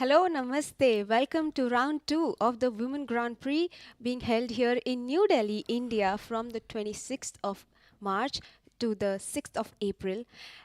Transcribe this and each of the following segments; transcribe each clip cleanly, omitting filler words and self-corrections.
Hello, Namaste. Welcome to round two of the Women Grand Prix being held here in New Delhi, India from the 26th of March to the 6th of April.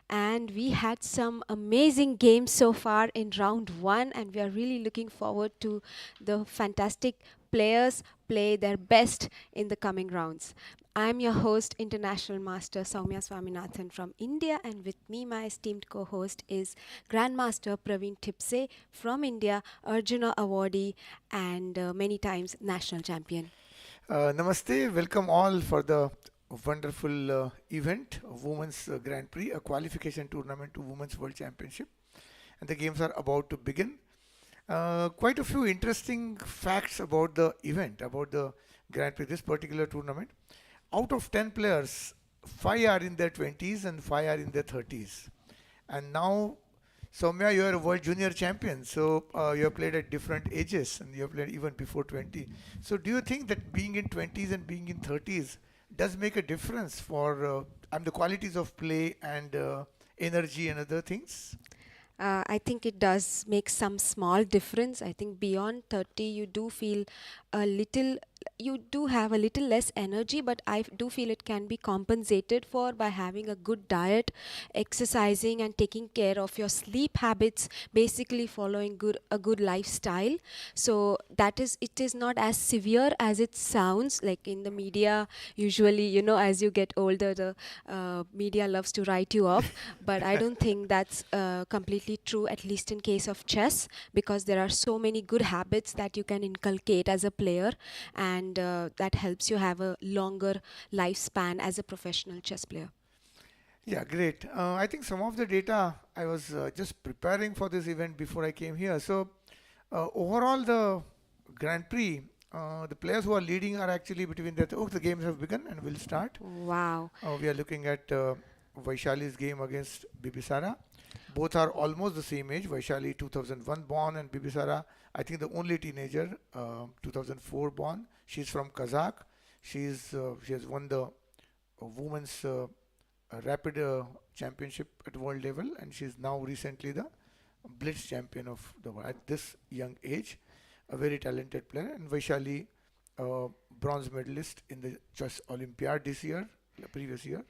And we had some amazing games so far in round one, and we are really looking forward to the fantastic players play their best in the coming rounds. I'm your host, International Master Soumya Swaminathan from India, and with me, my esteemed co host is Grandmaster Praveen Thipsay from India, Arjuna awardee, and many times national champion. Namaste, welcome all for the wonderful event, Women's Grand Prix, a qualification tournament to Women's World Championship. And the games are about to begin. Quite a few interesting facts about the event, about the Grand Prix, this particular tournament. Out of 10 players, 5 are in their 20s and 5 are in their 30s. And now, Soumya, you are a world junior champion, so you have played at different ages and you have played even before 20. So, do you think that being in 20s and being in 30s does make a difference for the qualities of play and energy and other things? I think it does make some small difference. I think beyond 30, you do feel a little, you do have a little less energy, but do feel it can be compensated for by having a good diet, exercising, and taking care of your sleep habits, basically following a good lifestyle. So that is, it is not as severe as it sounds. Like in the media, usually, as you get older, the media loves to write you off, but I don't think that's completely true, at least in case of chess, because there are so many good habits that you can inculcate as a player, and that helps you have a longer lifespan as a professional chess player. Yeah, great. I think some of the data I was just preparing for this event before I came here. So, overall, the Grand Prix, the players who are leading are actually between the. Oh, the games have begun and will start. Wow. We are looking at Vaishali's game against Bibisara. Both are almost the same age. Vaishali 2001 born and Bibisara, I think the only teenager, 2004 born. She's from Kazakh. She has won the women's rapid championship at world level, and she's now recently the Blitz champion of the world at this young age. A very talented player, and Vaishali, bronze medalist in the chess Olympiad this year, the previous year,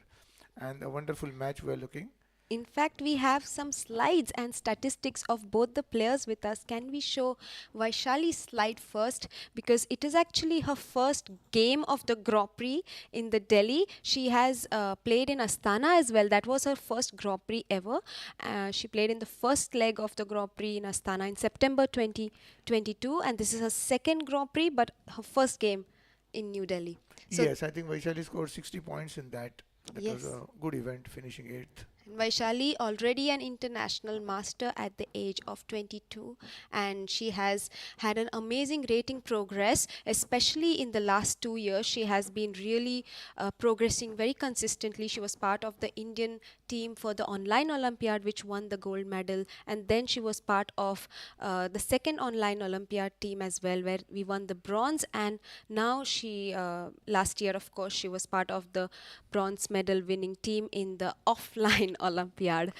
and a wonderful match we're looking. In fact, we have some slides and statistics of both the players with us. Can we show Vaishali's slide first? Because it is actually her first game of the Grand Prix in the Delhi. She has played in Astana as well. That was her first Grand Prix ever. She played in the first leg of the Grand Prix in Astana in September 2022. And this is her second Grand Prix, but her first game in New Delhi. So, Yes, I think Vaishali scored 60 points in that. That was yes. a good event, finishing eighth. Vaishali, already an international master at the age of 22, and she has had an amazing rating progress, especially in the last 2 years. She has been really progressing very consistently. She was part of the Indian team for the online Olympiad, which won the gold medal, and then she was part of the second online Olympiad team as well, where we won the bronze. And now last year, of course, she was part of the bronze medal winning team in the offline Olympiad,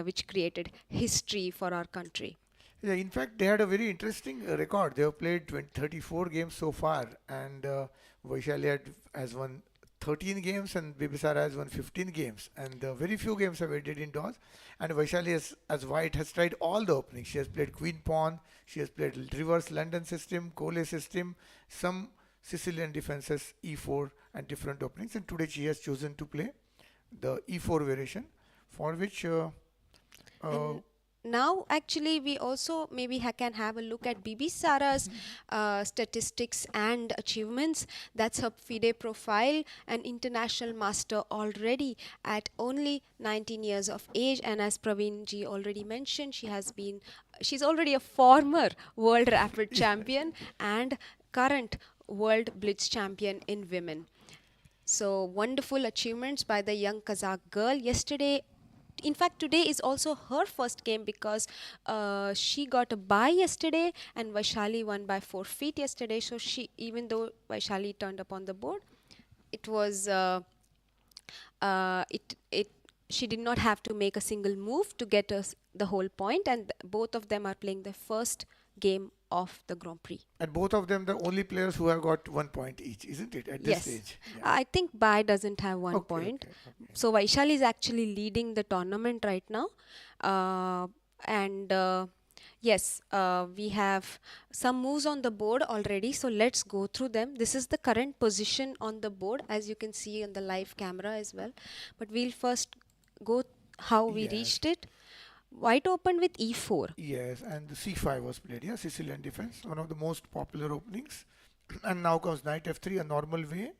which created history for our country. Yeah, in fact, they had a very interesting record. They have played 20, 34 games so far, and Vaishali has won 13 games, and Bibisara has won 15 games, and very few games have ended indoors. And Vaishali, as white, has tried all the openings. She has played Queen Pawn, she has played reverse London system, Cole system, some Sicilian defenses, E4, and different openings. And today she has chosen to play the E4 variation, for which uh, And now, actually, we also maybe can have a look at Bibisara's statistics and achievements. That's her FIDE profile, an international master already at only 19 years of age. And as Praveen ji already mentioned, she's already a former world rapid champion and current world blitz champion in women. So wonderful achievements by the young Kazakh girl. Yesterday, in fact, today is also her first game because she got a bye yesterday and Vaishali won by 4 feet yesterday. So even though Vaishali turned up on the board, it was it she did not have to make a single move to get the whole point, and both of them are playing the first game of the Grand Prix. And both of them the only players who have got 1 point each, isn't it, at this Yes, stage? Yeah. I think Bai doesn't have one Okay, point. okay. So Vaishali is actually leading the tournament right now. And yes, we have some moves on the board already. So let's go through them. This is the current position on the board, as you can see on the live camera as well. But we'll first go how we Yes. reached it. White opened with e4. Yes, and the c5 was played. Yeah, Sicilian defense, one of the most popular openings. And now comes knight f3, a normal way.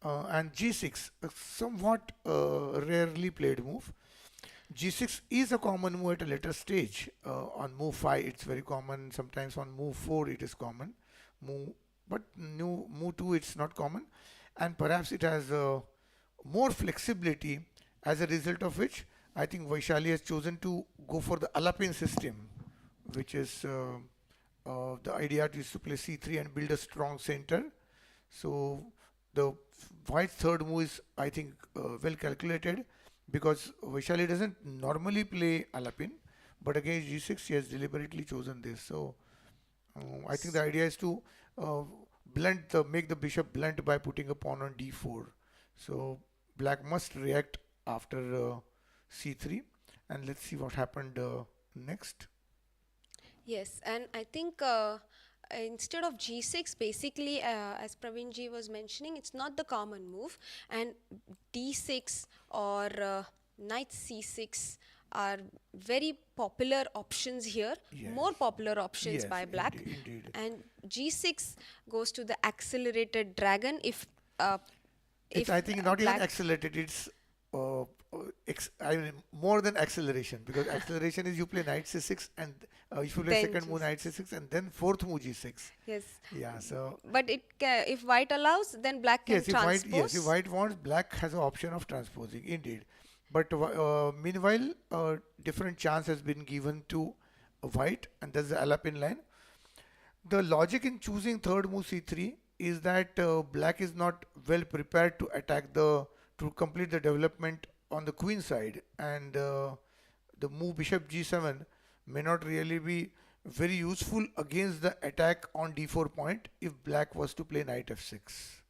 And g6, a somewhat rarely played move. G6 is a common move at a later stage. On move 5, it's very common. Sometimes on move 4, it is common. But move 2, it's not common. And perhaps it has more flexibility, as a result of which I think Vaishali has chosen to go for the Alapin system, which is the idea is to play c3 and build a strong center. So the white's third move is, I think, well calculated, because Vaishali doesn't normally play Alapin, but against g6 she has deliberately chosen this. So I think the idea is to make the bishop blunt by putting a pawn on d4. So black must react after c3, and let's see what happened next. Yes, and I think instead of g6, basically, as Praveen ji was mentioning, it's not the common move, and d6 or knight c6 are very popular options here, Yes. more popular options Yes, by black. indeed. And g6 goes to the accelerated dragon if It's, I think, not even black accelerated. It's I mean, more than acceleration, because acceleration is you play knight c6, and if you play then second move knight c6 and then fourth move g6. yes, Yeah, so but if white allows, then black can yes, transpose. if white wants, black has an option of transposing, indeed. But meanwhile, different chance has been given to white, and that's the Alapin line. The logic in choosing third move c3 is that black is not well prepared to to complete the development on the queen side, and the move bishop g7 may not really be very useful against the attack on d4 point if black was to play knight f6.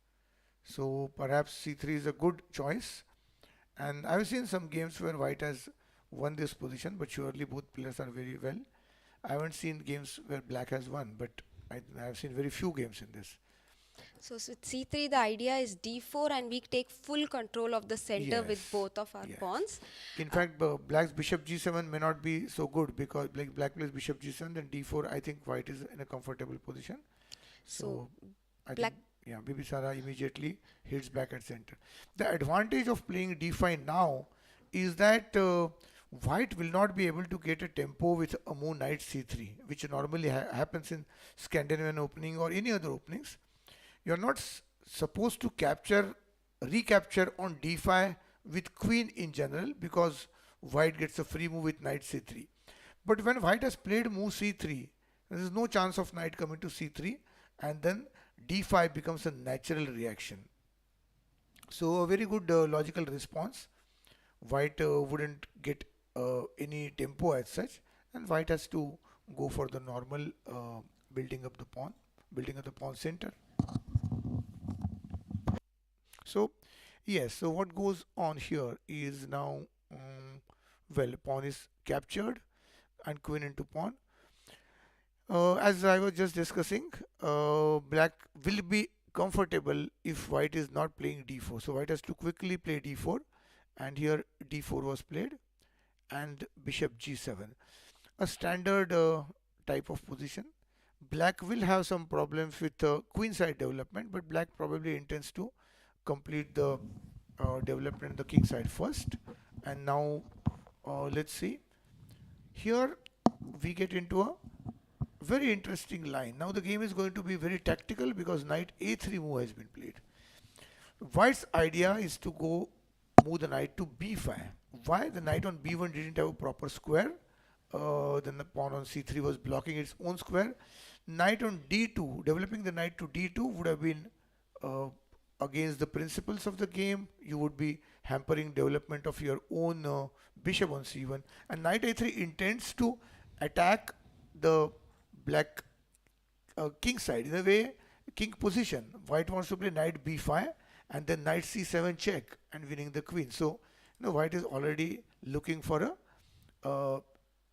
So perhaps c3 is a good choice, and I've seen some games where white has won this position, but surely both players are very well. I haven't seen games where black has won, but I've seen very few games in this. So with c3, the idea is d4, and we take full control of the center with Yes, both of our yes. pawns. In fact, black's bishop g7 may not be so good, because black plays bishop g7, then d4. I think white is in a comfortable position. So I black think, yeah, Bibisara immediately hits back at center. The advantage of playing d5 now is that white will not be able to get a tempo with a move knight c3, which normally happens in Scandinavian opening or any other openings. You're not supposed to recapture on d5 with queen in general, because white gets a free move with knight c3. But when white has played move c3, there is no chance of knight coming to c3, and then d5 becomes a natural reaction. So a very good logical response. White wouldn't get any tempo as such, and white has to go for the normal building up the pawn center. So yes, so what goes on here is now, well, pawn is captured and queen into pawn. As I was just discussing, black will be comfortable if white is not playing d4. So white has to quickly play d4, and here d4 was played, and bishop g7. A standard type of position. Black will have some problems with queen side development, but black probably intends to complete the development on the king side first. And now let's see. Here we get into a very interesting line. Now the game is going to be very tactical, because knight a3 move has been played. White's idea is to move the knight to b5. Why? The knight on b1 didn't have a proper square. Then the pawn on c3 was blocking its own square. Knight on d2, developing the knight to d2 would have been against the principles of the game. You would be hampering development of your own bishop on c1. And knight a3 intends to attack the black king side. In a way, king position. White wants to play knight b5 and then knight c7 check and winning the queen. So, white is already looking for a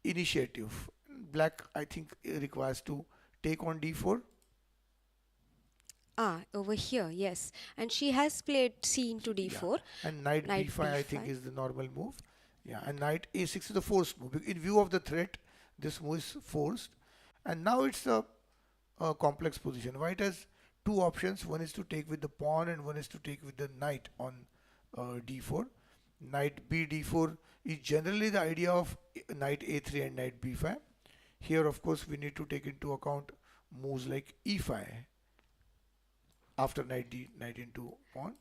initiative. Black, I think, requires to take on d4. Ah, over here, yes. And she has played c into d4. Yeah. And knight Knight b5, I think, is the normal move. Yeah, and knight a6 is the forced move. In view of the threat, this move is forced. And now it's a complex position. White has two options. One is to take with the pawn and one is to take with the knight on d4. Knight b d4 is generally the idea of knight a3 and knight b5. Here, of course, we need to take into account moves like e5 after knight into pawn.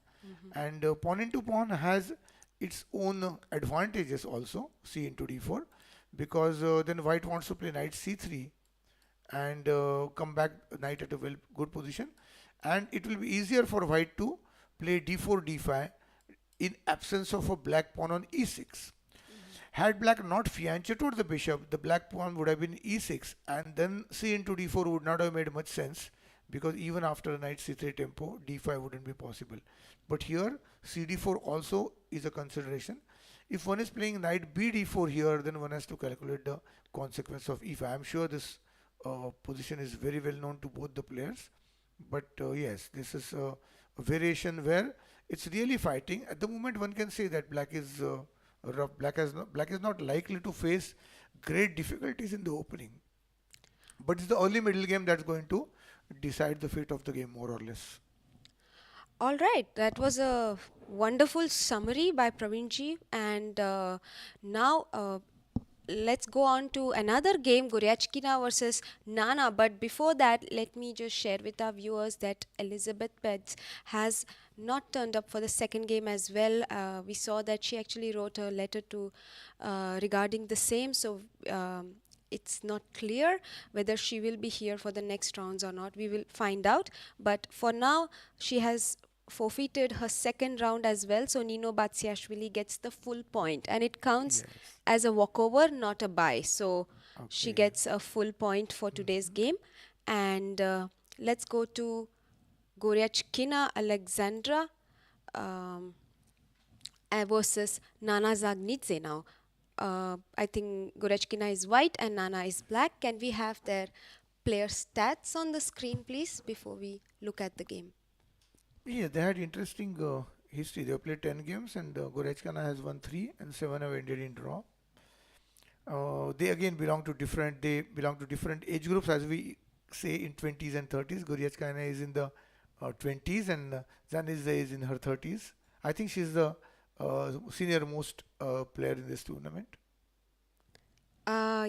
And pawn into pawn has its own advantages also, c into d4, because then white wants to play knight c3 and come back knight at a well good position, and it will be easier for white to play d4 d5 in absence of a black pawn on e6. Had black not fianchetted the bishop, the black pawn would have been e6, and then c into d4 would not have made much sense, because even after knight c3 tempo, d5 wouldn't be possible. But here, cd4 also is a consideration. If one is playing knight b d4 here, then one has to calculate the consequence of e5. I'm sure this position is very well known to both the players. But yes, this is a variation where it's really fighting. At the moment, one can say that black is rough. Black is not likely to face great difficulties in the opening. But it's the early middle game that's going to decide the fate of the game, more or less. All right, that was a wonderful summary by Praveenji. And now let's go on to another game, Goriachkina versus Nana. But before that, let me just share with our viewers that Elizabeth Betts has not turned up for the second game as well. We saw that she actually wrote a letter to regarding the same. So it's not clear whether she will be here for the next rounds or not. We will find out. But for now, she has forfeited her second round as well. So Nino Batsiashvili gets the full point, and it counts as a walkover, not a bye. So she gets a full point for today's game. And let's go to Goriachkina Alexandra versus Nana Zagnidze now. I think Goriachkina is white and Nana is black. Can we have their player stats on the screen, please, before we look at the game? Yeah, they had interesting history. They played 10 games and Goriachkina has won 3 and 7 have ended in draw. They again belong to different age groups, as we say, in 20s and 30s. Goriachkina is in the 20s and Zagnidze is in her 30s. I think she's the senior most player in this tournament.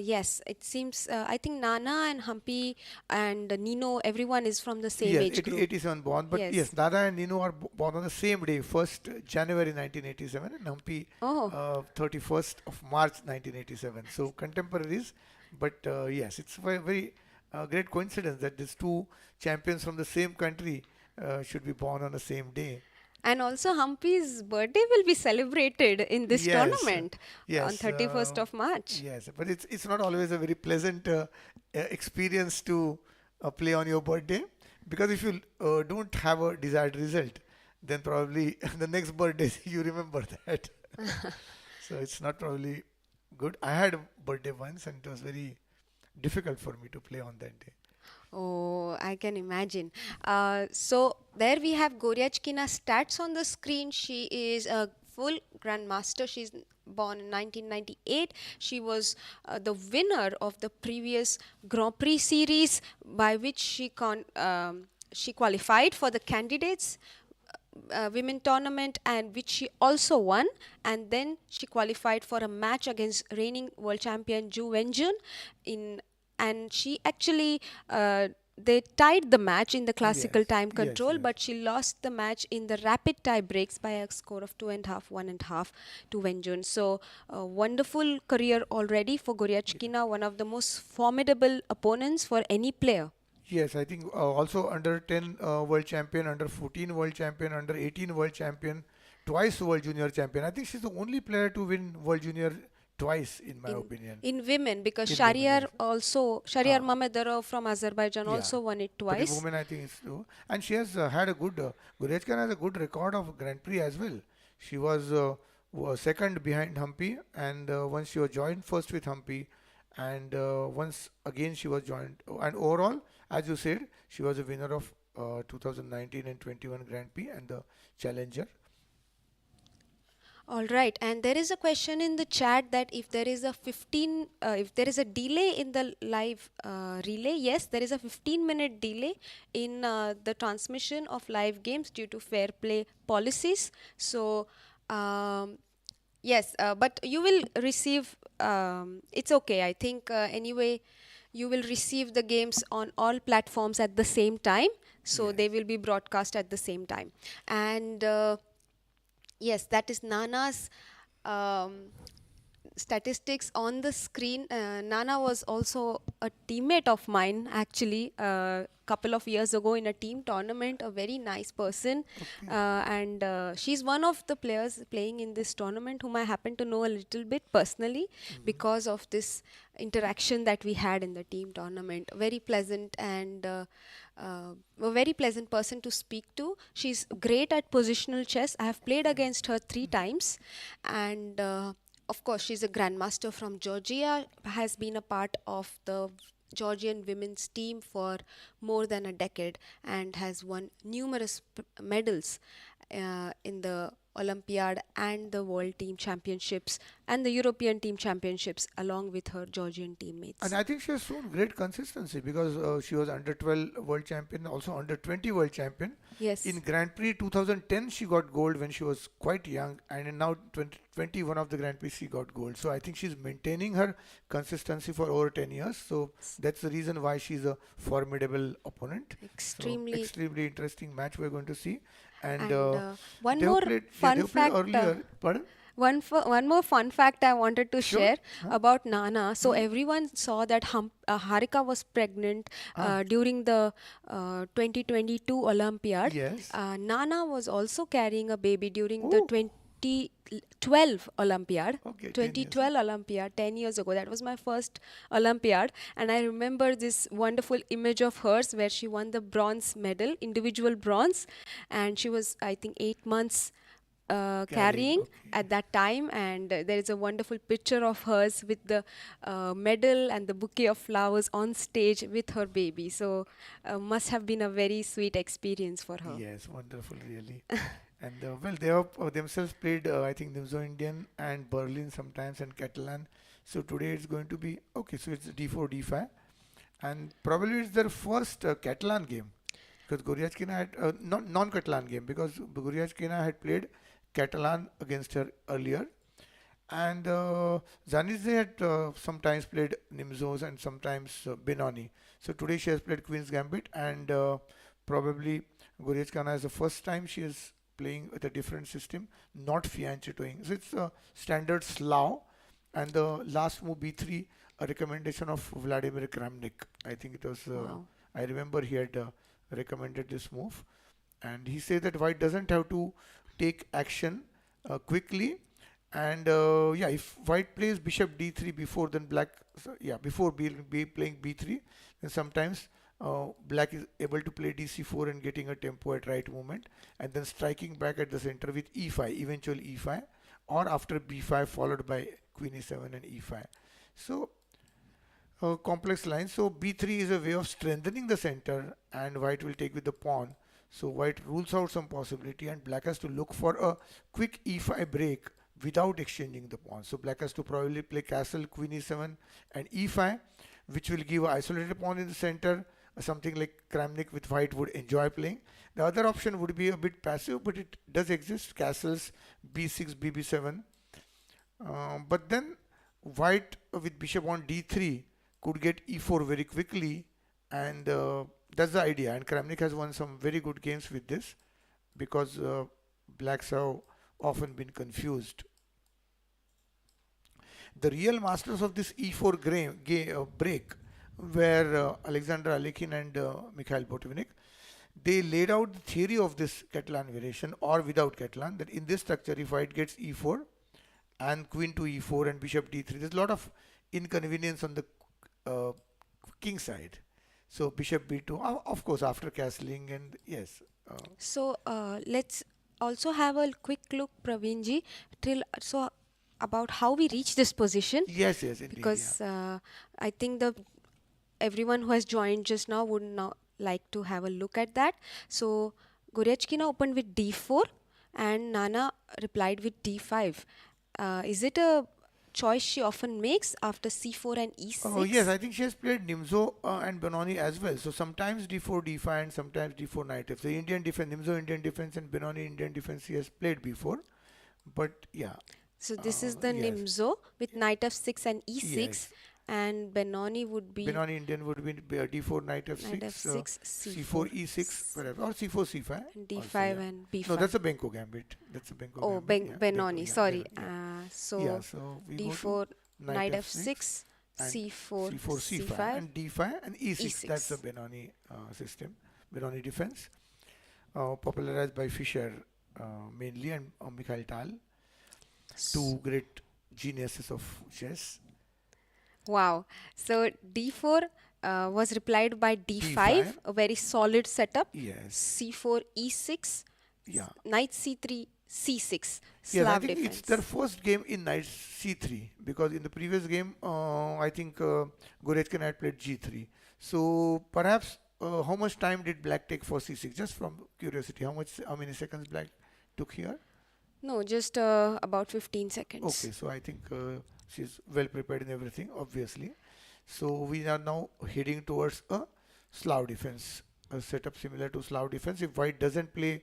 Yes, it seems. I think Nana and Humpy and Nino, everyone is from the same age group. 87 born, but yes, Nana and Nino are born on the same day, 1st January 1987, and Humpy 31st of March 1987. So contemporaries, but yes, it's a very great coincidence that these two champions from the same country should be born on the same day. And also Humpy's birthday will be celebrated in this tournament on 31st of March. Yes, but it's not always a very pleasant experience to play on your birthday, because if you don't have a desired result, then probably the next birthday you remember that. So it's not probably good. I had a birthday once and it was very difficult for me to play on that day. Oh, I can imagine. So there we have Goriachkina stats on the screen. She is a full grandmaster. She's born in 1998. She was the winner of the previous Grand Prix series, by which she qualified for the candidates women tournament, and which she also won. And then she qualified for a match against reigning world champion Zhu Jiner and she actually they tied the match in the classical time control, but she lost the match in the rapid tie breaks by a score of 2.5, 1.5 to Wenjun. So a wonderful career already for Goriachkina, one of the most formidable opponents for any player. Yes, I think also under 10 world champion, under 14 world champion, under 18 world champion, twice World Junior champion. I think she's the only player to win World Junior twice, in my in opinion. in women, because In women, yes. Shariar Uh, Mamedov from Azerbaijan yeah. also won it But in twice. women, I think it's true. And she has had a good, Goriachkina has a good record of Grand Prix as well. She was second behind Humpy, and once she was joined first with Humpy, and once again she was joined. And overall, as you said, she was a winner of 2019 and 21 Grand Prix and the challenger. All right, and there is a question in the chat that if there is a if there is a delay in the live relay, yes, there is a 15-minute delay in the transmission of live games due to fair play policies. So, yes, but you will receive. It's okay. I think anyway, you will receive the games on all platforms at the same time. So Yes. they will be broadcast at the same time, and. Yes, that is Nana's um, statistics on the screen. Nana was also a teammate of mine actually a couple of years ago in a team tournament, a very nice person. Okay. And she's one of the players playing in this tournament whom I happen to know a little bit personally Mhm. because of this interaction that we had in the team tournament. Very pleasant and a very pleasant person to speak to. She's great at positional chess. I have played Okay. against her 3 times, and of course, she's a grandmaster from Georgia, has been a part of the Georgian women's team for more than a decade, and has won numerous medals in the Olympiad and the World Team Championships and the European Team Championships along with her Georgian And teammates. I think she has shown great consistency because she was under 12 world champion, also under 20 world champion. In Yes. Grand Prix 2010, she got gold when she was quite young, and in now 2021 of the Grand Prix, she got gold. So I think she's maintaining her consistency for over 10 years. So that's the reason why she's a formidable opponent. So Extremely. extremely interesting match we're going to see. And And one they have more played, yeah, they fun have played fact. earlier. Pardon? One more fun fact I wanted to Sure. share Huh? about Nana. So Hmm? everyone saw that Harika was pregnant Ah, during the 2022 Olympiad. yes. Nana was also carrying a baby during the Oh, 2012 Olympiad. okay, 10 years. 2012 Olympiad, 10 years ago. That was my first Olympiad. And I remember this wonderful image of hers where she won the bronze medal, individual bronze. And she was, I think, 8 months Carrying, carrying okay. at that time, and there is a wonderful picture of hers with the medal and the bouquet of flowers on stage with her baby. So must have been a very sweet experience for her. Yes, wonderful, really. And well, they have themselves played, I think, Nimzo Indian and Berlin sometimes and Catalan. So today it's going to be okay. So it's D4, D5, and probably it's their first Catalan game because Goriachkina had not non-Catalan game because Goriachkina had played Catalan against her earlier, and Zanizze had sometimes played Nimzos and sometimes Benoni. So today she has played Queen's Gambit, and probably Goriachkina is the first time she is playing with a different system, not fianchettoing. So it's a standard Slav, and the last move B3, a recommendation of Vladimir Kramnik. I think it was. Wow. I remember he had recommended this move, and he said that white doesn't have to take action quickly, and yeah, if white plays bishop d3 before, then black, so yeah, before playing b3, then sometimes black is able to play dc4 and getting a tempo at right moment, and then striking back at the center with e5, eventual e5, or after b5 followed by queen e7 and e5. So complex line. So b3 is a way of strengthening the center, and white will take with the pawn. So white rules out some possibility, and black has to look for a quick e5 break without exchanging the pawn. So black has to probably play castle, queen e7, and e5, which will give an isolated pawn in the center, something like Kramnik with white would enjoy playing. The other option would be a bit passive, but it does exist, castles b6, bb7. But then white with bishop on d3 could get e4 very quickly, and that's the idea. And Kramnik has won some very good games with this because blacks have often been confused. The real masters of this e4 break were Alexander Alekhine and Mikhail Botvinnik. they laid out the theory of this Catalan variation or without Catalan, that in this structure if white gets e4 and queen to e4 and bishop d3, there's a lot of inconvenience on the uh, king side. So bishop b2, of course, after castling, and yes. So let's also have a quick look, Praveenji, till so about how we reach this position, Yes, yes, indeed, yeah. because I think the everyone who has joined just now would now like to have a look at that. So Goriachkina opened with d4 and Nana replied with d5. Is it a choice she often makes after c4 and e6? Oh yes, I think she has played Nimzo and Benoni as well. So sometimes d4, d5, and sometimes d4 knight f. The Indian defense, Nimzo Indian defense and Benoni Indian defense, she has played before. But yeah. So this is the Yes. Nimzo with knight f6 and e6, Yes. and Benoni would be Benoni Indian would be d4 knight f6, knight f6, c4 e6 perhaps, or c4 c5. and d5 Also, yeah. and b5. No, that's a Benko gambit. That's a Benko Oh, gambit. Yeah, Benoni, Benko, yeah, sorry. yeah. So Yeah, so we go to d4, knight f6 f6, and c4, c4 c5 c5, and d5 and e6. e6. That's the Benoni system, Benoni defense, popularized by Fischer mainly, and Mikhail Tal, two great geniuses of chess. Wow. So d4 was replied by d5, D5. a very solid setup. Yes. c4, e6, Yeah. knight c3, c6, Yes, I Slav think defense. it's their first game in knight c3, because in the previous game, I think Goriachkina had played g3. So perhaps how much time did black take for c6? Just from curiosity, how many seconds black took here? No, just about 15 seconds. Okay, so I think she's well prepared in everything, obviously. So we are now heading towards a Slav defense, a setup similar to Slav defense. If white doesn't play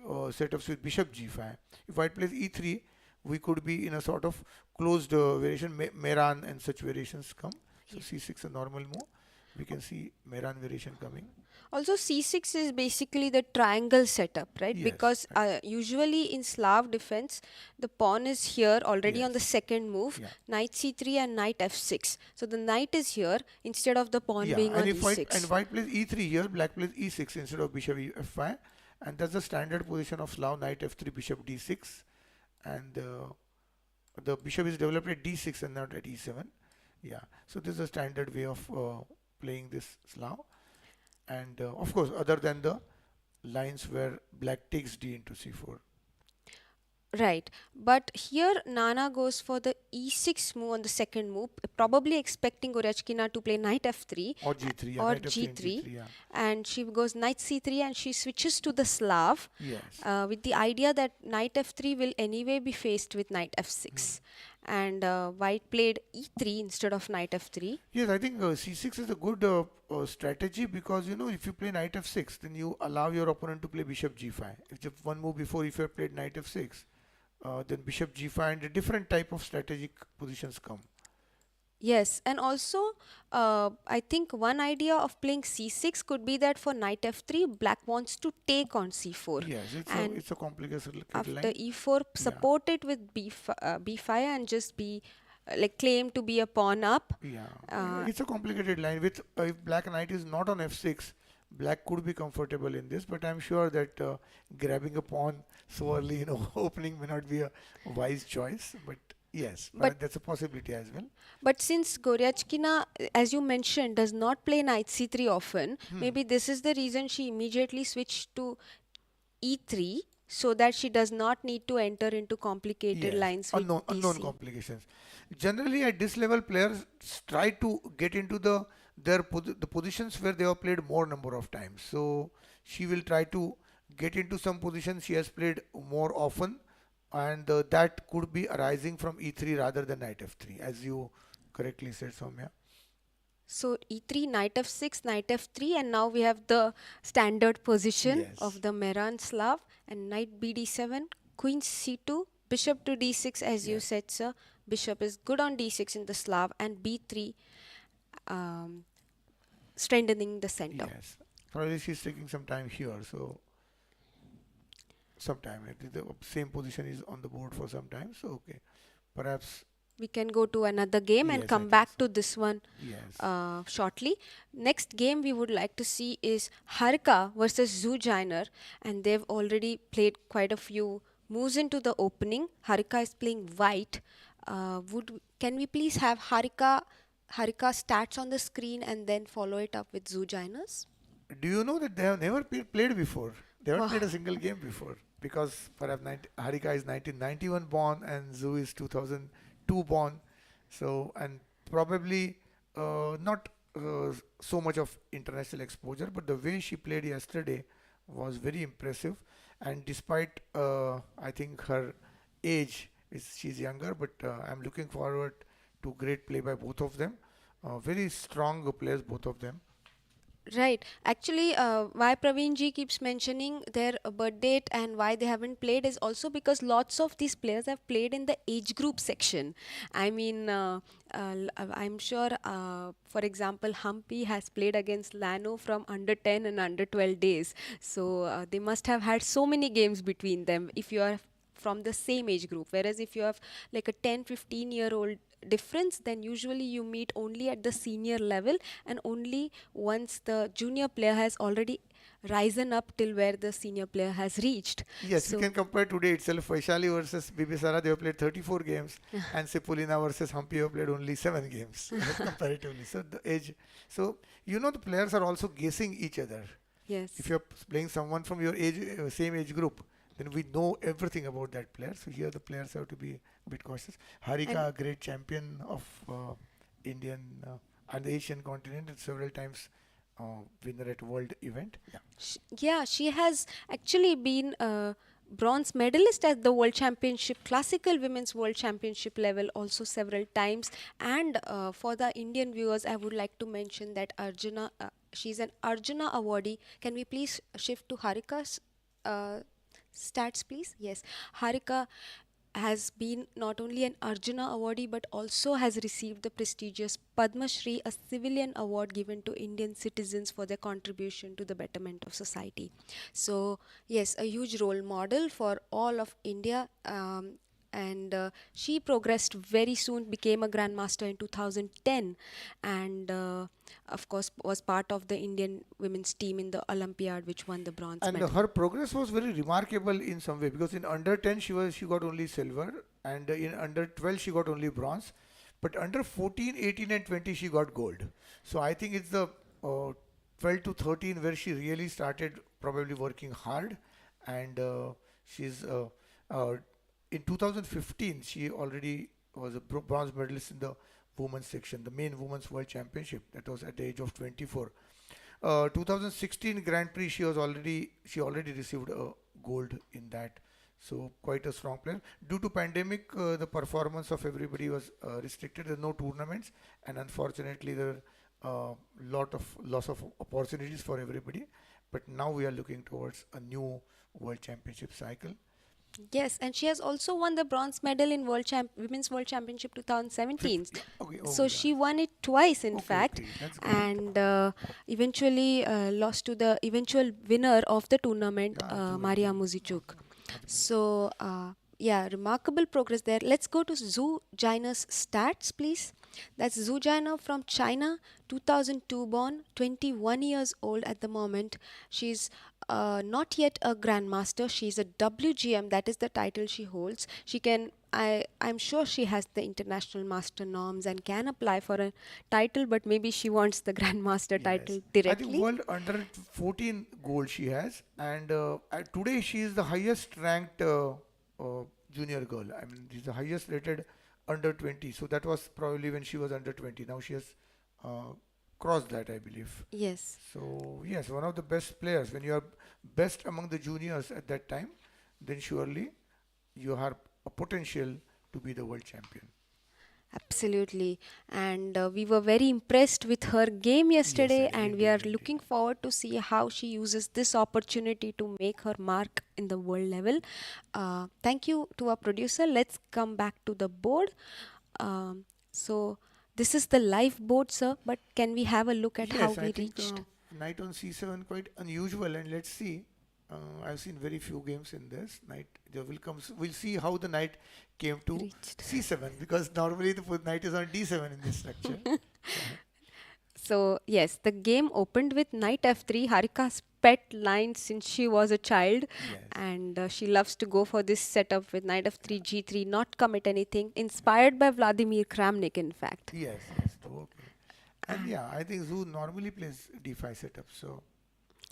setups with bishop g5, if white plays e3, we could be in a sort of closed variation. Meran and such variations come. So c6 a normal move. We can see Meran variation coming. Also, c6 is basically the triangle setup, right? Yes, Because usually in Slav defense, the pawn is here already on the Yes. second move, Yeah. knight c3 and knight f6. So the knight is here instead of the pawn Yeah, being and on if white e6. plays e3 here, black plays e6 instead of bishop f5, and that's the standard position of Slav, knight f3, bishop d6, and the bishop is developed at d6 and not at e7. Yeah, so this is a standard way of playing this Slav, and of course, other than the lines where black takes d into c4. Right. But here Nana goes for the e6 move on the second move, probably expecting Goriachkina to play knight f3 Or g3, yeah, or knight f3 and g3, g3, yeah. and she goes knight c3 and she switches to the Slav Yes. with the idea that knight f3 will anyway be faced with knight f6. And white played e3 instead of knight f3. Yes, I think c6 is a good strategy, because if you play knight f6, then you allow your opponent to play bishop g5. If just one move before, if you have played knight f6, then bishop g5 and a different type of strategic positions come. Yes, and also I think one idea of playing c6 could be that for knight f3, black wants to take on c4. Yes, And it's a complicated after line. e4, support it with b5 and just be like claim to be a pawn up. Yeah, it's a complicated line. With if black knight is not on f6, black could be comfortable in this, but I'm sure that grabbing a pawn so early, opening may not be a wise choice. But yes, But that's a possibility as well. But since Goriachkina, as you mentioned, does not play knight c3 often, maybe this is the reason she immediately switched to e3 so that she does not need to enter into complicated Yes, lines with unknown dc. complications. Generally, at this level, players try to get into the positions where they have played more number of times. So she will try to get into some positions she has played more often, and that could be arising from e3 rather than knight f3, as you correctly said, Soumya. So e3, knight f6, knight f3, and now we have the standard position Yes. of the Meran Slav, and knight bd7, queen c2, bishop to d6, as you Yes. said, sir. Bishop is good on d6 in the Slav, and b3, um, strengthening the center. Yes. Probably she's taking some time here, so sometime the same position is on the board for some time. So okay, perhaps we can go to another game and Yes, I come think back so. to this one Yes. shortly. Next game we would like to see is Harika versus Zhu Jiner, and they've already played quite a few moves into the opening. Harika is playing white. Can we please have Harika stats on the screen and then follow it up with Zhu Jiner's? Do you know that they have never played before? They haven't Wow. played a single game before because perhaps Harika is 1991 born and Zhu is 2002 born. So, and probably not so much of international exposure, but the way she played yesterday was very impressive. And despite, I think her age is she's younger, but I'm looking forward to great play by both of them. Very strong players, both of them. Right. Actually, why Praveen ji keeps mentioning their birth date and why they haven't played is also because lots of these players have played in the age group section. I mean, I'm sure, for example, Humpy has played against Lano from under 10 and under 12 days. So they must have had so many games between them if you are from the same age group. Whereas if you have like a 10-15 year old difference, then usually you meet only at the senior level, and only once the junior player has already risen up till where the senior player has reached. Yes, we So can compare today itself. Vaishali versus Bibisara, they have played 34 games, and say Polina versus Humpy have played only 7 games comparatively. So the age, so the players are also guessing each other. If yes. you're playing someone from your age, same age group, then we know everything about that player. So here the players have to be a bit cautious. And Harika, a great champion of Indian and the Asian continent, and several times winner at world event. Yeah. yeah, she has actually been a bronze medalist at the World Championship, classical women's World Championship level, also several times. And for the Indian viewers, I would like to mention that Arjuna, she's an Arjuna awardee. Can we please shift to Harika's uh, stats, please? Yes, Harika has been not only an Arjuna awardee but also has received the prestigious Padma Shri, a civilian award given to Indian citizens for their contribution to the betterment of society. So, yes, a huge role model for all of India. And she progressed very soon, became a grandmaster in 2010, and of course was part of the Indian women's team in the Olympiad, which won the bronze And medal. her progress was very remarkable in some way because in under 10 she got only silver, and in under 12 she got only bronze, but under 14, 18 and 20 she got gold. So I think it's the 12 to 13 where she really started probably working hard, and she's uh, in 2015 she already was a bronze medalist in the women's section, the main women's world championship, that was at the age of 24. 2016 Grand Prix, she already received a gold in that. So quite a strong player. Due to pandemic, the performance of everybody was restricted. There are no tournaments, and unfortunately, there are lot of loss of opportunities for everybody. But now we are looking towards a new World Championship cycle. Yes, and she has also won the bronze medal in Women's World Championship 2017. Yeah, okay. Oh So yeah. she won it twice, in Okay, fact, okay. That's great. and eventually lost to the eventual winner of the tournament, Yeah, Zhu and Maria Zhu. Muzichuk. Absolutely. So, yeah, remarkable progress there. Let's go to Zhu Jiner's stats, please. That's Zhu Jiner from China, 2002 born, 21 years old at the moment. She's not yet a grandmaster. She's a WGM. That is the title she holds. She can. I'm sure she has the international master norms and can apply for a title, but maybe she wants the grandmaster Yes, title I think directly. world under 14 gold she has, and today she is the highest ranked junior girl. I mean, she's the highest rated under 20. So that was probably when she was under 20. Now she has uh, crossed that, I believe. Yes. So yes, one of the best players. When you are best among the juniors at that time, then surely you have a potential to be the world champion. Absolutely. And we were very impressed with her game Yes, yesterday, and we indeed, are indeed. looking forward to see how she uses this opportunity to make her mark in the world level. Thank you to our producer. Let's come back to the board. So, this is the live board, sir, but can we have a look at how Yes, I we think reached? knight on c7 quite unusual, and let's see. I've seen very few games in this. Knight there will come. We'll see how the knight came to Reached. c7 because normally the knight is on d7 in this structure. So, yes, the game opened with knight f3, Harika's pet line since she was a child. Yes. And she loves to go for this setup with knight f3, g3, not commit anything, inspired by Vladimir Kramnik, in fact. Yes. Yes. Okay. And And yeah, I think Zhu normally plays d5 setup. So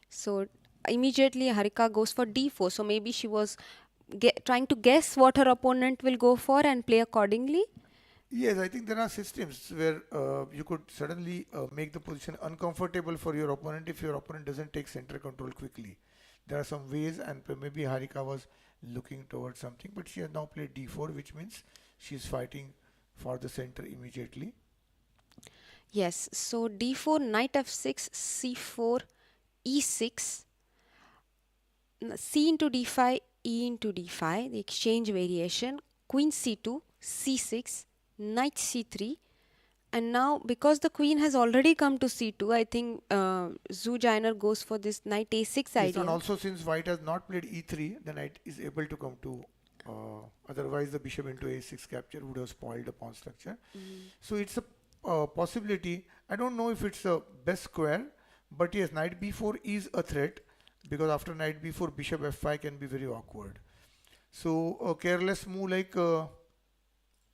so, immediately Harika goes for d4. So, maybe she was trying to guess what her opponent will go for and play accordingly. yes, I think there are systems where you could suddenly make the position uncomfortable for your opponent if your opponent doesn't take center control quickly. There are some ways, and maybe Harika was looking towards something, but she has now played d4, which means she's fighting for the center immediately. Yes, so d4, knight f6, c4, e6, c into d5, e into d5, the exchange variation, queen c2, c6, knight c3. And now, because the queen has already come to c2, I think Zhu Jiner goes for this knight a6 Yes, and idea. also since white has not played e3, the knight is able to come to. Otherwise, the bishop into a6 capture would have spoiled the pawn structure. So it's a possibility. I don't know if it's a best square, but yes, knight b4 is a threat because after knight b4, bishop f5 can be very awkward. So a careless move like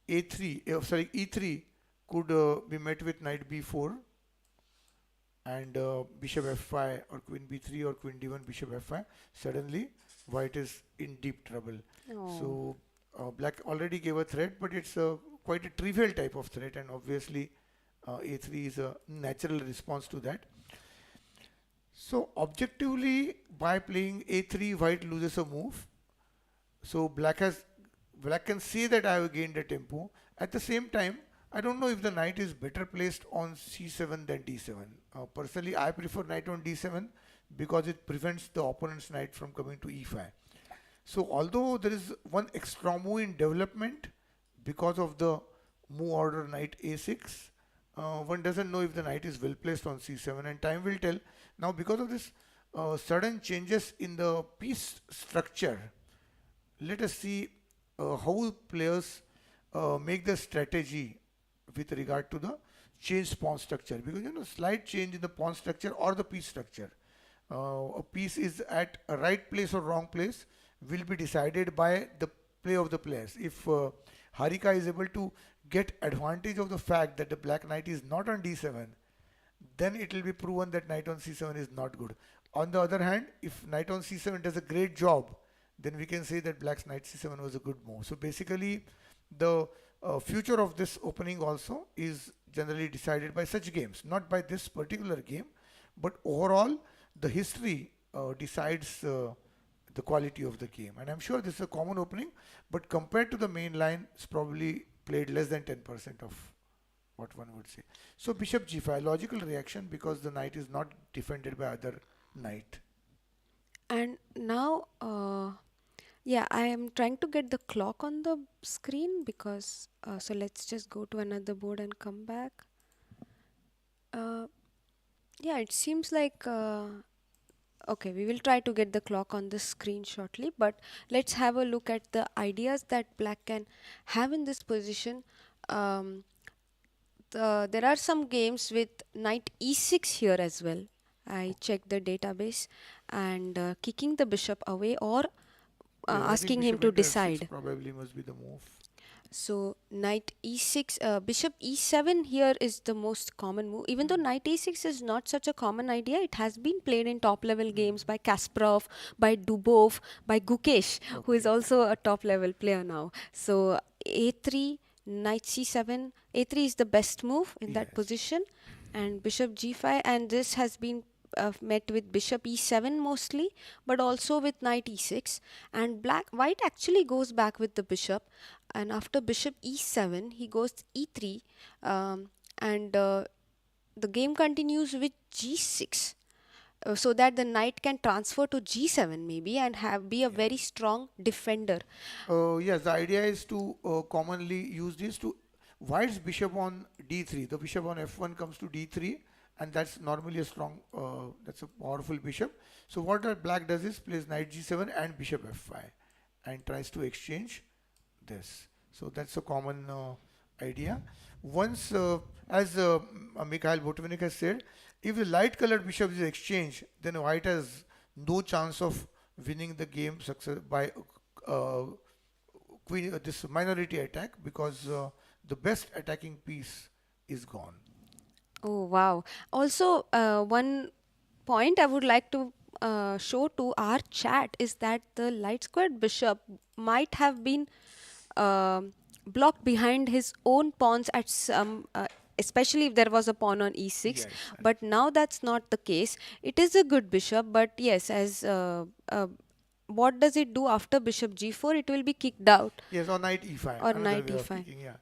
a3, sorry, e3 could be met with knight b4 and bishop f5 or queen b3 or queen d1 bishop f5. Suddenly white is in deep trouble. Oh. So black already gave a threat, but it's quite a trivial type of threat, and obviously a3 is a natural response to that. So objectively, by playing a3, white loses a move. So black can say that I have gained a tempo. At the same time, I don't know if the knight is better placed on c7 than d7. Personally, I prefer knight on d7 because it prevents the opponent's knight from coming to e5. So although there is one extra move in development because of the move order knight a6, one doesn't know if the knight is well placed on c7, and time will tell. Now because of this sudden changes in the piece structure, let us see how players make the strategy with regard to the changed pawn structure, because slight change in the pawn structure or the piece structure, a piece is at a right place or wrong place will be decided by the play of the players. If Harika is able to get advantage of the fact that the black knight is not on d7, then it will be proven that knight on c7 is not good. On the other hand, if knight on c7 does a great job, then we can say that black's knight c7 was a good move. So basically, the future of this opening also is generally decided by such games, not by this particular game, but overall the history decides the quality of the game. And I'm sure this is a common opening, but compared to the main line, it's probably played less than 10% of what one would say. So bishop g5, logical reaction because the knight is not defended by other knight. And now, yeah, I am trying to get the clock on the screen because, so let's just go to another board and come back. Yeah, it seems like, okay, we will try to get the clock on the screen shortly, but let's have a look at the ideas that black can have in this position. Um, there are some games with knight e6 here as well. I checked the database, and kicking the bishop away or Yes, I think asking him bishop to into f6 decide. probably must be the move. So knight e6, bishop e7 here is the most common move. Even though knight e6 is not such a common idea, it has been played in top level games by Kasparov, by Dubov, by Gukesh, who is Okay. also a top level player now. So a3, knight c7, a3 is the best move in that Yes. position, and bishop g5, and this has been met with bishop e7 mostly, but also with knight e6. And white actually goes back with the bishop, and after bishop e7 he goes e3, and the game continues with g6, so that the knight can transfer to g7 maybe and be a Yes. very strong defender. Yes, the idea is to commonly use this to white's bishop on d3. The bishop on f1 comes to d3, and that's normally a strong, that's a powerful bishop. So what that black does is plays knight g7 and bishop f5 and tries to exchange this. So that's a common idea. Once, as Mikhail Botvinnik has said, if the light colored bishop is exchanged, then white has no chance of winning the game success by uh, this minority attack, because the best attacking piece is gone. Oh, wow. Also, one point I would like to show to our chat is that the light squared bishop might have been blocked behind his own pawns at some, especially if there was a pawn on e6. Yes, But now that's not the case. It is a good bishop, but yes, as what does it do after bishop g4? It will be kicked out, yes, or knight e5, or another knight way of e5. kicking. Yeah.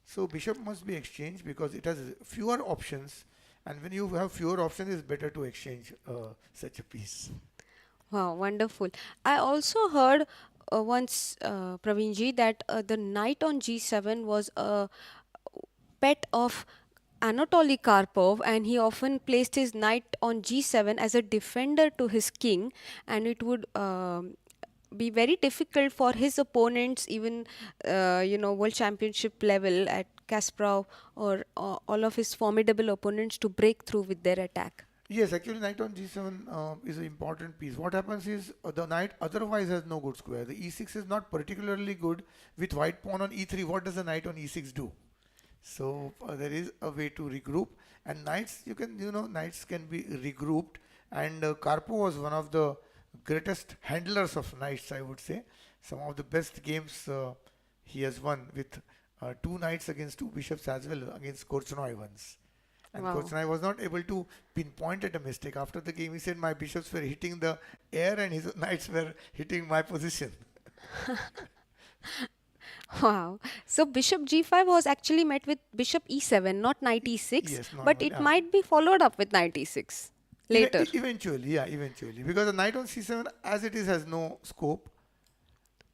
So bishop must be exchanged because it has fewer options, and when you have fewer options, it's better to exchange such a piece. Wow, wonderful. I also heard once, Praveenji, that the knight on g7 was a pet of Anatoly Karpov, and he often placed his knight on g7 as a defender to his king, and it would be very difficult for his opponents, even world championship level at Kasparov, or all of his formidable opponents, to break through with their attack. Yes, actually, knight on g7 is an important piece. What happens is the knight otherwise has no good square. The e6 is not particularly good with white pawn on e3. What does the knight on e6 do? So there is a way to regroup, and knights, knights can be regrouped. And Karpov was one of the greatest handlers of knights, I would say. Some of the best games he has won with two knights against two bishops as well, against Korchnoi once. And Wow. Korchnoi was not able to pinpoint at a mistake. After the game, he said, "My bishops were hitting the air and his knights were hitting my position." Wow. So bishop g5 was actually met with bishop e7, not knight e6, Yes, but normal. it might be followed up with knight e6 later. Eventually, yeah, eventually. Because the knight on c7, as it is, has no scope.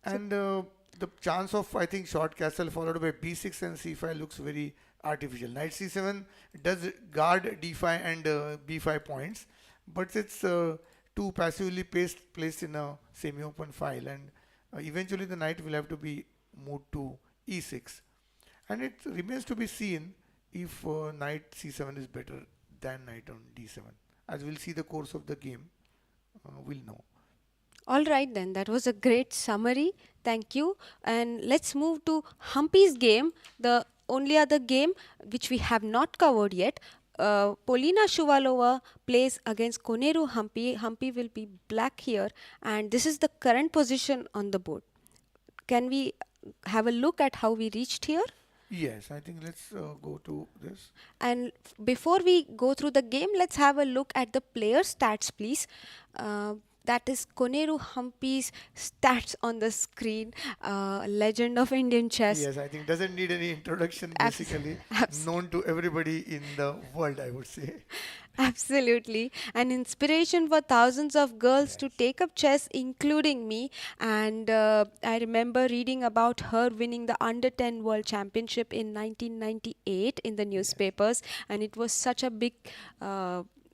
So And the chance of, I think, short castle followed by b6 and c5 looks very artificial. Knight c7 does guard d5 and b5 points, but it's too passively placed in a semi-open file, and eventually the knight will have to be moved to e6. And it remains to be seen if knight c7 is better than knight on d7. As we'll see the course of the game, we'll know. all right, then, that was a great summary. Thank you. And let's move to Humpy's game, the only other game which we have not covered yet. Polina Shuvalova plays against Koneru Humpy. Humpy will be black here, and this is the current position on the board. Can we have a look at how we reached here? Yes, I think let's go to this. And before we go through the game, let's have a look at the player stats, please. That is Koneru Humpy's stats on the screen. Legend of Indian chess. Yes, I think doesn't need any introduction, Abs- basically abs- known to everybody in the world, I would say. Absolutely. An inspiration for thousands of girls to Yes. take up chess, including me. And I remember reading about her winning the Under 10 World Championship in 1998 in the Yes. newspapers. And it was such a big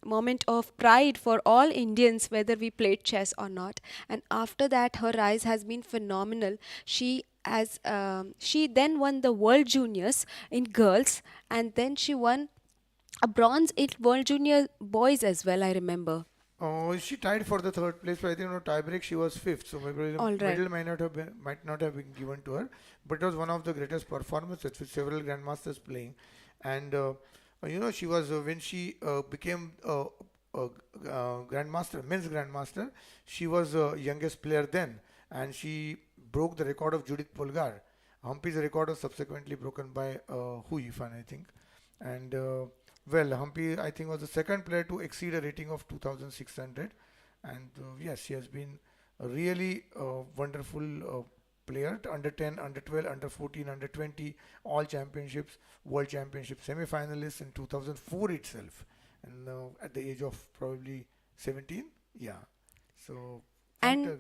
moment of pride for all Indians, whether we played chess or not. And after that, her rise has been phenomenal. She then won the World Juniors in girls, and then she won a bronze in World Junior boys as well, I remember. Oh, she tied for the third place, but I think no tiebreak she was fifth, so maybe the All right. medal might not have been given to her, but it was one of the greatest performances with several grandmasters playing, and she was when she became grandmaster, men's grandmaster, she was youngest player then, and she broke the record of Judith Polgar. Humpy's record was subsequently broken by Hu Yifan, I think, and well, Humpy, I think, was the second player to exceed a rating of 2600. And yes, she has been a really wonderful player. Under 10, under 12, under 14, under 20, all championships, world championship semi-finalist in 2004 itself. And at the age of probably 17. Yeah. So, quite And a,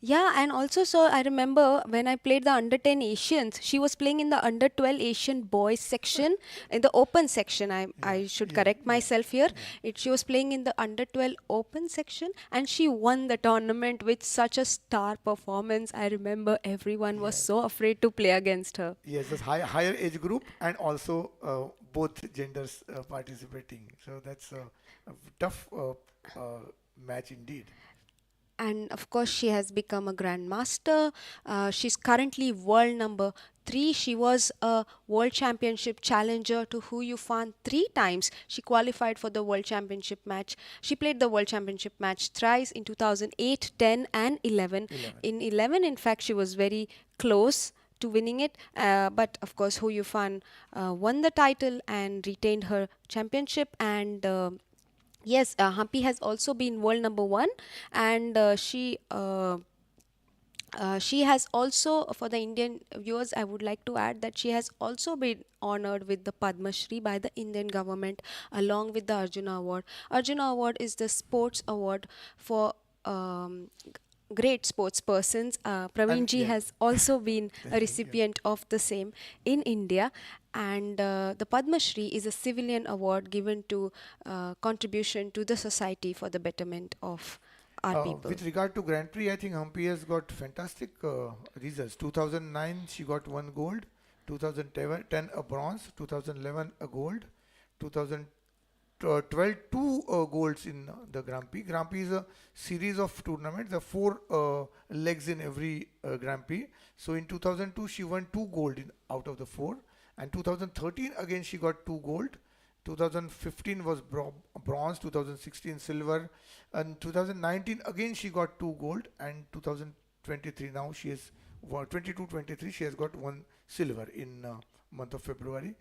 Yeah, and also, so I remember when I played the under 10 Asians, she was playing in the under 12 Asian boys section, in the open section. Yeah, I should yeah, correct yeah, myself here. yeah. She was playing in the under 12 open section, and she won the tournament with such a star performance. I remember everyone was Yes, so afraid to play against her. yes, this higher age group and also both genders participating. So that's a tough match indeed. And of course, she has become a grandmaster. She's currently world number 3. She was a world championship challenger to Hu Yufan 3 times. She qualified for the world championship match. She played the world championship match thrice in 2008, 10 and 11. 11. In 11, in fact, she was very close to winning it, but of course Hu Yufan won the title and retained her championship. And yes, Humpy has also been world number 1, and she has also, for the Indian viewers, I would like to add that she has also been honored with the Padma Shri by the Indian government along with the Arjuna Award. Arjuna Award is the sports award for great sports persons. Praveen And ji yeah, has also been a yeah. recipient of the same in India. And the Padma Shri is a civilian award given to contribution to the society for the betterment of our people. With regard to Grand Prix, I think Humpy has got fantastic results. 2009, she got 1 gold. 2010, a bronze. 2011, a gold. 2012, 2 golds in the Grand Prix. Grand Prix is a series of tournaments. There are 4 legs in every Grand Prix. So in 2002, she won 2 gold out of the 4. And 2013, again, she got 2 gold. 2015 was bronze, 2016 silver, and 2019 again she got 2 gold, and 2023 now she is 22-23 she has got 1 silver in month of February.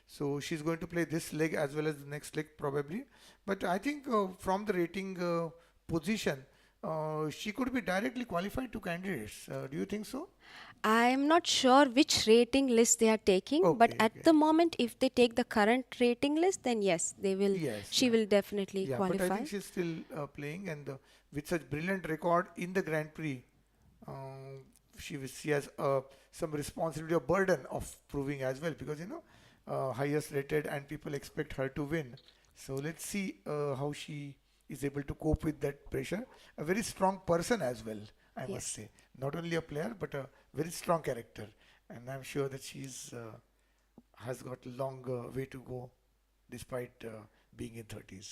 So she's going to play this leg as well as the next leg probably. But I think from the rating position, she could be directly qualified to candidates. Do you think so? I'm not sure which rating list they are taking, but Okay, at okay. the moment, if they take the current rating list, then yes, they will. Yes, She yeah. will definitely Yeah, but I qualify. think she's still playing, and with such brilliant record in the Grand Prix, she has some responsibility or burden of proving as well, because highest rated and people expect her to win. So let's see how she is able to cope with that pressure. A very strong person as well, I must Yes. say. Not only a player but a very strong character, and I'm sure that she's has got a long way to go despite being in 30s.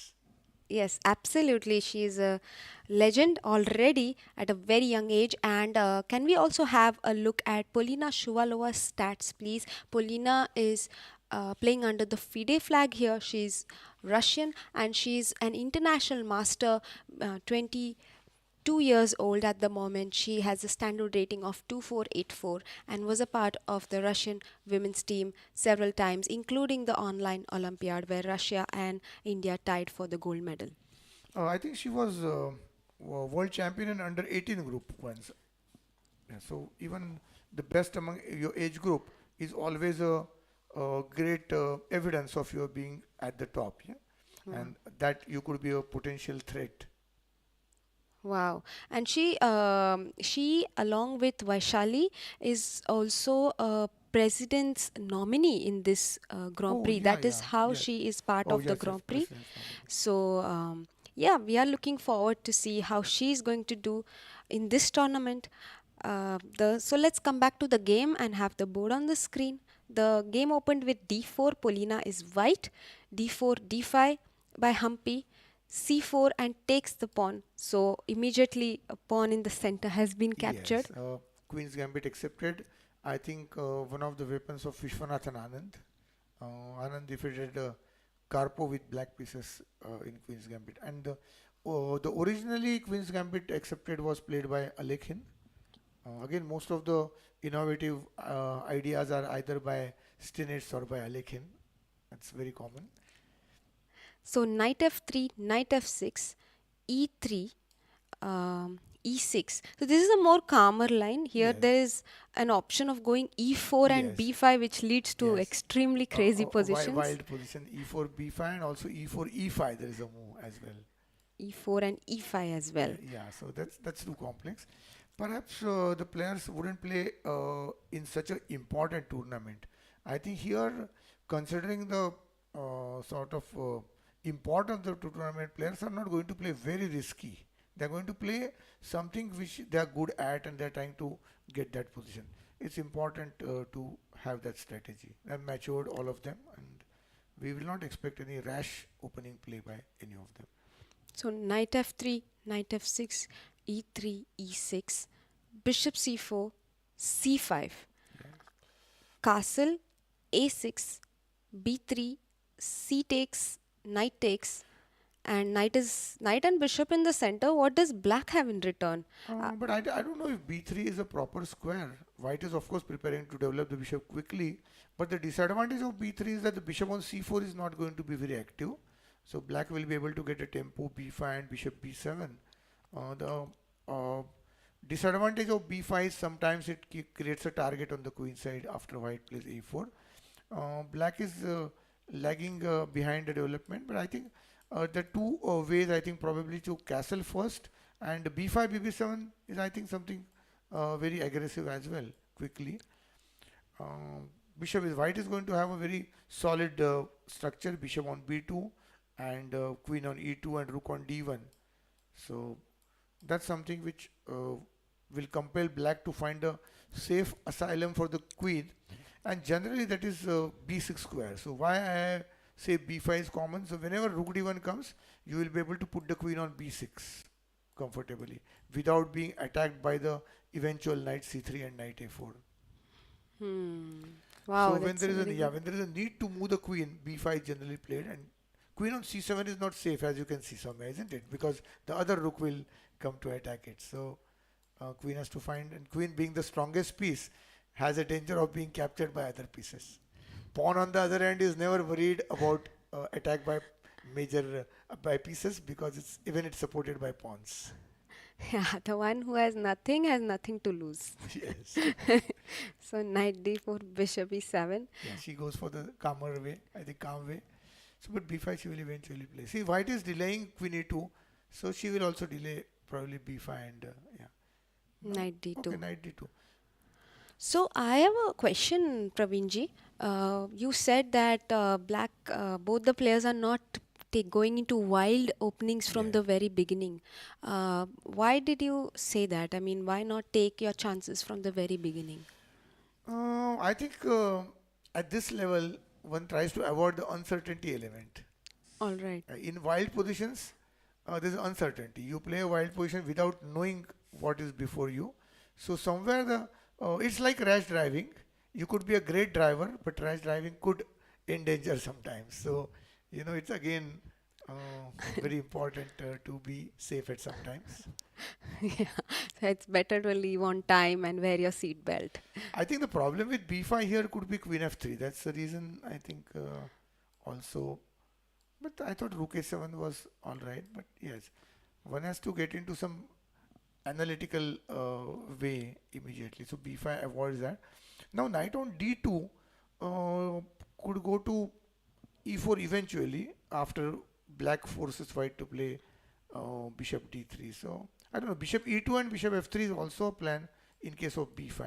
Yes, absolutely. She is a legend already at a very young age. And can we also have a look at Polina Shuvalova's stats, please? Polina is playing under the FIDE flag here. She's Russian and she's an international master, 22 years old at the moment. She has a standard rating of 2484 and was a part of the Russian women's team several times, including the online Olympiad where Russia and India tied for the gold medal. I think she was world champion in under 18 group once. Yeah, so even the best among your age group is always a great evidence of your being at the top. Yeah, Wow. and that you could be a potential threat. Wow. And she along with Vaishali is also a president's nominee in this Grand Oh Prix. yeah, That is yeah, how yes. she is part Oh of the yes, yes, Grand Prix. president's nominee. So, yeah, we are looking forward to see how she's going to do in this tournament. So let's come back to the game and have the board on the screen. The game opened with d4. Polina is white. d4, d5 by Humpy. c4 and takes the pawn. So immediately a pawn in the center has been captured. Yes, Queen's Gambit accepted. I think one of the weapons of Vishwanathan Anand. Anand defeated Karpo with black pieces in Queen's Gambit, and the originally Queen's Gambit accepted was played by Alekhin. Again, most of the innovative ideas are either by Stinitz or by Alekhin. That's very common. So knight f3, knight f6, e3, e6. So this is a more calmer line. Here Yes, there is an option of going e4 and yes, b5, which leads to yes. extremely crazy positions. Wild position e4 b5 and also e4 e5. There is a move as well. e4 and e5 as well. Yeah, so that's too complex. Perhaps the players wouldn't play in such an important tournament. I think here, considering the sort of importance of the tournament, players are not going to play very risky. They're going to play something which they are good at and they're trying to get that position. It's important to have that strategy. I've matured all of them, and we will not expect any rash opening play by any of them. So knight f3, knight f6, e3, e6, bishop c4, c5, Yeah. castle, a6, b3, c takes, and knight and bishop in the center. What does black have in return? But I don't know if b3 is a proper square. White is of course preparing to develop the bishop quickly, but the disadvantage of b3 is that the bishop on c4 is not going to be very active. So black will be able to get a tempo b5 and bishop b7. The disadvantage of b5 is sometimes it creates a target on the queen side after white plays a4. Black is lagging behind the development, but I think the two ways I think probably to castle first and b5 bb7 is I think something very aggressive as well quickly. Bishop is white is going to have a very solid structure, bishop on b2 and queen on e2 and rook on d1. So that's something which will compel black to find a safe asylum for the queen, and generally that is b6 square. So why I say b5 is common, so whenever rook d1 comes you will be able to put the queen on b6 comfortably without being attacked by the eventual knight c3 and knight a4. Wow, So when that's there a is a very yeah, good. when there is a need to move the queen, b5 is generally played, and queen on c7 is not safe as you can see, Soumya, isn't it? Because the other rook will come to attack it. So queen has to find, and queen being the strongest piece has a danger of being captured by other pieces. Pawn on the other end is never worried about attack by major by pieces because it's supported by pawns. Yeah, the one who has nothing to lose. Yes. So knight d4, bishop e7. Yeah, she goes for the calmer way, I think calm way. So, but b5 she will eventually play. See, white is delaying queen e2, so she will also delay probably b5 and yeah. No, Knight okay, d2. knight d2. So I have a question, Praveenji. You said that both the players are not going into wild openings from Yeah. the very beginning. Why did you say that? I mean, why not take your chances from the very beginning? I think at this level one tries to avoid the uncertainty element. All right. In wild positions, there's uncertainty. You play a wild position without knowing what is before you. So somewhere it's like rash driving. You could be a great driver, but rash driving could endanger sometimes. So it's again very important to be safe at sometimes. Yeah. So it's better to leave on time and wear your seat belt. I think the problem with b5 here could be queen f3. That's the reason I think also. But I thought rook a7 was all right. But yes, one has to get into some analytical way immediately. So b5 avoids that. Now knight on d2 could go to e4 eventually after black forces white to play bishop d3. So I don't know. Bishop e2 and bishop f3 is also a plan in case of b5.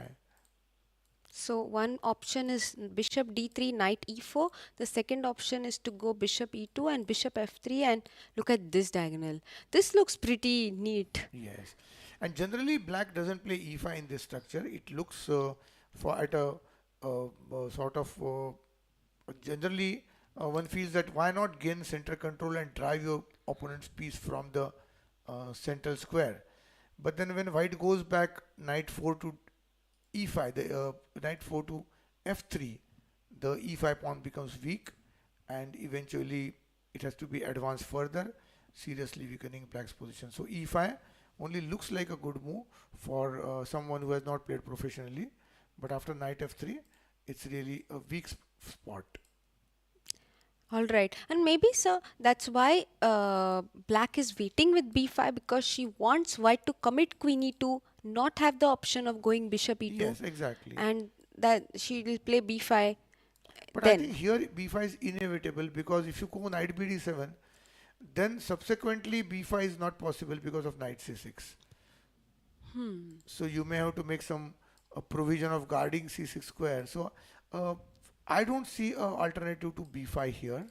So one option is bishop d3, knight e4. The second option is to go bishop e2 and bishop f3, and look at this diagonal. This looks pretty neat. Yes, and generally black doesn't play e5 in this structure. It looks for at a sort of generally one feels that why not gain center control and drive your opponent's piece from the central square. But then when white goes back knight 4 to e5, the knight 4 to f3, the e5 pawn becomes weak, and eventually it has to be advanced further, seriously weakening black's position. So e5 only looks like a good move for someone who has not played professionally, but after knight f3, it's really a weak spot. All right. And maybe, sir, that's why black is waiting with b5, because she wants white to commit queen e2, not have the option of going bishop e2, Yes, exactly. and that she will play b5 But I then. think here b5 is inevitable because if you go knight bd7, then subsequently b5 is not possible because of knight c6. So you may have to make some provision of guarding c6 square. So uh, I don't see a alternative to b5 here,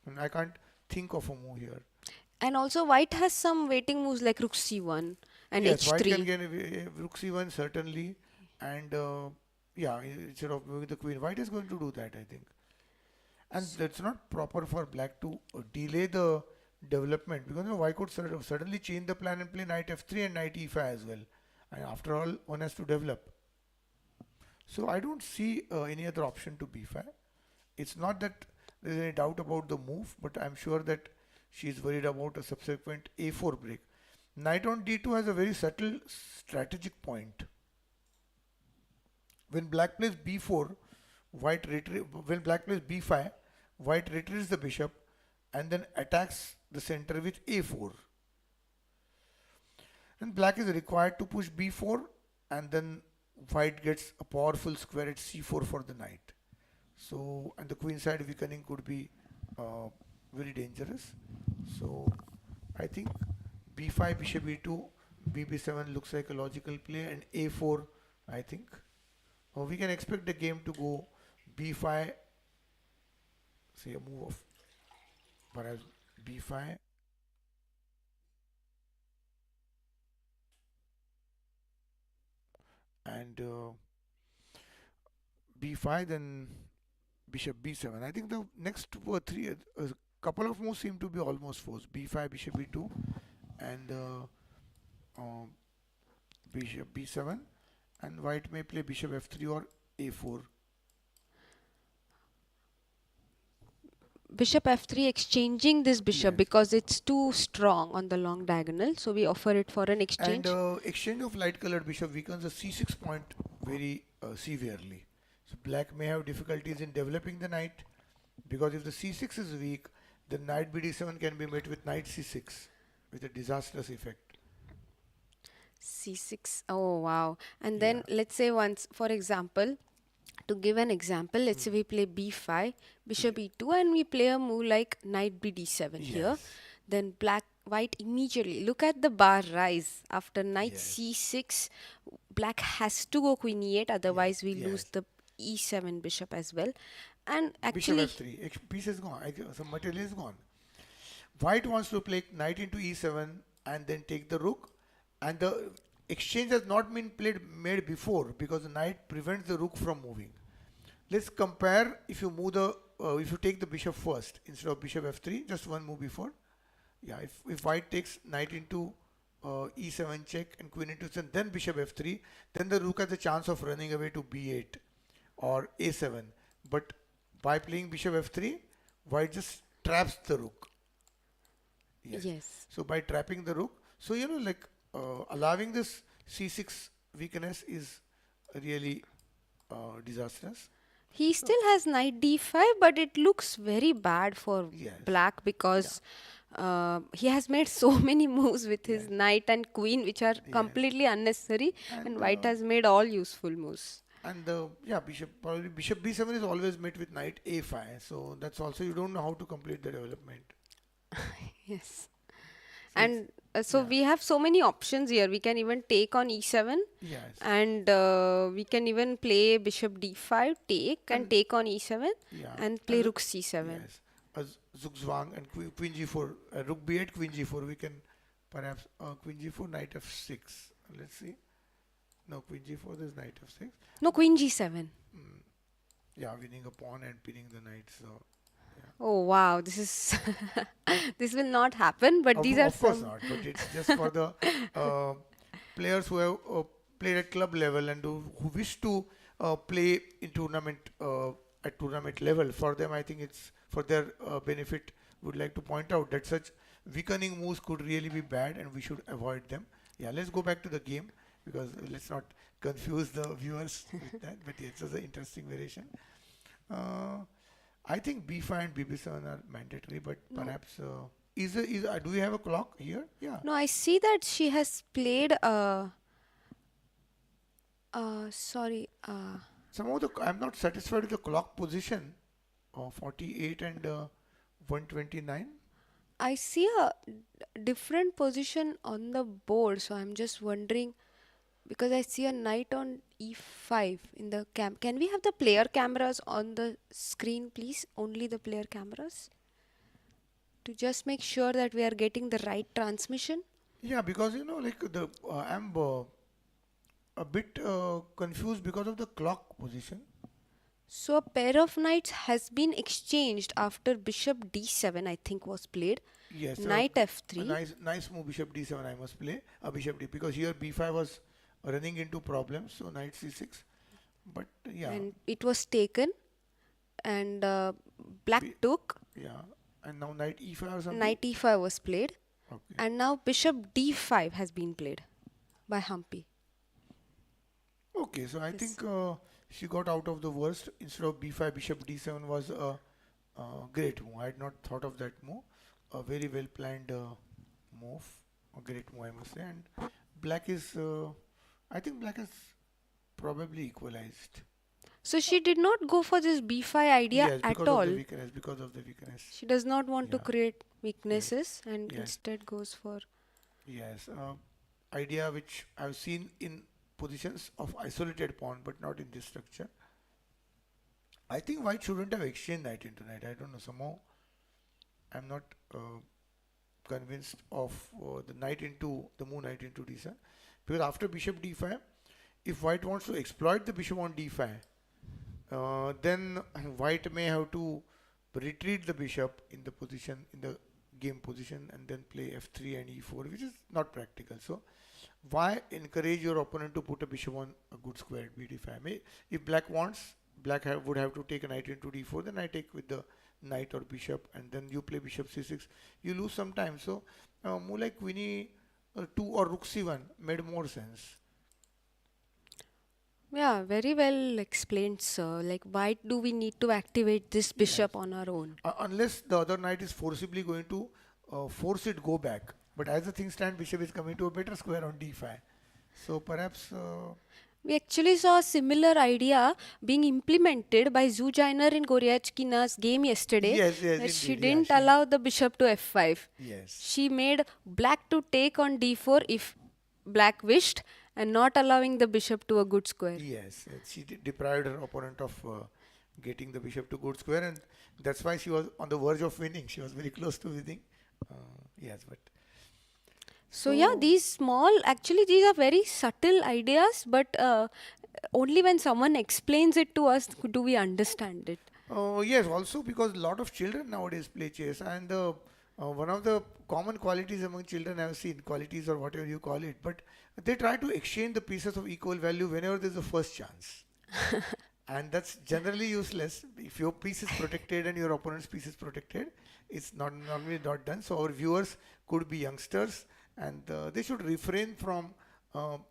and I can't think of a move here. And also white has some waiting moves like rook c1 and Yes, white can h3. get rook c1 certainly, and yeah, instead of moving the queen, white is going to do that, I think. And that's not proper for black to delay the development, because white could suddenly change the plan and play knight f3 and knight e5 as well. And after all, one has to develop. So I don't see any other option to b5. It's not that there's any doubt about the move, but I'm sure that she's worried about a subsequent a4 break. Knight on d2 has a very subtle strategic point. When black plays b4, when black plays b5, white retreats the bishop and then attacks the center with a4. And black is required to push b4, and then white gets a powerful square at c4 for the knight. So, and the queen side weakening could be uh, very dangerous. So, I think b5, bishop e2, bb7 looks like a logical play, and a4, I think. We can expect the game to go b5, say a move of perhaps b5, and b5, then bishop b7. I think the next two or three, couple of moves seem to be almost forced. b5, bishop e2, and uh, bishop b7, and white may play bishop f3 or a4. Bishop f3 exchanging this bishop Yes. because it's too strong on the long diagonal. So we offer it for an exchange. And exchange of light colored bishop weakens the c6 point very severely. So black may have difficulties in developing the knight, because if the c6 is weak, then knight bd7 can be met with knight c6 with a disastrous effect. c6. Oh, wow. And Yeah. then let's say once, for example, to give an example, let's say we play b5, bishop e2, and we play a move like knight bd7 here. Yes. Then white immediately, look at the bar rise. After knight Yes. c6, black has to go queen e8, otherwise we lose Yes. the e7 bishop as well. And Bishop actually, f3. Piece is gone. Some material is gone. White wants to play knight into e7 and then take the rook, and the exchange has not been made before, because the knight prevents the rook from moving. Let's compare if you move the if you take the bishop first instead of bishop f3, just one move before. Yeah, if white takes knight into e7 check and queen into 7, then bishop f3, then the rook has a chance of running away to b8 or a7. But by playing bishop f3, white just traps the rook. Yes. yes. So by trapping the rook, so like allowing this c6 weakness is really disastrous. He still has knight d5, but it looks very bad for Yes. black because he has made so many moves with his Yes. knight and queen which are Yes. completely unnecessary, and And white has made all useful moves. probably bishop b7 is always met with knight a5. So that's also, you don't know how to complete the development. Yes. So And so yeah. we have so many options here. We can even take on e7, Yes. and we can even play bishop d5, take, and And take on e7, yeah. and play rook c7. Yes. As Zugzwang and queen g4, rook b8, queen g4. We can perhaps queen g4, knight f6. Let's see. No, queen g4, there's knight f6. No, queen g7. Mm, yeah, winning a pawn and pinning the knight. So Oh wow, this is this will not happen, but these are of course some. not, but it's just for the uh, players who have played at club level and who wish to play in tournament at tournament level. For them, I think it's for their benefit. Would like to point out that such weakening moves could really be bad, and we should avoid them. Yeah, let's go back to the game, because let's not confuse the viewers with that. But it's just an interesting variation. Uh, I think B5 and BB7 are mandatory, but No, perhaps do we have a clock here? Yeah. no, I see that she has played sorry, Somehow I'm not satisfied with the clock position of 48 and 129. I see a different position on the board, so I'm just wondering because I see a knight on e5 in the cam. Can we have the player cameras on the screen, please? Only the player cameras to just make sure that we are getting the right transmission. Yeah, because like I'm a bit confused because of the clock position. So a pair of knights has been exchanged after bishop d7, I think, was played. Yes, Knight a f3, nice move, bishop d7. I must play a bishop d because here b5 was running into problems. So knight c6. But yeah, and it was taken, and black b took. yeah, and now knight e5 or something. Knight e5 was played, Okay. and now bishop d5 has been played by Humpy. Okay, so I Yes. think she got out of the worst. Instead of b5, bishop d7 was a great move. I had not thought of that move. A very well planned move. A great move, I must say. And black is, I think black has probably equalized. So she did not go for this b5 idea Yes, at because of the all. weakness. Because of the weakness. She does not want to Yeah. create Yes. weaknesses and Yes. instead goes for. Yes. Idea which I've seen in positions of isolated pawn, but not in this structure. I think white shouldn't have exchanged knight into knight. I don't know. Somehow I'm not convinced of the move knight into d7 because after bishop d5, if white wants to exploit the bishop on d5, then white may have to retreat the bishop in the position in the game position and then play f3 and e4, which is not practical. So why encourage your opponent to put a bishop on a good square at b5? If black wants, would have to take a knight into d4, then I take with the knight or bishop, and then you play bishop c6. You lose some time. So more like queen e2 or rook c1 made more sense. Yeah, very well explained, sir. Like, why do we need to activate this Yes. bishop on our own? Unless the other knight is forcibly going to force it go back. But as the things stand, bishop is coming to a better square on d5. So perhaps We actually saw a similar idea being implemented by Zhu Jiner in Goriachkina's game yesterday, yes, yes, that she indeed. Yeah, didn't she. allow the bishop to f5. Yes. She made black to take on d4 if black wished, and not allowing the bishop to a good square. Yes, she deprived her opponent of getting the bishop to good square, and that's why she was on the verge of winning. She was very close to winning. Yes, but So yeah, so actually these are very subtle ideas, but only when someone explains it to us do we understand it. yes, also because a lot of children nowadays play chess, and one of the common qualities among children I've seen, qualities or whatever you call it, but they try to exchange the pieces of equal value whenever there's a first chance. And that's generally useless. If your piece is protected and your opponent's piece is protected, it's not normally not done. So our viewers could be youngsters, and they should refrain from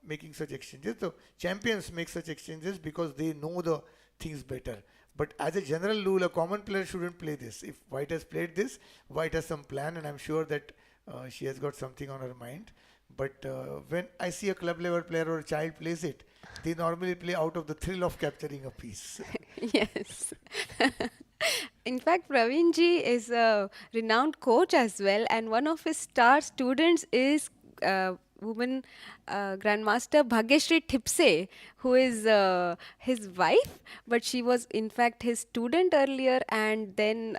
making such exchanges. The champions make such exchanges because they know the things better. But as a general rule, a common player shouldn't play this. If white has played this, white has some plan, and I'm sure that she has got something on her mind. But when I see a club level player or a child plays it, they normally play out of the thrill of capturing a piece. Yes. In fact, Praveen ji is a renowned coach as well, and one of his star students is woman grandmaster Bhagyashree Thipsay, who is his wife, but she was in fact his student earlier, and then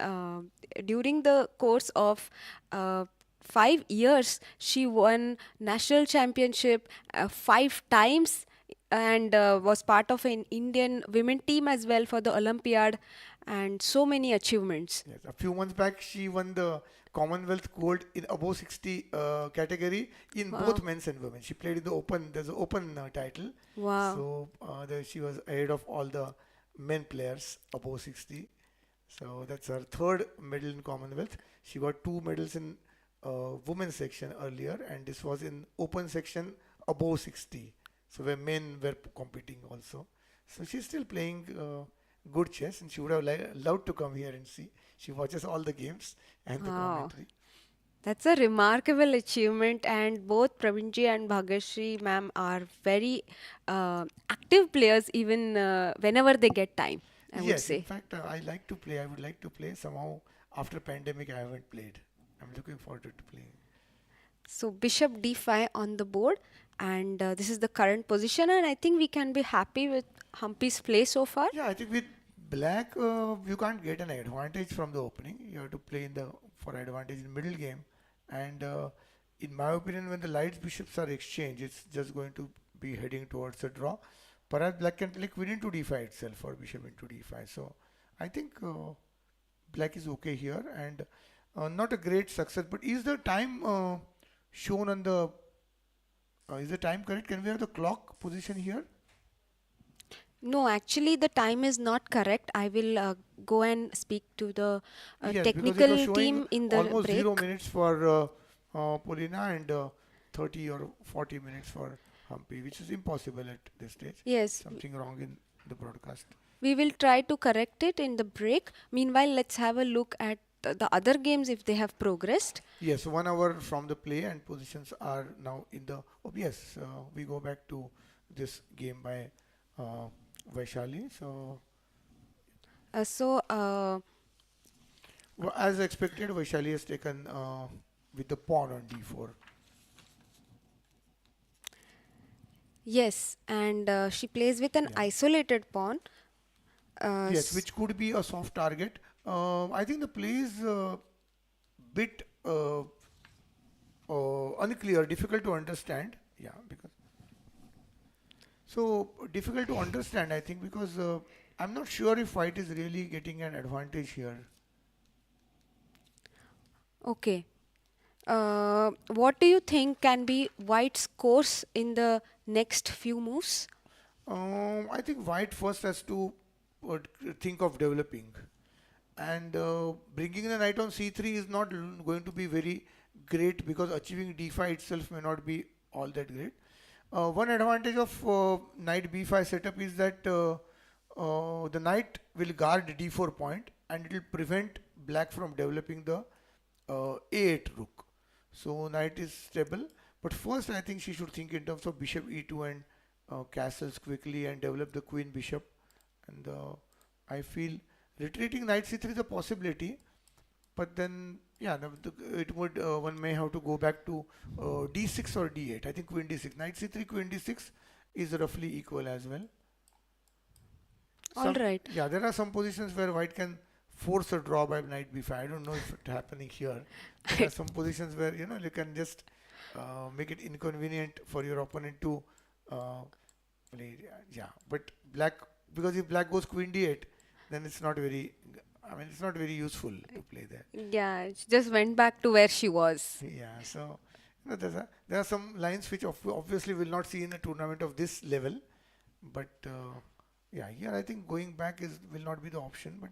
during the course of 5 years, she won national championship 5 times and was part of an Indian women team as well for the Olympiad, and so many achievements. Yes, a few months back, she won the Commonwealth Gold in above 60 category in both Wow. men's and women. She played in the open. There's an open title, Wow. so she was ahead of all the men players above 60. So that's her third medal in Commonwealth. She got two medals in women's section earlier, and this was in open section above 60. So where men were competing also. So she's still playing good chess, and she would have loved to come here and see. She watches all the games and the Wow. commentary. That's a remarkable achievement, and both Praveenji and Bhagyashree ma'am are very active players, even whenever they get time, I would Yes, in say. fact, I like to play. I would like to play. Somehow, after pandemic, I haven't played. I'm looking forward to playing. So bishop d5 on the board, and this is the current position, and I think we can be happy with Humpy's play so far. Yeah, I think with black, you can't get an advantage from the opening. You have to play in the for advantage in middle game, and in my opinion, when the lights bishops are exchanged, it's just going to be heading towards a draw. Perhaps black can play queen into d5 itself or bishop into d5. So I think black is okay here, and not a great success. But is the time shown on the is the time correct? Can we have the clock position here? No, actually, the time is not correct. I will go and speak to the Yes, because it was technical showing team in the almost break. 0 minutes for Polina and 30 or 40 minutes for Humpy, which is impossible at this stage. Yes, Something wrong in the broadcast. we will try to correct it in the break. Meanwhile, let's have a look at the other games if they have progressed. Yes, 1 hour from the play and positions are now in the. Oh, yes, we go back to this game by uh, Vaishali. So, So, as expected, Vaishali has taken with the pawn on d4. yes, and she plays with an Yeah. isolated pawn. Yes, which could be a soft target. I think the play is bit unclear, difficult to understand. Yeah, because so difficult to understand. I think because I'm not sure if white is really getting an advantage here. Okay. What do you think can be White's course in the next few moves? I think white first has to think of developing, and bringing the knight on c3 is not going to be very great because achieving d5 itself may not be all that great. One advantage of knight b5 setup is that the knight will guard d4 point and it will prevent black from developing the a8 rook. So knight is stable, but first I think she should think in terms of bishop e2 and castles quickly and develop the queen bishop. And I feel retreating knight c3 is a possibility, but then yeah, it would one may have to go back to d6 or d8. I think queen d6, knight c3, queen d6 is roughly equal as well. All right. Yeah, there are some positions where white can force a draw by knight b5. I don't know if it's happening here. There are some positions where you can just make it inconvenient for your opponent to uh, play. Yeah, but black, because if black goes queen d8, then it's not very. I mean, it's not very useful to play there. Yeah, she just went back to where she was. Yeah, so there are some lines which obviously will not see in a tournament of this level, but yeah, here I think going back is will not be the option. But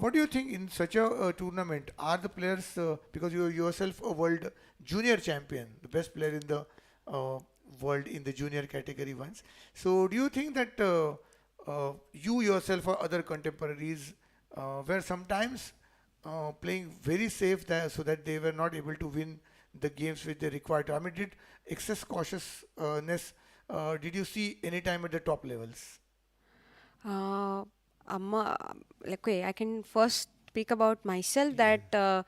what do you think in such a tournament? Are the players because you are yourself a world junior champion, the best player in the world in the junior category once? So do you think that you yourself or other contemporaries were sometimes playing very safe there so that they were not able to win the games which they required to? I mean, did excess cautiousness did you see any time at the top levels? Uh, Amma, like, okay, I can first speak about myself Yeah. that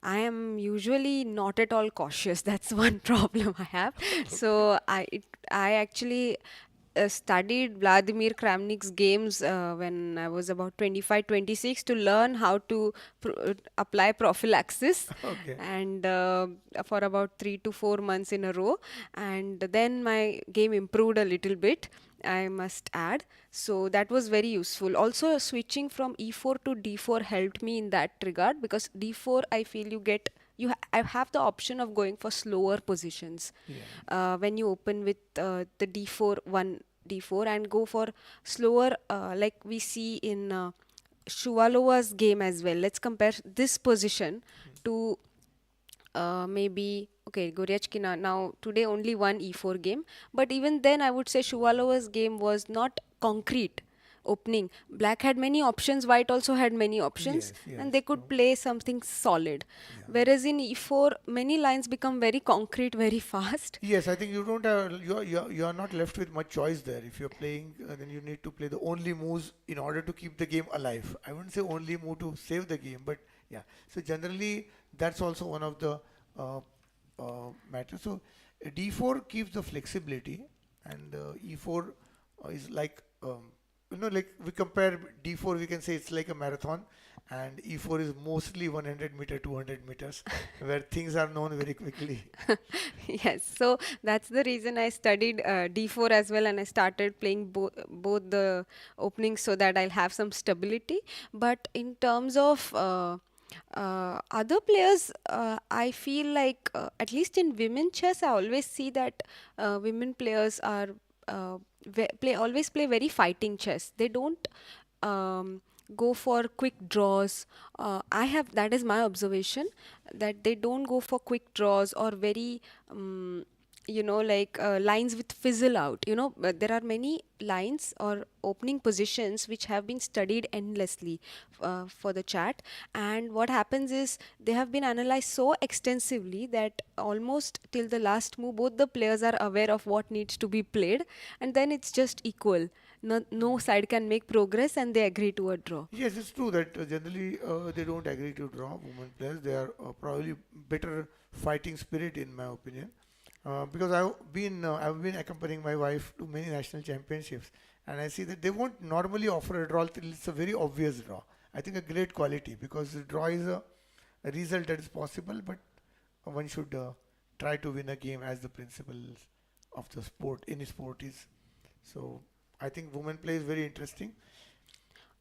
I am usually not at all cautious. That's one problem I have. So I actually studied Vladimir Kramnik's games when I was about 25, 26 to learn how to apply prophylaxis, Okay. and for about 3 to 4 months in a row. And then my game improved a little bit, I must add. So that was very useful. Also, switching from e4 to d4 helped me in that regard, because d4 I feel I have the option of going for slower positions Yeah. when you open with the d4 1 d4 and go for slower, like we see in Shuvalova's game as well. Let's compare this position to maybe, okay, Goriachkina. Now today only one e4 game, but even then I would say Shuvalova's game was not concrete opening. Black had many options, white also had many options, Yes. Yes. and they could True. play something solid. Yeah. Whereas in e4, many lines become very concrete very fast. Yes, I think you don't have you are not left with much choice there. If you're playing, then you need to play the only moves in order to keep the game alive. I wouldn't say only move to save the game, but Yeah. So generally, that's also one of the uh, matters. So D4 keeps the flexibility, and E4 is like like we compare D4, we can say it's like a marathon, and E4 is mostly 100 meter, 200 meters, where things are known very quickly. Yes, so that's the reason I studied D4 as well, and I started playing both the openings so that I'll have some stability. But in terms of other players, I feel like at least in women chess, I always see that women players are always play very fighting chess. They don't um, go for quick draws. I have that is my observation, that they don't go for quick draws or very like lines with fizzle out. But there are many lines or opening positions which have been studied endlessly for the chat, and what happens is they have been analyzed so extensively that almost till the last move both the players are aware of what needs to be played, and then it's just equal. No side can make progress, and they agree to a draw. Yes, it's true that generally they don't agree to draw women players. They are probably better fighting spirit, in my opinion. Because I've been accompanying my wife to many national championships, and I see that they won't normally offer a draw till it's a very obvious draw. I think a great quality, because the draw is a result that is possible, but one should try to win a game as the principle of the sport, any sport is. So I think women play is very interesting.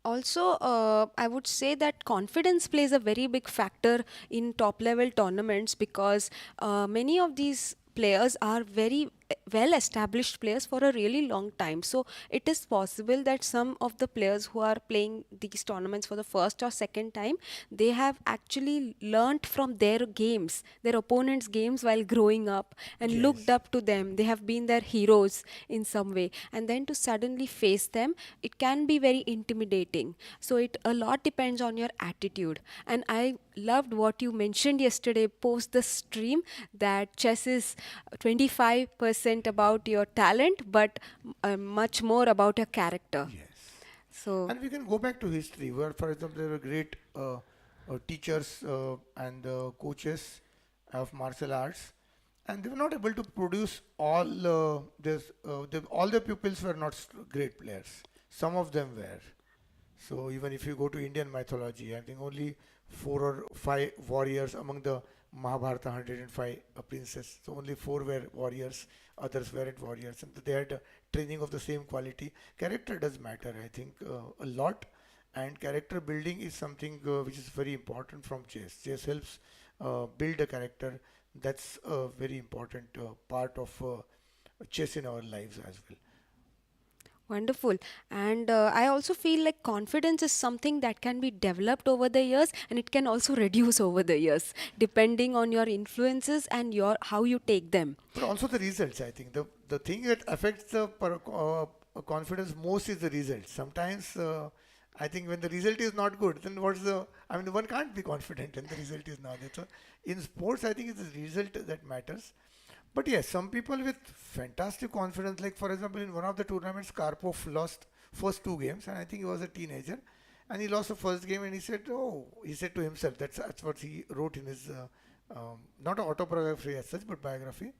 Also, I would say that confidence plays a very big factor in top level tournaments, because many of these players are very well established players for a really long time. So it is possible that some of the players who are playing these tournaments for the first or second time, they have actually learnt from their games, their opponents' games while growing up, and looked Yes. up to them. They have been their heroes in some way, and then to suddenly face them, it can be very intimidating. So it a lot depends on your attitude. And I loved what you mentioned yesterday post the stream, that chess is 25% about your talent, but much more about your character. Yes. So And we can go back to history, where, for example, there were great teachers and coaches of martial arts, and they were not able to produce all the pupils were not great players. Some of them were. So even if you go to Indian mythology, I think only 4 or 5 warriors among the Mahabharata 105 princes. So only 4 were warriors, others weren't warriors, and they had training of the same quality. Character does matter, I think, a lot, and character building is something which is very important from chess. Chess helps build a character. That's a very important part of chess in our lives as well. wonderful. And I also feel like confidence is something that can be developed over the years, and it can also reduce over the years, depending on your influences and your how you take them. But also the results, I think. The thing that affects the confidence most is the result. Sometimes I think when the result is not good, then I mean, one can't be confident when the result is not there. So in sports, I think it's the result that matters. But yes, some people with fantastic confidence, like for example, in one of the tournaments, Karpov lost first 2 games, and I think he was a teenager, and he lost the first game, and he said, "Oh," he said to himself. That's what he wrote in his not an autobiography as such, but biography.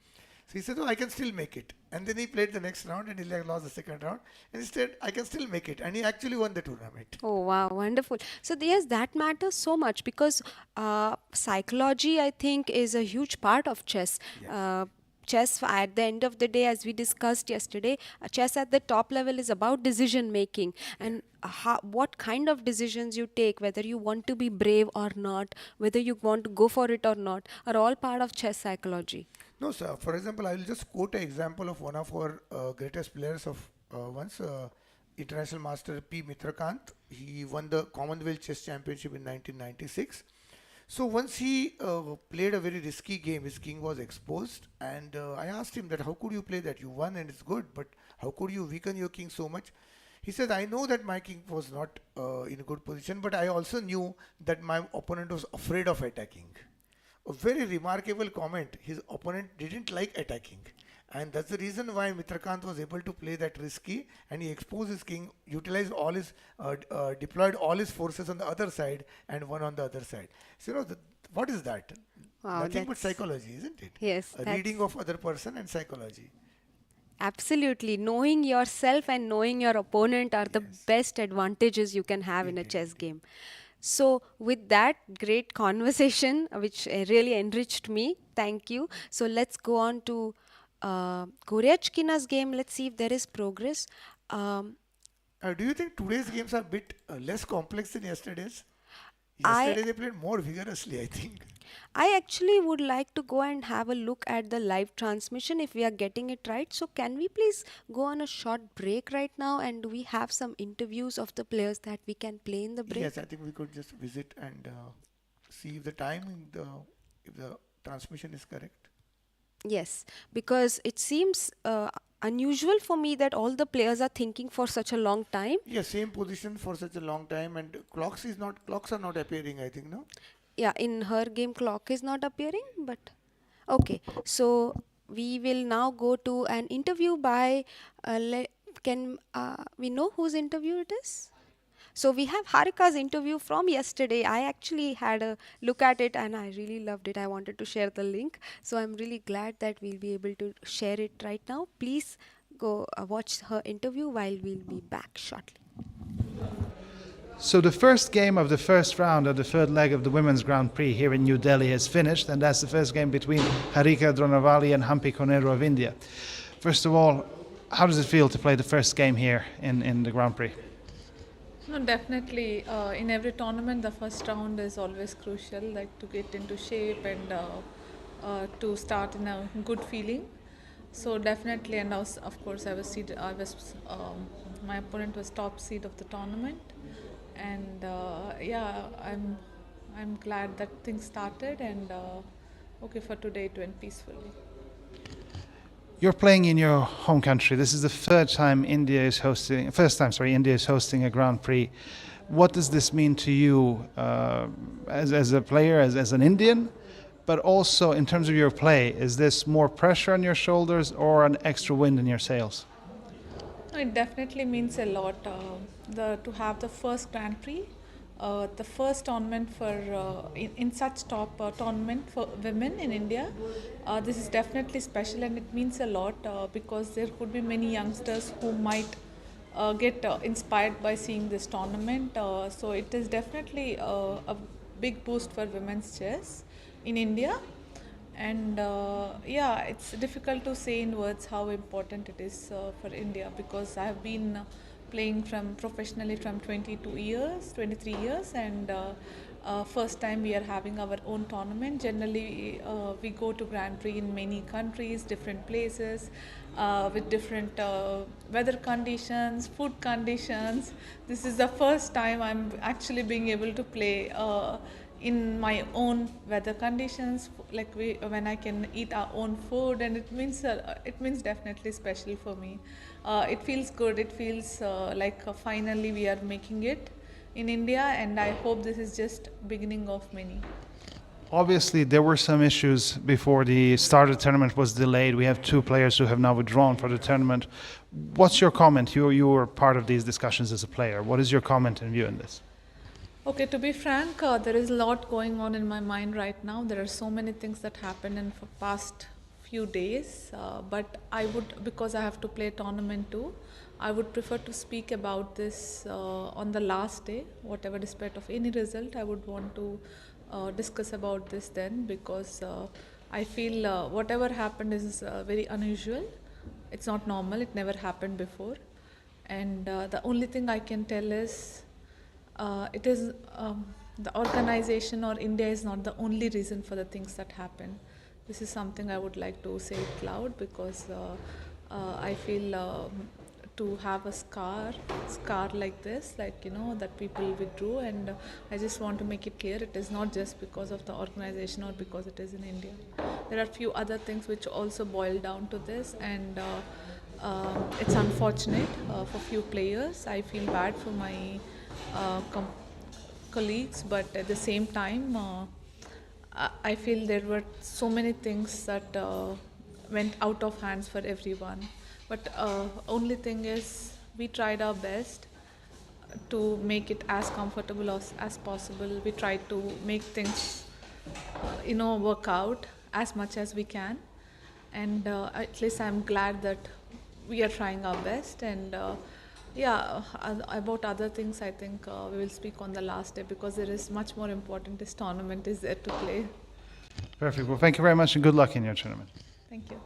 So he said, "Oh, I can still make it." And then he played the next round, and he lost the second round, and he said, "I can still make it," and he actually won the tournament. Oh, wow, wonderful. So, yes, that matters so much, because psychology, I think, is a huge part of chess. Yes. Chess, at the end of the day, as we discussed yesterday, chess at the top level is about decision making, Yeah. and what kind of decisions you take, whether you want to be brave or not, whether you want to go for it or not, are all part of chess psychology. No, sir. For example, I will just quote an example of one of our greatest players of once, International Master P. Mitrakant. He won the Commonwealth Chess Championship in 1996. So once he played a very risky game, his king was exposed, and I asked him that how could you play that? You won and it's good, but how could you weaken your king so much? He said, I know that my king was not in a good position, but I also knew that my opponent was afraid of attacking. A very remarkable comment. His opponent didn't like attacking, And that's the reason why Mitrakant was able to play that risky, and he exposed his king, utilized all his, deployed all his forces on the other side, and won on the other side. So what is that? Wow, Nothing but that's psychology, isn't it? yes, A that's reading of other person and psychology. absolutely knowing yourself and knowing your opponent are the Yes, best advantages you can have in a indeed, chess indeed. game. So, with that great conversation, which really enriched me, thank you. So, let's go on to Goriachkina's game. Let's see if there is progress. Um, Do you think today's games are a bit less complex than yesterday's? I Yesterday they played more vigorously, I think. I actually would like to go and have a look at the live transmission if we are getting it right. So, can we please go on a short break right now, and do we have some interviews of the players that we can play in the Yes, break? I think we could just visit and see if the time in the if the transmission is correct. Yes, because it seems unusual for me that all the players are thinking for such a long time. Yes, same position for such a long time, and clocks are not appearing, I think, no. Yeah, in her game, clock is not appearing, but okay. So we will now go to an interview by. Can we know whose interview it is? So we have Harika's interview from yesterday. I actually had a look at it and I really loved it. I wanted to share the link. So I'm really glad that we'll be able to share it right now. Please go watch her interview while we'll be back shortly. So the first game of the first round of the third leg of the Women's Grand Prix here in New Delhi has finished, and that's the first game between Harika Dronavali and Humpy of India. First of all, how does it feel to play the first game here in the Grand Prix? No, definitely. In every tournament, the first round is always crucial, like to get into shape and to start in a good feeling. So definitely, and also, of course, I was seeded. My opponent was top seed of the tournament, and yeah, I'm glad that things started, and okay, for today it went peacefully. You're playing in your home country. This is the first time India is hosting a Grand Prix. What does this mean to you as a player, as an Indian, but also in terms of your play? Is this more pressure on your shoulders or an extra wind in your sails? It definitely means a lot to have the first Grand Prix, the first tournament for in such top tournament for women in India. This is definitely special and it means a lot because there could be many youngsters who might get inspired by seeing this tournament. So it is definitely a big boost for women's chess in India. And yeah, it's difficult to say in words how important it is for India because I have been playing from professionally from 23 years, and first time we are having our own tournament. Generally, we go to Grand Prix in many countries, different places, with different weather conditions, food conditions. This is the first time I'm actually being able to play in my own weather conditions, like when I can eat our own food, and it means definitely special for me. It feels good. It feels like finally we are making it in India, and I hope this is just beginning of many. Obviously, there were some issues before the start of the tournament was delayed. We have two players who have now withdrawn for the tournament. What's your comment? You were part of these discussions as a player. What is your comment and view on this? Okay, to be frank, there is a lot going on in my mind right now. There are so many things that happened in the past few days, but I would, because I have to play a tournament too, I would prefer to speak about this on the last day, whatever despite of any result, I would want to discuss about this then, because I feel whatever happened is very unusual. It's not normal, it never happened before. And the only thing I can tell is it is the organization or India is not the only reason for the things that happen. This is something I would like to say it loud because I feel to have a scar like this, like that people withdrew, and I just want to make it clear it is not just because of the organization or because it is in India. There are few other things which also boil down to this, and it's unfortunate for few players. I feel bad for my colleagues, but at the same time I feel there were so many things that went out of hands for everyone. But only thing is, we tried our best to make it as comfortable as possible. We tried to make things, work out as much as we can. And at least I'm glad that we are trying our best. And about other things, I think we will speak on the last day, because there is much more important. This tournament is there to play. Perfect. Well, thank you very much and good luck in your tournament. Thank you.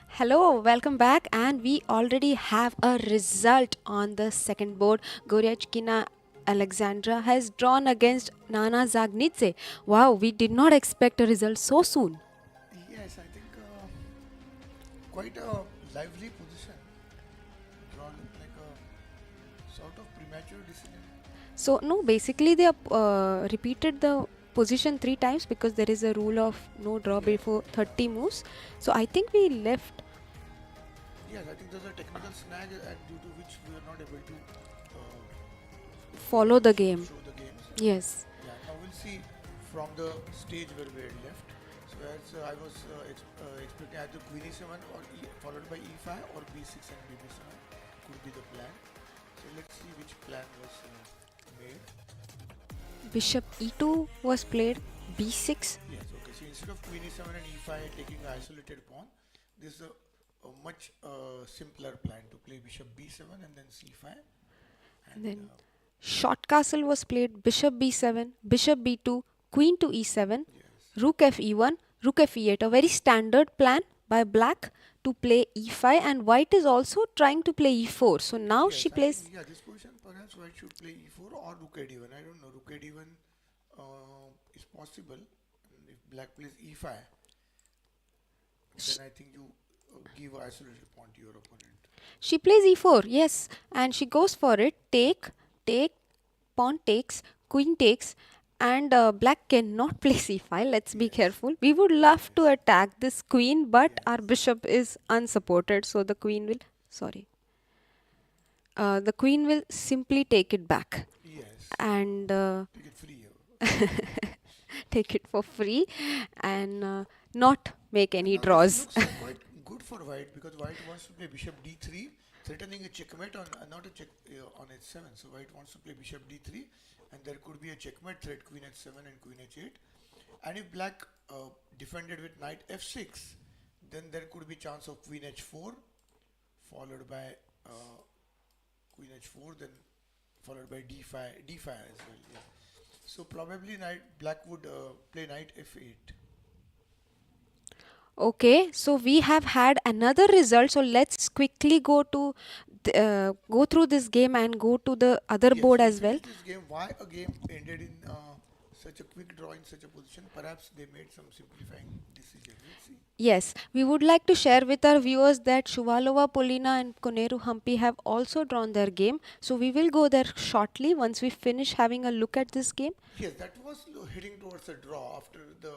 Hello, welcome back, and we already have a result on the second board. Goriachkina Alexandra has drawn against Nana Zagnitze. Wow, we did not expect a result so soon. Yes, I think quite a lively position. Draw looked like a sort of premature decision. So, no, basically they repeated the position 3 times because there is a rule of no draw Yes, before 30 moves. So, I think we left yes, I think there's a technical snag due to which we are not able to follow the game. show the games. Yes. Yeah, now we'll see from the stage where we had left. So as I was expecting either Queen E7 or followed by E5 or B6 and Bibisara could be the plan. So let's see which plan was made. Bishop e2 was played, b6. Yes, okay. So instead of Queen E7 and E5 taking an isolated pawn, this is a much simpler plan to play Bishop B7 and then C5. And Then short castle was played, bishop b7, bishop b2, queen to e7, yes. rook f e1, rook f e8. A very standard plan by black to play e5, and white is also trying to play e4. So now Yes, she I plays. think, yeah, this position perhaps white should play E4 or Rook at E1. I don't know. Rook at E1 is possible. And if black plays E5, then I think you give an isolated pawn to your opponent. She plays e4, yes, and she goes for it. Take, take, pawn takes, queen takes, and black cannot play c5. Let's be Yes. careful. We would love to attack this queen, but our Yes. bishop is unsupported, so the queen will. Sorry. The queen will simply take it back Yes. and Take it free. take it for free and not make any Now draws. this looks quite good for white because white wants to play Bishop D3, threatening a checkmate on not a check on H7. So white wants to play Bishop D3, and there could be a checkmate threat Queen H7 and Queen H8. And if black defended with Knight F6, then there could be chance of Queen H4, followed by Queen H4, then followed by D5 as well. Yeah. So probably black would play Knight F8. Okay, so we have had another result. So let's quickly go to go through this game and go to the other Yes, board we'll as well. finish this game. Why a game ended in such a quick draw in such a position? Perhaps they made some simplifying decisions. Let's see. Yes, we would like to share with our viewers that Shuvalova, Polina and Koneru Humpy have also drawn their game. So we will go there shortly once we finish having a look at this game. Yes, that was heading towards a draw after the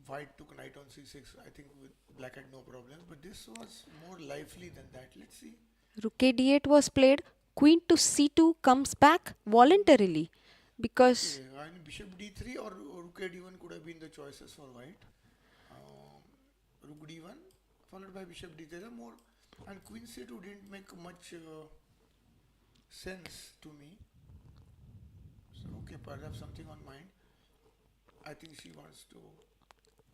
white took knight on c6. I think with black had no problems, but this was more lively than that. Let's see. Rook d8 was played. Queen to c2 comes back voluntarily because Yeah, and bishop d3 or rook d1 could have been the choices for white. Rook d1 followed by bishop d3. There are more, and queen c2 didn't make much sense to me. So okay, perhaps something on mind. I think she wants to.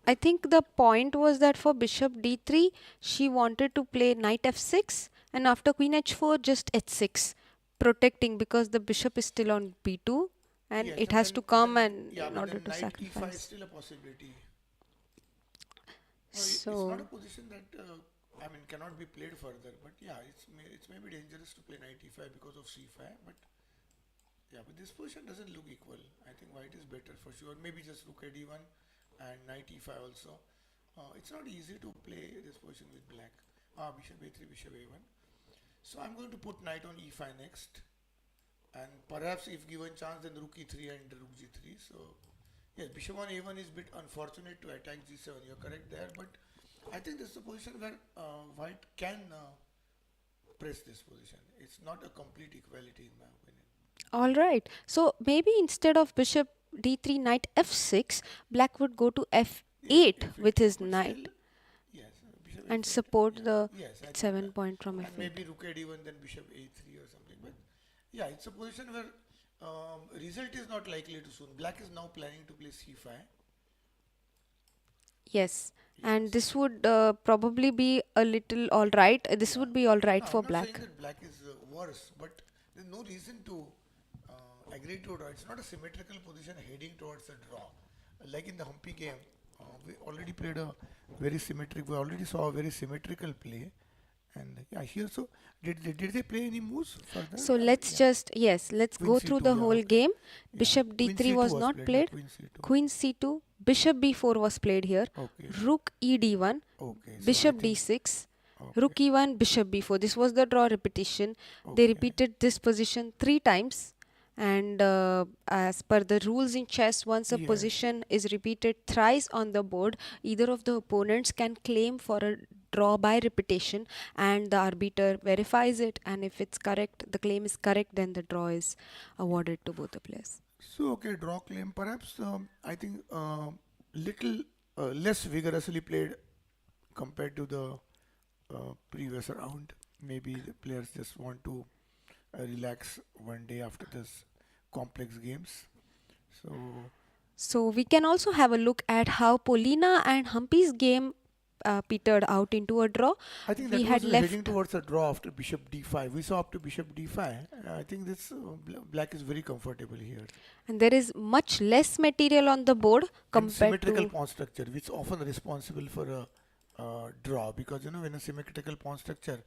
I think the point was that for bishop d3 she wanted to play knight f6 and after queen h4 just h6 protecting because the bishop is still on b2 and Yes, it and has then, to come then and yeah, in but order then to knight e5 is sacrifice. still a possibility. It's So not a position that I mean cannot be played further. But yeah, it's maybe dangerous to play knight e5 because of c5. But yeah, but this position doesn't look equal. I think white is better for sure. Maybe just rook at e1 and knight e5 also. It's not easy to play this position with black. Bishop a3, bishop a1. So I'm going to put knight on e5 next. And perhaps if given chance then rook e3 and rook g3. So yes, bishop on a1 is a bit unfortunate to attack g7. You're correct there. But I think this is a position where white can press this position. It's not a complete equality in my opinion. all right. So maybe instead of bishop d3 knight f6 black would go to f8 Yes, f8, with his but knight still, yes, bishop and f8, support yeah, the yes, I think 7 point from and f8. maybe rook at e1 then bishop a3 or something. But yeah, it's a position where result is not likely to soon. Black is now planning to play c5. Yes, and Yes. this would probably be a little all right. This Yeah. would be all right No, for I'm not saying black. that black is worse, but there's no reason to agree to a draw. It's not a symmetrical position heading towards a draw. Like in the Humpy game, We already played a very symmetric. We already saw a very symmetrical play, and yeah, here so did they play any moves further? So let's Yeah, just, yes, let's Queen go through C2. the Yeah, whole okay. game. Yeah, Bishop Queen d3 C2 was was not played. Yeah, played. Queen C2. Queen c2, bishop b4 was played here. Okay, Rook e d1, okay. So I bishop think d6, okay, rook e1, bishop b4. This was the draw repetition. They okay. repeated this position 3 times. And as per the rules in chess, once a Yes. position is repeated thrice on the board, either of the opponents can claim for a draw by repetition, and the arbiter verifies it. And if it's correct, the claim is correct, then the draw is awarded to both the players. So okay, draw claim. Perhaps I think little less vigorously played compared to the previous round. Maybe the players just want to relax one day after this complex games. So So we can also have a look at how Polina and Humpy's game petered out into a draw. I think We that had was heading left, towards a draw after bishop d5. We saw up to bishop d5. I think this black is very comfortable here. and there is much less material on the board And compared symmetrical to. pawn structure, which often responsible for a draw, because you know when a symmetrical pawn structure,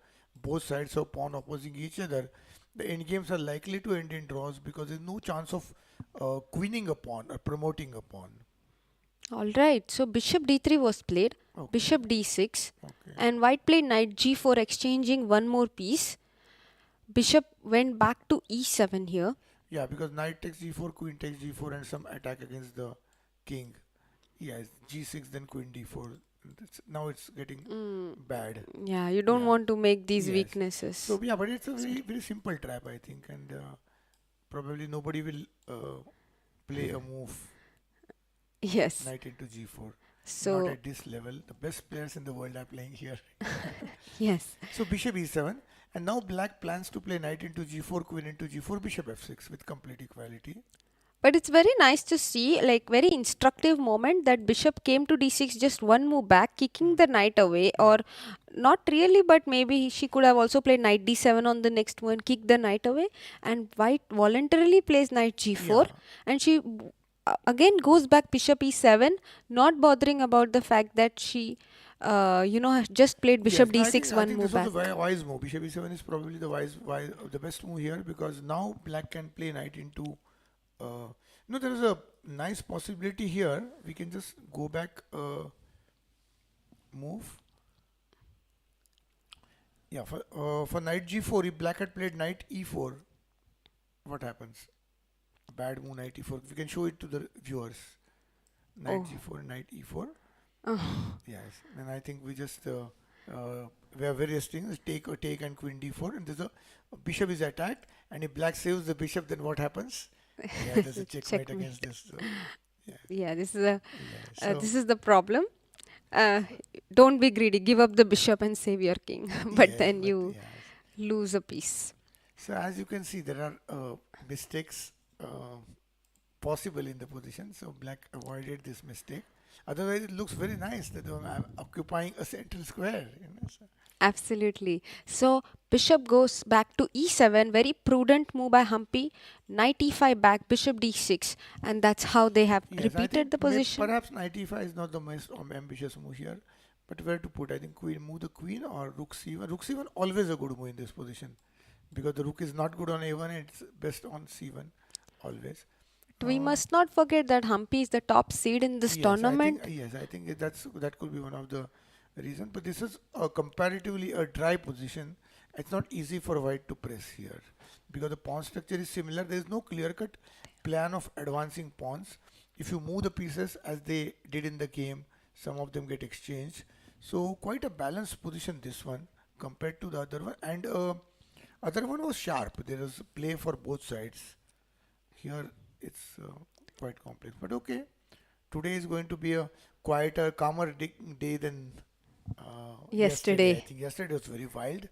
both sides of pawn opposing each other, the end games are likely to end in draws because there's no chance of queening a pawn or promoting a pawn. Alright, so bishop d3 was played, Okay, bishop d6, okay. and white played knight g4, exchanging one more piece. Bishop went back to e7 here. Yeah, because knight takes g4, queen takes g4, and some attack against the king. Yes, g6, then queen d4. Now it's getting bad. Yeah, you don't Yeah. want to make these Yes. weaknesses. So yeah, but it's a very simple trap, I think, and probably nobody will play a move Yes. knight into g4. Not So, at this level. The best players in the world are playing here. yes. So bishop e7, and now black plans to play knight into g4, queen into g4, bishop f6 with complete equality. But it's very nice to see, like, very instructive moment that bishop came to d6, just one move back, kicking the knight away, or not really, but maybe she could have also played knight d7 on the next one, kick the knight away, and white voluntarily plays knight g4, Yeah. and she again goes back bishop e7, not bothering about the fact that she, has just played bishop Yes, no, d6 I one think move this was back. a very wise move. Bishop e7 is probably the best move here, because now black can play knight into. No, there is a nice possibility here. We can just go back move. Yeah, for knight g4, if black had played knight e4, what happens? Bad move, knight e4. We can show it to the viewers. Knight Oh. g4, knight e4. Oh. Yes, and I think we just we have various things, take or take and queen d4, and there's a bishop is attacked, and if black saves the bishop, then what happens? Yeah, there's a checkmate Checkmate. against this. So, yeah, Yeah, this is yeah. So this is the problem. Uh, don't be greedy. Give up the bishop and save your king. But yes, then but you yes. lose a piece. So as you can see, there are mistakes possible in the position. So black avoided this mistake. Otherwise, it looks very nice that I'm occupying a central square. So. Absolutely. So bishop goes back to e7. Very prudent move by Humpy. Knight e5 back, bishop d6, and that's how they have Yes, I repeated think the position. perhaps knight e5 is not the most ambitious move here. But where to put? I think queen, move the queen, or rook c1. Rook c1 always a good move in this position, because the rook is not good on a1, it's best on c1 always. We must not forget that Humpy is the top seed in this tournament. I think that could be one of the reasons. But this is comparatively a dry position. It's not easy for white to press here, because the pawn structure is similar. There is no clear-cut plan of advancing pawns. If you move the pieces as they did in the game, some of them get exchanged. So quite a balanced position, this one, compared to the other one. And other one was sharp. There was play for both sides. Here it's quite complex. But okay, today is going to be a quieter, calmer day than yesterday. I Yesterday. think yesterday was very wild.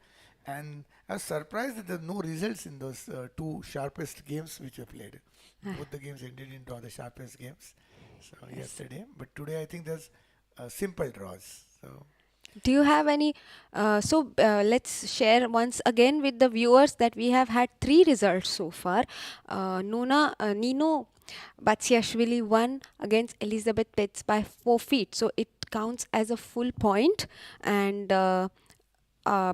And I was surprised that there are no results in those two sharpest games which were played. Both the games ended in draw, the sharpest games. So yesterday, but today I think there's simple draws. So Do you have any? Let's share once again with the viewers that we have had 3 results so far. Nino Batsiashvili won against Elizabeth Petz by 4 feet. So it counts as a full point. And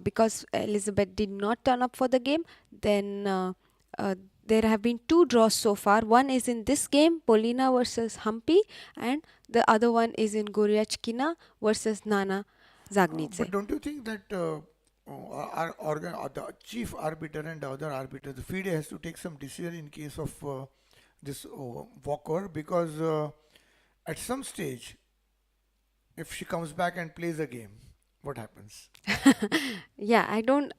because Elizabeth did not turn up for the game, then uh, there have been 2 draws so far. One is in this game, Polina versus Humpy, and the other one is in Goriachkina versus Nana But Zagnidze. don't you think that the chief arbiter and the other arbiter, the FIDE has to take some decision in case of this walkover, because at some stage, if she comes back and plays a game, what happens? Yeah,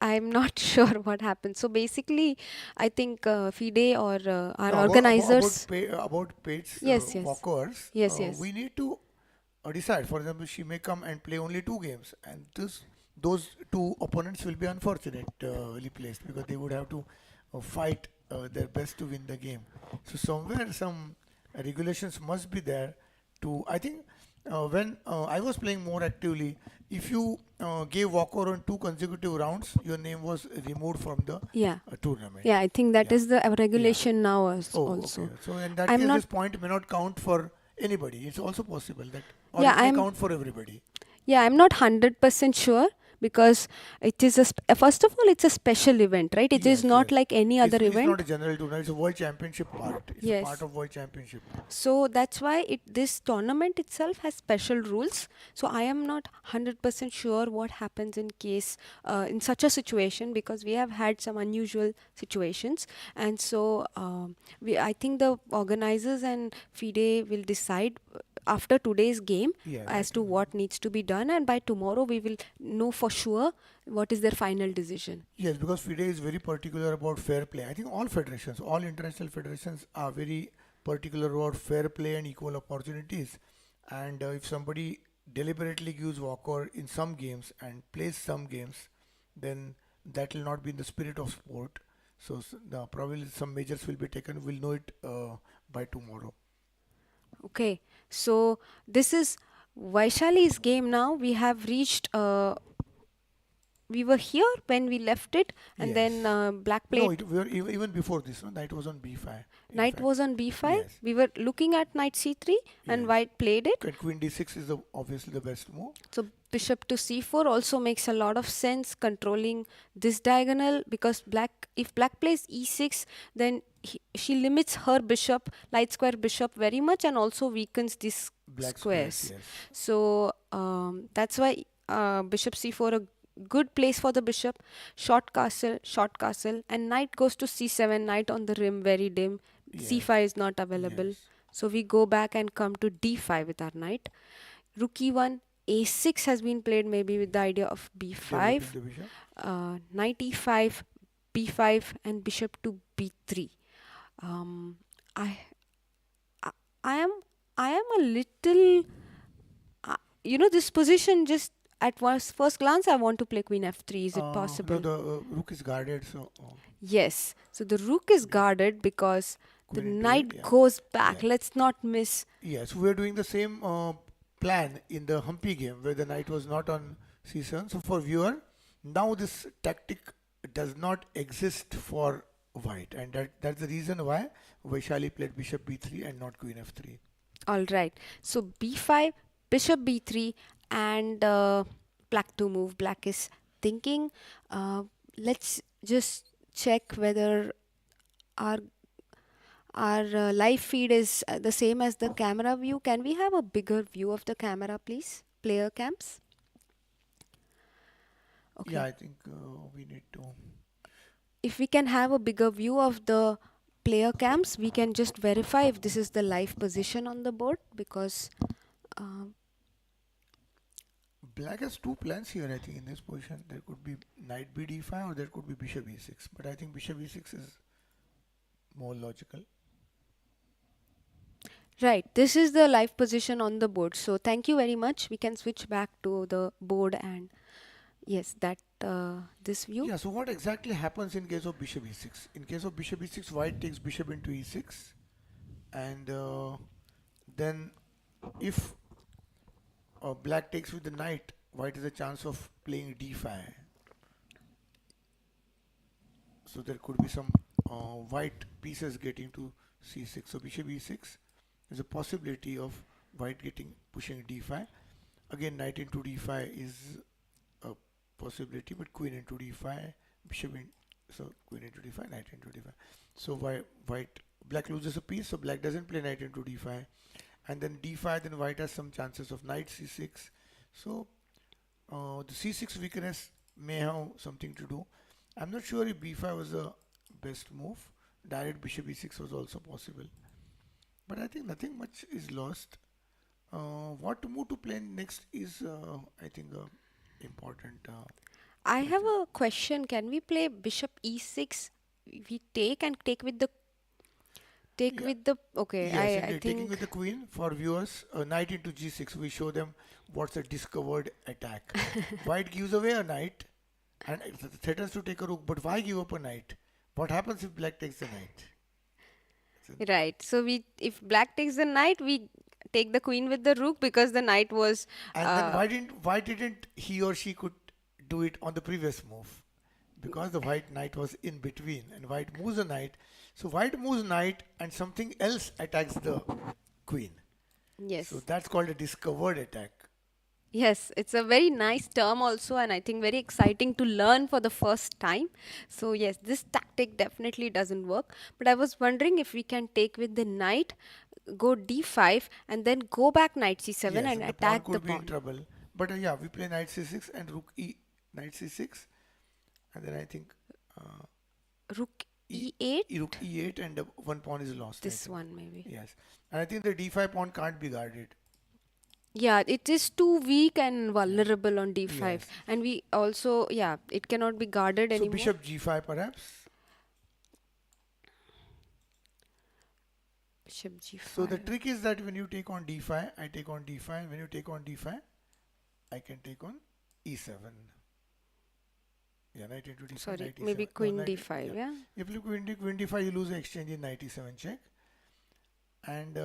I'm not sure what happened. So basically, I think FIDE or our No, organizers. about Pate's Yes, yes, walkovers, yes, yes. we need to decide. For example, she may come and play only 2 games, and those 2 opponents will be unfortunately placed, because they would have to fight their best to win the game. So somewhere some regulations must be there to. I think when I was playing more actively, if you gave walkover on 2 consecutive rounds, your name was removed from the Yeah, tournament. yeah. I think that Yeah, is the yeah. regulation now Oh, okay. also. So in that I'm case, not. this point may not count for anybody. It's also possible that, or Yeah, it may count for everybody. I'm not 100% sure because it is first of all, it's a special event, right? It is Yes, not yes. like any other It's not event. a general tournament. It's a world championship part. It's a part Yes. of world championship. So that's why this tournament itself has special rules. So I am not 100% sure what happens in case in such a situation, because we have had some unusual situations. And so I think the organizers and FIDE will decide after today's game Yes, I as to think. what needs to be done, and by tomorrow we will know for sure what is their final decision. Yes, because FIDE is very particular about fair play. I think all federations, all international federations are very particular about fair play and equal opportunities. And if somebody deliberately gives walkover in some games and plays some games, then that will not be in the spirit of sport. So probably some measures will be taken. We'll know it by tomorrow. Okay, so this is Vaishali's game now. We have reached we were here when we left it, and then Yes. black No, played. we were even before this. No, knight was on b5. In Knight fact, was on b5. yes, We were looking at knight c3, and yes. white played it. And queen d6 is obviously the best move. So bishop to c4 also makes a lot of sense, controlling this diagonal, because if black plays e6, then she limits her bishop, light square bishop, very much, and also weakens these Black squares, squares. yes. So that's why bishop c4 a good place for the bishop. Short castle, and knight goes to c7. Knight on the rim, very dim. Yes, c5 is not available. yes. So we go back and come to d5 with our knight. Rook e1, a6 has been played, maybe with the idea of Developing b5. the bishop. Knight e5, b5, and bishop to b3. Um, I, I, I am, I am a little, this position just at first glance, I want to play queen f3. Is it No, possible? the rook is guarded, so Yes. So the rook is guarded because the queen into knight it, yeah. goes back. Yeah. Let's not miss. Yes, we are doing the same plan in the Humpy game where the knight was not on c7. So for viewer, now this tactic does not exist for white, and that's the reason why Vaishali played bishop b3 and not queen f3. All right. So b5, bishop b3, and black to move. Black is thinking. Let's just check whether our live feed is the same as the camera view. Can we have a bigger view of the camera, please? Player cams. Okay. Yeah, I think we need to. If we can have a bigger view of the player cams, we can just verify if this is the live position on the board, because Black has 2 plans here, I think, in this position. There could be knight b d5 or there could be bishop e6. But I think bishop e6 is more logical. right, this is the live position on the board. So thank you very much. We can switch back to the board, and yes, that this view. Yeah, so what exactly happens in case of bishop e6? In case of bishop e6, white takes bishop into e6. And then if black takes with the knight, white has a chance of playing d5. So there could be some white pieces getting to c6. So bishop e6. There's a possibility of white pushing d5. Again, knight into d5 is a possibility, but queen into d5, so queen into d5, knight into d5. So black loses a piece, so black doesn't play knight into d5, and then d5, then white has some chances of knight c6. So the c6 weakness may have something to do. I'm not sure if b5 was the best move. Direct bishop e6 was also possible, but I think nothing much is lost. What move to play next is, I think, important. I have a question. Can we play bishop e6? We take and take with the Yeah. okay. Yes, I indeed. Taking think with the queen for viewers, knight into g6. We show them what's a discovered attack. White gives away a knight and threatens to take a rook. But why give up a knight? What happens if black takes the knight? right. So if black takes the knight, we take the queen with the rook because the knight was. And then why didn't he or she could do it on the previous move? Because the white knight was in between and white moves a knight. So white moves knight and something else attacks the queen. Yes. So that's called a discovered attack. Yes, it's a very nice term also, and I think very exciting to learn for the first time. So yes, this tactic definitely doesn't work. But I was wondering if we can take with the knight, go d5, and then go back knight c7 Yes, and and the pawn attack the could be in pawn. trouble. But yeah, we play knight c6 and knight c6, and then I think Rook e8. rook e8 and one pawn is lost. I This think. one maybe. Yes, and I think the d5 pawn can't be guarded. Yeah, it is too weak and vulnerable on d5, Yes. and we also it cannot be guarded So anymore. bishop g5 perhaps. Bishop g5. So the trick is that when you take on d5, I take on d5. When you take on d5, I can take on e7. Yeah, knight into d5. Sorry, knight e7. maybe No, queen knight d5. Yeah. If you queen d5, you lose the exchange in knight e7 check. And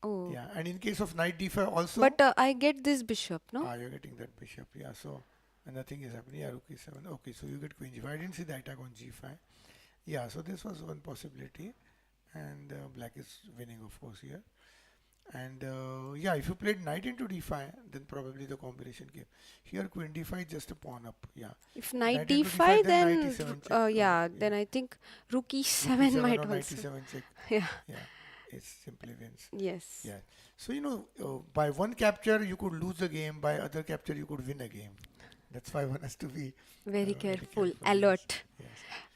Oh. yeah, and in case of knight d5 also. But I get this bishop, no? You're getting that bishop. Yeah, so and nothing is happening. Yeah, rook e7. Okay, so you get queen g5. I didn't see the attack on g5. Yeah, so this was one possibility, and black is winning, of course, here. And yeah, if you played knight into d5, then probably the combination came. Here, queen d5 is just a pawn up. Yeah. If knight Knight into d5, d5, then then knight e7 check. yeah, then I think rook Rook e7 e7 might or knight also. e7 check. Yeah. Yeah, it simply wins. Yes. Yeah. So, by one capture, you could lose the game. By other capture, you could win a game. That's why one has to be Very careful, yes. alert. Yes.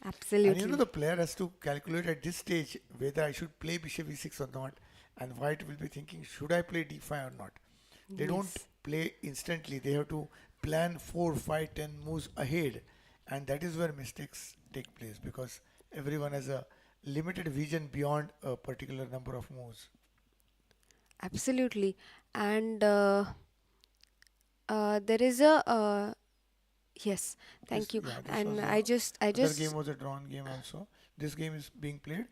Absolutely. And the player has to calculate at this stage whether I should play bishop e6 or not. And white will be thinking, should I play d5 or not? They don't Yes. play instantly. They have to plan 4, 5, 10 moves ahead. And that is where mistakes take place because everyone has a limited vision beyond a particular number of moves. Absolutely. And there is a yes, thank you. This And was I just other game was a drawn game also. This game is being played.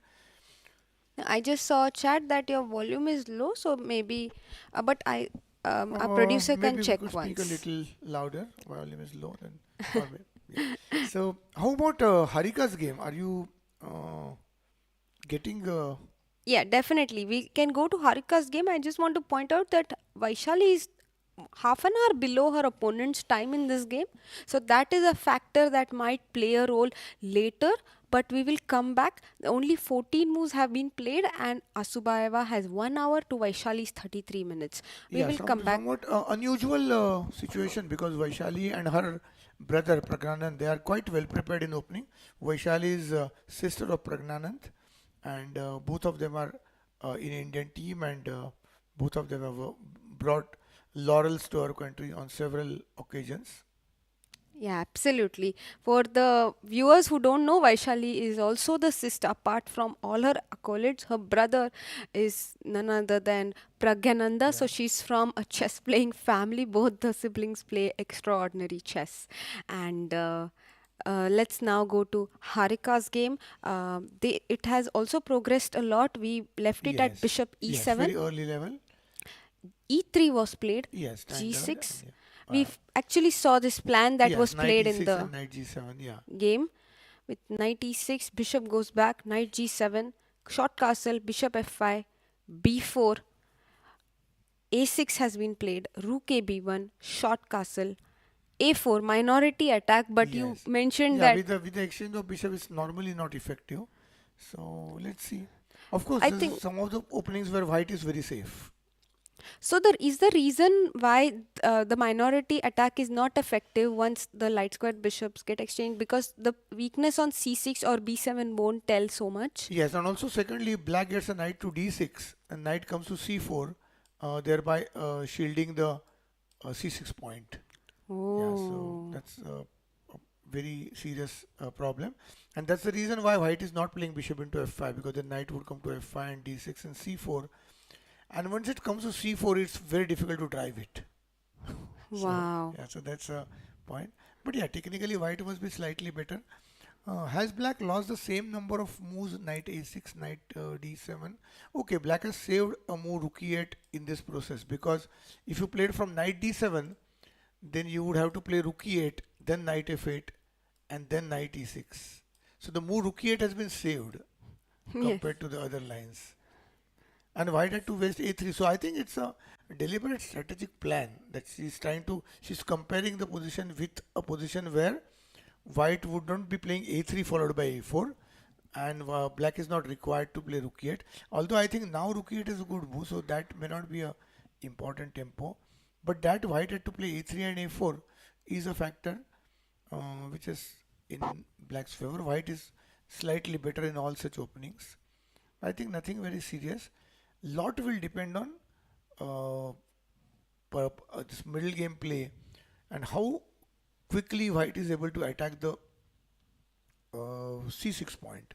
I just saw a chat that your volume is low, so maybe but our producer can Maybe check we could once. speak a little louder. Volume is low then. Yeah. So how about Harika's game? Are you getting? Yeah, definitely. We can go to Harika's game. I just want to point out that Vaishali is half an hour below her opponent's time in this game. So that is a factor that might play a role later. But we will come back. Only 14 moves have been played and Asubayeva has 1 hour to Vaishali's 33 minutes. We will come back. Somewhat unusual situation because Vaishali and her brother Pragnanand, they are quite well prepared in opening. Vaishali is sister of Pragnanand and both of them are in Indian team and both of them have brought laurels to our country on several occasions. Yeah, absolutely. For the viewers who don't know, Vaishali is also the sister. Apart from all her accolades, her brother is none other than Pragyananda. So she's from a chess playing family. Both the siblings play extraordinary chess. And let's now go to Harika's game. It has also progressed a lot. We left it at bishop e7. Yes, very early level. E3 was played. Yes, standard, G6. yeah. We actually saw this plan that Yes, was knight played e6 in the and knight g7, yeah. game with knight e6, bishop goes back, knight g7, short castle, bishop f5, b4, a6 has been played, rook a b1, short castle, a4, minority attack, but you Yes. mentioned Yeah, that with the exchange of bishop is normally not effective. So let's see. Of course, I this is think some of the openings where white is very safe. so. There is the reason why the minority attack is not effective once the light squared bishops get exchanged, because the weakness on c6 or b7 won't tell so much. Yes, and also secondly, black gets a knight to d6 and knight comes to c4, thereby shielding the c6 point. Yeah, so Oh, that's a very serious problem, and that's the reason why white is not playing bishop into f5, because the knight would come to f5 and d6 and c4, and once it comes to c4, it's very difficult to drive it. So wow. yeah, so that's a point. But yeah, technically white must be slightly better. Has black lost the same number of moves? Knight a6, knight d7. Okay, black has saved a move rook e8 in this process, because if you played from knight d7, then you would have to play rook e8, then knight f8, and then knight e6. So the move rook e8 has been saved Yes. compared to the other lines. And white had to waste a3. So I think it's a deliberate strategic plan that she's comparing the position with a position where white would not be playing a3 followed by a4, and black is not required to play rook e8. Although I think now rook e8 is a good move, so that may not be a important tempo. But that white had to play a3 and a4 is a factor which is in black's favor. White is slightly better in all such openings. I think nothing very serious. Lot will depend on uh, this middle game play and how quickly white is able to attack the c6 point.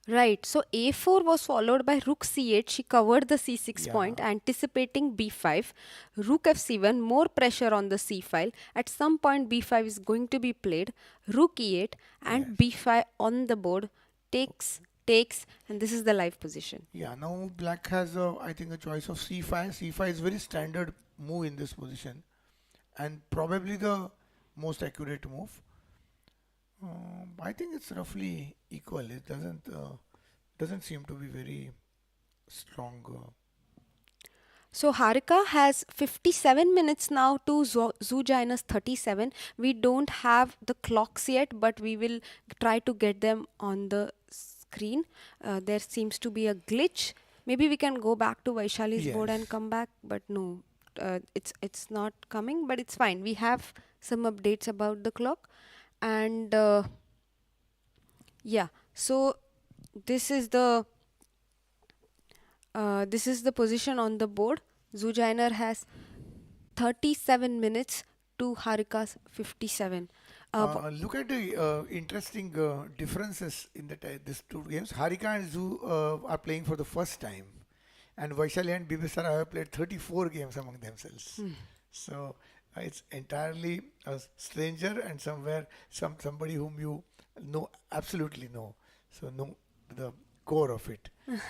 Right. So a4 was followed by rook c8. She covered the c6 point, Yeah. anticipating b5. Rook f7, more pressure on the c file. At some point, b5 is going to be played. Rook e8 and Yes. b5 on the board. Takes, takes, and this is the live position. Yeah. Now black has, I think, a choice of c5. c5 is very standard move in this position, and probably the most accurate move. I think it's roughly equal. It doesn't seem to be very strong. So Harika has 57 minutes now to Zhu Jiner's 37. We don't have the clocks yet, but we will try to get them on the screen. There seems to be a glitch. Maybe we can go back to Vaishali's board Yes. and come back, but no, it's not coming. But it's fine. We have some updates about the clock, and yeah. So this is the position on the board. Zhu Jiner has 37 minutes to Harika's 57. Look at the interesting differences in these two games. Harika and Zhu are playing for the first time, and Vaishali and Bibisara have played 34 games among themselves. So it's entirely a stranger and somebody whom you know absolutely know. So know the core of it.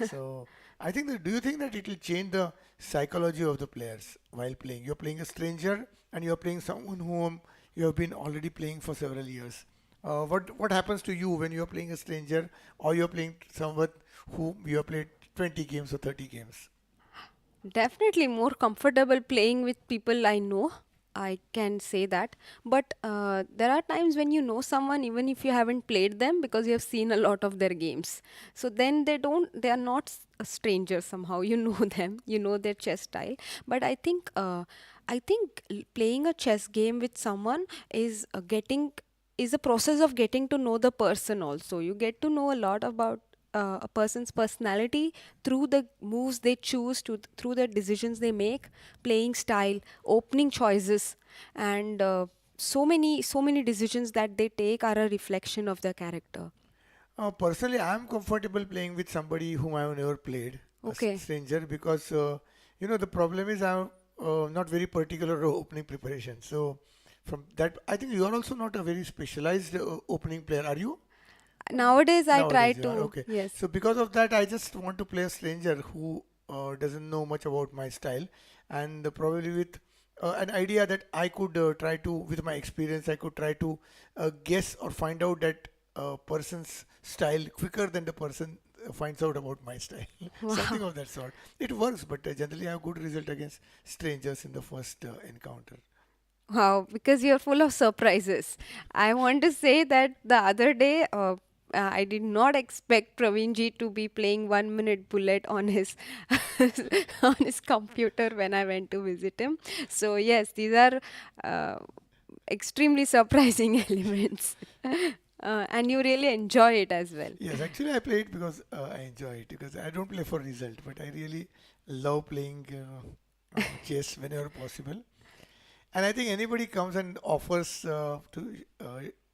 So I think that, do you think that it will change the psychology of the players while playing? You're playing a stranger and you're playing someone whom you have been already playing for several years. What happens to you when you're playing a stranger or you're playing someone whom you have played 20 games or 30 games? Definitely more comfortable playing with people I know. I can say that. But there are times when you know someone even if you haven't played them because you have seen a lot of their games. So then they are not a stranger somehow. You know them, you know their chess style. But I think playing a chess game with someone is a process of getting to know the person also. You get to know a lot about a person's personality through the moves they choose, through the decisions they make, playing style, opening choices, and so many decisions that they take are a reflection of their character. Personally, I'm comfortable playing with somebody whom I've never played, a Okay. stranger, because the problem is I'm not very particular of opening preparation. So from that, I think you are also not a very specialized opening player, are you? Nowadays, I try Nowadays you are to, okay. yes. So because of that, I just want to play a stranger who doesn't know much about my style, and probably with an idea that I could try to, with my experience, I could try to guess or find out that a person's style quicker than the person finds out about my style. Something Wow. of that sort. It works, but generally I have good result against strangers in the first encounter. Wow, because you're full of surprises. I want to say that the other day, I did not expect Praveen ji to be playing 1 minute bullet on his on his computer when I went to visit him. So yes, these are uh, extremely surprising elements, and you really enjoy it as well. Yes, actually I play it because I enjoy it because I don't play for result, but I really love playing chess whenever possible. And I think anybody comes and offers to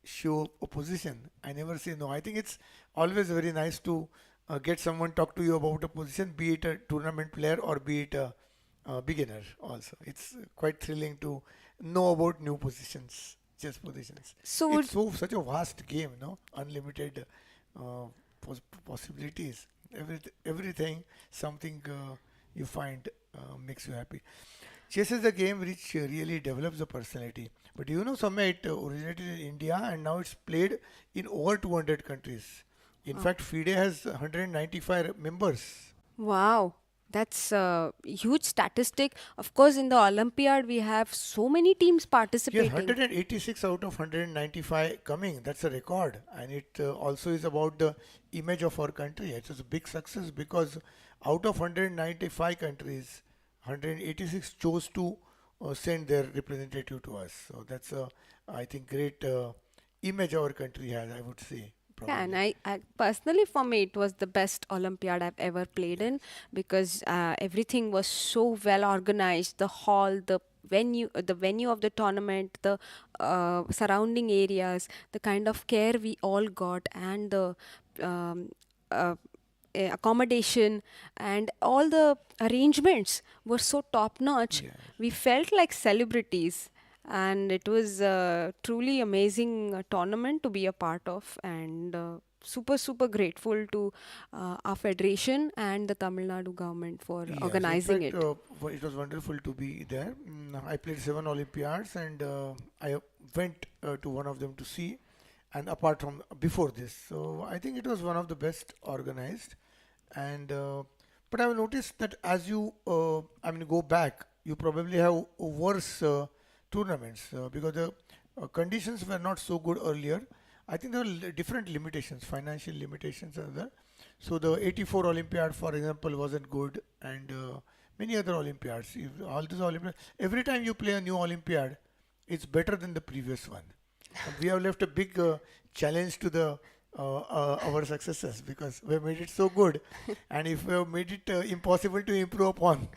show opposition, I never say no. I think it's always very nice to get someone talk to you about a position, be it a tournament player or be it a beginner. Also, it's quite thrilling to know about new positions, chess positions. So would It's so such a vast game, no, unlimited possibilities. Everything, something you find makes you happy. Chess is a game which really develops the personality. But you know, Soumya, it originated in India and now it's played in over 200 countries. In fact, FIDE has 195 members. Wow, that's a huge statistic. Of course, in the Olympiad, we have so many teams Yes, participating. 186 out of 195 coming. That's a record. And it also is about the image of our country. It's a big success because out of 195 countries, 186 chose to send their representative to us. So that's a, I think, great image our country has, I would say, Yeah, and probably. I personally, for me, it was the best Olympiad I've ever played in because everything was so well organized. The hall, the venue of the tournament, the surrounding areas, the kind of care we all got, and the um, uh, accommodation and all the arrangements were so top notch. Yes. We felt like celebrities, and it was a truly amazing tournament to be a part of, and super grateful to our federation and the Tamil Nadu government for Yes, in organizing fact, it. it was wonderful to be there. I played seven Olympiads and I went to one of them to see. And apart from before this, so I think it was one of the best organized. And but I've noticed that as you, I mean, go back, you probably have worse tournaments because the conditions were not so good earlier. I think there were different limitations, financial limitations and other. So the 84 Olympiad, for example, wasn't good, and many other Olympiads. All these Olympiads, every time you play a new Olympiad, it's better than the previous one. And we have left a big challenge to the our successors because we have made it so good, and if we have made it impossible to improve upon,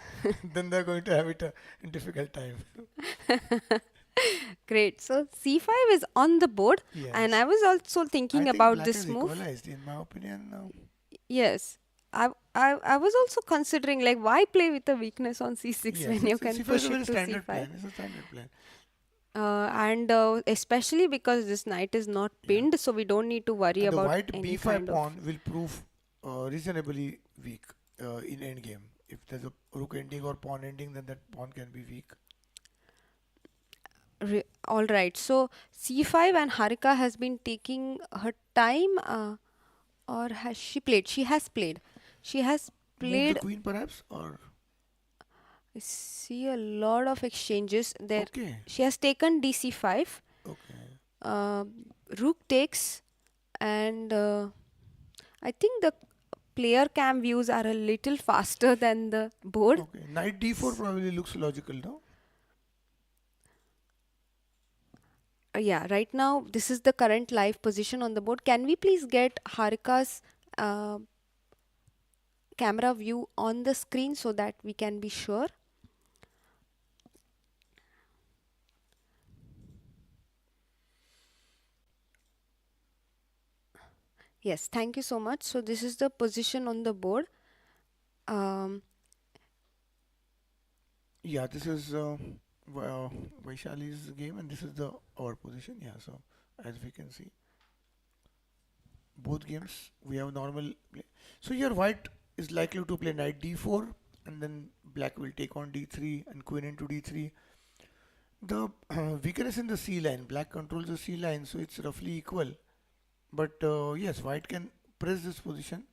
then they're going to have it a difficult time. Great. So C5 is on the board, and Yes, I was also I thinking think about black this has move. equalized, in my opinion. Yes. I was also considering like why play with a weakness on C6 Yes, when you it's can C5 is push a it very to standard C5. plan. It's a standard plan. And especially because this knight is not Yeah, pinned, so we don't need to worry and the about white any B5 kind of pawn will prove reasonably weak in endgame. If there's a rook ending or pawn ending, then that pawn can be weak. all right. So C5 and Harika has been taking her time, or has she played? She has played. She has Move the played. queen perhaps, or I see a lot of exchanges there. okay, She has taken DC5. okay, Uh, Rook takes, and I think the player cam views are a little faster than the board. okay. Knight d4 probably looks logical, no? Yeah, right now this is the current live position on the board. Can we please get Harika's uh, camera view on the screen so that we can be sure? Yes, thank you so much. So this is the position on the board. Um, Yeah, this is Vaishali's game, and this is the our position. Yeah, so as we can see, both games we have normal. So here white is likely to play knight d4, and then black will take on d3 and queen into d3. The weakness in the c line, black controls the c line, so it's roughly equal. But yes, white can press this position.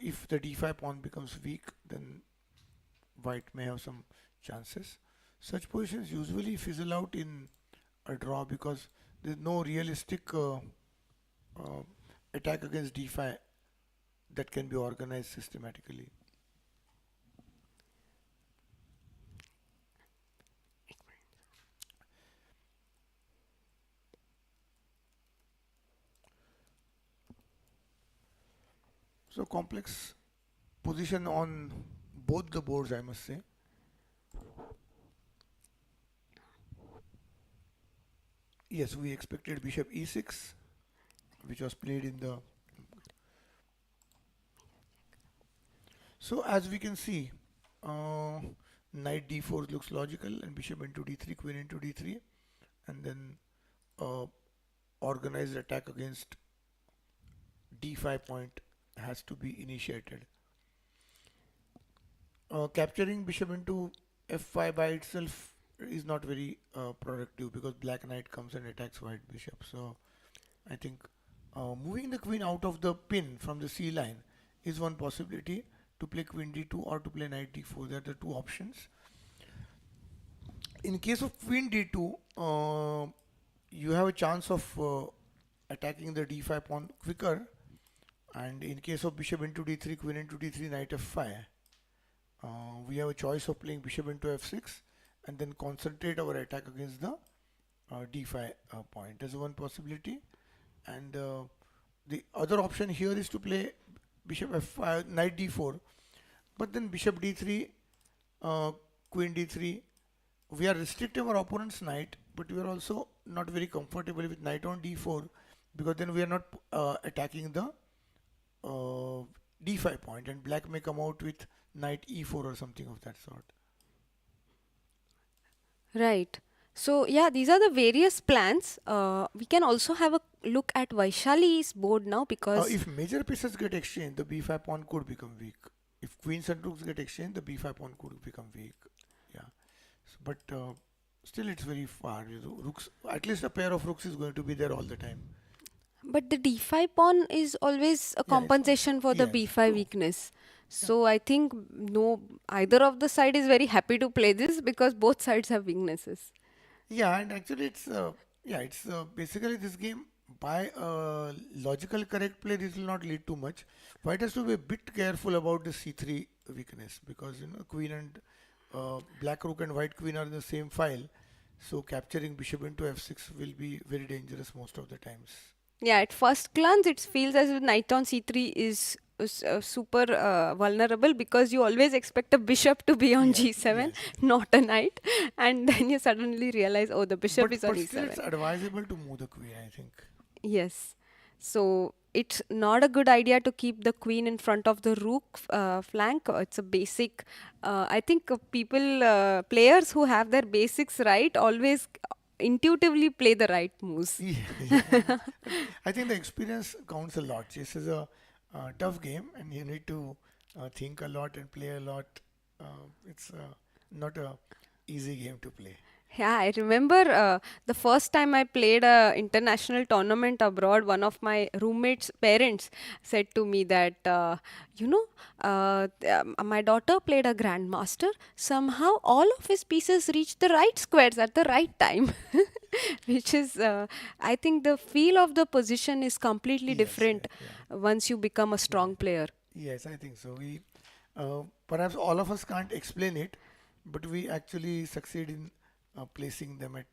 If the d5 pawn becomes weak, then white may have some chances. Such positions usually fizzle out in a draw because there's no realistic attack against d5 that can be organized systematically. So complex position on both the boards, I must say. Yes, we expected bishop e6, which was played in the... So as we can see, knight d4 looks logical, and bishop into d3, queen into d3, and then organized attack against d5 point has to be initiated. Capturing bishop into f5 by itself is not very productive because black knight comes and attacks white bishop. So I think moving the queen out of the pin from the c line is one possibility, to play queen d2 or to play knight d4. There are the two options. In case of queen d2, you have a chance of attacking the d5 pawn quicker, and in case of bishop into d3, queen into d3, knight f5, we have a choice of playing bishop into f6 and then concentrate our attack against the d5 point. That's one possibility. And the other option here is to play bishop f5, knight d4, but then bishop d3, queen d3. We are restricting our opponent's knight, but we are also not very comfortable with knight on d4, because then we are not attacking the d5 point, and black may come out with knight e4 or something of that sort. Right. So yeah, these are the various plans. We can also have a look at Vaishali's board now, because If major pieces get exchanged, the b5 pawn could become weak. If queens and rooks get exchanged, the b5 pawn could become weak. Yeah, so, but still it's very far. Rooks, at least a pair of rooks is going to be there all the time. but the d5 pawn is always a Yeah, compensation for the yes, b5 true. weakness. So I think no, either of the side is very happy to play this, because both sides have weaknesses. Yeah, and actually it's basically this game, by logical correct play, this will not lead to much. White has to be a bit careful about the c3 weakness, because queen and black rook and white queen are in the same file, so capturing bishop into f6 will be very dangerous most of the times. Yeah, at first glance, it feels as if knight on c3 is super vulnerable, because you always expect a bishop to be on Yes, g7, yes. not a knight, and then you suddenly realize, oh, the bishop is on But still, it's e7. advisable to move the queen, I think. Yes. So it's not a good idea to keep the queen in front of the rook flank. It's a basic. I think players who have their basics right always intuitively play the right moves. Yeah, yeah. I think the experience counts a lot. Chess is a tough game, and you need to think a lot and play a lot. It's not a easy game to play. Yeah, I remember the first time I played a international tournament abroad, one of my roommates' parents said to me that, my daughter played a grandmaster. Somehow all of his pieces reached the right squares at the right time. Which is, I think the feel of the position is completely Yes, different yes, yeah, once you become a yeah. strong player. Yes, I think so. We perhaps all of us can't explain it, but we actually succeed in placing them at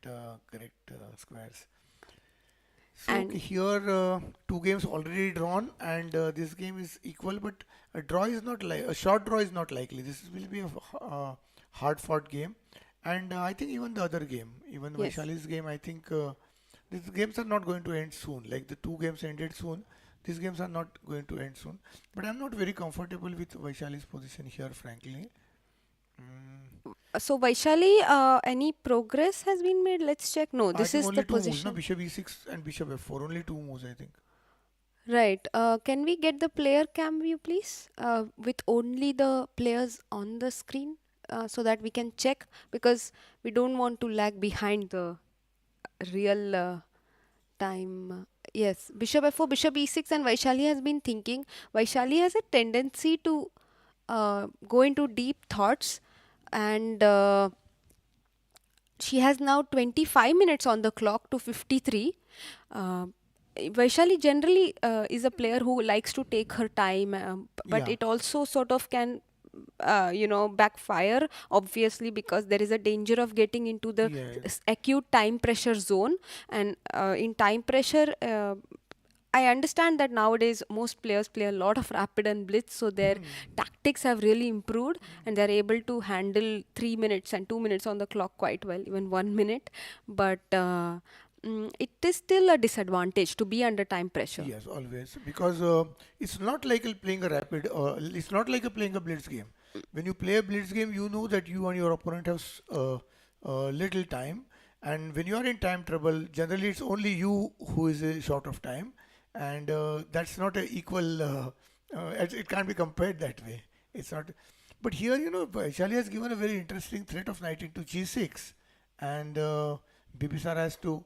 correct squares. So And here two games already drawn, and this game is equal, but a draw is not like a short draw is not likely. This will be a hard fought game, and I think even the other game, even yes. Vaishali's game, I think these games are not going to end soon. Like the two games ended soon, these games are not going to end soon. But I'm not very comfortable with Vaishali's position here, frankly. Mm, So Vaishali, any progress has been made? Let's check. No, I this think is the only two moves, no? position. Bishop e6 and bishop f4, only two moves, I think. Right. Can we get the player cam view, please? With only the players on the screen, so that we can check, because we don't want to lag behind the real time. Yes, bishop f4, bishop e6, and Vaishali has been thinking. Vaishali has a tendency to go into deep thoughts, and she has now 25 minutes on the clock to 53. Uh, Vaishali generally is a player who likes to take her time, but Yeah. it also sort of can, backfire, obviously, because there is a danger of getting into the Yeah. acute time pressure zone. And in time pressure, I understand that nowadays most players play a lot of rapid and blitz, so their tactics have really improved and they're able to handle 3 minutes and 2 minutes on the clock quite well, even 1 minute. But it is still a disadvantage to be under time pressure. Yes, always. Because it's not like playing a rapid, or it's not like playing a blitz game. When you play a blitz game, you know that you and your opponent have little time. And when you are in time trouble, generally it's only you who is short of time. And that's not a equal, it can't be compared that way. It's not. But here, Vaishali has given a very interesting threat of knight into g6. And Bibisara has to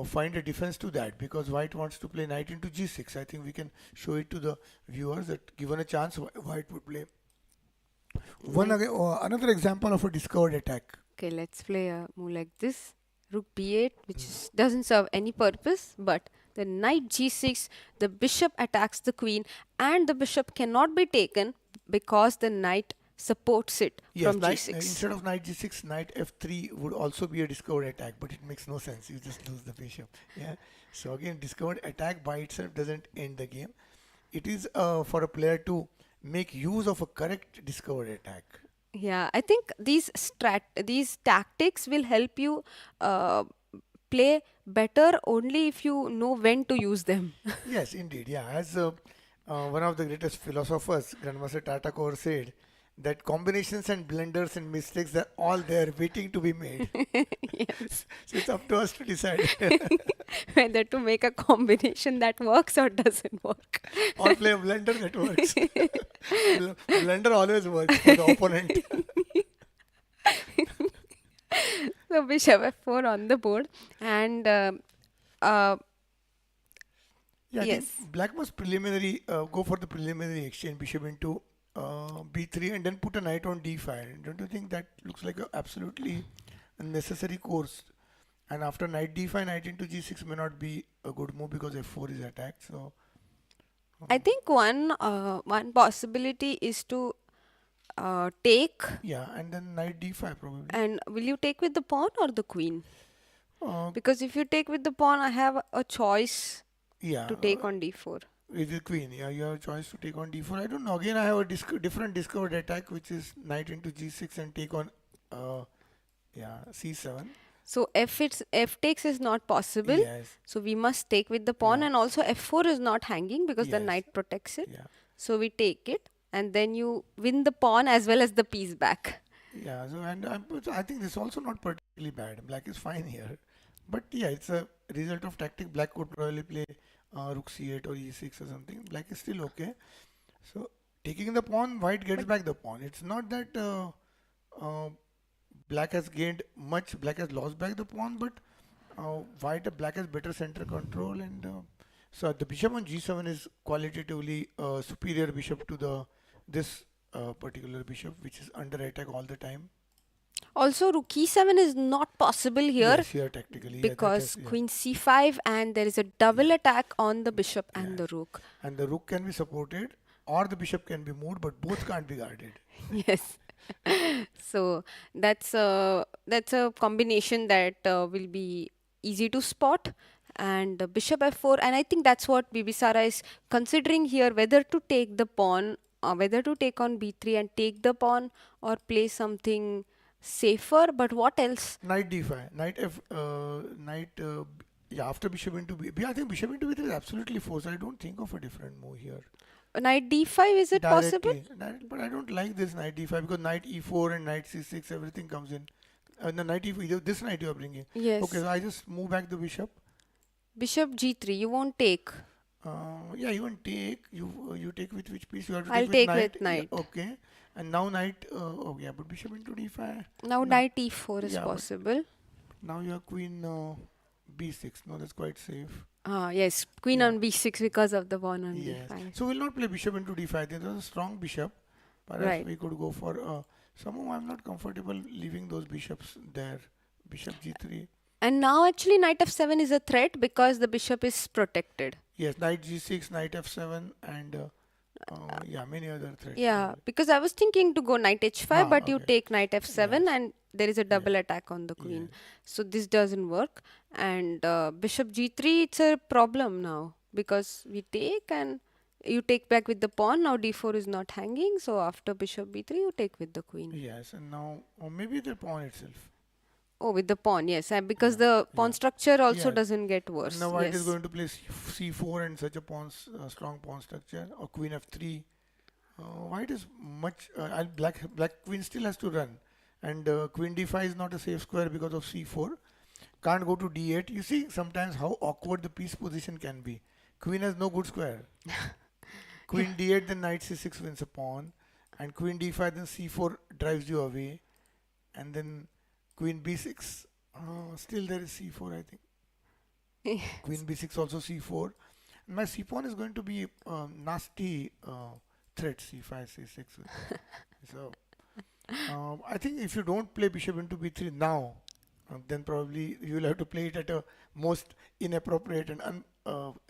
find a defense to that, because white wants to play knight into g6. I think we can show it to the viewers that given a chance, white would play another example of a discovered attack. Okay, let's play a move like this. Rook b8, which doesn't serve any purpose, but the knight g6, the bishop attacks the queen, and the bishop cannot be taken because the knight supports it Yes, from knight, g6. instead of knight g6, knight f3 would also be a discovered attack, but it makes no sense. You just lose the bishop. Yeah. So again, discovered attack by itself doesn't end the game. It is for a player to make use of a correct discovered attack. Yeah, I think these tactics will help you play better only if you know when to use them. Yes, indeed. Yeah, as one of the greatest philosophers, Grandmaster Tata Kaur said, that combinations and blunders and mistakes are all there waiting to be made. Yes. So it's up to us to decide Whether to make a combination that works or doesn't work. or play a blunder that works. Blunder always works for the opponent. So bishop f4 on the board, and uh, Yeah, I yes, think black must go for the preliminary exchange, bishop into b3, and then put a knight on d5. Don't you think that looks like a absolutely unnecessary course? And after knight d5, knight into g6 may not be a good move because f4 is attacked. So I think one possibility is to take. yeah, and then knight d5 probably. And will you take with the pawn or the queen? Uh, Because if you take with the pawn, I have a choice yeah, to take on d4. with the queen. Yeah, you have a choice to take on d4. I don't know. Again, I have a different discovered attack, which is knight into g6 and take on c7. So f takes is not possible. Yes. So we must take with the pawn, Yeah. and also f4 is not hanging because the Yes. knight protects it. Yeah. So we take it, and then you win the pawn as well as the piece back. Yeah, so but I think this is also not particularly bad. Black is fine here, but yeah, it's a result of tactic. Black could probably play rook c8 or e6 or something. Black is still okay. So taking the pawn, white gets back the pawn. It's not that uh, black has gained much. Black has lost back the pawn, but black has better center control, and so the bishop on g7 is qualitatively superior bishop to this particular bishop, which is under attack all the time. Also, rook e7 is not possible here Yes, here tactically. because Yeah. queen c5, and there is a double attack on the bishop and Yes. the rook. And the rook can be supported or the bishop can be moved, but both can't be guarded. Yes. So that's a combination that will be easy to spot. And bishop f4, and I think that's what Bibisara is considering here, whether to take the pawn, whether to take on b3 and take the pawn, or play something safer. But what else? Knight d5, yeah, after bishop into I think bishop into b3 is absolutely forced. I don't think of a different move here. Knight d5, is it possible? But I don't like this knight d5 because knight e4 and knight c6, everything comes in. The knight e4, this knight you are bringing. Yes. Okay, so I just move back the bishop. Bishop g3, you won't take. Yeah, you won't take. You take with which piece? You have to I'll take take with Yeah, knight. okay. And now knight. Oh yeah, but bishop into d5. Now No. knight e4 is Yeah, but possible. now you have queen b6. No, that's quite safe. Yes, queen Yeah. on b6 because of the pawn on Yes. d5. So we'll not play bishop into d5. I think there's a strong bishop. Perhaps Right. we could go for somehow I'm not comfortable leaving those bishops there. Bishop g3. And now actually knight f7 is a threat because the bishop is protected. Yes, knight g6, knight f7, and yeah, many other threats Yeah, probably. because I was thinking to go knight h5, Ah, but you okay. take knight f7 Yes. and there is a double attack on the queen. Yes. So this doesn't work. And bishop g3, it's a problem now because we take and you take back with the pawn. Now d4 is not hanging. So after bishop b3, you take with the queen. Yes, and now, or maybe the pawn itself. Oh, with the pawn, yes. Because Yeah. the pawn Yeah. structure also Yeah. doesn't get And worse. now white is Yes. going to play c4 and such a strong pawn structure, or queen f3. White is much, and black queen still has to run, and queen d5 is not a safe square because of c4. Can't go to d8. You see sometimes how awkward the piece position can be. Queen has no good square. Queen d8, then knight c6 wins a pawn, and queen d5, then c4 drives you away, and then queen b6. Still there is c4, I think. Queen b6 also c4. My c pawn is going to be nasty threat c5, c6. So I think if you don't play bishop into b3 now, then probably you will have to play it at a most inappropriate and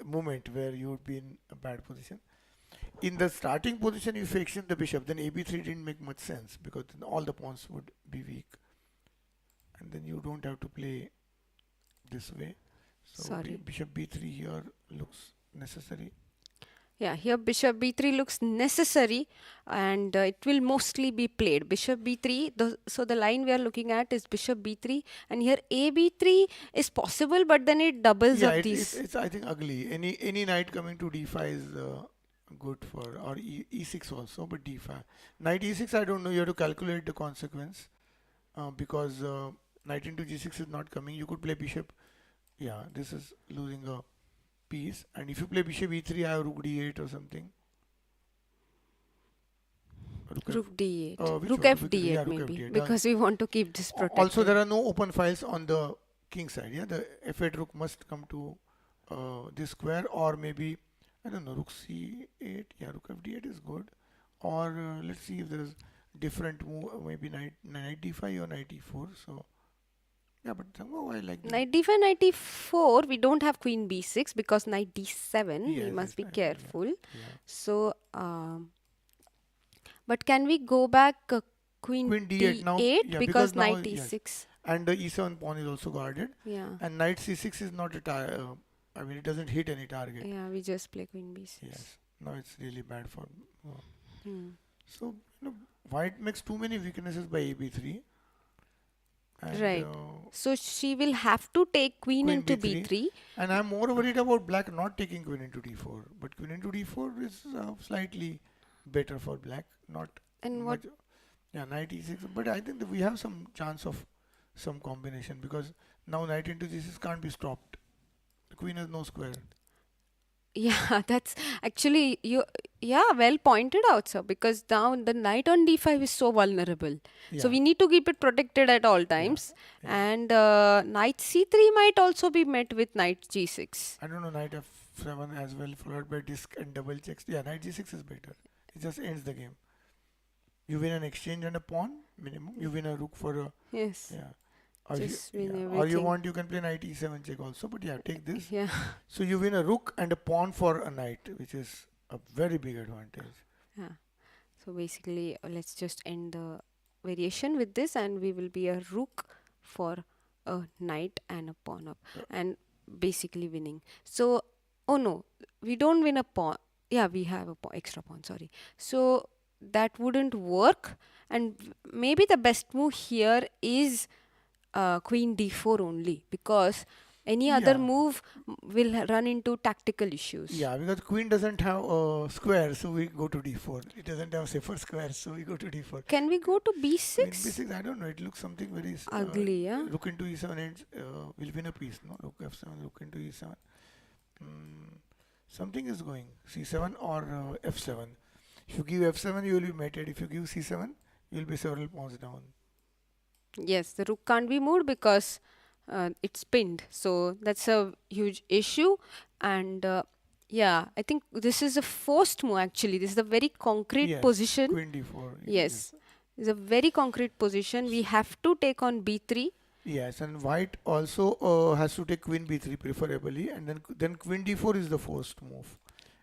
moment where you would be in a bad position. In the starting position, if you exchange the bishop, then ab3 didn't make much sense because then all the pawns would be weak, and then you don't have to play this way. So Sorry. bishop b3 here looks necessary. Yeah, here bishop b3 looks necessary and it will mostly be played. Bishop b3, so the line we are looking at is bishop b3 and here a b3 is possible, but then it doubles Yeah, up it's, these. it's I think ugly. Any knight coming to d5 is good for, or e6 also, but d5. Knight e6, I don't know. You have to calculate the consequence because knight into g6 is not coming. You could play bishop. Yeah, this is losing a piece. And if you play bishop e3, I have rook d8 or something. Rook d8. Which Rook one? f d8 Yeah, rook maybe, f8. because we want to keep this protected. Also, there are no open files on the king side. Yeah, the f8 rook must come to this square, or maybe I don't know, rook c8. Yeah, rook fd8 is good. Or let's see if there is different move. Maybe knight d5 or knight e4. So yeah, but somehow I like Knight d5, knight e4, we don't have queen b6 because knight d7, we Yes, must yes, be right, careful. yeah. So, but can we go back queen D8 now, d8 yeah, because now, knight yes. e6? And the e7 pawn is also guarded. Yeah. And knight c6 is not a I mean, it doesn't hit any target. Yeah, we just play queen b6. Yes. Now it's really bad for. Hmm. So, white makes too many weaknesses by ab3. And, Right. So she will have to take queen into b3. b3. And I'm more worried about black not taking queen into d4. But queen into d4 is slightly better for black. Not And much. Yeah, knight e6. But I think that we have some chance of some combination because now knight into g6 can't be stopped. The queen has no square. Yeah, that's actually well pointed out, sir, because now the knight on d5 is so vulnerable. So Yeah. we need to keep it protected at all times. Yeah. And knight c3 might also be met with knight g6. I don't know, knight f7 as well, followed by disc and double checks. Yeah, knight g6 is better. It just ends the game. You win an exchange and a pawn, minimum. You win a rook for a. Yes. Yeah. Or Just you, win or you everything. want, you can play knight e7 check also. But yeah, take this. Yeah. So you win a rook and a pawn for a knight, which is a very big advantage. Yeah. So basically, let's just end the variation with this, and we will be a rook for a knight and a pawn up, and basically winning. So, oh no, we don't win a pawn. Yeah, we have a extra pawn. Sorry. So that wouldn't work, and maybe the best move here is queen d4 only, because any other Yeah. move will run into tactical issues. Yeah, because queen doesn't have a square, so we go to d4. It doesn't have safer square, so we go to d4. Can we go to Queen b6? b6, I don't know. It looks something very Ugly, yeah. Rook into e7 ends, will win a piece. No, rook f7, rook into e7. Something is going c7 or f7. If you give f7, you will be mated. If you give c7, you will be several pawns down. Yes, the rook can't be moved because it's pinned. So that's a huge issue. And yeah, I think this is a forced move actually. This is a very concrete Yes, position. queen d4. Yes. Yes, it's a very concrete position. We have to take on b3. Yes, and white also has to take queen b3 preferably, and then queen d4 is the forced move.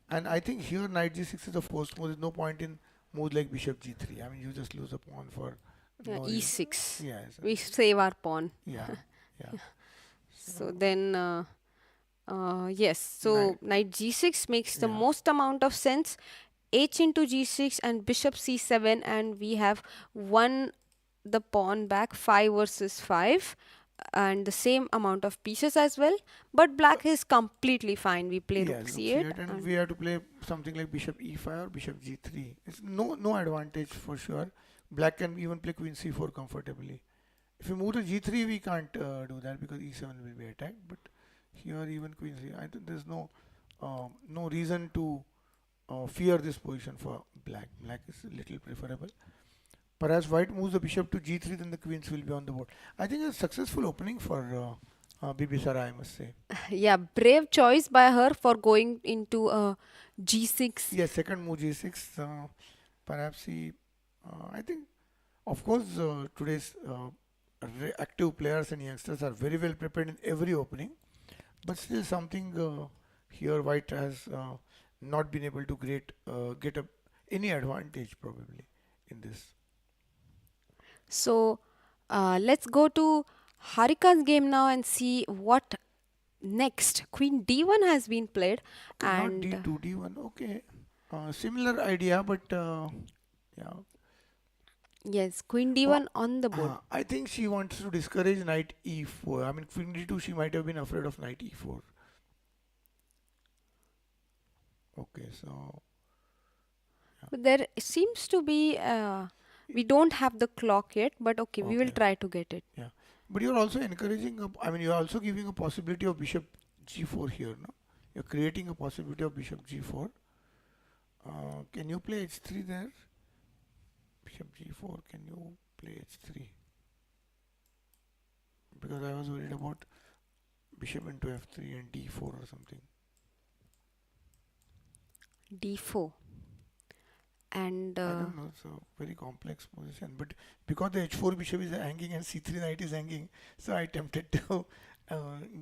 And I think here knight g6 is the forced move. There's no point in moves like bishop g3. I mean, you just lose a pawn for no reason. e6. Yes. We save our pawn. Yeah. Yeah. So then, yes, so knight g6 makes the most amount of sense. H into g6 and bishop c7, and we have won the pawn back 5 versus 5, and the same amount of pieces as well. But black is completely fine. We play rook Yes, rook c8, c8, and we have to play something like bishop e5 or bishop g3. It's no advantage for sure. Black can even play queen c4 comfortably. If we move to g3, we can't do that because e7 will be attacked. But here even queen c, I think there's no reason to fear this position for black. Black is a little preferable. Perhaps white moves the bishop to g3, then the queens will be on the board. I think a successful opening for Bibisara, I must say. yeah, brave choice by her for going into g6. Yes, second move g6. Perhaps I think, of course, today's active players and youngsters are very well prepared in every opening, but still something here white has not been able to get any advantage probably in this. So let's go to Harika's game now and see what next. Queen d1 has been played, Not and d2, d1. Okay, similar idea, but yeah. yes, queen d1 on the board. I think she wants to discourage knight e4. I mean, queen d2, she might have been afraid of knight e4. Okay, so But there seems to be, we don't have the clock yet, but okay, we will okay. try to get it. Yeah, but you're also encouraging. I mean, you're also giving a possibility of bishop g4 here. No, you're creating a possibility of bishop g4. Can you play h3 there? Bishop g4. Can you play h3? Because I was worried about bishop into f3 and d4 or something. d4. And I don't know, it's a very complex position. But because the h4 bishop is hanging and c3 knight is hanging, so I tempted to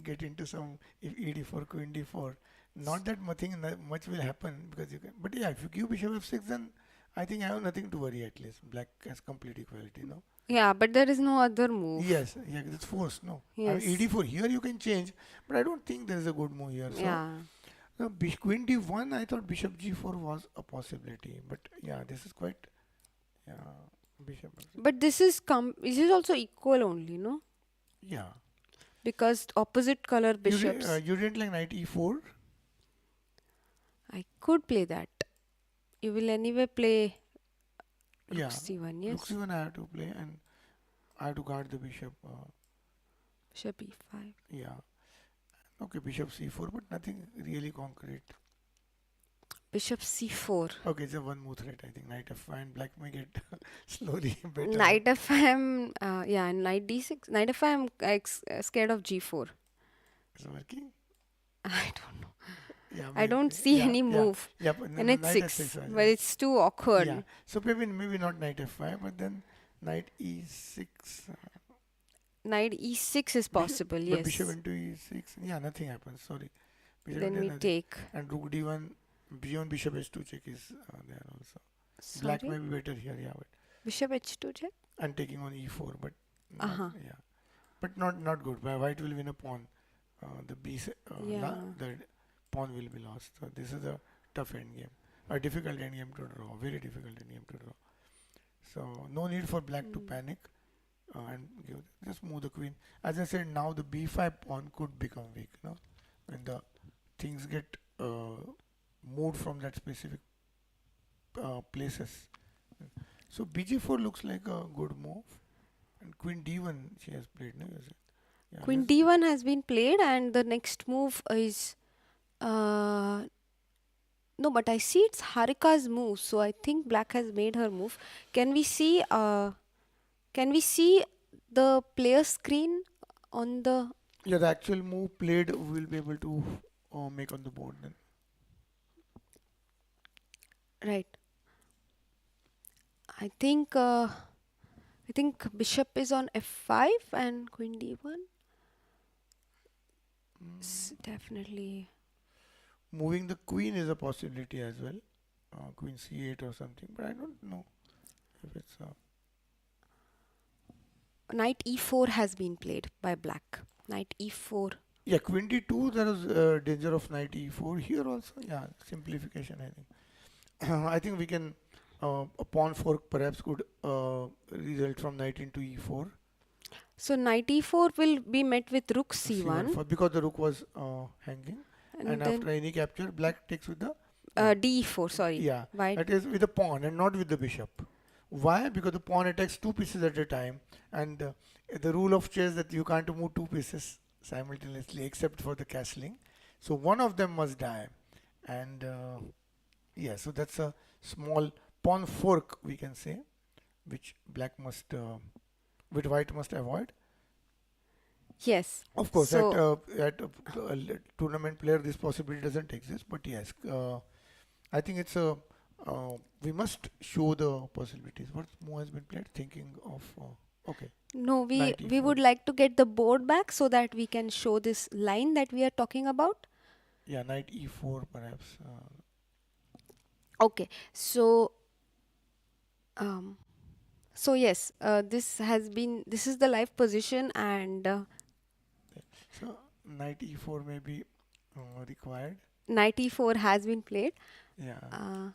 get into some if e d4, queen d4. Not that much will happen because you can. But yeah, if you give bishop f6, then I think I have nothing to worry at least. Black has complete equality, no? yeah, but there is no other move. Yes, yeah, it's forced, no? I Yes. mean, e d4 here you can change, but I don't think there is a good move here. So Yeah. no, queen d1, I thought bishop g4 was a possibility, but yeah, this is quite, yeah, bishop. But this is also equal only, no? Yeah. Because opposite color bishops. You didn't like knight e4? I could play that. You will anyway play rook Yeah. c1, yes? Rook c1 I have to play and I have to guard the bishop. Bishop e5. Yeah. Okay, bishop c4, but nothing really concrete. Bishop c4. Okay, it's a one move threat, I think. Knight f5 and black may get slowly better. Knight f5, yeah, and knight d6. Knight f5, I'm scared of g4. Is it working? I don't know. Yeah, I don't see any move. Yeah, but And no, it's knight 6, f6. but it's too awkward. Yeah. So maybe not knight f5, but then knight e6. Knight e6 is possible, But yes. bishop into e6. Yeah, nothing happens. Sorry. Bishop Then into we nothing. take. And rook d1 beyond bishop h2 check is there also. Black Sorry? may be better here, yeah, but Bishop h2 check? and taking on e4, but Uh-huh. yeah, but not good. White will win a pawn. Yeah. The pawn will be lost. So this is a tough end game, a difficult end game to draw, very difficult end game to draw. So no need for black to panic and just move the queen. As I said, now the b5 pawn could become weak. No, when the things get moved from that specific places. So bg4 looks like a good move, and queen d1 she has played. No, yeah, Queen d1 has been played, and the next move is no, but I see it's Harika's move, so I think black has made her move. Can we see the player screen on the Yeah, the actual move played we'll be able to make on the board then. right. I think bishop is on f5 and queen d1. Definitely. Moving the queen is a possibility as well. Queen c8 or something, but I don't know if it's Knight e4 has been played by black. Knight e4. yeah, queen d2, there is danger of knight e4 here also. Yeah, simplification I think. I think we can a pawn fork perhaps could result from knight into e4. So knight e4 will be met with rook c1 c1, because the rook was hanging, and then after any capture, black takes with the d4. Sorry. yeah, White. that is with the pawn and not with the bishop. Why? Because the pawn attacks two pieces at a time, and the rule of chess that you can't move two pieces simultaneously except for the castling. So one of them must die, and yeah, so that's a small pawn fork we can say, which black must, which white must avoid. Yes. Of course, So at tournament player, this possibility doesn't exist. But yes, I think it's a we must show the possibilities. What move has been played? Thinking of okay, no, we 94. would like to get the board back so that we can show this line that we are talking about. Yeah, knight e4 perhaps. Okay. So so yes, this is the live position, and So knight e4 may be required. knight e4 has been played. Yeah. Uh,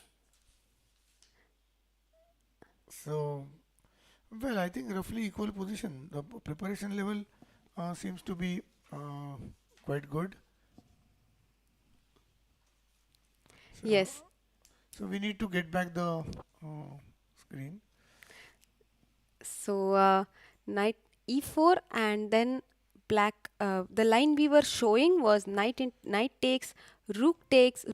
So well, I think roughly equal position. The preparation level seems to be quite good. So, yes. So we need to get back the screen. So knight e4, and then black. The line we were showing was knight takes, rook takes,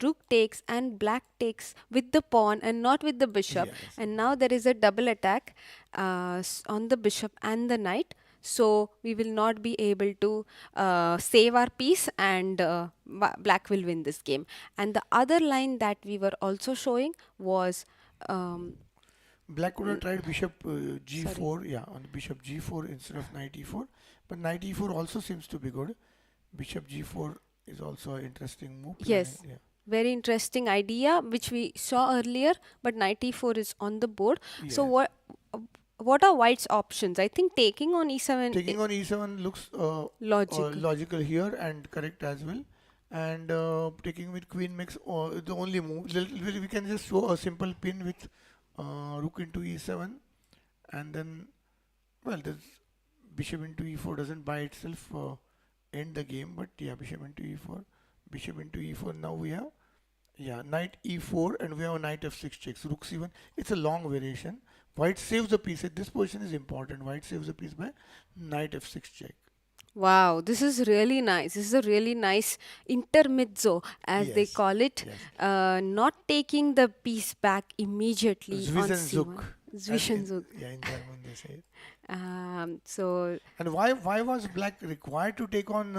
and black takes with the pawn and not with the bishop. Yes. And now there is a double attack on the bishop and the knight. So we will not be able to save our piece, and black will win this game. And the other line that we were also showing was Black could have tried bishop sorry. g4, yeah, on bishop g4 instead of knight e4. But knight e4 also seems to be good. Bishop g4 is also an interesting move. Yes. Yeah. Very interesting idea which we saw earlier, but knight e4 is on the board. So Yes. what are white's options? I think taking on e7 Taking on e7 looks logical. logical here and correct as well. And taking with queen makes the only move. We can just show a simple pin with rook into e7, and then well, this bishop into e4 doesn't by itself end the game, but yeah, bishop into e4, bishop into e4. Now we have yeah, knight e4, and we have a knight f6 checks, rook c1. It's a long variation. White saves the piece. This position is important. White saves the piece by knight f6 check. Wow, this is really nice. This is a really nice intermezzo, as they Yes. call it. Yes. Not taking the piece back immediately on c1. Zwischenzug. Zwischenzug. Yeah, in German they say it. So And why was black required to take on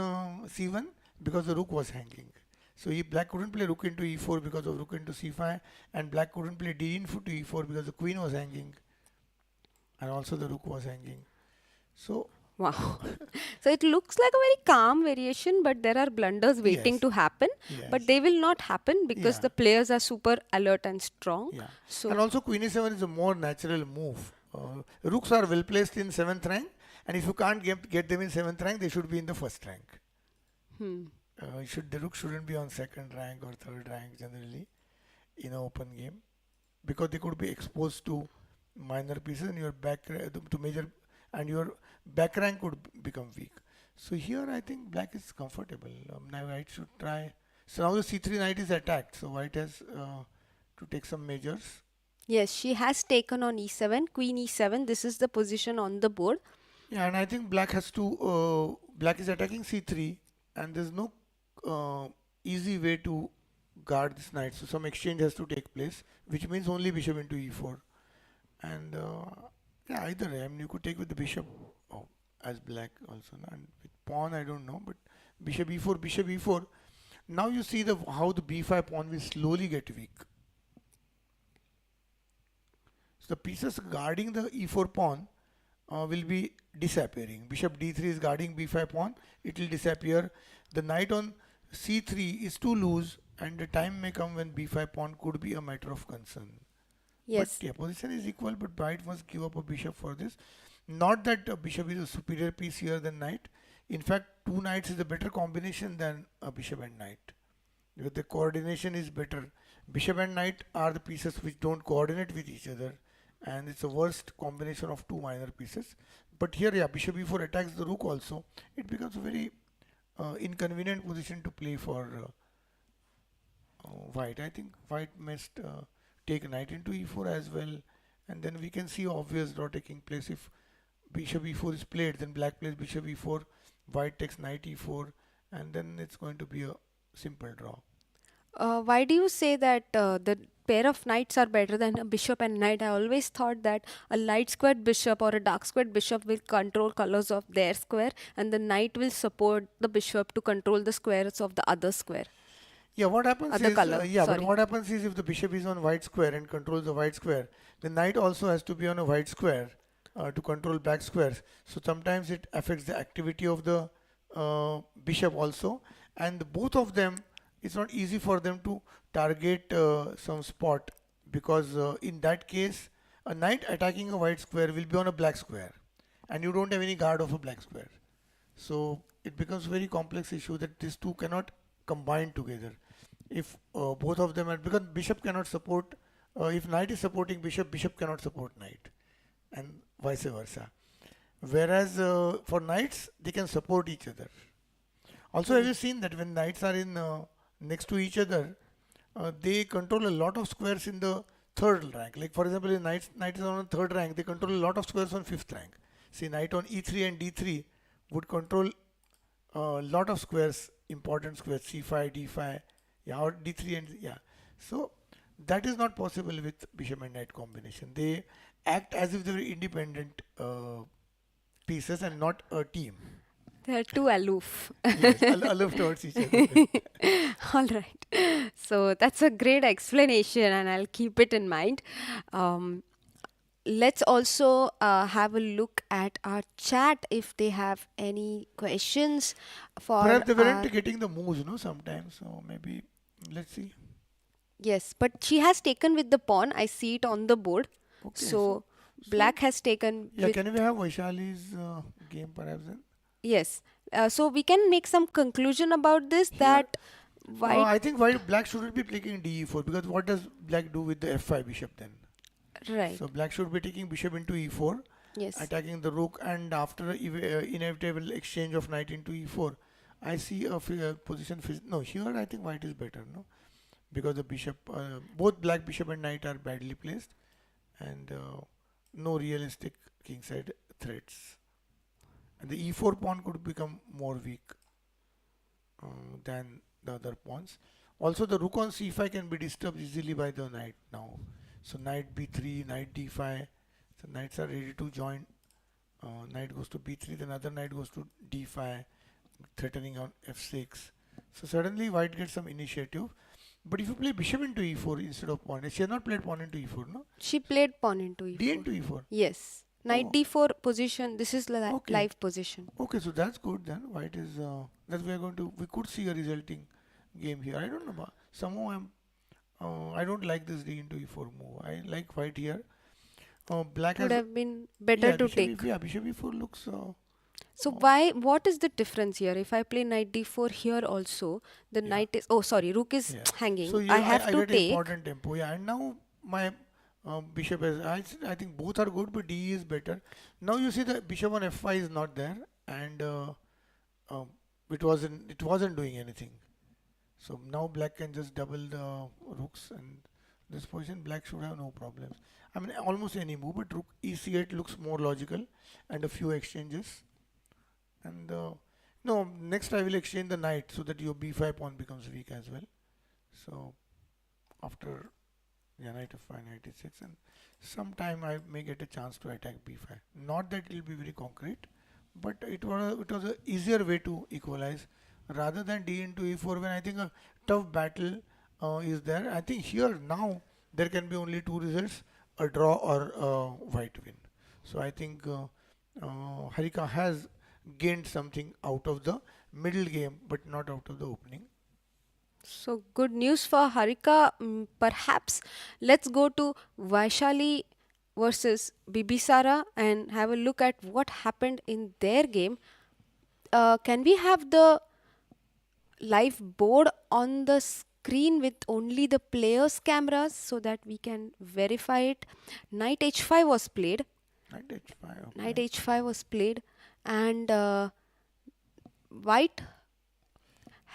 c1? Because the rook was hanging. So black couldn't play rook into e4 because of rook into c5, and black couldn't play d into e4 because the queen was hanging, and also the rook was hanging. So wow. So it looks like a very calm variation, but there are blunders waiting Yes. to happen. But yes, they will not happen because Yeah. the players are super alert and strong. yeah. So And also queen e7 is a more natural move. Rooks are well placed in 7th rank, and if you can't get them in 7th rank, they should be in the 1st rank. The rook shouldn't be on 2nd rank or 3rd rank generally in an open game, because they could be exposed to minor pieces, and your to major, and your back rank could become weak. So here I think black is comfortable. Now white should try. So now the c3 knight is attacked. So white has to take some measures. yes, she has taken on e7, queen e7. This is the position on the board. Yeah, and I think black has to. Black is attacking c3, and there's no easy way to guard this knight. So some exchange has to take place, which means only bishop into e4. And yeah, either way, I mean, you could take with the bishop. Oh, as black also. And with pawn, I don't know, but bishop e4, bishop e4. Now you see the how the b5 pawn will slowly get weak. So the pieces guarding the e4 pawn will be disappearing. Bishop d3 is guarding b5 pawn. It will disappear. The knight on c3 is too loose, and the time may come when b5 pawn could be a matter of concern. But Yes. yeah, position is equal, but white must give up a bishop for this. Not that bishop is a superior piece here than knight. In fact, two knights is a better combination than a bishop and knight. Because the coordination is better. Bishop and knight are the pieces which don't coordinate with each other, and it's a worst combination of two minor pieces. But here, yeah, bishop e4 attacks the rook also. It becomes a very inconvenient position to play for white. I think white must take knight into e4 as well, and then we can see obvious draw taking place. If bishop e4 is played, then black plays bishop e4, white takes knight e4, and then it's going to be a simple draw. Why do you say that the pair of knights are better than a bishop and knight? I always thought that a light squared bishop or a dark squared bishop will control colors of their square, and the knight will support the bishop to control the squares of the other square. Yeah, what happens Other is, color, but sorry. what happens is if the bishop is on white square and controls the white square, the knight also has to be on a white square to control black squares. So sometimes it affects the activity of the bishop also, and both of them, it's not easy for them to target some spot, because in that case, a knight attacking a white square will be on a black square, and you don't have any guard of a black square. So it becomes very complex issue that these two cannot combine together. If both of them are, because bishop cannot support, if knight is supporting bishop, bishop cannot support knight, and vice versa. Whereas for knights, they can support each other. Also, have you seen that when knights are in next to each other, they control a lot of squares in the third rank. Like for example, if knight is on third rank, they control a lot of squares on fifth rank. See, knight on e3 and d3 would control a lot of squares, important squares, c5, d5, yeah, or d3 and yeah. So that is not possible with bishop and knight combination. They act as if they were independent pieces and not a team. They're too aloof. Yes, aloof towards each other. All right. So that's a great explanation, and I'll keep it in mind. Let's also have a look at our chat if they have any questions for Perhaps they our. weren't getting the moves, no, sometimes. So maybe let's see. Yes, but she has taken with the pawn. I see it on the board. Okay, So so black has taken yeah, with. can we have Vaishali's game perhaps then? Yes. So we can make some conclusion about this Here, that white. I think white black shouldn't be playing de4, because what does black do with the f5 bishop then? Right. So black should be taking bishop into e4, Yes. attacking the rook, and after inevitable exchange of knight into e4, I see a position. No, here I think white is better, no, because the bishop, both black bishop and knight are badly placed, and no realistic kingside threats. And the e4 pawn could become more weak than the other pawns. Also, the rook on c5 can be disturbed easily by the knight now. So knight b3, knight d5. So knights are ready to join. Knight goes to b3, then other knight goes to d5, threatening on f6. So suddenly white gets some initiative. But if you play bishop into e4 instead of pawn, she has not played pawn into e4, no? She played pawn into D e4. into e4. Yes. Knight Oh, d4 position. This is okay. live position. Okay, so that's good then. White is that we are going to, we could see a resulting game here. I don't know, but somehow I don't like this d into e4 move. I like white here. Black Would has, have been better yeah, to bishop take. yeah, bishop e4 looks So why? What is the difference here? If I play knight d4 here also, the yeah, knight is. Oh, sorry, rook is yeah. hanging. So I you, have I to get take. important tempo, yeah. And now my bishop is, I think both are good, but d is better. Now you see the bishop on f5 is not there, and um, it wasn't doing anything. So now black can just double the rooks, and this position black should have no problems. I mean almost any move, but rook e8 looks more logical, and a few exchanges. And no, next I will exchange the knight so that your b5 pawn becomes weak as well. So after, yeah, knight f5, knight e6, and sometime I may get a chance to attack b5. Not that it will be very concrete, but it was a easier way to equalize rather than d into e4 when I think a tough battle is there. I think here now there can be only two results: a draw or a white win. So I think Harika has gained something out of the middle game, but not out of the opening. So good news for Harika. Perhaps let's go to Vaishali versus Bibisara and have a look at what happened in their game. Can we have the live board on the screen with only the players' cameras so that we can verify it? Knight h5 was played. Knight h5. Okay. Knight h5 was played, and white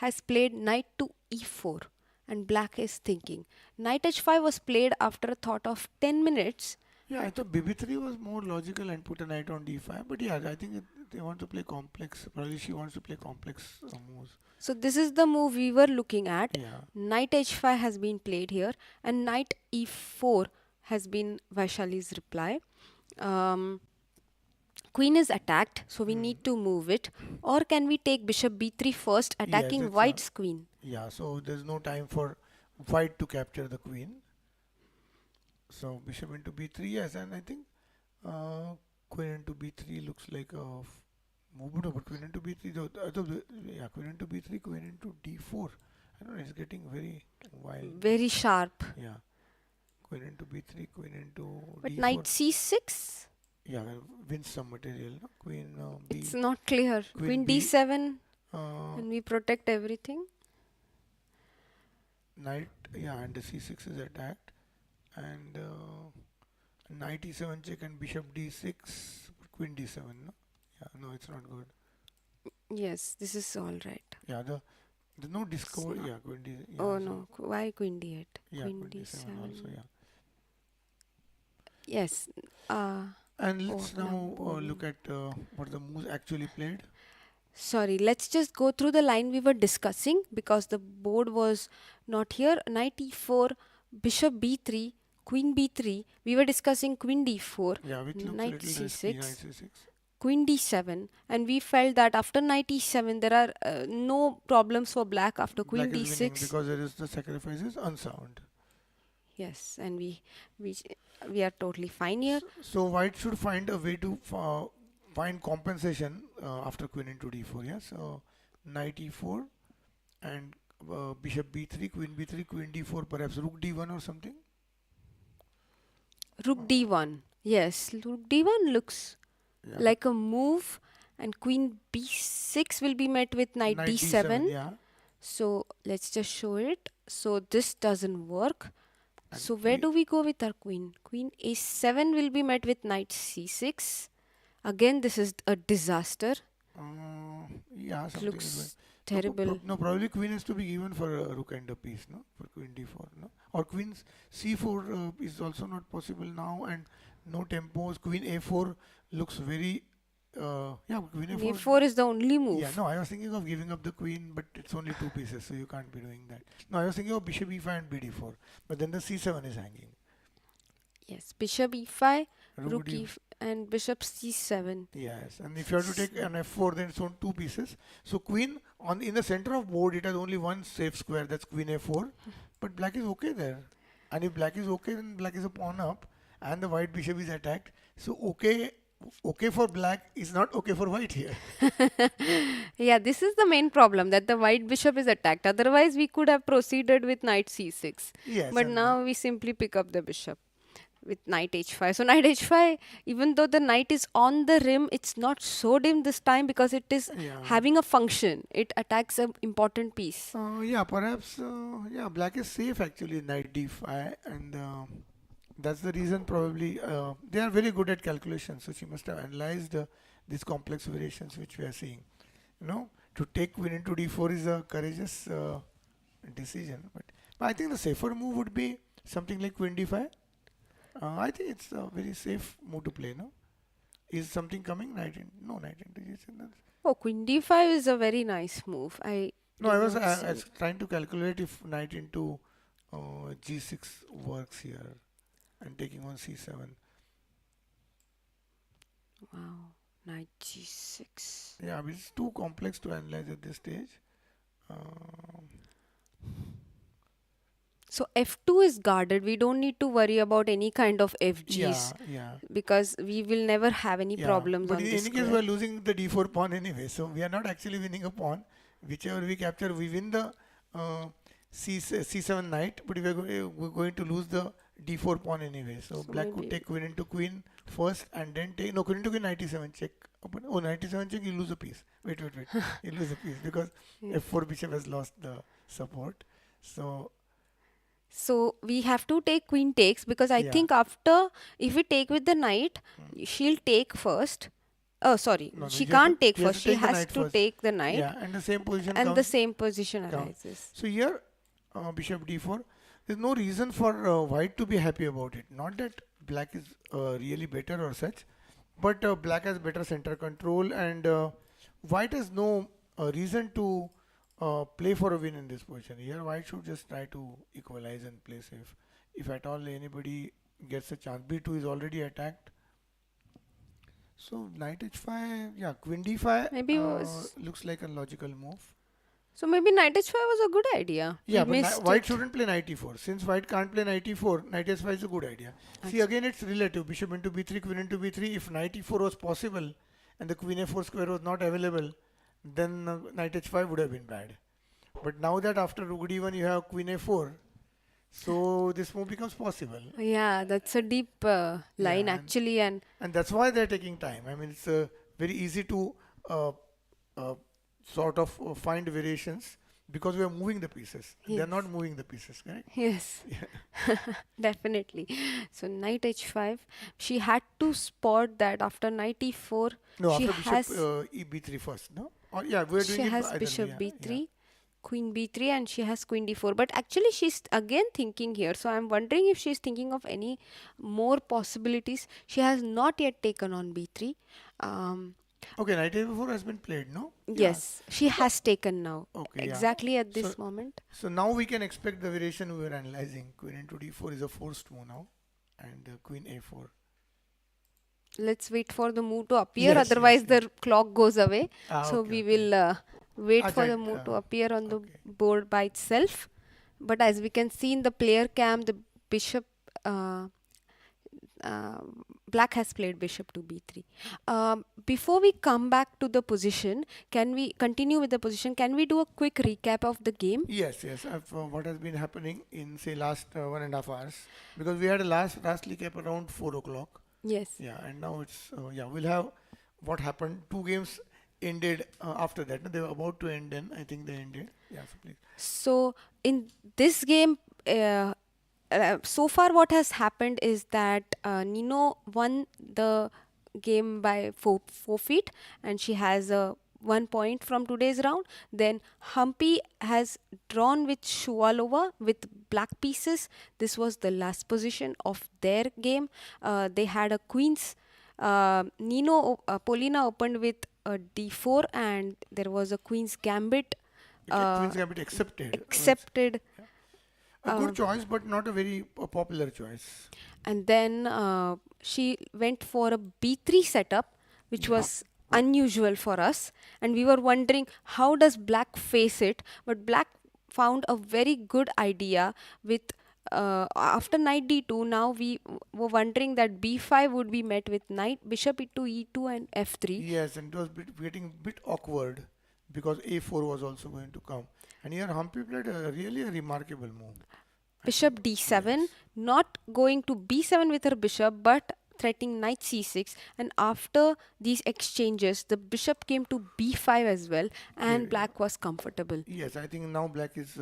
has played knight to e4, and black is thinking. Knight h5 was played after a thought of 10 minutes. Yeah, I thought BB3 was more logical and put a knight on d5, but yeah, I think they want to play complex. Probably she wants to play complex moves. So this is the move we were looking at. Yeah. Knight h5 has been played here, and knight e4 has been Vaishali's reply. Queen is attacked, so we need to move it. Or can we take bishop b3 first, attacking that's white's queen? Yeah, so there's no time for white to capture the queen. So bishop into b3, yes, and I think queen into b3 looks like a move, no, but queen into b3, yeah, queen into b3, queen into d4. I don't know, it's getting very wild. Very sharp. Yeah, queen into b3, queen into But d4. knight c6? Yeah, wins some material. No? Queen b. It's not clear. Queen B, d7, uh, and we protect everything. knight, yeah, and the c6 is attacked, and knight e7 check and bishop d6, queen d7. No, yeah, no, it's not good. Yes, this is all right. Yeah, there's no discovery. Yeah, queen d. Yeah, Oh so no, why queen d8? yeah, Queen queen d7 also. d7. Yeah, Yes. and let's Oh, now no. look at what the moves actually played. Sorry, let's just go through the line we were discussing because the board was not here. Knight e4, bishop b3, queen b3. We were discussing queen d4, Yeah, which looks a knight little risky. Knight c6, c6. queen d7, and we felt that after knight e7 there are no problems for black after queen Black is winning d6. because there is the sacrifice is unsound. Yes, and we are totally fine here. So white should find a way to find compensation after queen into d4. Yeah, so knight e4 and bishop b3, queen b3, queen d4, perhaps rook d1 or something. Rook d1. Yes, rook d1 looks Yeah, like a move, and queen b6 will be met with knight d7. Yeah, So let's just show it. So this doesn't work. and So where do we go with our queen? Queen a7 will be met with knight c6. Again, this is a disaster. yeah, something is Looks going. terrible. No, probably queen has to be given for a rook and a piece, no? For queen d4, no? Or queen c4 is also not possible now, and no tempos. Queen a4 looks very, yeah, queen a4. a4 is the only move. Yeah, no, I was thinking of giving up the queen, but it's only two pieces, so you can't be doing that. No, I was thinking of bishop e5 and bd4, but then the c7 is hanging. Yes, bishop e5, Rook rook d. and bishop c7. Yes, and if you have to take an f4, then it's on two pieces. So queen in the center of board, it has only one safe square. That's queen a4, but black is okay there. And if black is okay, then black is a pawn up, and the white bishop is attacked. So okay for black is not okay for white here. Yeah, this is the main problem, that the white bishop is attacked. Otherwise, we could have proceeded with knight c6. Yes, But and now we simply pick up the bishop with knight h5. So knight h5, even though the knight is on the rim, it's not so dim this time because it is yeah. having a function. It attacks an important piece. Yeah, perhaps, yeah, black is safe actually, knight d5, and that's the reason probably they are very good at calculation, so she must have analyzed these complex variations which we are seeing. You know, to take queen into d4 is a courageous decision, but I think the safer move would be something like queen d5. I think it's a very safe move to play, no? Is something coming? No, knight into g6. Oh, queen d5 is a very nice move. No, I did was not see it. trying to calculate if knight into g6 works here and taking on c7. Wow. Knight g6. Yeah, it's too complex to analyze at this stage. Um, So f2 is guarded. We don't need to worry about any kind of fgs yeah. because we will never have any Yeah, problems but on in this any case, we square. are losing the d4 pawn anyway, so we are not actually winning a pawn. Whichever we capture, we win the uh, c7 knight, but we're going to lose the d4 pawn anyway. So So black could maybe take queen into queen first and then take, no, queen into queen, knight e7 check. Oh, knight e7 check, you lose a piece. Wait. You lose a piece because yeah. f4 bishop has lost the support. So, So we have to take queen takes because I yeah. think after if we take with the knight, she'll take first. Oh, sorry, No, she you have to, can't take he has to first. She take the has knight to first. take the knight, Yeah, and the same position and the comes. same position Come. arises. So here, bishop d4, there's no reason for white to be happy about it. Not that black is really better or such, but black has better center control, and white has no reason to play for a win in this position. Here, white should just try to equalize and play safe. If at all anybody gets a chance, b2 is already attacked. So knight h5, yeah, queen d5 Maybe was looks like a logical move. so maybe knight h5 was a good idea. Yeah, We but missed white it. shouldn't play knight e4. Since white can't play knight e4, knight s5 is a good idea. See, again, it's relative. Bishop into b3, queen into b3. If knight e4 was possible and the queen a4 square was not available, then knight h5 would have been bad. But now that after rook d1 you have queen a4, so this move becomes possible. Yeah, that's a deep line Yeah, actually, and and that's why they're taking time. I mean, it's very easy to uh, uh, sort of find variations because we are moving the pieces. yes. They're not moving the pieces, correct? Yes, definitely. So knight h5, she had to spot that after knight e4, No, she after bishop has b3 first, no? Or yeah, we're she doing it has either bishop way. Yeah. b3, queen b3, and she has queen d4. But actually, she's again thinking here. So I'm wondering if she's thinking of any more possibilities. She has not yet taken on b3. Um, Okay, knight a4 has been played, no? Yeah. yes, she has taken now. Okay, yeah. Exactly at So, this moment. so now we can expect the variation we were analyzing. Queen into d4 is a forced move now, and queen a4. Let's wait for the move to appear. Yes, Otherwise, yes. the clock goes away. So Okay, we okay. will wait for Acha, the move to appear on the okay. board by itself. But as we can see in the player cam, the bishop, uh, black has played bishop to b3. Before we come back to the position, can we continue with the position? Can we do a quick recap of the game? Yes, what has been happening in say last 1.5 hours, because we had a last recap around 4 o'clock. Yes. Yeah, and now it's yeah, we'll have what happened. Two games ended after that. No? They were about to end, and I think they ended. Yeah, so please. So in this game, so far what has happened is that Nino won the game by forfeit, and she has a 1 point from today's round. Then Humpy has drawn with Shuvalova with black pieces. This was the last position of their game. They had a queen's. Polina opened with a d4, and there was a queen's gambit. Queen's Gambit accepted. Accepted. A good choice, but not a very popular choice. And then she went for a b3 setup, which was unusual for us, and we were wondering how does black face it, but black found a very good idea with after knight d2. Now we were wondering that b5 would be met with knight bishop into e2 and f3. Yes, and it was getting a bit awkward because a4 was also going to come. And here Humpy played really a remarkable move. Bishop d7, not going to b7 with her bishop, but threatening knight c6. And after these exchanges, the bishop came to b5 as well, and black was comfortable. Yes, I think now black is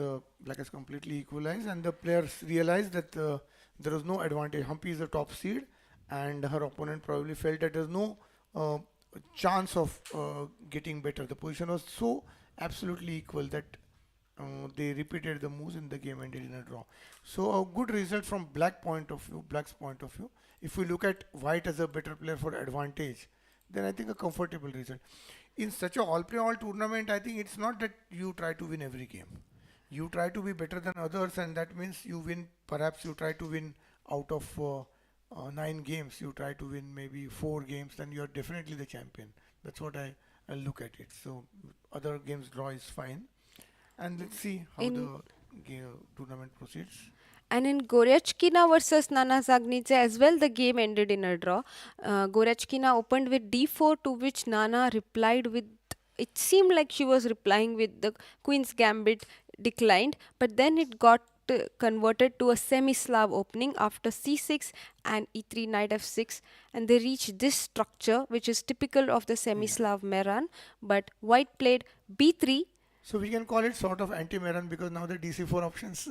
completely equalized, and the players realized that there was no advantage. Humpy is the top seed, and her opponent probably felt that there's no chance of getting better. The position was so absolutely equal that they repeated the moves in the game and ended in a draw. So a good result from black's point of view. If we look at white as a better player for advantage, then I think a comfortable result. In such a all tournament, I think it's not that you try to win every game. You try to be better than others, and that means you win. Perhaps you try to win out of 9 games, you try to win maybe 4 games, then you're definitely the champion. That's what I look at it. So other games draw is fine. And let's see how In the tournament proceeds. And in Goriachkina versus Nana Zagnidze as well, the game ended in a draw. Goriachkina opened with d4, to which Nana replied with. It seemed like she was replying with the Queen's Gambit declined, but then it got converted to a semi-Slav opening after c6 and e3 knight f6, and they reached this structure, which is typical of the semi-Slav Meran. But White played b3. So we can call it sort of anti-Meran because now the DC4 options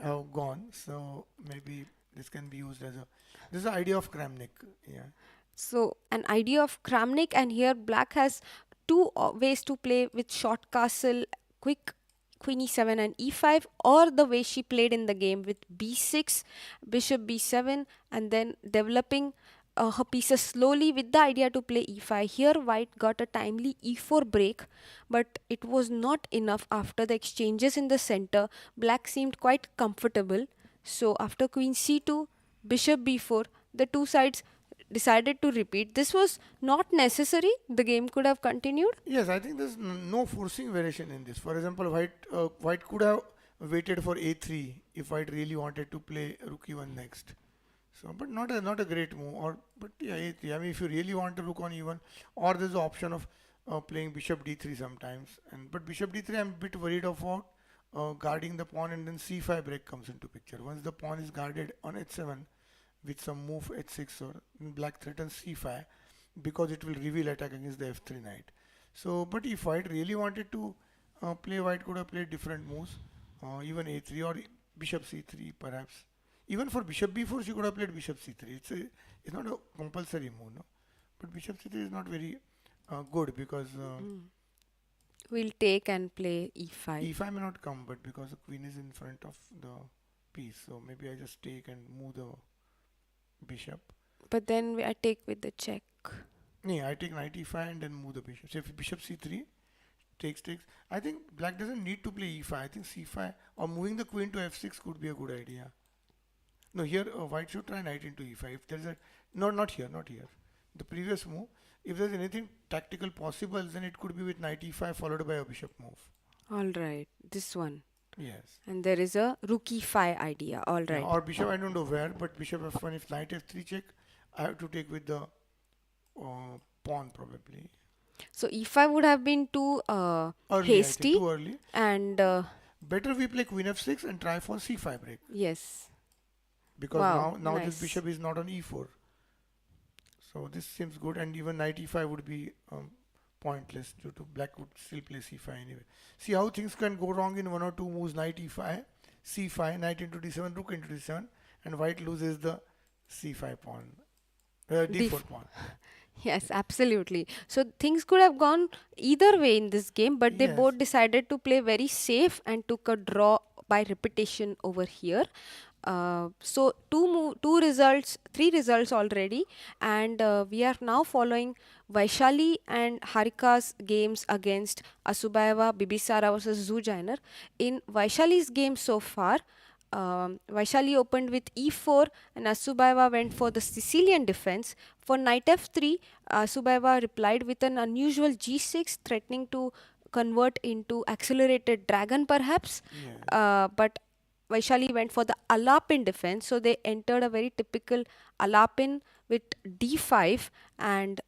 have gone. So maybe this can be used as a. This is the idea of Kramnik. Yeah. So an idea of Kramnik, and here Black has two ways to play with short castle, quick queen e7 and e5, or the way she played in the game with b6, bishop b7, and then developing her pieces slowly with the idea to play e5. Here White got a timely e4 break, but it was not enough. After the exchanges in the center, Black seemed quite comfortable. So after queen c2, bishop b4, the two sides decided to repeat. This was not necessary. The game could have continued. Yes, I think there's no forcing variation in this. For example, White could have waited for a3 if White really wanted to play rook e1 next. So, but not a great move. Or but yeah, a3. I mean, if you really want to rook on e1, or there's the option of playing bishop d3 sometimes. But bishop d3, I'm a bit worried about guarding the pawn, and then c5 break comes into picture. Once the pawn is guarded on h7 with some move h6, or Black threatens c5 because it will reveal attack against the f3 knight. So, but if White really wanted to play, White could have played different moves, even a3 or bishop c3 perhaps. Even for bishop b4, she could have played bishop c3. It's not a compulsory move, no. But bishop c3 is not very good because We'll take and play e5. e5 may not come, but because the queen is in front of the piece, so maybe I just take and move the bishop. But then I take with the check. Yeah, I take knight e5 and then move the bishop. So if bishop c3 takes. I think Black doesn't need to play e5. I think c5 or moving the queen to f6 could be a good idea. No, here White should try knight into e5. If there's a not here. The previous move. If there's anything tactical possible, then it could be with knight e5 followed by a bishop move. All right, this one. Yes. And there is a rook e5 idea. All right. Yeah, or bishop, I don't know where, but bishop f1. If knight f3 check, I have to take with the pawn probably. So e5 would have been too Early, hasty. too early. And better we play queen f6 and try for c5 break. yes. Because Wow, now nice. this bishop is not on e4. So this seems good, and even knight e5 would be pointless due to Black would still play c5 anyway. See how things can go wrong in one or two moves. Knight e5, c5, knight into d7, rook into d7, and White loses the c5 pawn, d4 pawn. Yes, absolutely. So things could have gone either way in this game, but they Yes. both decided to play very safe and took a draw by repetition over here. So three results already, and we are now following Vaishali and Harika's games against Asubayeva, Bibisara versus Zhu Jiner. In Vaishali's game so far, Vaishali opened with e4 and Asubayeva went for the Sicilian defense. For knight f3, Asubayeva replied with an unusual g6, threatening to convert into accelerated dragon perhaps. Yeah. But Vaishali went for the Alapin defense, so they entered a very typical Alapin with d5, and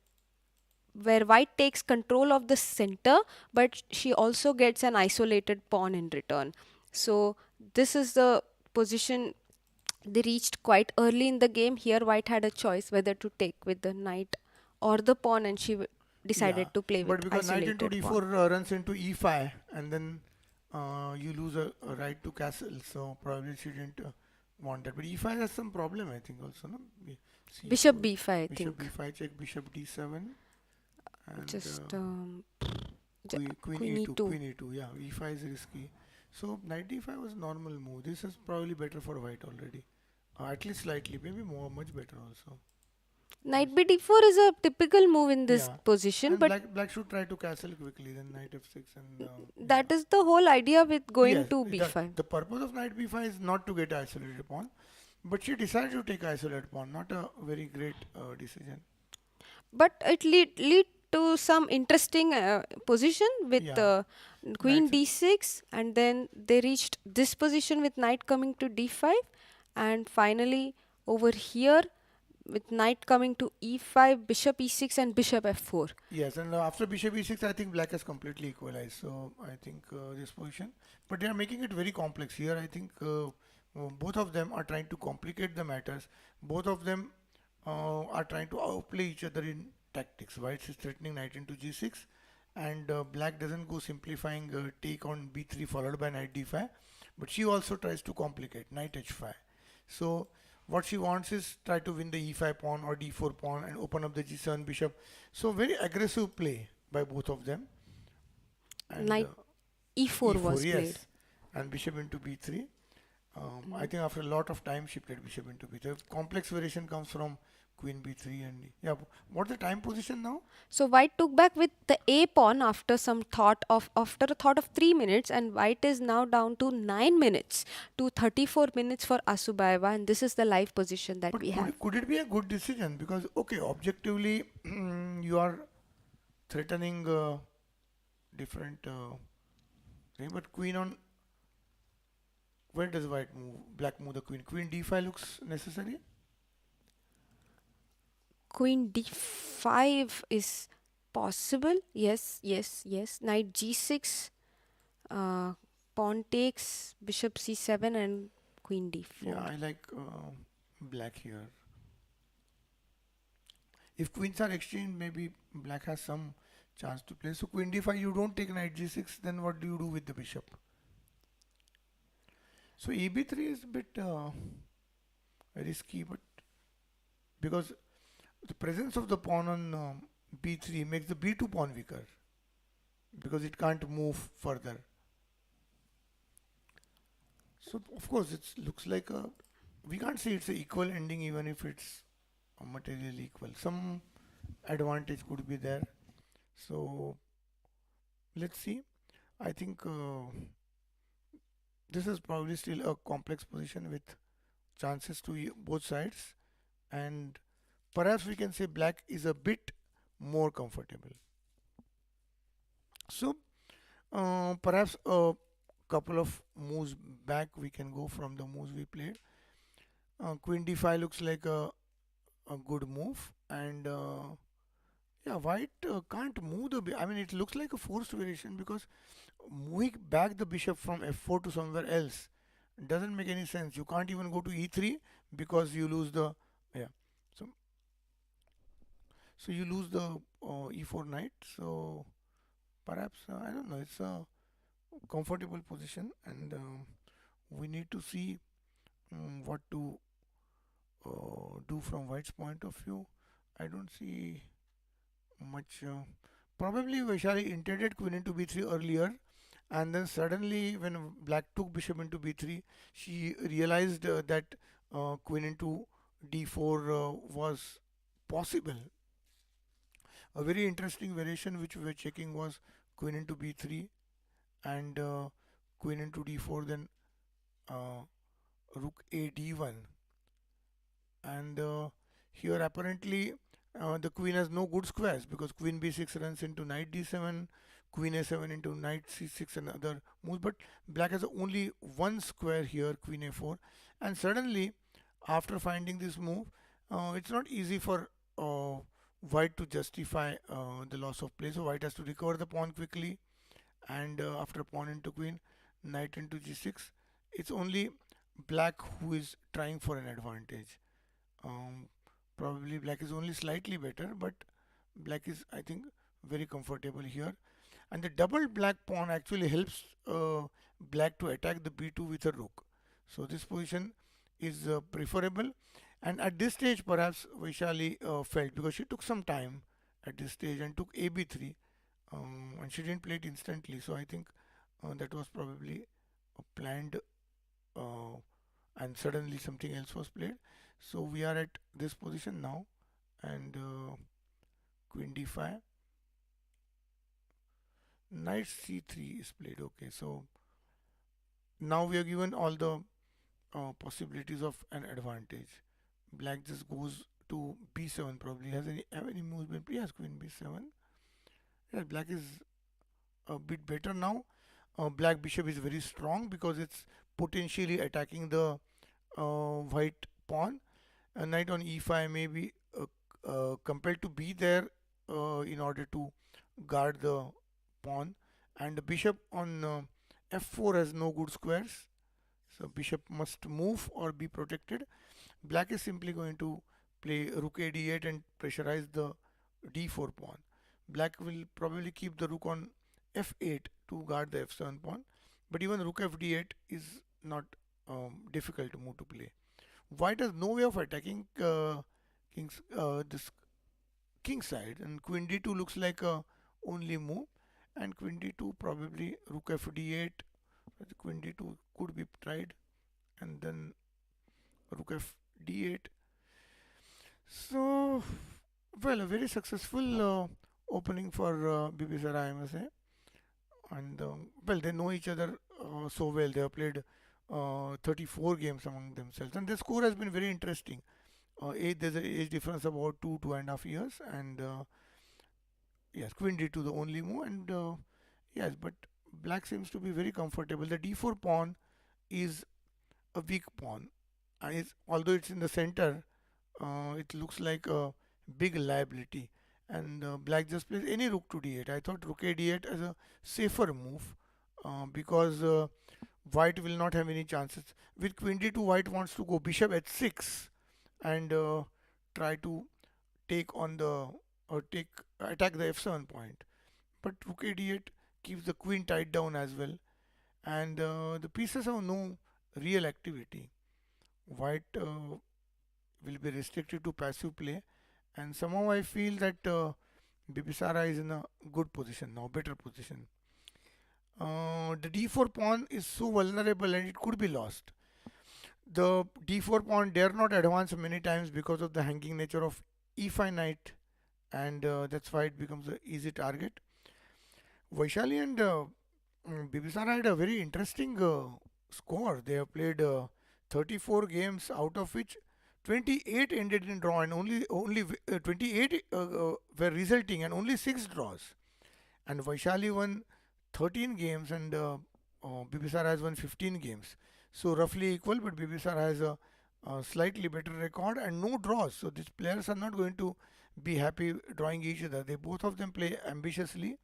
where White takes control of the center, but she also gets an isolated pawn in return. So this is the position they reached quite early in the game. Here White had a choice whether to take with the knight or the pawn, and she decided to play with but because knight into isolated d4 pawn. runs into e5, and then you lose a right to castle, so probably she didn't want that. But e5 has some problem, I think, also, no? Bishop C4, b5, I bishop think. b5 check, bishop d7, and Just queen queen e2, e2. queen e2. Yeah, e5 is risky. So knight d5 was normal move. This is probably better for White already, at least slightly, maybe much better also. Knight b4 is a typical move in this Yeah. position, And but black should try to castle quickly, then knight f6, and that is the whole idea with going yes, to b5. the purpose of knight b5 is not to get isolated pawn, But she decided to take isolate pawn, not a very great decision. But it lead to some interesting position with Yeah, queen knight. d6, and then they reached this position with knight coming to d5, and finally over here with knight coming to e5, bishop e6 and bishop f4. Yes, and after bishop e6, I think black has completely equalized. So I think this position, but they are making it very complex here. I think both of them are trying to complicate the matters. Both of them are trying to outplay each other in tactics. White is threatening knight into g6, and black doesn't go simplifying take on b3 followed by knight d5, but she also tries to complicate knight h5. So what she wants is try to win the e5 pawn or d4 pawn and open up the g7 bishop. So very aggressive play by both of them. And Knight e4 e4, was played. yes, and bishop into b3. I think after a lot of time she played bishop into b3. Complex variation comes from queen b3 and yeah. What's the time position now? So white took back with the a pawn after some thought of after a thought of 3 minutes, and white is now down to 9 minutes to 34 minutes for Asubaeva, and this is the live position that But we have. could it be a good decision? Because okay, objectively you are threatening different thing, but queen on where does white move? Black move the queen. Queen d5 looks necessary. Queen d5 is possible. Yes, yes, yes. Knight g6, pawn takes, bishop c7 and queen d4. Yeah, I like black here. If queens are exchanged, maybe black has some chance to play. So queen d5, you don't take knight g6, then what do you do with the bishop? So eb3 is a bit risky, but because the presence of the pawn on b3 makes the b2 pawn weaker because it can't move further. So of course it looks like a, we can't say it's an equal ending even if it's materially equal. Some advantage could be there. So let's see. I think this is probably still a complex position with chances to both sides, and perhaps we can say black is a bit more comfortable. So perhaps a couple of moves back we can go from the moves we played. Queen d5 looks like a good move, and yeah, white can't move the. I mean, it looks like a forced variation because moving back the bishop from f4 to somewhere else doesn't make any sense. You can't even go to e3 because you lose the, yeah. So you lose the e4 knight. So perhaps I don't know. It's a comfortable position, and we need to see what to do from white's point of view. I don't see much. Probably Vaishali intended queen into b3 earlier, and then suddenly when black took bishop into b3, she realized that queen into d4 was possible. A very interesting variation which we were checking was queen into b3 and queen into d4, then uh, rook a d1, and here apparently the queen has no good squares because queen b6 runs into knight d7, queen a7 into knight c6 and other moves, but black has only one square here, queen a4, and suddenly after finding this move it's not easy for white to justify the loss of play. So white has to recover the pawn quickly, and after pawn into queen, knight into g6, it's only black who is trying for an advantage. um, Probably black is only slightly better, but black is, I think, very comfortable here. And the double black pawn actually helps black to attack the b2 with a rook. So this position is preferable. And at this stage, perhaps Vaishali felt, because she took some time at this stage and took a b3, and she didn't play it instantly. So I think that was probably planned, uh, and suddenly something else was played. So we are at this position now, and queen d5, knight c3 is played. Okay, so now we are given all the possibilities of an advantage. Black just goes to b7 probably. Has any have any moves been played? Yes, queen b7. Yeah, black is a bit better now. Black bishop is very strong because it's potentially attacking the white pawn. A knight on e5 may be compelled to be there in order to guard the pawn, and the bishop on f4 has no good squares, so bishop must move or be protected. Black is simply going to play rook a d8 and pressurize the d4 pawn. Black will probably keep the rook on f8 to guard the f7 pawn, but even rook fd8 is not difficult move to play. White has no way of attacking this king side, and queen d2 looks like a only move, and queen d2 probably rook fd8. Queen d2 could be tried, and then rook fd8. So, well, a very successful opening for Bibisara, I must say. And well, they know each other so well. They have played 34 games among themselves, and the score has been very interesting. There's an age difference about 2.5 years, and yes, queen d2 the only move, and yes, but black seems to be very comfortable. The d4 pawn is a weak pawn, and although it's in the center, it looks like a big liability. And black just plays any rook to d8. I thought rook a d8 as a safer move because white will not have any chances. With queen d2, white wants to go bishop h6 and try to take on the or take attack the f7 point. But rook a d8 keeps the queen tied down as well, and the pieces have no real activity. White will be restricted to passive play, and somehow I feel that Bibisara is in a good position now, better position. The d4 pawn is so vulnerable and it could be lost. The d4 pawn dare not advance many times because of the hanging nature of e5 knight, and that's why it becomes an easy target. Vaishali and Bibisara had a very interesting score. They have played 34 games, out of which 28 ended in draw, and only 28 were resulting, and only 6 draws. And Vaishali won 13 games, and Bibisara has won 15 games. So roughly equal, but Bibisara has a slightly better record and no draws. So these players are not going to be happy drawing each other. They both of them play ambitiously,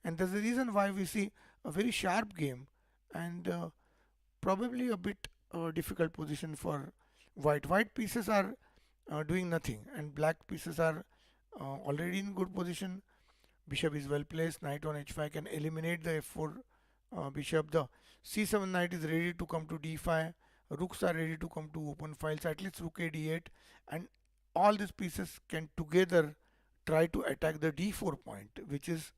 and that's the reason why we see a very sharp game and probably a bit difficult position for white. White pieces are doing nothing, and black pieces are already in good position. Bishop is well placed. Knight on h5 can eliminate the f4 bishop. The c7 knight is ready to come to d5. Rooks are ready to come to open files. At least rook a d8, and all these pieces can together try to attack the d4 point, which is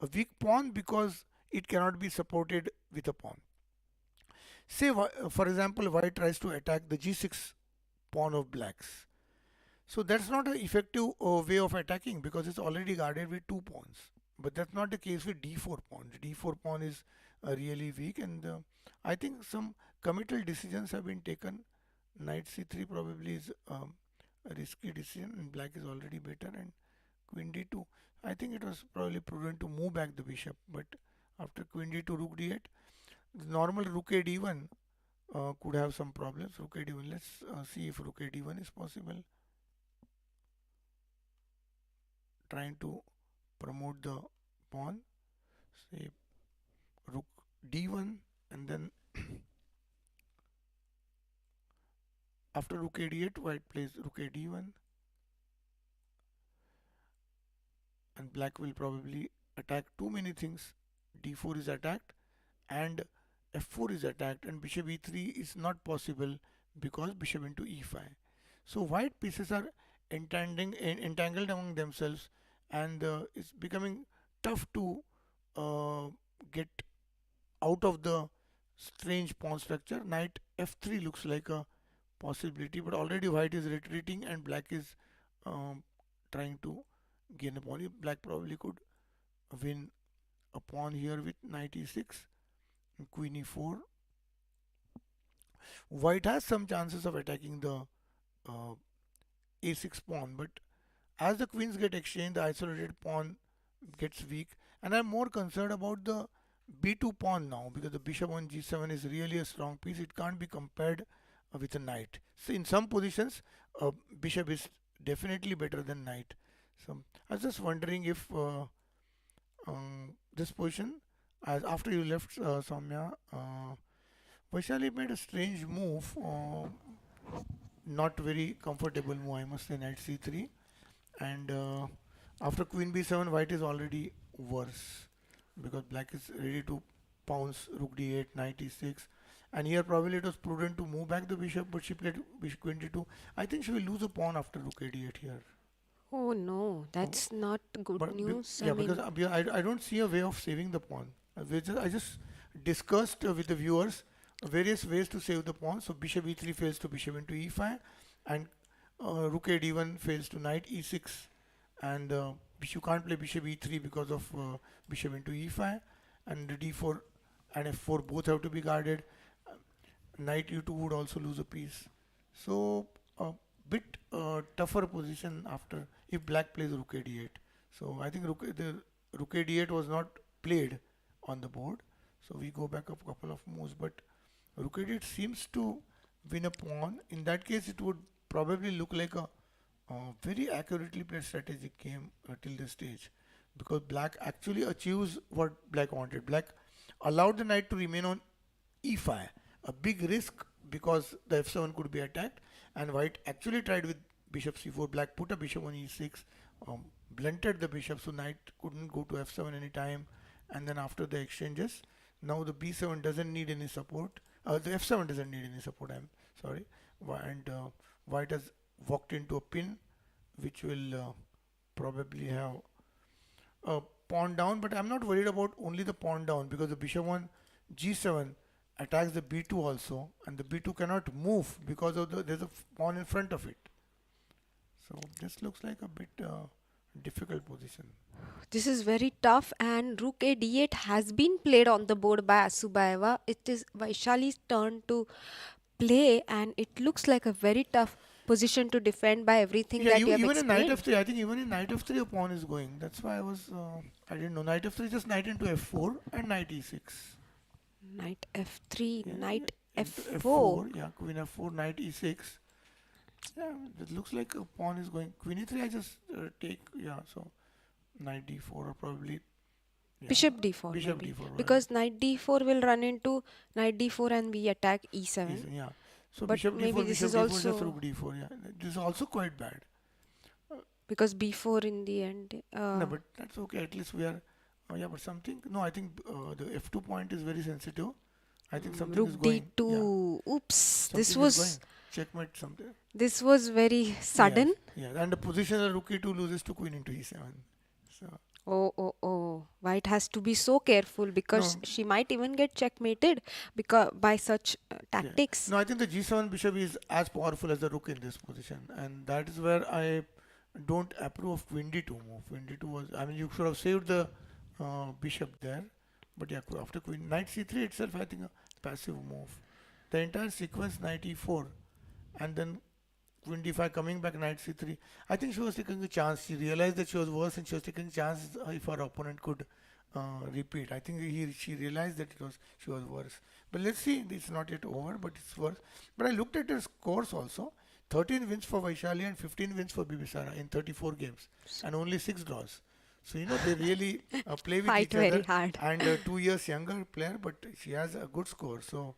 a weak pawn because it cannot be supported with a pawn. Say, for example, white tries to attack the g6 pawn of blacks. So that's not an effective way of attacking because it's already guarded with 2 pawns. But that's not the case with d4 pawn. The d4 pawn is really weak, and I think some committal decisions have been taken. Knight c3 probably is a risky decision, and black is already better. And queen d2, I think it was probably prudent to move back the bishop, but after queen d2, rook d8, the normal rook a d1 could have some problems. Rook a d1, let's see if rook a d1 is possible. Trying to promote the pawn, say rook d1, and then after rook a d8, white plays rook a d1, and black will probably attack too many things. d4 is attacked, and f4 is attacked, and bishop e3 is not possible because bishop into e5. So white pieces are entangled among themselves, and it's becoming tough to get out of the strange pawn structure. Knight f3 looks like a possibility, but already white is retreating and black is trying to gain a pawn. Black probably could win a pawn here with knight e6 and queen e4. White has some chances of attacking the uh, a6 pawn, but as the queens get exchanged, the isolated pawn gets weak, and I'm more concerned about the b2 pawn now because the bishop on g7 is really a strong piece. It can't be compared with a knight. So in some positions, bishop is definitely better than knight. So I was just wondering if this position, as after you left Soumya, Vaishali made a strange move, not very comfortable move, I must say, knight c3, and after queen b7, white is already worse because black is ready to pounce rook d8, knight e6, and here probably it was prudent to move back the bishop, but she played bishop queen d2. I think she will lose a pawn after rook a8 here. Oh no, Oh, that's not good but news. yeah, I mean, because I don't see a way of saving the pawn. I just discussed with the viewers various ways to save the pawn. So bishop e3 fails to bishop into e5, and rook a d1 fails to knight e6, and you can't play bishop e3 because of bishop into e5, and d4 and f4 both have to be guarded. Knight u2 would also lose a piece. So a bit tougher position after if black plays rook a d8. So I think rook a d8 was not played on the board. So we go back a couple of moves, but rook a d8 seems to win a pawn. In that case, it would probably look like a very accurately played strategic game till this stage, because black actually achieves what black wanted. Black allowed the knight to remain on e5, a big risk because the f7 could be attacked, and white actually tried with bishop c4. Black put a bishop on e6, blunted the bishop, so knight couldn't go to f7 anytime, and then after the exchanges, now the b7 doesn't need any support. The f7 doesn't need any support, I'm sorry, and white has walked into a pin which will probably have a pawn down, but I'm not worried about only the pawn down because the bishop on g7 attacks the b2 also, and the b2 cannot move because of there's a pawn in front of it. So this looks like a bit difficult position. this is very tough, and rook a d8 has been played on the board by Asubaeva. It is Vaishali's turn to play, and it looks like a very tough position to defend by everything Yeah, that you have even in knight explained. f3, I think even in knight f3 a pawn is going. That's why I didn't know. Knight f3 just knight into f4 and knight e6. Knight f3, Yeah, knight into f4. yeah, queen f4, knight e6. Yeah, it looks like a pawn is going. Queen e3, I just take, yeah, so knight d4 or probably, yeah, Bishop d4 bishop maybe, d4, right? because knight d4 will run into knight d4 and we attack e7. Yeah. So But bishop maybe d4, this bishop is d4, just also rook d4. Yeah, this is also quite bad. because b4 in the end. No, but that's okay. At least we are. Yeah, but something. No, I think the f2 point is very sensitive. I think something Rook is going. d2. Yeah, Oops, something this is was going. Checkmate something. this was very sudden. Yeah, and the position of rook e2 loses to queen into e7. So Oh. White has to be so careful because no, she might even get checkmated because by such yeah. tactics. No, I think the g7 bishop is as powerful as the rook in this position, and that is where I don't approve of queen d2 move. Queen d2 was, I mean, you should have saved the bishop there, but yeah, after queen knight c3 itself, I think a passive move. The entire sequence knight e4, and then queen d5 coming back knight c3. I think she was taking a chance. She realized that she was worse, and she was taking a chance if her opponent could repeat. I think she realized that she was worse. But let's see. It's not yet over, but it's worse. But I looked at her scores also. 13 wins for Vaishali and 15 wins for Bibisara in 34 games, and only 6 draws. So they really play with Fight each very other. hard. And 2 years younger player, but she has a good score. So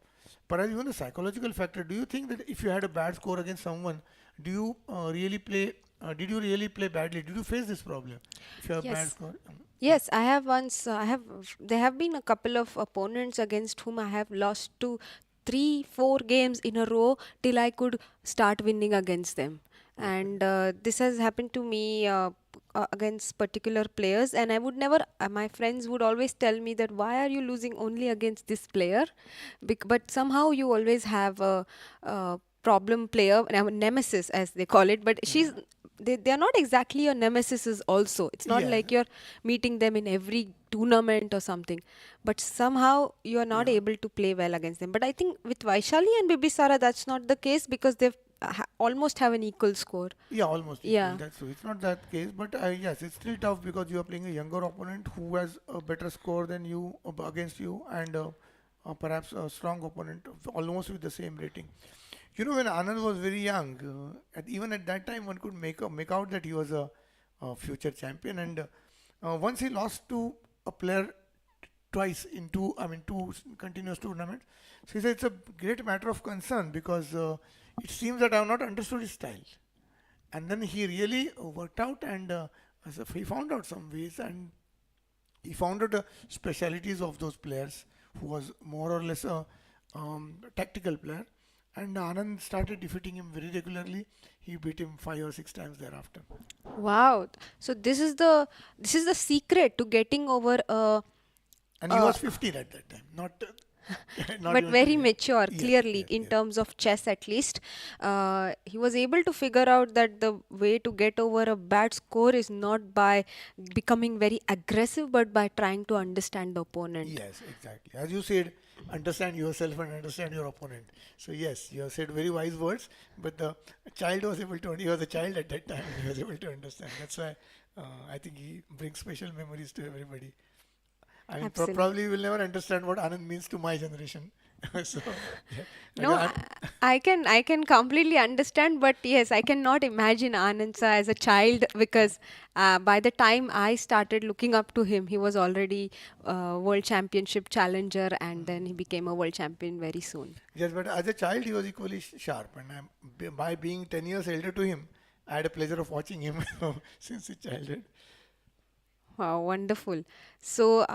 perhaps even the psychological factor. Do you think that if you had a bad score against someone, do you really play? Did you really play badly? Did you face this problem? If you have a bad Yes. score, Yes, I have once. There have been a couple of opponents against whom I have lost to 3, 4 games in a row till I could start winning against them. And this has happened to me against particular players, and I would never. My friends would always tell me that why are you losing only against this player? But somehow you always have a problem player, nemesis as they call it. But she's they're not exactly your nemesis also. It's not Yeah, like you're meeting them in every tournament or something, but somehow you are not yeah. able to play well against them. But I think with Vaishali and Bibisara, that's not the case because they've almost have an equal score. Yeah, almost equal. Yeah. That's so. It's not that case, but yes, it's still tough because you are playing a younger opponent who has a better score than you against you, and perhaps a strong opponent almost with the same rating. You know, when Anand was very young, even at that time, one could make out that he was a future champion. And once he lost to a player twice in continuous tournaments, so he said it's a great matter of concern because it seems that I have not understood his style. And then he really worked out and as if he found out some ways and he found out the specialities of those players who was more or less a tactical player. And Anand started defeating him very regularly. He beat him 5 or 6 times thereafter. Wow. So this is the secret to getting over And he a was 15 at that time, not not but even very 20. mature, Yes, clearly, yes, in yes. terms of chess at least. He was able to figure out that the way to get over a bad score is not by becoming very aggressive, but by trying to understand the opponent. Yes, exactly. As you said, understand yourself and understand your opponent. So yes, you have said very wise words, but the child was able to, he was a child at that time, he was able to understand. That's why I think he brings special memories to everybody. I mean, Absolutely. probably you will never understand what Anand means to my generation. So, yeah. No, I can completely understand, but yes, I cannot imagine Anand sir as a child because by the time I started looking up to him, he was already world championship challenger, and then he became a world champion very soon. Yes, but as a child, he was equally sharp. And by being 10 years elder to him, I had a pleasure of watching him since his childhood. Wow, wonderful. So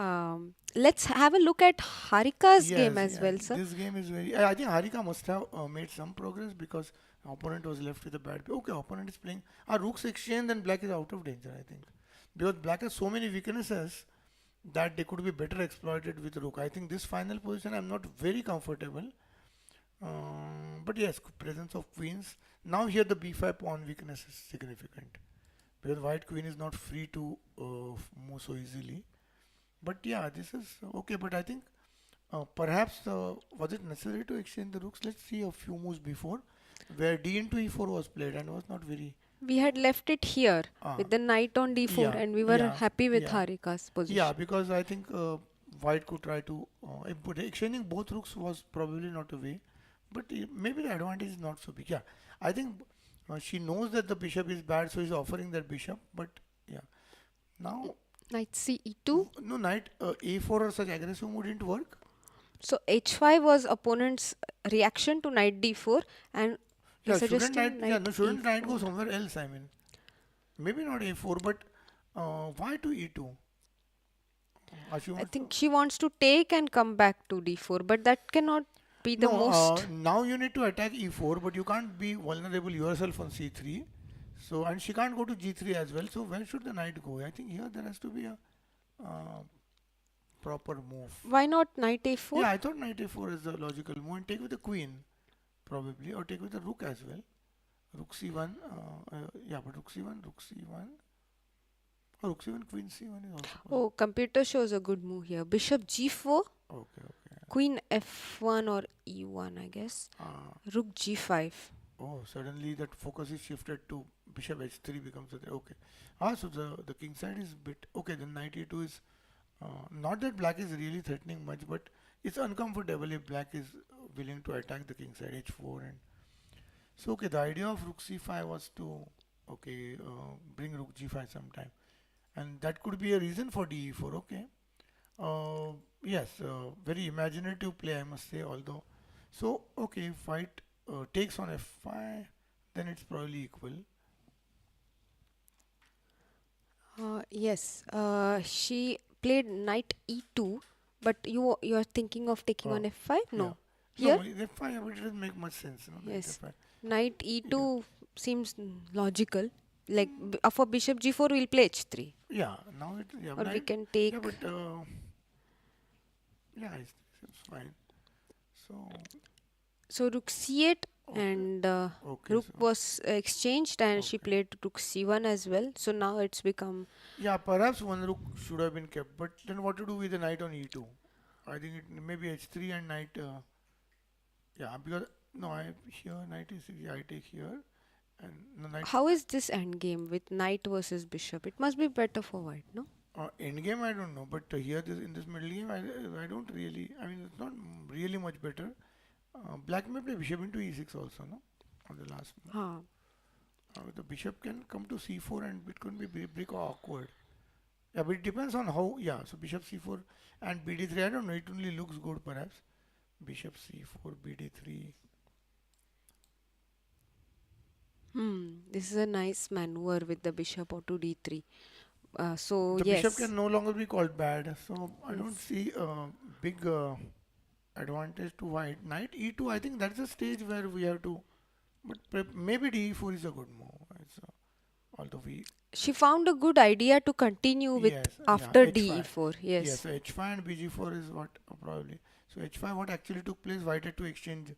let's have a look at Harika's game Yes, as yeah. well, sir. This game is very. I think Harika must have made some progress because opponent was left with a bad. Okay, opponent is playing. Rook's exchange, then black is out of danger, I think. Because black has so many weaknesses that they could be better exploited with rook. I think this final position I'm not very comfortable. But yes, presence of queens. Now here the b5 pawn weakness is significant because white queen is not free to move so easily. But yeah, this is okay. But I think perhaps was it necessary to exchange the rooks? Let's see a few moves before where d into e4 was played and was not very. We had left it here Uh, with the knight on d4, yeah, and we were yeah, happy with yeah, Harika's yeah. position. Because I think white could try to exchanging both rooks was probably not a way, but maybe the advantage is not so big. Yeah, I think she knows that the bishop is bad, so he's offering that bishop. But yeah, now Knight c e2. no knight a4 or such aggressive move didn't work. So h5 was opponent's reaction to knight d4, and you're Yeah, shouldn't suggesting knight? Yeah, knight no, shouldn't knight go e4. somewhere else? I mean, maybe not a4, but why to e2? She I wants to. think she wants to take and come back to d4, but that cannot be the No, most. now you need to attack e4, but you can't be vulnerable yourself on c3. So, and she can't go to g3 as well. So, where should the knight go? I think here there has to be a uh, proper move. Why not knight a4? Yeah, I thought knight a4 is the logical move and take with the queen probably, or take with the rook as well. Rook c1, yeah, but rook c1, rook c1, or rook c1, queen c1 is also possible. Oh, computer shows a good move here. Bishop g4, Okay, okay. queen f1 or e1, I guess. Rook g5. Oh, suddenly that focus is shifted to bishop h3 becomes a okay. So the king side is bit okay. Then knight e2 is not that black is really threatening much, but it's uncomfortable if black is willing to attack the king side h4 and so okay. The idea of rook c5 was to okay bring rook g5 sometime, and that could be a reason for de4. Okay. Yes, very imaginative play I must say. Although, so okay, if white takes on f5, then it's probably equal. Yes, she played knight e2, but you're thinking of taking on Uh, f5? yeah. No. No, Here? f5, but it doesn't make much sense. No, knight Yes. f5. Knight Yeah. e2 seems logical. Like for bishop g4, we'll play h3. Yeah. Now it. Yeah. Or we Knight. can take. Yeah, but yeah, it's fine. So So rook c8 and Okay, rook so was exchanged, and she okay. played rook c1 as well. So now it's become Yeah, perhaps one rook should have been kept, but then what to do with the knight on e2? I think it maybe h3 and knight. Yeah, because no, I here knight is yeah, I take here and the knight. how is this endgame with knight versus bishop? It must be better for white, no? End game I don't know, but here this in this middle game I don't really. I mean it's not really much better. Black may play bishop into e6 also, no? On the last move. Ah, The bishop can come to c4 and it could be big or awkward. Yeah, but it depends on how. Yeah, so bishop c4 and bd3. I don't know. It only looks good perhaps. Bishop c4, bd3. this is a nice maneuver with the bishop or to d3. So The bishop yes, can no longer be called bad. So I don't yes. see a big advantage to white. Knight e2. I think that's a stage where we have to. But maybe d4 is a good move. Although we She found a good idea to continue with yes yeah after h5. de4. Yes, Yes. so h5 and bg4 is what probably. So h5 what actually took place. White had to exchange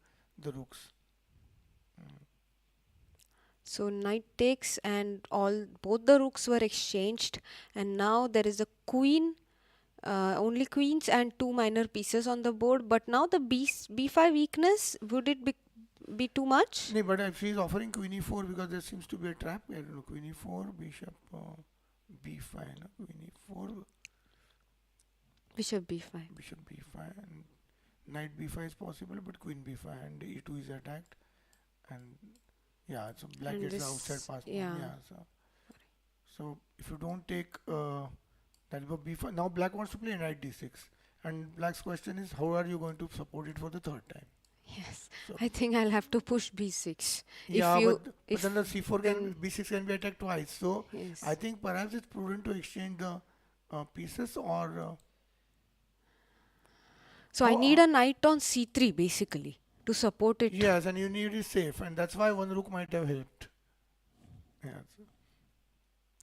the rooks. So knight takes, and all both the rooks were exchanged, and now there is a queen. Only queens and two minor pieces on the board. But now the b5 weakness, would it be too much? No, but if she's offering queen e4 because there seems to be a trap. I don't know. Queen e4, bishop b5, no? Queen e4, Bishop b5. bishop b5, and knight b5 is possible, but queen b5 and e2 is attacked, and yeah, so black And gets the outside this, pass pawn. yeah. Yeah, so if you don't take that b5, now black wants to play knight d6, and black's question is how are you going to support it for the third time? Yes, So I think I'll have to push b6. yeah, If you, but if then the c4 then can b6 can be attacked twice. So I yes. think perhaps it's prudent to exchange the pieces or So I need how. a knight on c3 basically to support it. Yes, and you need it safe, and that's why one rook might have helped. Yeah,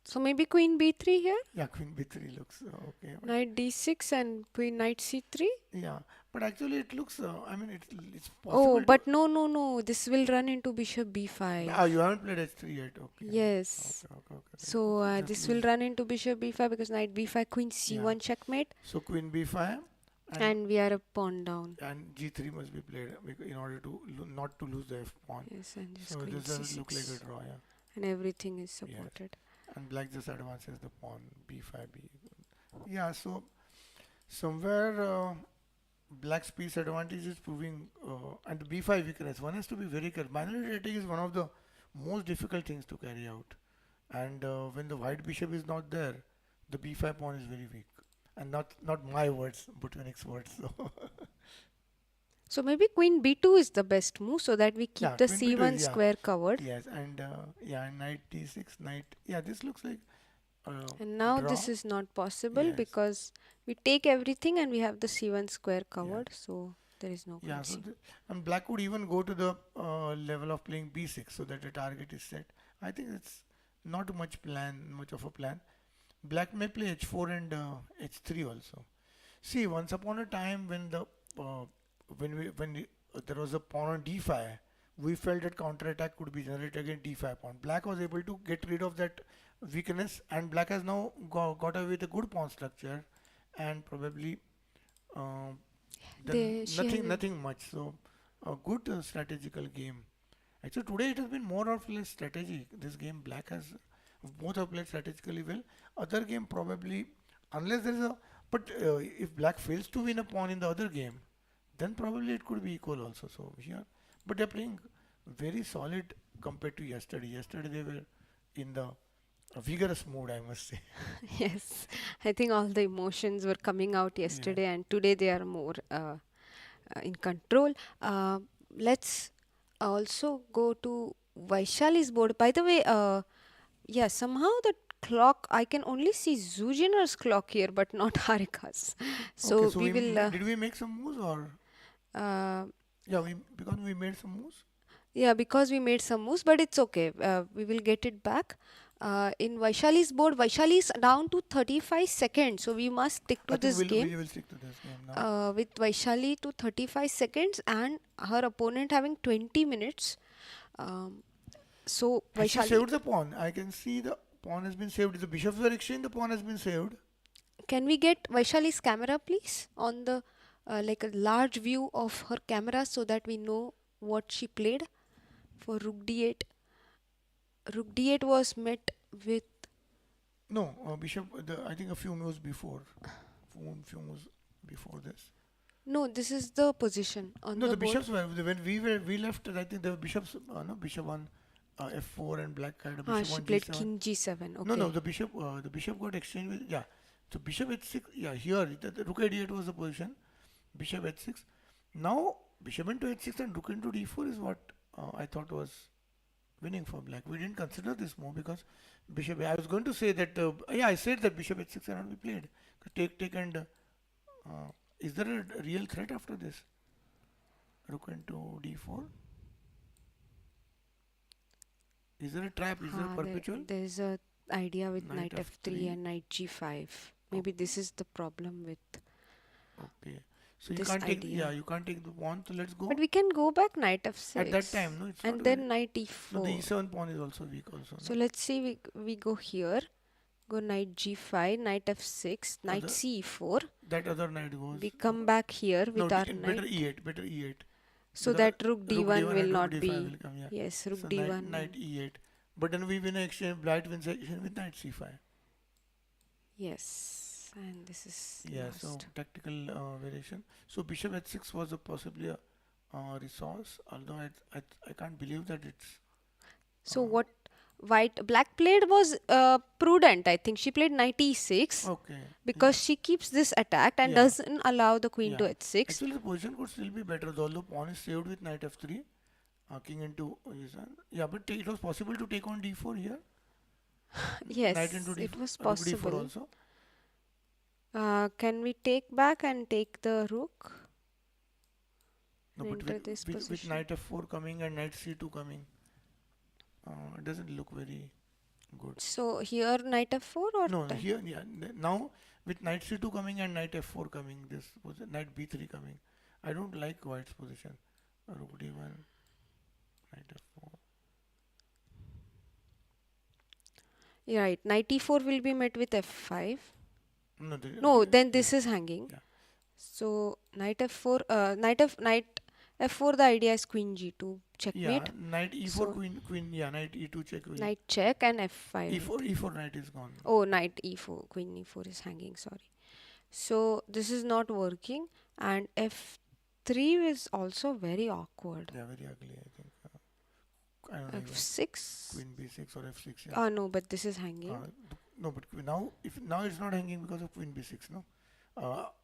So maybe queen b3 here, yeah, queen b3 looks okay. knight d6 and queen knight c3. Yeah, but actually it looks. I mean, it's Oh, possible to. but no. This will run into bishop b5. Ah, you haven't played h3 yet. Okay. Yes. Okay. So Just this will lose. run into bishop b5 because knight b5, queen Yeah. c1 checkmate, So queen b5 and we are a pawn down. and g3 must be played in order to not to lose the f pawn. Yes, and just So queen this doesn't look like c6, a draw, yeah. and everything is Yes, supported. and black just advances the pawn b5 b. Yeah, so somewhere black's piece advantage is proving and the b5 weakness. One has to be very careful. Binary strategy is one of the most difficult things to carry out, and when the white bishop is not there, the b5 pawn is very weak. And not my words, Botvinnik's words. So So maybe queen b2 is the best move so that we keep yeah, the queen b2 c1 is yeah. square covered. Yes, and yeah, knight d6, knight. Yeah, this looks like And now draw. this is not possible Yes. because we take everything and we have the c1 square Yes. covered. So there is no Yeah, so queen c. and black would even go to the level of playing b6 so that the target is set. I think it's not much of a plan. Black may play h4 and h3 also. See, once upon a time when the there was a pawn on d5, we felt that counterattack could be generated against d5 pawn. Black was able to get rid of that weakness, and black has now got away with a good pawn structure, and probably uh, then nothing much. So a good strategical game. Actually, today it has been more or less strategy. This game, black has both have played strategically well. Other game probably, unless there is a, but if black fails to win a pawn in the other game, then probably it could be equal also. So here, but they're playing very solid compared to yesterday. Yesterday they were in the vigorous mood, I must say. Yes, I think all the emotions were coming out yesterday, and today they are more in control. Let's also go to Vaishali's board. By the way, yeah, somehow the clock, I can only see Zhu Jiner's clock here, but not Harika's. So Okay, so we will. did we make some moves or yeah, because we made some moves. Yeah, because we made some moves, but it's okay. We will get it back. In Vaishali's board, Vaishali is down to 35 seconds, so we must stick I to think this game. we will stick to this game now. With Vaishali to 35 seconds and her opponent having 20 minutes. Um, so Has she Vaishali, saved the pawn? I can see the pawn has been saved. The bishops were exchanged, the pawn has been saved. can we get Vaishali's camera please on the like a large view of her camera so that we know what she played for Rook D8. Rook D8 was met with No, bishop, I think a few moves before. Few moves before this. no. This is the position on No, the the board. bishops were, when we left, I think the bishops, no, bishop on f4 and black had a Ah, bishop she on played g7. King G7. Okay. No, the bishop got exchanged with, yeah. So bishop h6, yeah, here, the rook d8 was the position. Bishop h6. Now, bishop into h6 and rook into d4 is what I thought was winning for black. We didn't consider this move because bishop, I was going to say that, yeah, I said that bishop h6 cannot be played. Take and, is there a real threat after this? Rook into d4? Is there a trap? Is there a perpetual? There's a idea with Knight knight f3 f3. and knight g5. Maybe this is the problem with. Okay. So you This can't take, idea. yeah, you can't take the pawn. So let's go. But we can go back knight f6. At that time, no, it's and not then very- knight no, e4. the e7 pawn is also weak also. So No? let's see, we go here, go knight g5, knight f6, knight Other- c4. That other knight goes. We come back here No, with our better knight. e8, better e8. So The that rook d1 and will rook not d5 be. will come, yeah. Yes, rook So d1. knight e8. But then we win an exchange, black wins an exchange with knight c5. Yes, and this is Yeah, lost. so tactical variation. So bishop h6 was possibly a resource, although I can't believe that it's. So what black played was prudent. I think she played knight e6 Okay. because she keeps this attacked and Yeah. doesn't allow the queen to Yeah. h6. Actually, the position could still be better, though the pawn is saved with knight f3. King into e7. Yeah, but it was possible to take on d4 here. Yes, Knight into d4, it was rook d4 possible. also. Can we take back and take the rook? No, And but enter with, this with position. knight f4 coming and knight c2 coming, it doesn't look very good. So here knight f4 or No, that? here, yeah. Now with knight c2 coming and knight f4 coming, this was knight b3 coming. I don't like white's position. Rook d1, knight f4. Yeah, right, knight e4 will be met with f5. No, No, then this is hanging. Yeah. So knight f4, knight f4. The idea is queen g2 yeah, checkmate. knight e4 So- queen, yeah, knight e2 check. Knight check and f5. e4 knight is gone. Oh, knight e4, queen e4 is hanging. Sorry. So this is not working, and f3 is also very awkward. Yeah, very ugly, I think. I don't know, even f6. queen b6 or f6. Yeah. Ah no, but this is hanging. No, but now it's not hanging because of queen b6. No,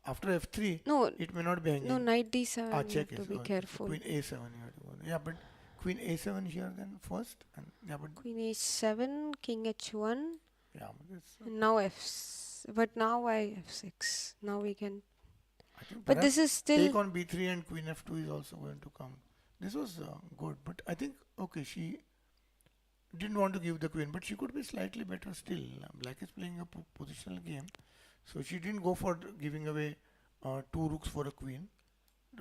after f3 No, it may not be hanging. no, knight d7. You check have to is be careful. queen a7. You have to go. Yeah, but queen a7 here then first, and yeah, but Queen h7, king h1, yeah, but it's, and now but now why f6? Now we can. I think But perhaps this is take still. on b3 and queen f2 is also going to come. This was good, but I think okay, she didn't want to give the queen, but she could be slightly better still. Black is playing a positional game, so she didn't go for giving away two rooks for a queen,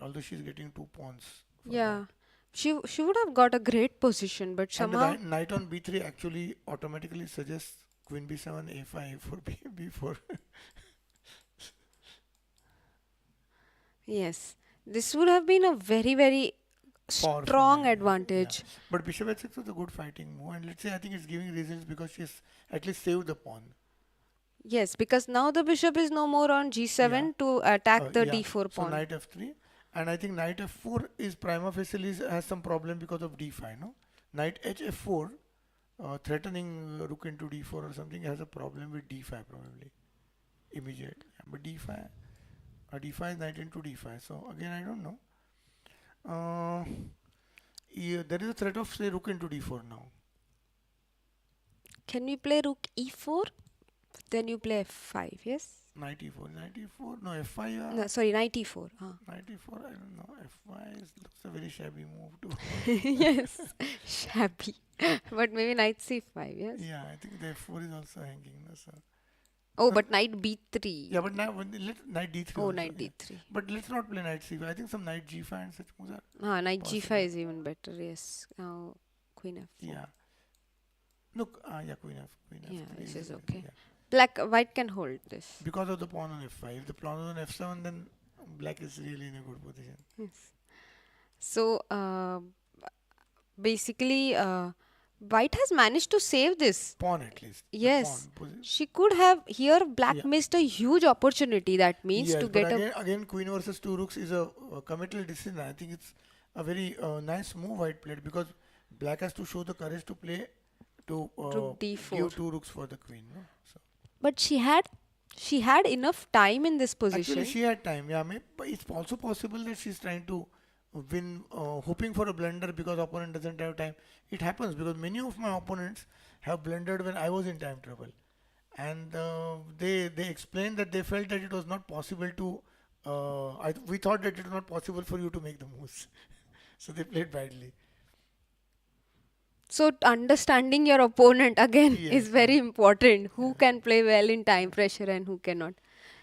although she's getting two pawns. for Yeah, that. she would have got a great position, but And the somehow. knight on b3 actually automatically suggests queen b7 a5 for b4. Yes, this would have been a very, very Powerful strong move, yeah. advantage. But bishop h6 was a good fighting move, and let's say I think it's giving results because she's at least saved the pawn. Yes, because now the bishop is no more on g7 Yeah. to attack the Yeah. d4 So pawn. knight f3, and I think knight f4 is prima facie has some problem because of d5. No, knight hf4 threatening rook into d4 or something has a problem with d5 probably immediate. Yeah, but d5, d5 knight into d5. So again I don't know. Yeah, there is a threat of say rook into d4 now. Can we play rook e4? Then you play f5, yes? Knight e4, knight e4. No, f5. No, sorry, knight e4. Knight e4. I don't know. f5 looks a very shabby move too. Yes, shabby. But maybe knight c5, yes? Yeah, I think the f4 is also hanging. No, so. Oh, No, but knight b3. yeah, but now let knight d3 Oh, also. knight Yeah. d3. But let's not play knight c5. I think some knight g5 and such moves are Knight possible. g5 is even better, yes. Now, queen f4. Yeah. Look, yeah, queen f, queen Yeah, f3 this is good, okay. yeah. White can hold this. Because of the pawn on f5. If the pawn is on f7, then black is really in a good position. Yes. So, basically, white has managed to save this. Pawn at least. The Yes. pawn position. She could have, here black Yeah. missed a huge opportunity, that means, Yes, to but get again, queen versus two rooks is a committal decision. I think it's a very nice move white played, because black has to show the courage to play to rook d4. give two rooks for the queen. No? So But she had enough time in this position. actually, she had time. Yeah, but it's also possible that she's trying to win, hoping for a blunder because opponent doesn't have time. It happens because many of my opponents have blundered when I was in time trouble, and they explained that they felt that it was not possible to. We thought that it was not possible for you to make the moves, so they played badly. So understanding your opponent again Yes, is very important. Who can play well in time pressure and who cannot.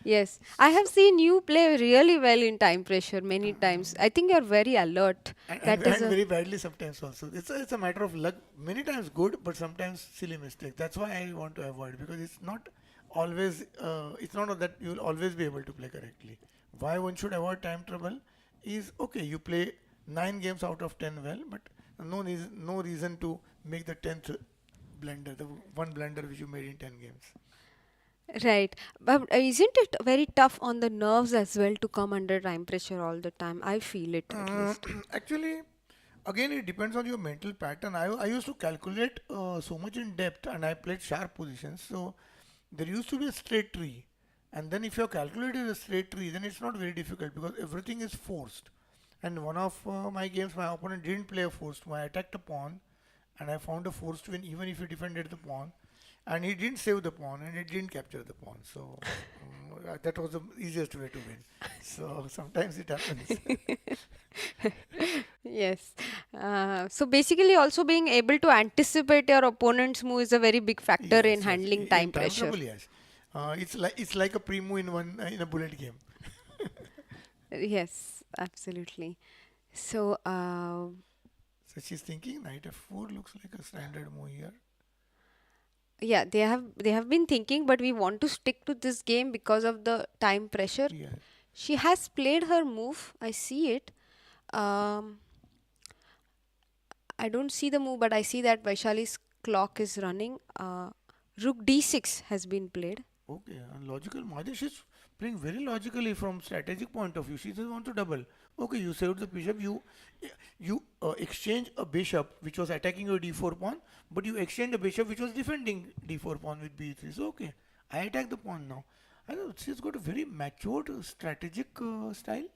Yes, I have seen you play really well in time pressure many times. I think you're very alert. And That is very badly sometimes also. It's a matter of luck. Many times good, but sometimes silly mistake. That's why I want to avoid, because it's not always. It's not that you'll always be able to play correctly. Why one should avoid time trouble is, okay, you play 9 games out of 10 well, but no reason to make the 10th blunder, the one blunder which you made in 10 games. right. But isn't it very tough on the nerves as well to come under time pressure all the time? I feel it at least. Actually, again, it depends on your mental pattern. I used to calculate so much in depth, and I played sharp positions. So there used to be a straight tree, and then if your calculator is a straight tree, then it's not very difficult because everything is forced. And one of my games, my opponent didn't play a forced one. I attacked a pawn, and I found a forced win even if he defended the pawn. And he didn't save the pawn, and he didn't capture the pawn. So that was the easiest way to win. So sometimes it happens. Yes. So basically, also being able to anticipate your opponent's move is a very big factor in Yes, handling in time pressure. trouble, yes. It's like a primo in a bullet game. Yes, absolutely. So, So she's thinking knight f4 looks like a standard move here. yeah, they have been thinking, but we want to stick to this game because of the time pressure. Yeah. She has played her move. I see it. Um, I don't see the move, but I see that Vaishali's clock is running. Rook d6 has been played. Okay, and logical. Madhu, she's playing very logically from strategic point of view. She just wants to double. Okay, you saved the bishop. You exchange a bishop which was attacking your d4 pawn, but you exchange a bishop which was defending d4 pawn with b3. So okay, I attack the pawn now. I know she's got a very matured strategic style.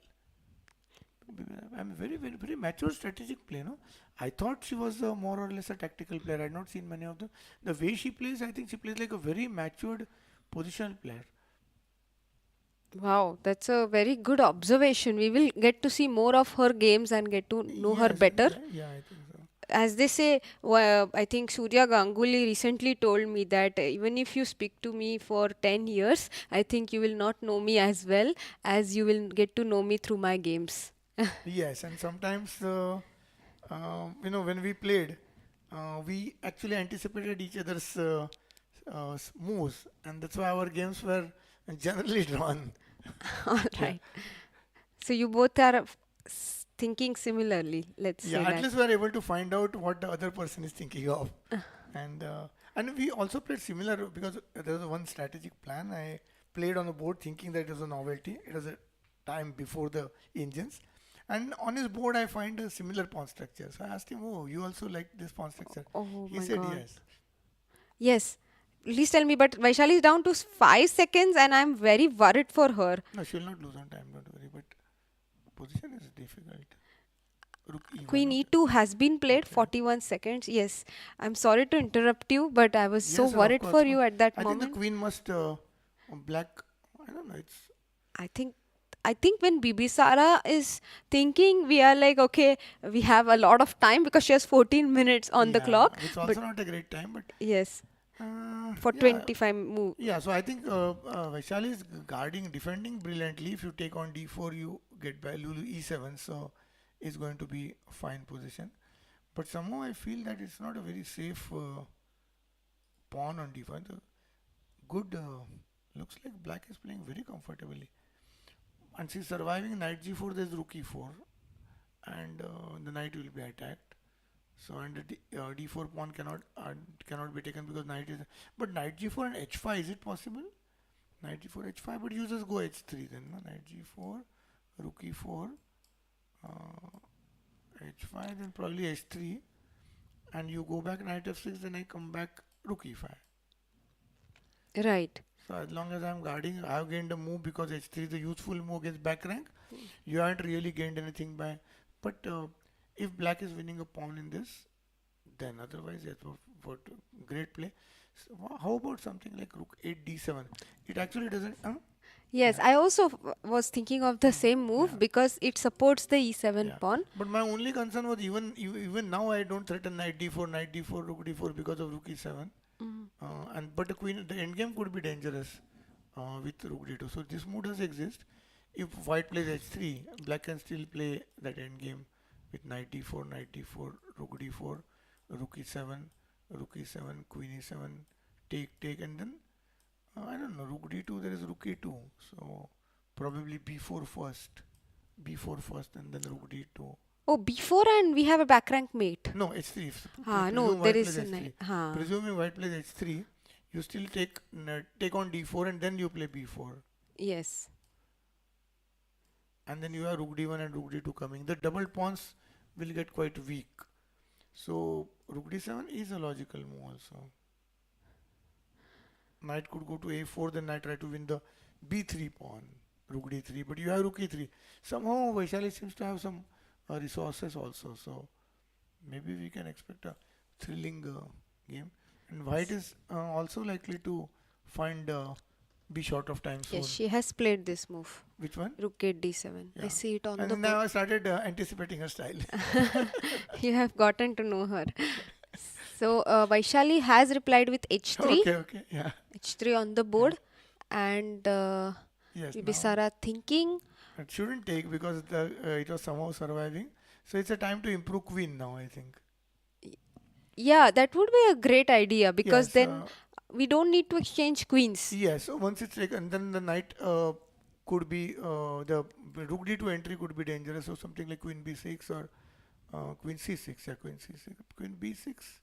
I'm very mature strategic play. No, I thought she was more or less a tactical player. I had not seen many of them. The way she plays, I think she plays like a very matured positional player. Wow, that's a very good observation. We will get to see more of her games and get to know her Yes, better. Yeah, I think so. As they say, I think Surya Ganguly recently told me that even if you speak to me for 10 years, I think you will not know me as well as you will get to know me through my games. Yes, and sometimes, when we played, we actually anticipated each other's moves, and that's why our games were generally drawn. All right. So you both are thinking similarly, let's Yeah, say at that. least we are able to find out what the other person is thinking of, and we also played similar because there was one strategic plan. I played on the board thinking that it was a novelty. It was a time before the engines. And on his board, I find a similar pawn structure. So I asked him, "Oh, you also like this pawn structure?" Oh He my said, God. "Yes." Yes. Please tell me, but Vaishali is down to 5 seconds and I'm very worried for her. No, she will not lose on time. Don't worry. But position is difficult. Rook e1. Queen Okay. e2 has been played, Okay. 41 seconds. Yes. I'm sorry to interrupt you, but I was so Yes, of worried course, for of you course. at that I think the moment. queen must black. don't know. It's I think when Bibisara is thinking, we are like, okay, we have a lot of time because she has 14 minutes on the clock. It's But also not a great time, but yes, for yeah, 25 move. yeah. So I think Vaishali is guarding, defending brilliantly. If you take on d4, you get by Lulu e7, so it's going to be a fine position. But somehow I feel that it's not a very safe pawn on d5. The good looks like black is playing very comfortably, and she's surviving knight g4. There's rook e4, and the knight will be attacked. So and the d4 pawn cannot be taken because knight is. But knight g4 and h5, is it possible? Knight g4 h5, but you just go h3 then. No? Knight g4, rook e4, h5, then probably h3, and you go back knight f6, then I come back rook e5. Right. So as long as I'm guarding, I have gained a move because h3 is a useful move against back rank. You haven't really gained anything by. But if black is winning a pawn in this, then otherwise yes, what great play. So how about something like rook 8 d7? It actually doesn't. Yes, I also was thinking of the same move because it supports the e7 Yeah. pawn. But my only concern was even now I don't threaten knight d4, rook d4 because of rook e7. But the endgame could be dangerous with rook d2. So this move does exist. If white plays h3, black can still play that endgame with knight d4, rook d4, rook e7, queen e7, take, and then I don't know, rook d2. There is rook e2. So probably b4 first, and then rook d2. Oh, before and we have a back rank mate. No, h3. No, there is a knight. Presuming white plays h3, you still take on d4 and then you play b4. Yes. And then you have rook d1 and rook d2 coming. The double pawns will get quite weak. So rook d7 is a logical move also. Knight could go to a4, then knight try to win the b3 pawn, rook d3, but you have rook e3. Somehow Vaishali seems to have some resources also, so maybe we can expect a thrilling game. And white is also likely to find be short of time soon. Yes, she has played this move. Which one? Rook 8 d7. I Yeah. see it on And the now board. I started anticipating her style. You have gotten to know her. So Vaishali has replied with h3. Okay, yeah. h3 on the board. And Yes, now Bibisara thinking. it shouldn't take because it was somehow surviving. So it's a time to improve queen now, I think. Yeah, that would be a great idea because Yes, then we don't need to exchange queens. yes, so once it's taken, then the knight could be the rook d2 entry could be dangerous. So something like queen b6 or queen c6. Yeah, queen c6, queen b6.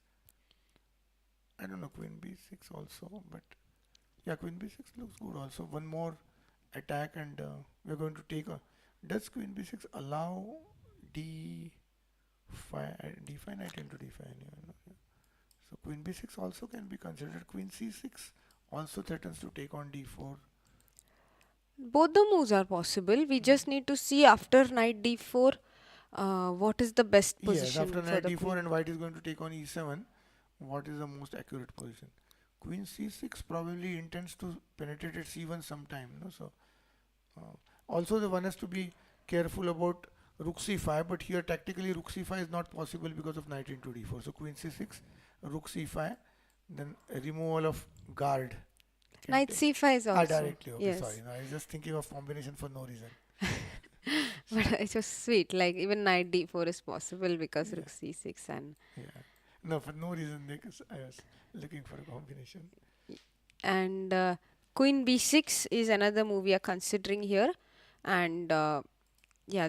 I don't know, queen b6 also, but yeah, queen b6 looks good also. One more attack, and we're going to take a. Does queen b6 allow d5 knight into d5 anyway? No? Yeah. So queen b6 also can be considered. Queen c6 also threatens to take on d4. Both the moves are possible. We just need to see after knight d4 what is the best Yes, position after for knight the d4 queen. and white is going to take on e7. What is the most accurate position? Queen c6 probably intends to penetrate at c1 sometime. No? So also the one has to be careful about rook c5, but here tactically rook c5 is not possible because of knight into d4. So queen c6, rook c5, then a removal of guard. Knight c5 is also. Directly. Okay, yes. sorry. No, I was just thinking of combination for no reason. But it's just sweet. Like even knight d4 is possible because rook c6 and. Yeah. No, for no reason because I was looking for a combination. And queen b6 is another move we are considering here. And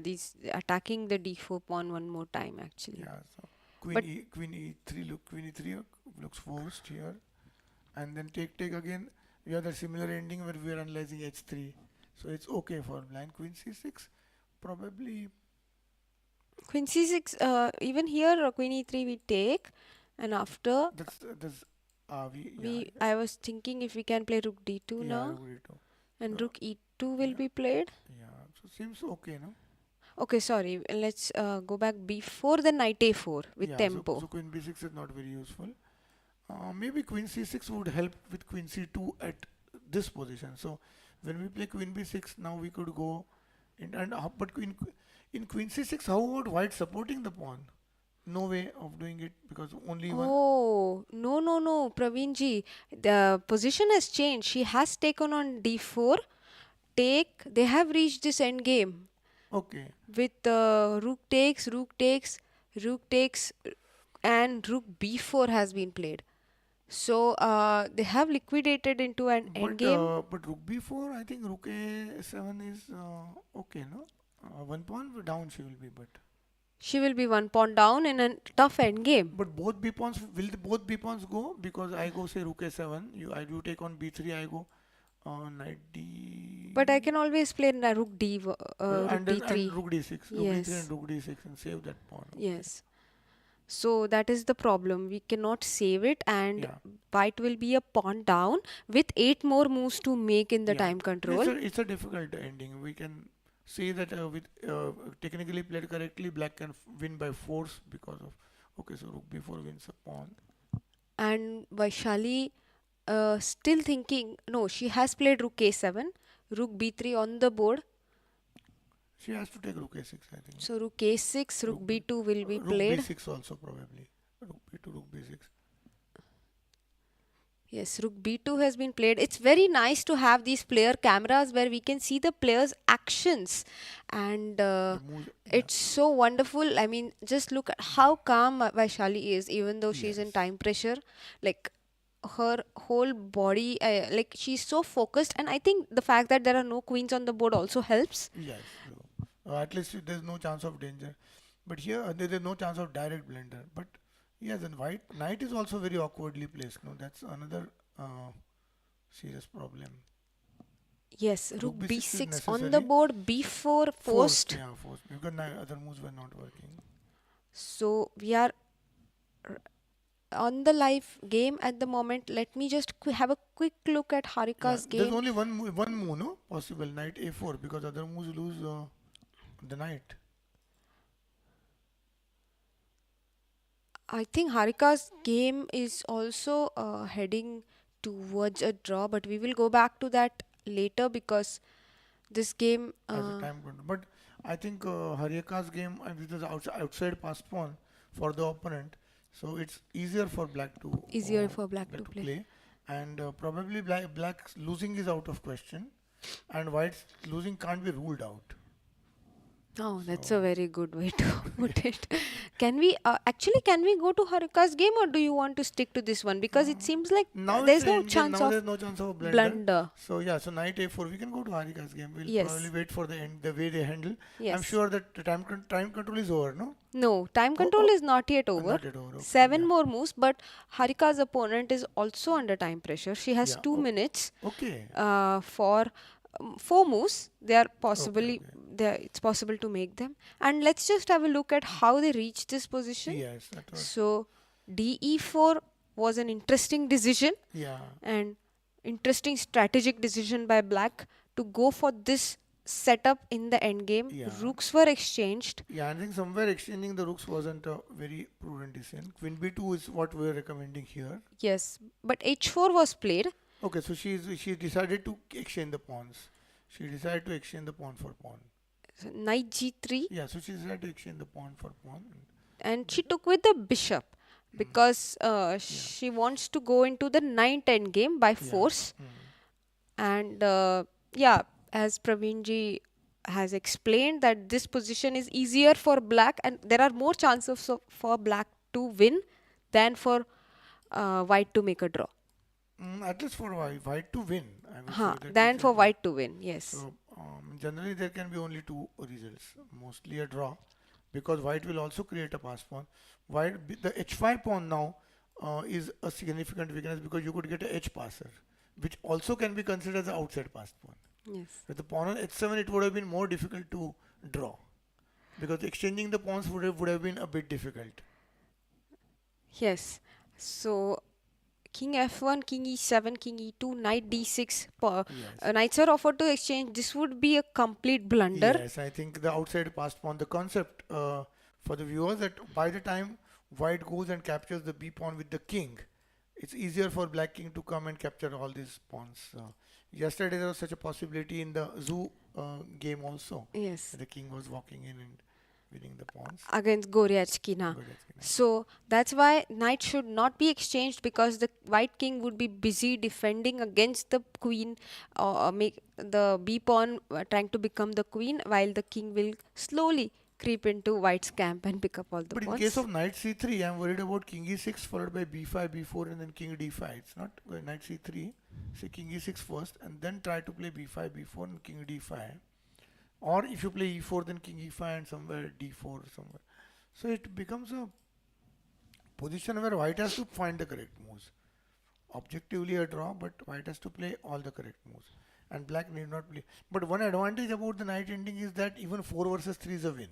these attacking the d4 pawn one more time actually. Yeah, so queen But queen e3 looks forced here, and then take again. We have the similar ending where we are analyzing h3, so it's okay for blind. Queen c6 probably. queen c6 even here queen e3 we take, and after That's I was thinking if we can play rook d2 now, rook d2. and So, rook e2 will be played. Yeah, so seems okay, no? Okay, sorry. Let's go back before the knight a4 with tempo. So queen b6 is not very useful. Maybe queen c6 would help with queen c2 at this position. So when we play queen b6, now we could go but in queen c6, how about white supporting the pawn? No way of doing it because only one. Oh, no, Praveen ji. The position has changed. She has taken on d4. They have reached this end game Okay. with rook takes, and rook b4 has been played. So they have liquidated into an end game. But rook b4, I think rook a7 is okay, no? One pawn down she will be, but She will be one pawn down in a tough end game. both b pawns both b pawns go because I go say rook a7, you take on b3, I go knight d. But I can always play rook And then d3. rook d6, Yes. and rook d6 and save that pawn. Yes. So that is the problem. We cannot save it, and Yeah. white will be a pawn down with 8 more moves to make in the Yeah. time control. It's a difficult ending. We can see that with technically played correctly, black can win by force because of. Okay, so rook b4 wins a pawn. And Vaishali still thinking, no, she has played rook a7, rook b3 on the board. She has to take rook a6, I think. So rook a6, rook b2 will be rook played. b6 also probably. Rook b2, rook b6. Yes, rook b2 has been played. It's very nice to have these player cameras where we can see the players' actions, and The moves, yeah. it's so wonderful. I mean, just look at how calm Vaishali is, even though she's in Yes. time pressure. Like her whole body, like she's so focused, and I think the fact that there are no queens on the board also helps. Yes. At least there's no chance of danger. But here there's no chance of direct blunder. But yes, and white knight is also very awkwardly placed. No, that's another serious problem. Yes, rook Rook b6 is b6 on the necessary. board, b4 forced. Yeah, forced. Because other moves were not working. So we are on the live game at the moment. Let me just have a quick look at Harika's There's game. only one move, no, possible, knight a4, because other moves lose the knight. I think Harika's game is also heading towards a draw, but we will go back to that later because this game. As a time control. But I think Harika's game, this is outside pass pawn for the opponent, so it's easier for black to play, and probably black's losing is out of question, and white's losing can't be ruled out. Oh, that's So- a very good way to put it. Can we go to Harika's game, or do you want to stick to this one? Because it seems like Now there's it's no endgame, chance now of there's no chance of a blunder. So yeah, so knight a4. We can go to Harika's game. We'll Yes. probably wait for the end, the way they handle. I'm Yes. sure that the time control is over, no? No, time control is not yet over. Not yet over. Okay, 7 yeah. more moves, but Harika's opponent is also under time pressure. She has Yeah, 2 minutes Okay. for 4 moves. They are possibly okay. it's possible to make them. And let's just have a look at how they reached this position. Yes, that was. So DE4 was an interesting decision Yeah. and interesting strategic decision by black to go for this setup in the end game. Yeah. Rooks were exchanged. Yeah, I think somewhere exchanging the rooks wasn't a very prudent decision. Queen b2 is what we're recommending here. Yes, but h4 was played. Okay, so she decided to exchange the pawns. She decided to exchange the pawn for pawn. So knight g3, Yeah, so she decided to exchange the pawn for pawn. and she took with the bishop because she wants to go into the knight end game by force. And as Praveen ji has explained, that this position is easier for black, and there are more chances for black to win than for white to make a draw. At least for white to win. I would say that Than it's for a- white to win, yes. So generally there can be only two results, mostly a draw, because white will also create a pass pawn. The h5 pawn now is a significant weakness because you could get a h passer, which also can be considered as an outside pass pawn. Yes. With the pawn on h7, it would have been more difficult to draw because exchanging the pawns would have been a bit difficult. Yes. So king f1, king e7, king e2, knight d6. Yes. Knights are offered to exchange. This would be a complete blunder. Yes, I think the outside passed pawn, the concept for the viewers, that by the time white goes and captures the b pawn with the king, it's easier for black king to come and capture all these pawns Yesterday there was such a possibility in the Zhu game also. Yes, The king was walking in and winning the pawns. against Goriachkina. Goriachkina. So that's why knight should not be exchanged, because the white king would be busy defending against the queen, or make the b pawn trying to become the queen, while the king will slowly creep into white's camp and pick up all the But in pawns. case of knight c3, I'm worried about king e6 followed by b5, b4 and then king d5. It's not knight c3. Say king e6 first and then try to play b5, b4 and king d5. Or if you play e4 then king e5 and somewhere d4 somewhere. So it becomes a position where white has to find the correct moves. Objectively a draw, but white has to play all the correct moves. And black need not play. But one advantage about the knight ending is that even 4 versus 3 is a win.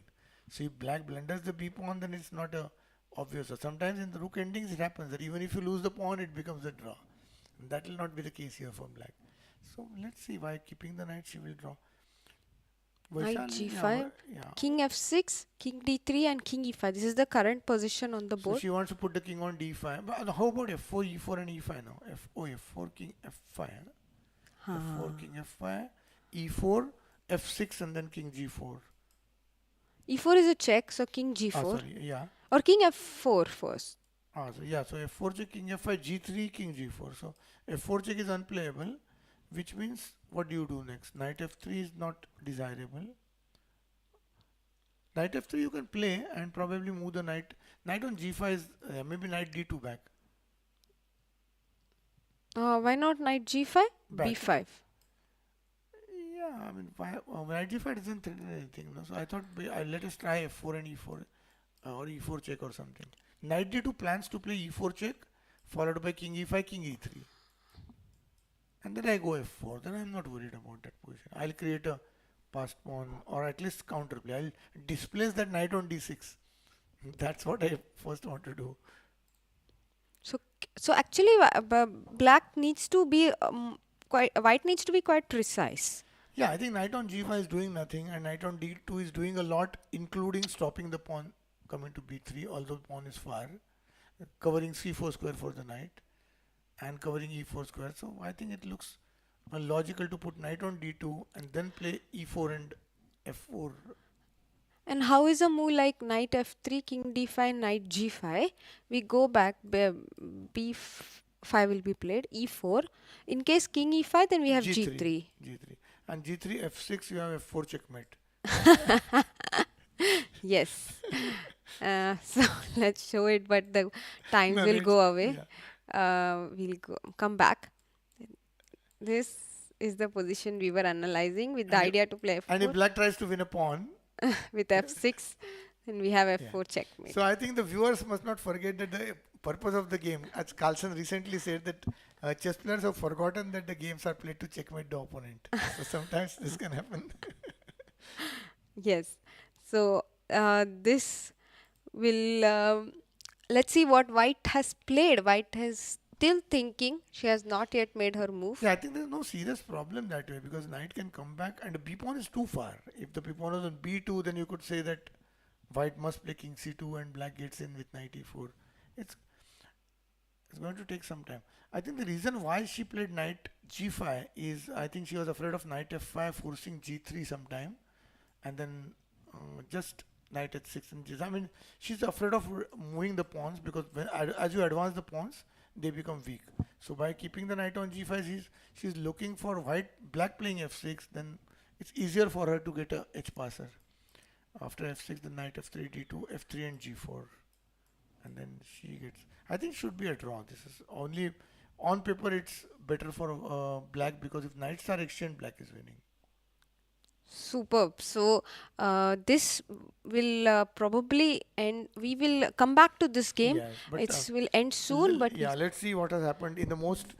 So if black blunders the b pawn, then it's not a obvious. So sometimes in the rook endings it happens that even if you lose the pawn, it becomes a draw. And that will not be the case here for black. So let's see, why keeping the knight she will draw. Knight Vaishali, g5, yeah. king f6, king d3 and king e5. This is the current position on the So board. she wants to put the king on d5. But how about f4, e4 and e5 now? F4, king f5. F4, king f5, e4, f6 and then king g4. E4 is a check, so king Ah, g4. sorry, yeah. Or king f4 first. So yeah, so f4 check, king f5, g3, king g4. So f4 check is unplayable, which means what do you do next? Knight f3 is not desirable. Knight f3 you can play and probably move the knight. Knight on g5 is maybe knight d2 back. Why not knight g5? Back. b5. Yeah, I mean, knight g5 doesn't threaten anything. No? So I thought let us try f4 and e4 or e4 check or something. Knight d2 plans to play e4 check followed by king e5, king e3. And then I go f4. Then I'm not worried about that position. I'll create a passed pawn or at least counterplay. I'll displace that knight on d6. That's what I first want to do. So actually, black needs to be white needs to be quite precise. Yeah, I think knight on g5 is doing nothing and knight on d2 is doing a lot, including stopping the pawn coming to b3, although the pawn is far, covering c4 square for the knight and covering e4 square. So I think it looks logical to put knight on d2 and then play e4 and f4. And how is a move like knight f3, king d5, knight g5? We go back, b5 will be played, e4. In case king e5, then we have g3. G3. And g3, f6, you have f4 checkmate. Yes. So let's show it, but the time No, will go away. Yeah. We'll come back. This is the position we were analyzing with the idea to play And if f4 black tries to win a pawn, with f6, then we have f4 checkmate. so I think the viewers must not forget that the purpose of the game, as Carlsen recently said, that chess players have forgotten that the games are played to checkmate the opponent. So sometimes this can happen. Yes. So this will let's see what white has played. White has still thinking. She has not yet made her move. Yeah, I think there's no serious problem that way because knight can come back and the b pawn is too far. If the b pawn is on b2, then you could say that white must play king c2 and black gets in with knight e4. It's going to take some time. I think the reason why she played knight g5 is I think she was afraid of knight f5 forcing g3 sometime and then just knight h6 and g6. I mean, she's afraid of moving the pawns because as you advance the pawns, they become weak. So by keeping the knight on g5, she's looking for black playing f6. Then it's easier for her to get a h passer. After f6, the knight f3, d2, f3 and g4, and then she gets. I think should be a draw. This is only on paper. It's better for black because if knights are exchanged, black is winning. Superb. So this will probably end. We will come back to this game. Yes, but It will end soon, but yeah, let's see what has happened in the most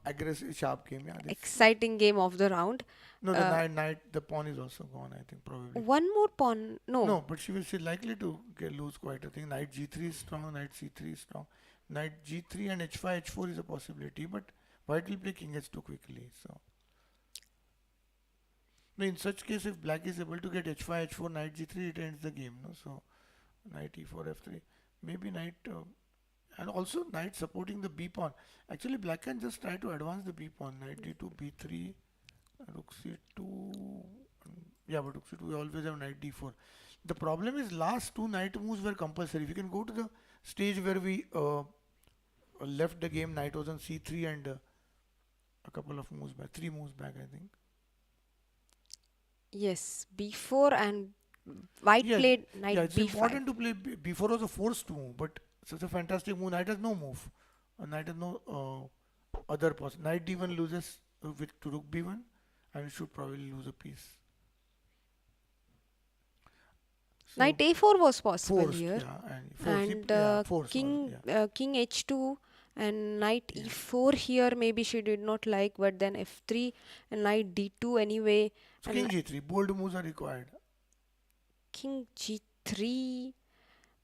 aggressive, sharp game. Yeah, exciting game of the round. no, the knight, the pawn is also gone. I think probably. One more pawn. No, but she's likely to lose quite a thing. Knight g3 is strong. Knight c3 is strong. Knight g3 and h5, h4 is a possibility, but white will play king h2 quickly. So. No, in such case, if black is able to get h5, h4, knight g3, it ends the game. No, so knight e4, f3. Maybe knight. And also knight supporting the b pawn. Actually, black can just try to advance the b pawn. Knight d2, b3, rook c2. Yeah, but rook c2, we always have knight d4. The problem is last two knight moves were compulsory. If you can go to the stage where we left the game, knight was on c3 and a couple of moves back, 3 moves back, I think. Yes, b4 and white Yeah, played knight yeah, it's b5. important to play b4 was a forced move, but such a fantastic move. Knight has no move. Knight has no other possible. Knight d1 loses with to rook b1, and it should probably lose a piece. So Knight a4 was possible forced, here. yeah, and forced, And yeah, forced king was, yeah. king h2 and knight Yeah. e4 here maybe she did not like, but then f3 and knight d2 anyway, So and king g3, bold moves are required. king g3,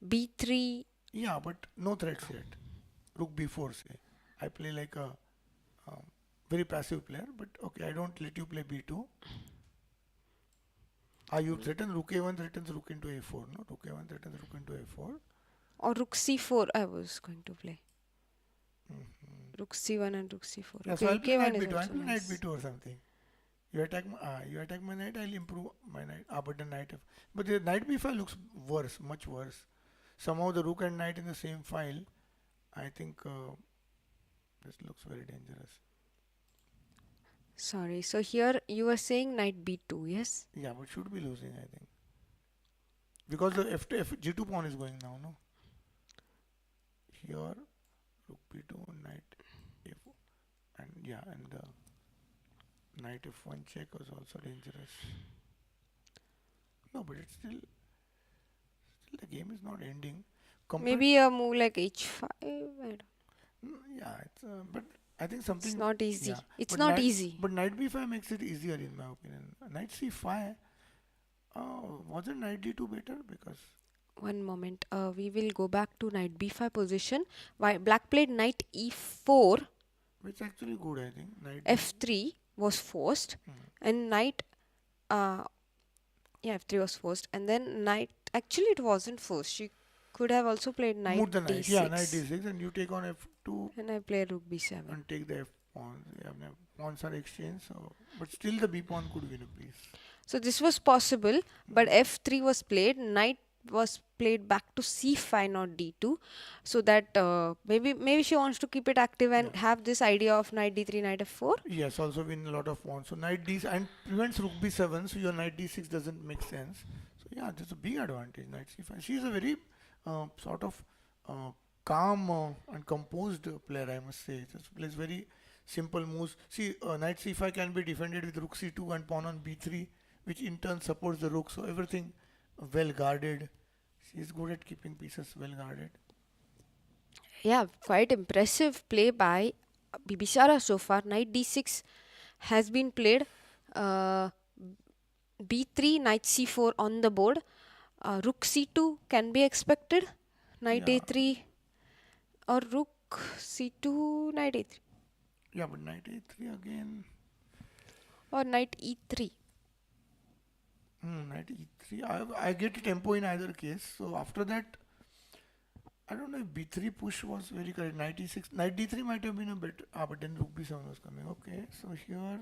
b3. Yeah, but no threats yet. Rook b4, say. I play like a very passive player, but okay, I don't let you play b2. You threaten rook a1 threatens rook into a4, no? Rook a1 threatens rook into a4. Or rook c4 I was going to play. Mhm. Rook c1 and rook c4. Yeah, Okay, so I'll rook play knight a1 is b2. I'll also play knight nice. b2 or something. You attack my knight, I'll improve my knight. But the knight, but the knight b5 looks worse, much worse. Somehow the rook and knight in the same file. I think this looks very dangerous. Sorry, so here you were saying knight b2, yes? Yeah, but should be losing, I think, because the g2 pawn is going now, no? Here, rook b2, knight a4, and yeah, and the knight f1 check was also dangerous. No, but it's still the game is not ending. Maybe a move like h5. I don't. Yeah, it's but I think It's something. not easy. Yeah, It's but not knight, easy. but knight b5 makes it easier in my opinion. Knight c5. Wasn't knight d2 better? Because One moment. We will go back to knight b5 position. Why black played knight e4, it's actually good, I think. Knight f3 was forced, and knight yeah, f3 was forced, and then knight actually it wasn't forced. She could have also played knight move the knight. d6. Yeah, knight d6, and you take on f2 And I play rook b7. and take the f pawns. Yeah, I mean, pawns are exchanged, so but still the b pawn could win a piece. So this was possible, but f3 was played. Knight was played back to c5, not d2, so that maybe she wants to keep it active and have this idea of knight d3, knight f4. Yes, also win a lot of pawns. So knight d and prevents rook b7, so your knight d6 doesn't make sense. So yeah, there's a big advantage. Knight c5. She is a very sort of calm and composed player, I must say. Just plays very simple moves. See, knight c5 can be defended with rook c2 and pawn on b3, which in turn supports the rook. So everything well guarded. She is good at keeping pieces well guarded. Yeah, quite impressive play by Bibisara so far. Knight d6 has been played. B3, knight c4 on the board. Rook c2 can be expected. Knight Yeah. a3 or rook c2, knight a3 Yeah, but knight a3 again. or knight e3. Knight e3. I get tempo in either case. So after that, I don't know if b3 push was very correct. Knight e6. Knight d3 might have been a bit. But then rook b7 was coming. Okay, so here.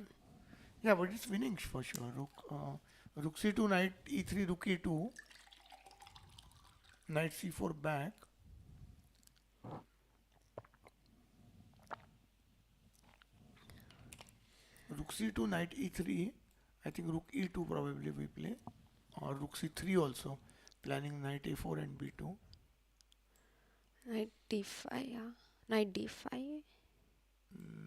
Yeah, but it's winning for sure. Rook c2, knight e3, rook e2. Knight c4 back. Rook c2, knight e3. I think rook e2 probably we play. Or rook c3 also. Planning knight a4 and b2. Knight d5, yeah. Knight d5,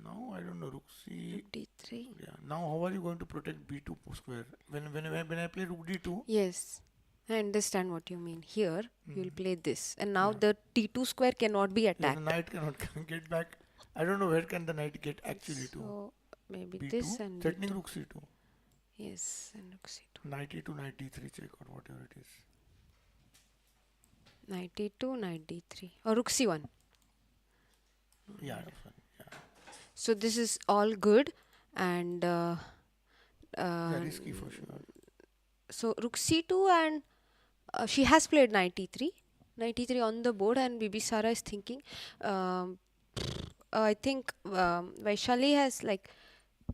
Now I don't know. Rook c. rook d3. Yeah. Now how are you going to protect b2 square? When I play rook d2. Yes, I understand what you mean. Here, you'll play this. And now Yeah. the t2 square cannot be Yeah, the attacked. knight cannot get back. I don't know where can the knight get actually to. So, maybe b2. this and Threatening b2. rook c2. Yes, and rook c2. Knight e2, knight d3 check or whatever it is. Knight e2, knight d3. Or rook c1. Yeah, that's fine. Yeah. So this is all good, and Yeah, risky for sure. so rook c2, and she has played knight e3. Knight e3 on the board, and Bibisara is thinking. Um, I think Vaishali has like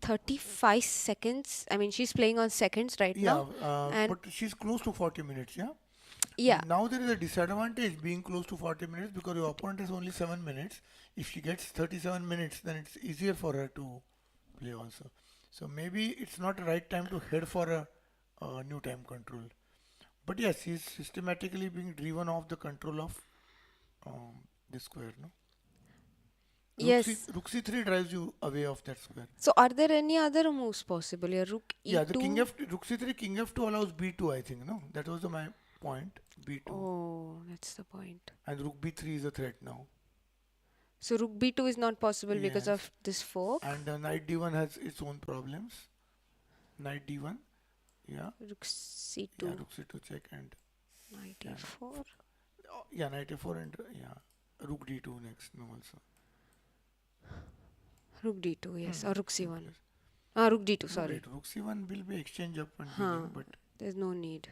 35 seconds. I mean, she's playing on seconds right Yeah, now, and but she's close to 40 minutes, yeah? yeah, Now there is a disadvantage being close to 40 minutes because your opponent has only 7 minutes. If she gets 37 minutes, then it's easier for her to play also. So maybe it's not the right time to head for a new time control. But yes, he's systematically being driven off the control of this square, no? yes. Rook c3 drives you away of that square. So, are there any other moves possible here? Rook Yeah, the king e2. f rook c3 king f2 allows b2, I think, no? That was my point, b2. Oh, that's the point. And rook b3 is a threat now. So, rook b2 is not possible because Yes. of this fork. And knight d1 has its own problems. Knight d1, yeah. Rook c2, Yeah, rook c2 check and knight yeah. e4. Yeah, knight a4 and yeah, rook d2 next, no also. Rook d2, yes, or rook c1. Yes. Rook d2, No, sorry. wait, rook c1 will be exchange up and Huh. winning, but There's no need.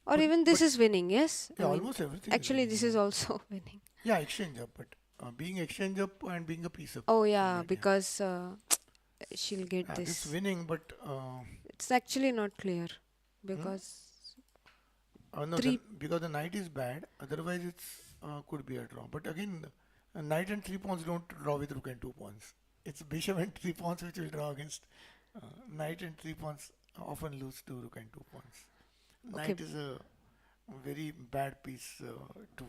Or even this is winning, yes? yeah, I mean, almost everything. actually, is this winning. is also winning. Yeah, exchange up, but being exchange up and being a piece up. Oh, yeah, Right, because she'll get yeah, this this. winning, but It's actually not clear because no, three. because the knight is bad. Otherwise, it's could be a draw. But again, knight and 3 pawns don't draw with rook and 2 pawns. It's bishop and 3 pawns which will draw against knight and 3 pawns. Often lose to rook and 2 pawns. Okay. Knight is a very bad piece to.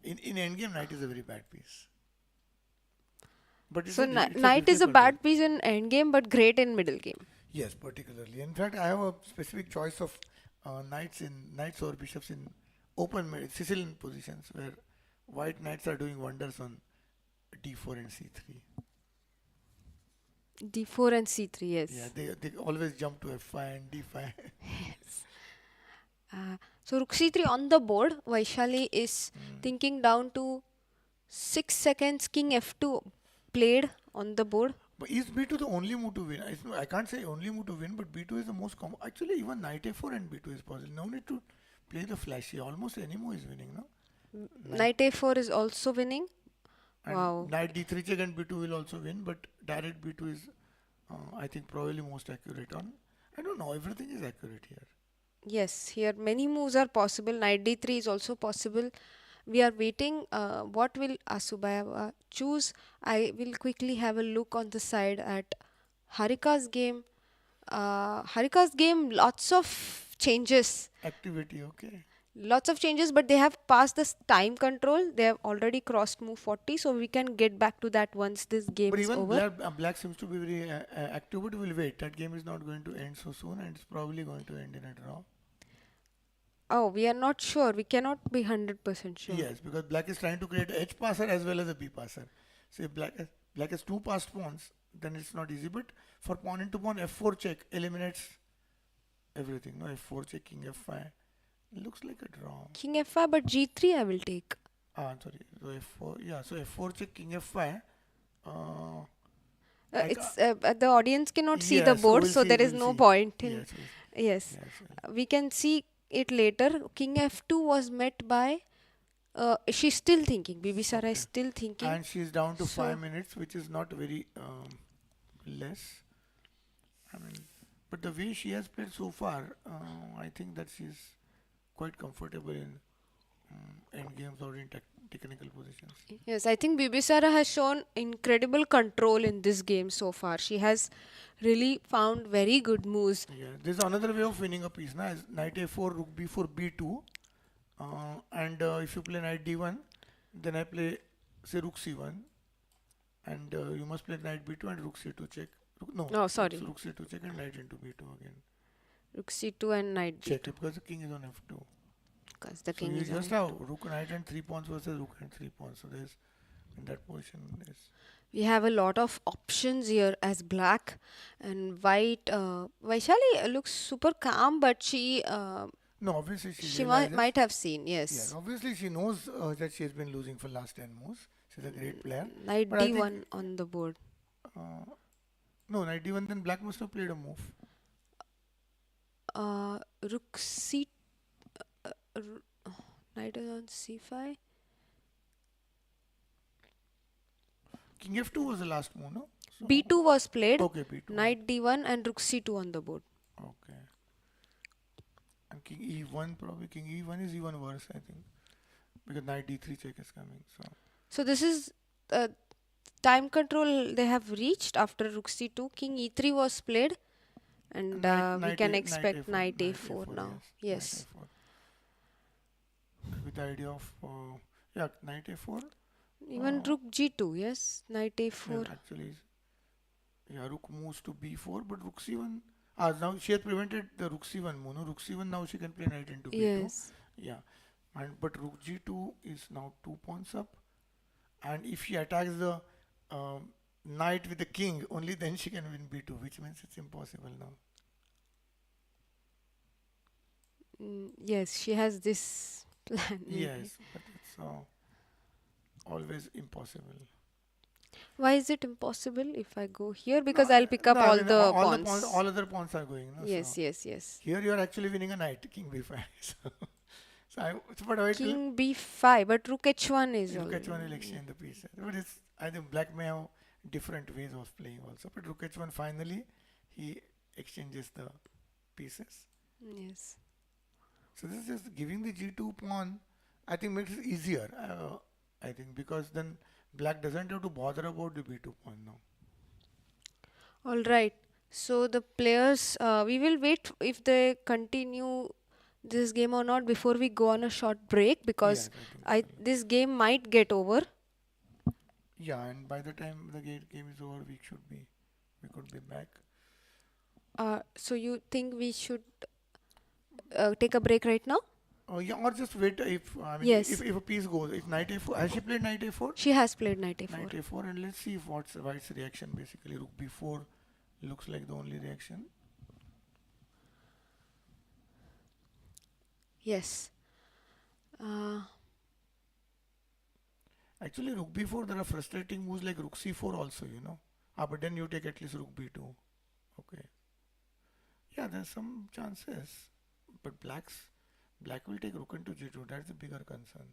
In endgame, knight is a very bad piece. But it's So, it's a knight is a difficult bad piece in endgame but great in middle game. Yes, particularly. In fact, I have a specific choice of knights or bishops in Sicilian positions where white knights are doing wonders on d4 and c3. d4 and c3, yes. Yeah, they always jump to f5 and d5. So, rook c3 on the board. Vaishali is thinking down to 6 seconds. King f2 played on the board. But is b2 the only move to win? I can't say only move to win, but b2 is the most common. Actually, even knight a4 and b2 is possible. No need to play the flashy. Almost any move is winning, no? Knight a4 is also winning. And Wow. knight d3 check and b2 will also win, but direct b2 is, I think, probably most accurate on. I don't know. Everything is accurate here. Yes, here many moves are possible. Knight d3 is also possible. We are waiting. What will Asubaya choose? I will quickly have a look on the side at Harika's game. Harika's game, lots of changes. Activity, okay. Lots of changes, but they have passed this time control. They have already crossed move 40, so we can get back to that once this game But is even over. black seems to be very active, but we'll wait. That game is not going to end so soon, and it's probably going to end in a draw. Oh, we are not sure. We cannot be 100% sure. Yes, because black is trying to create a H passer as well as a B passer. So if black has 2 passed pawns, then it's not easy. But for pawn into pawn, f4 check eliminates everything. No, f4 check, king f5. It looks like a draw. King f5, but g3 I will take. Sorry. So f4, yeah. So f4 check, king f5. It's the audience cannot see the yes, board, we'll so see, there is we'll no see. point in. Yes, Yes, yes. we can see it later. King f2 was met by. She's still thinking. Bibisara is still thinking. And she's down to So- 5 minutes, which is not very less. I mean, but the way she has played so far, I think that she's quite comfortable in end games or in technical positions. Yes, I think Bibisara has shown incredible control in this game so far. She has really found very good moves. Yeah, there's another way of winning a piece. Na, is knight a4, rook b4, b2. And if you play knight d1, then I play, say, rook c1. And you must play knight b2 and rook c2 check. No, sorry. Rook c2 check and knight into b2 again. Rook c2 and knight Check d2. it because the king is on f2. Because the So king you is just on. have rook knight and 3 pawns versus rook and 3 pawns. So there's in that position is We have a lot of options here as black and white. Vaishali looks super calm, but she no, obviously she realizes- might have seen, yes, yes. obviously she knows that she has been losing for last 10 moves. She's a great player. Knight But I d1 think- on the board. No, knight d1, then black must have played a move. Rook C. Knight is on C5. King F2 was the last move, no? So B2 was played. okay, B2. Knight D1 and Rook C2 on the board. Okay. And King E1, probably King E1 is even worse, I think. Because Knight D3 check is coming. So this is time control they have reached after Rook C2. King E3 was played. And we can expect Knight A4 now. Yes. Knight A4. With the idea of, Knight A4. Even Rook G2, yes. Knight A4. Well, actually, Rook moves to B4, but Rook C1. Now she has prevented the Rook C1 move. No, Rook C1 now she can play Knight into B2. Yes. Yeah. But Rook G2 is now 2 pawns up. And if she attacks the Knight with the King, only then she can win B2, which means it's impossible now. Yes, she has this plan. Yes, but it's always impossible. Why is it impossible if I go here? Because I'll pick up all the pawns. All other pawns are going. No? Yes, so yes. here you are actually winning a knight, King B5. King B5, but Rook H1 is Rook H1 will exchange the piece. But I think black may have different ways of playing also. But Rook H1 finally he exchanges the pieces. Yes. So this is just giving the G2 pawn. I think makes it easier. I think because then black doesn't have to bother about the B2 pawn now. All right. So the players, we will wait if they continue this game or not before we go on a short break, because this game might get over. Yeah, and by the time the game is over, we could be back. So you think we should take a break right now? Yeah, or just wait if Yes. if a piece goes. If Knight A4, has she played Knight A4? She has played Knight A4. Knight A4, and let's see if what's White's reaction. Basically, Rook B4 looks like the only reaction. Yes. Actually, Rook B4, there are frustrating moves like Rook C4 also, you know. But then you take at least Rook B2. Okay. Yeah, there's some chances. But black will take Rook into G2. That's the bigger concern.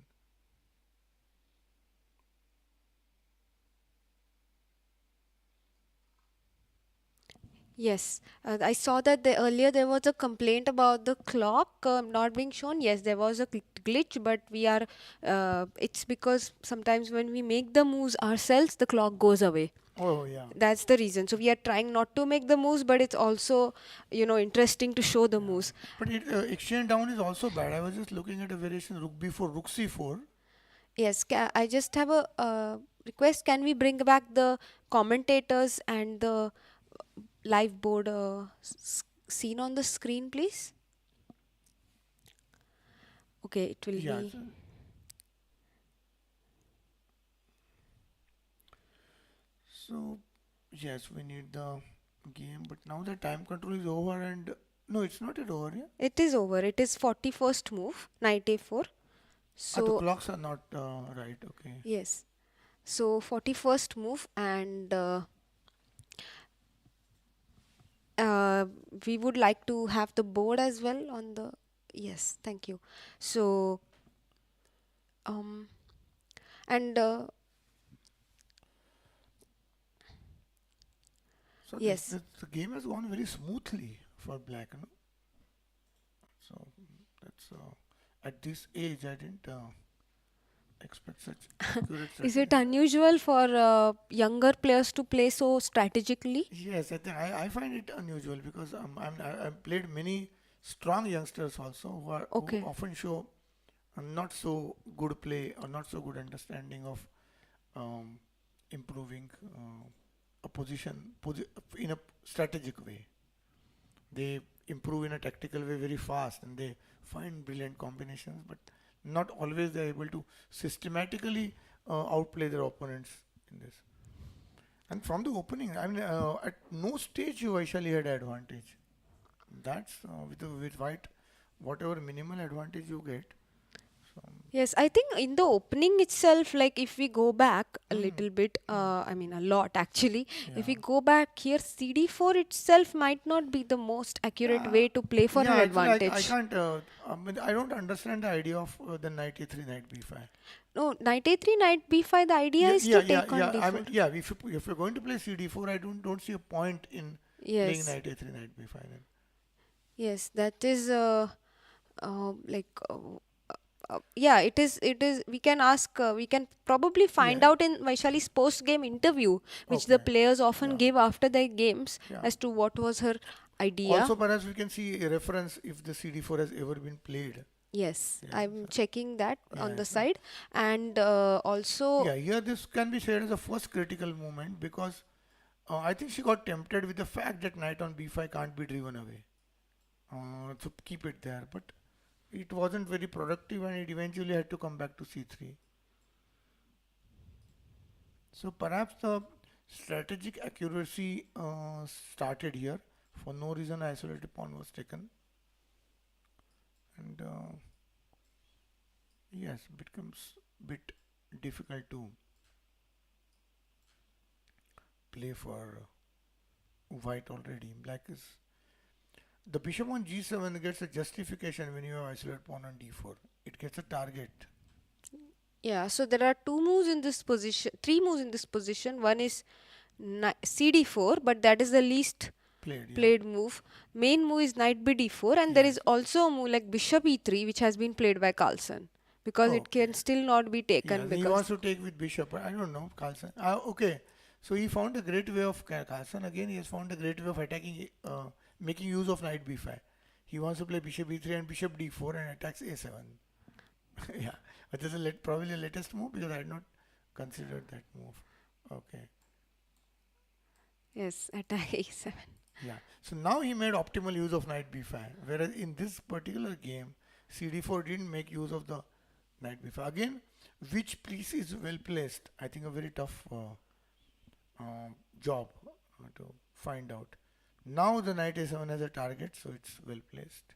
Yes, I saw that earlier there was a complaint about the clock not being shown. Yes, there was a glitch, but it's because sometimes when we make the moves ourselves, the clock goes away. Oh, yeah. That's the reason. So we are trying not to make the moves, but it's also, interesting to show the moves. But exchange down is also bad. I was just looking at a variation Rook B4, Rook C4. Yes, I just have a request. Can we bring back the commentators and the live board seen on the screen, please? Okay, it will be. So, yes, we need the game, but now the time control is over and no, it's not yet over, yeah? It is over. It is 41st move, Knight A4. So the clocks are not right, okay. Yes. So 41st move, and we would like to have the board as well on the. Yes, thank you. So and so yes, the game has gone very smoothly for black, no? So that's at this age I didn't expect such accurate is it unusual for younger players to play so strategically? Yes, I think I find it unusual because I've played many strong youngsters also who often show not so good play or not so good understanding of improving a position in a strategic way. They improve in a tactical way very fast and they find brilliant combinations, but not always they are able to systematically outplay their opponents in this. And from the opening, I mean, at no stage you Vaishali had advantage. That's with white, whatever minimal advantage you get. Yes, I think in the opening itself, like if we go back a little bit, I mean a lot actually, if we Yeah. go back here, CD4 itself might not be the most accurate Yeah, way to play for yeah. her Actually, I advantage. can't. I mean, I don't understand the idea of the knight a3, knight b5. No, knight a3, knight b5, the idea Yeah, is yeah, to yeah, take on yeah. I mean, d4. yeah. If you're going to play CD4, I don't see a point in playing Yes, knight a3, knight b5. Then. yes, that is like yeah, it is we can ask we can probably find Yeah. out in Vaishali's post game interview, which the Okay. players often Yeah. give after their games, Yeah. as to what was her idea. Also, perhaps we can see a reference if the CD4 has ever been played. Yes, Yeah. I'm checking that on Yeah. the side. And also, Yeah. Here, this can be said as the first critical moment because I think she got tempted with the fact that knight on b5 can't be driven away. So keep it there, but it wasn't very productive, and it eventually had to come back to c3. So perhaps the strategic accuracy started here. For no reason, isolated pawn was taken, and yes, becomes bit difficult to play for white already. Black is the bishop on g7 gets a justification when you have isolated pawn on d4. It gets a target. yeah, so there are two moves in this position, three moves in this position. One is CD4, but that is the least Played, yeah. played move. Main move is knight b4, and there Yeah. is also a move like bishop e3, which has been played by Carlsen, because it Okay. can still not be Yeah, taken then he because wants to take with bishop. I don't know, Carlsen. Okay. So he found a great way of Carlsen again. He has found a great way of attacking, making use of knight b5. He wants to play bishop e3 and bishop d4 and attacks a7. Yeah, but this is probably the latest move because I had not considered that move. Okay. yes, attack a7. Yeah. So now he made optimal use of knight b5, whereas in this particular game, cd4 didn't make use of the knight b5. Again, which piece is well placed? I think a very tough job to find out. Now the knight a7 has a target, so it's well placed.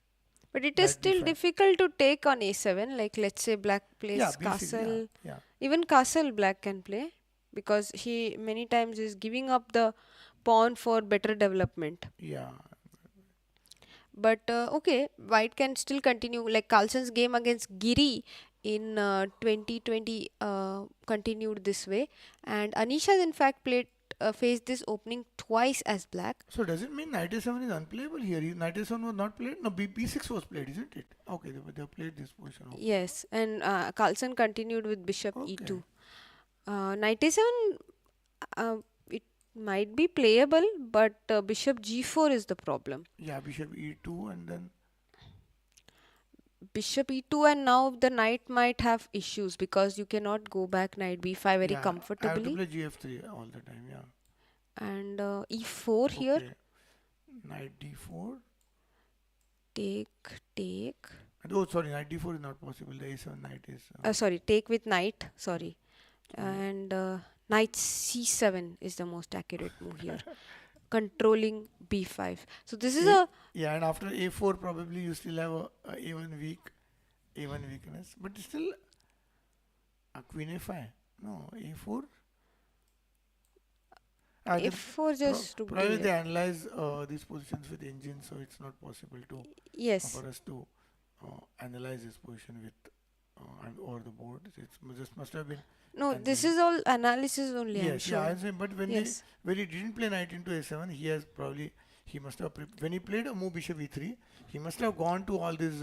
But it is Knight still b5. difficult to take on a7. Like let's say black plays Yeah, b6. castle. Yeah, Even castle black can play, because he many times is giving up the pawn for better development. yeah, But okay, white can still continue. Like Carlsen's game against Giri in 2020 continued this way, and Anisha's in fact played faced this opening twice as black. So does it mean knight a7 is unplayable here? Knight a7 was not played? No, b6 was played, isn't it? Okay, they played this position. Okay. Yes, and Carlsen continued with bishop Okay. e2. Knight a7, it might be playable, but bishop g4 is the problem. Yeah, bishop e2 and then Bishop e2, and now the knight might have issues because you cannot go back knight b5 very yeah, I have to comfortably. play gf3 all the time. Yeah. And e4 here, Okay. Knight d4. take. And, oh, sorry, knight d4 is not possible. The a7 knight is. Sorry, take with knight, sorry. And knight c7 is the most accurate move here, controlling b5. So this is a Yeah, and after a4, probably you still have a a1 weakness, but still queen a5. No, a4. f4 just rook Probably they d8. analyze these positions with engines, so it's not possible to Yes. for us to analyze this position with and over the board. It's this must have been. No, And this then- is all analysis only, I'm Yes, yeah, sure. I'm saying, but Yes. when he didn't play knight into a7, he must have when he played a move bishop e3, he must have gone to all these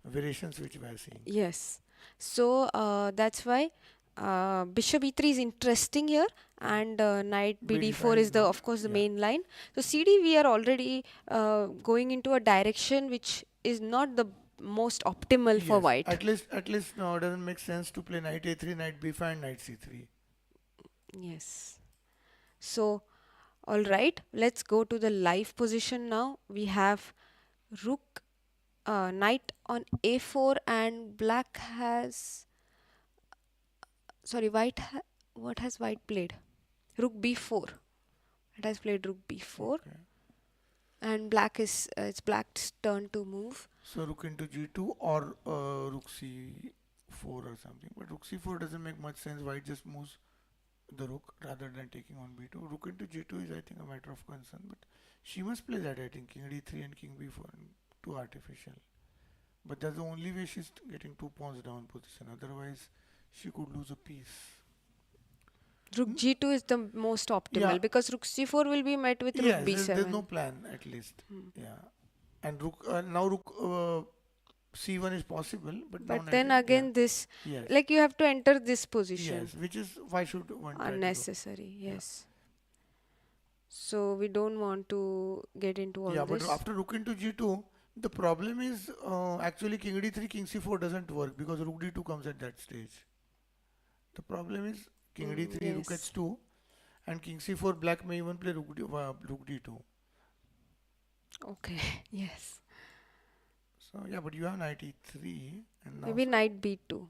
variations which we are seeing. Yes. So that's why bishop e3 is interesting here, and knight bd4 is the, of course, the main line. So cd, we are already going into a direction which is not the most optimal for Yes, white. at least no, it doesn't make sense to play knight a3, knight b5, and knight c3. Yes. So, all right, let's go to the live position now. We have rook, knight on a4, and black has, sorry, what has white played? Rook b4. It has played rook b4, Okay. and black is, it's black's turn to move. So rook into g2 or rook c4. 4 or something. But rook c4 doesn't make much sense. White just moves the rook rather than taking on b2. Rook into g2 is, I think, a matter of concern. But she must play that, I think, king d3 and king b4. Too artificial. But that's the only way she's getting 2 pawns down position. Otherwise, she could lose a piece. Rook g2 is the most optimal Yeah. because rook c4 will be met with rook Yes, b7. there's no plan at least. Yeah. And rook now rook c1 is possible, but now But then knight- again, this, yes. like you have to enter this position. Yes, which is why should one try to do? Unnecessary, yes. So we don't want to get into all Yeah, this. but after rook into g2, the problem is actually king d3, king c4 doesn't work because rook d2 comes at that stage. The problem is king d3, rook yes. h2, and king c4. Black may even play rook d2. Okay, yes. So yeah, but you have knight e3, and now Maybe knight b2.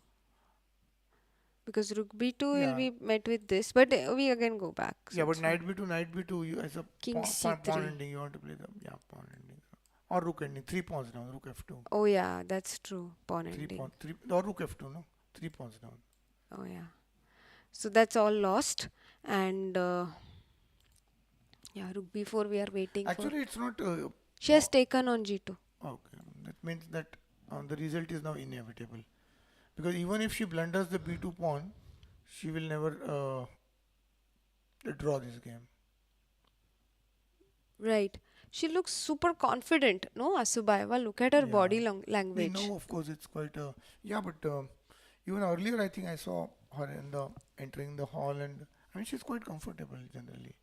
Because rook b2 will Yeah. be met with this, but we again go back. So yeah, but it's fine. knight b2, you as a King pawn c3. ending, you want to play the pawn ending or rook ending, 3 pawns down, rook f2, Oh yeah, that's true. Pawn 3 ending. pawn, 3 or rook f2, no, 3 pawns down. Oh yeah. So that's all lost, and yeah, rook b4 we are waiting for. Actually, it's not. She has taken on g2. Okay, that means that the result is now inevitable because even if she blunders the b2 pawn, she will never draw this game. Right. She looks super confident. No, Asubayeva, look at her Yeah. body We language. know, of course, it's quite a but even earlier, I think I saw her in the entering the hall, and I mean she's quite comfortable generally.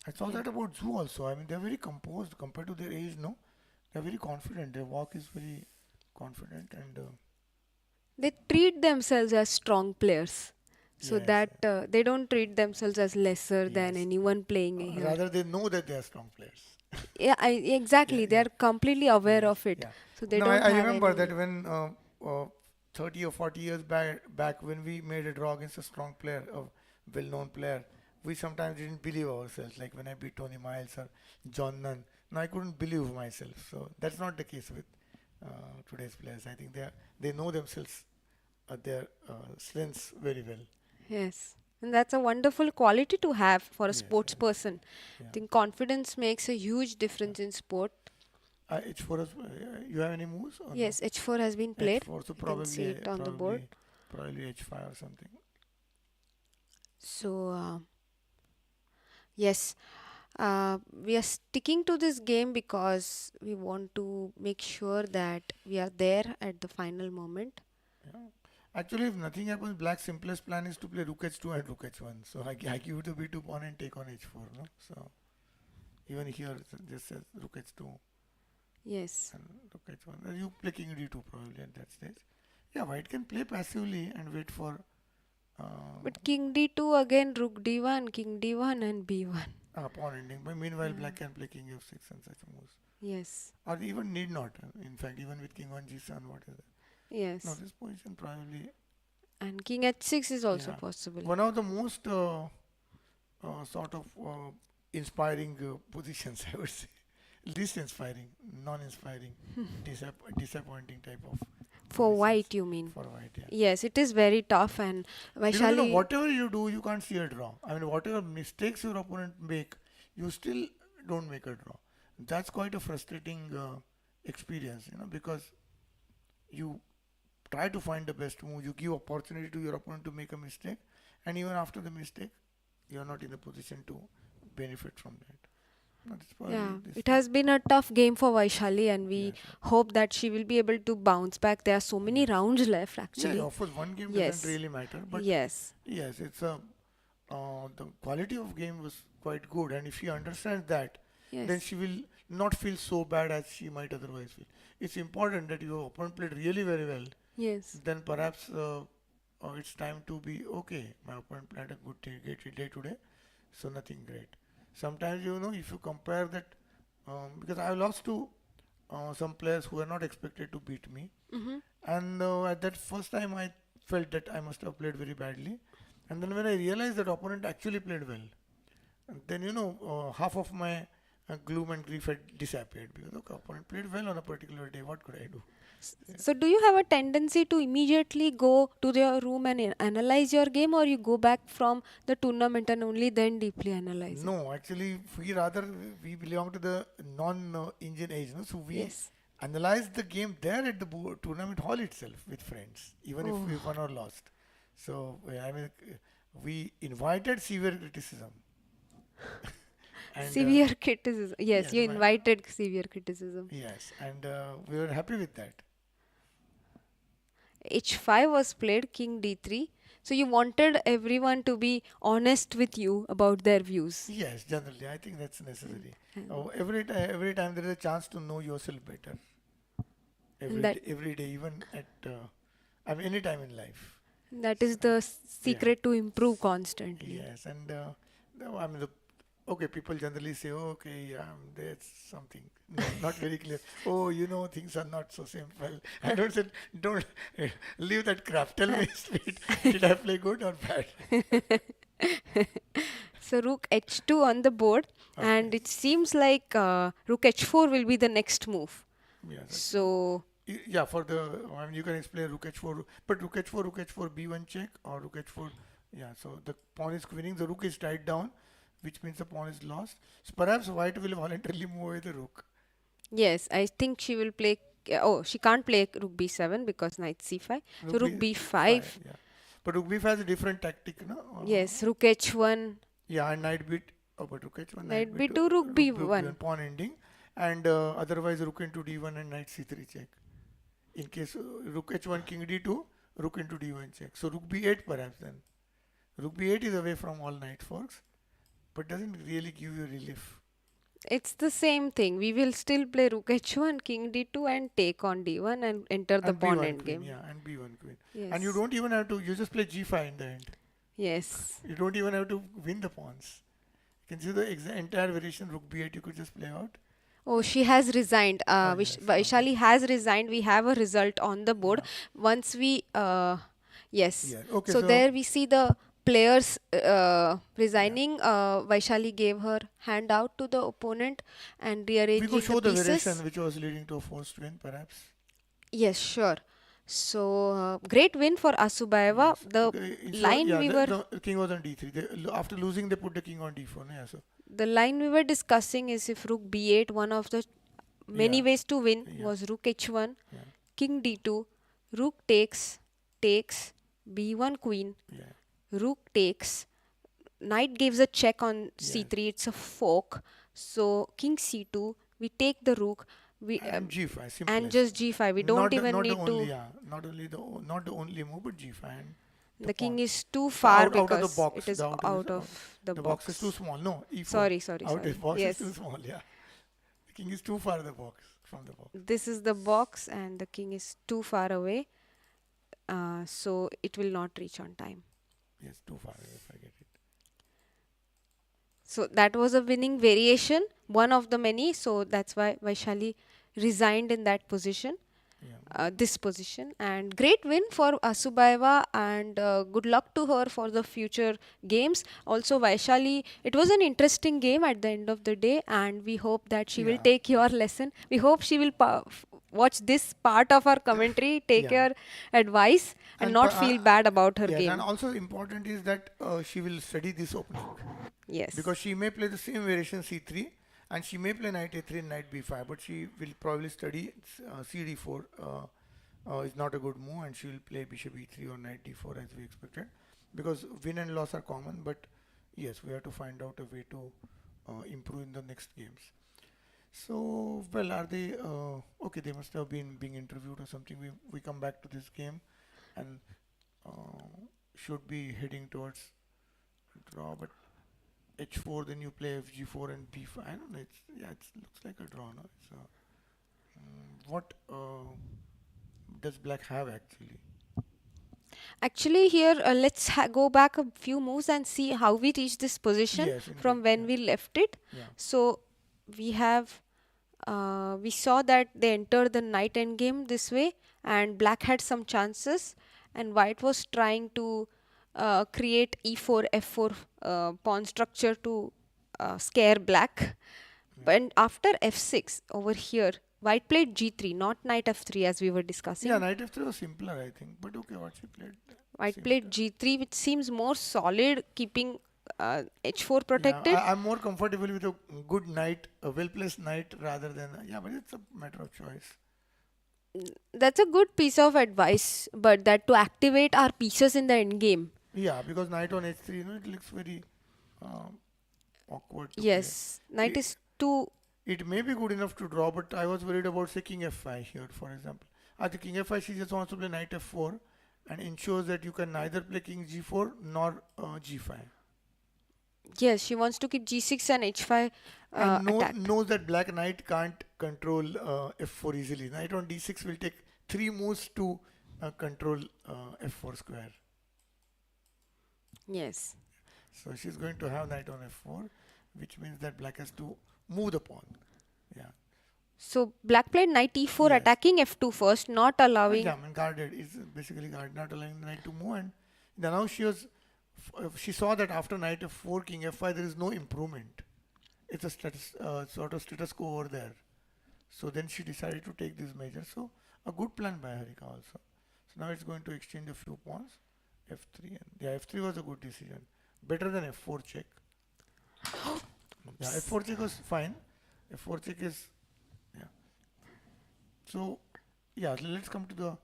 I saw Yeah. that about Zhu also. I mean they're very composed compared to their age. No, they're very confident. Their walk is very confident, and They treat themselves as strong players. So yes, that they don't treat themselves as lesser than yes. anyone playing here. Rather they know that they are strong players. Yeah, exactly. Yeah, they yeah. are completely aware Yes, of it. yeah. So they No, don't I have remember any. that when 30 or 40 years back when we made a draw against a strong player, a well-known player, we sometimes didn't believe ourselves. Like when I beat Tony Miles or John Nunn, no, I couldn't believe myself. So that's not the case with today's players. I think they know themselves, their strengths very well. Yes. And that's a wonderful quality to have for a Yes, sports yes. person. Yeah. I think confidence makes a huge difference in sport. H4, you have any moves? Or Yes, no? h4 has been played. H4, so You can see it on the board. probably H5 or something. So, yes, we are sticking to this game because we want to make sure that we are there at the final moment. Yeah. Actually, if nothing happens, Black's simplest plan is to play rook h2 and rook h1. So I give the b2 pawn and take on h4. No, so even here it just says rook h2 Yes. and rook h1. You play king d2 probably at that stage. Yeah, White can play passively and wait for. But king d2 again, rook d1, king d1 and b1. Pawn ending. But meanwhile, Black can play king f6 and such moves. Yes. Or even need not. In fact, even with king on g7, what is it? Yes. No, this position probably. And king h6 is also Yeah. possible. One of the most sort of inspiring positions, I would say. Least inspiring, non-inspiring, disappointing type of For positions white, you mean? for White. Yeah. Yes, it is very tough, and Because Vaishali. whatever you do, you can't see a draw. I mean, whatever mistakes your opponent make, you still don't make a draw. That's quite a frustrating experience, because you try to find the best move, you give opportunity to your opponent to make a mistake, and even after the mistake, you are not in a position to benefit from that. No, that's probably Yeah, this it has been a tough game for Vaishali, and we Yes, hope that she will be able to bounce back. There are so many rounds left, actually. yeah, of course, one game Yes. doesn't really matter, but Yes. yes, it's the quality of game was quite good, and if she understands that, then Yes. she will not feel so bad as she might otherwise feel. It's important that your opponent played really very well. Yes. Then perhaps it's time to be okay. My opponent played a good day today, so nothing great. Sometimes if you compare that, because I lost to some players who were not expected to beat me, Mm-hmm. and at that first time I felt that I must have played very badly, and then when I realized that opponent actually played well, and then half of my gloom and grief had disappeared because the opponent played well on a particular day. What could I do? So do you have a tendency to immediately go to your room and analyze your game, or you go back from the tournament and only then deeply analyze it? No, actually, we belong to the non-Indian age, no? So we Yes. analyze the game there at the tournament hall itself with friends, even if Oh. we won or lost. So I mean, we invited severe criticism, and Severe criticism. Yes, yes, you invited severe criticism. yes, and we were happy with that. H5 was played, king d3. So you wanted everyone to be honest with you about their views. Yes, generally, I think that's necessary. And, Every time there is a chance to know yourself better. that Every day, even at I mean, any time in life. that is the secret to improve constantly. Yes, and I mean, okay, people generally say, oh, okay, there's something not very clear. Oh, things are not so simple. I don't say, don't leave that crap. Tell me straight. Did I play good or bad? So rook h2 on the board, and Okay. it seems like rook h4 will be the next move. Yeah, that's So yeah, I mean, you can explain rook h4, but rook h4, b1 check, or rook h4. Yeah, so the pawn is queening, the rook is tied down, which means the pawn is lost. So perhaps white will voluntarily move away the rook. yes, I think she will play. Oh, she can't play rook b7 because knight c5. So rook b5. Yeah. But rook b5 has a different tactic, no? Yes, rook h1, Yeah, and knight b. Oh, but rook h1, knight knight b2, rook b1. pawn ending, and otherwise rook into d1 and knight c3 check. In case rook h1, king d2, rook into d1 check. So rook b8 perhaps then. Rook b8 is away from all knight forks, but doesn't really give you relief. It's the same thing. We will still play rook h1, king d2, and take on d1 and enter the And pawn b1 endgame. queen, yeah, and b1 queen. Yes. And you don't even have to, you just play g5 in the end. Yes. You don't even have to win the pawns. You can see the entire variation rook b8 you could just play out. Oh, she has resigned. Oh, yes, Vaishali has resigned. We have a result on the board. Yeah. Once we, yes. Yeah. Okay, So so there we see the players resigning. Vaishali gave her hand out to the opponent and we rearranging could show the the pieces. variation which was leading to a forced win perhaps. Yes, sure. So great win for Asubaeva. Yes. The line we were the king was on d3. After losing, they put the king on d4. Yeah, so the line we were discussing is if rook b8, one of the many Yeah. ways to win Yeah. was rook h1, yeah, king d2, rook takes, b1 queen, yeah, rook takes, knight gives a check on Yes. c3, it's a fork. So king c2, we take the rook, we and g5. Simple and as just g5. We don't not the, even not need the only, to. yeah, not the only move, but g5. And The king pawn. is too far out of the because box, it is the out out of of the the box is box. too small. No, e4. Sorry. Out of box Yes. is too small. Yeah, the king is too far from the box. This is the box and the king is too far away. So it will not reach on time. Yes, too far. If I get it. So that was a winning variation, one of the many. So that's why Vaishali resigned in that position, Yeah. this position. And great win for Asubaeva, and good luck to her for the future games. Also, Vaishali, it was an interesting game at the end of the day, and we hope that she will Yeah. take your lesson. We hope she will watch this part of our commentary, take Yeah. your advice, and not feel bad about her Yes, game. and also important is that she will study this opening Yes. because she may play the same variation c3 and she may play knight a3 and knight b5, but she will probably study cd4 is not a good move, and she will play bishop e3 or knight d4 as we expected, because win and loss are common, but yes, we have to find out a way to improve in the next games. So, well, are they okay? They must have been being interviewed or something. We come back to this game and should be heading towards draw, but h4, then you play fg4 and b5. I don't know. It looks like a draw, no? It's what does black have actually? Actually, here let's go back a few moves and see how we reached this position Yes, from indeed, when yeah. we left it. Yeah. So we have we saw that they entered the knight endgame this way, and black had some chances, and white was trying to create e4, f4 pawn structure to scare black. And after f6 over here, white played g3, not knight f3 as we were discussing. Yeah, knight f3 was simpler, I think. But okay, what she played White seems played that. g3, which seems more solid, keeping h4 Yeah, protected. I'm more comfortable with a good knight, a well-placed knight rather than yeah, but it's a matter of choice. That's a good piece of advice, but that to activate our pieces in the end game. Yeah, because knight on h3, it looks very um, awkward to play. Yes, knight It, is too. it may be good enough to draw, but I was worried about say king f5 here, for example. I think king f5, she just wants to play knight f4 and ensures that you can neither play king g4 nor g5. Yes, she wants to keep g6 and h5 And attacked. knows that black knight can't control f4 easily. Knight on d6 will take 3 moves to control f4 square. Yes. So she's going to have knight on f4, which means that black has to move the pawn. Yeah. So black played knight e4, Yes. attacking f2 first, not allowing. Yeah, I mean guarded is basically guarded, not allowing the knight to move. And now she saw that after knight f4, king f5, there is no improvement. It's a sort of status quo over there. So then she decided to take this measure. So a good plan by Harika also. So now it's going to exchange a few pawns, f3, and yeah, f3 was a good decision, better than f4 check. Yeah, f4 check was fine. F4 check is yeah. So yeah, let's come to the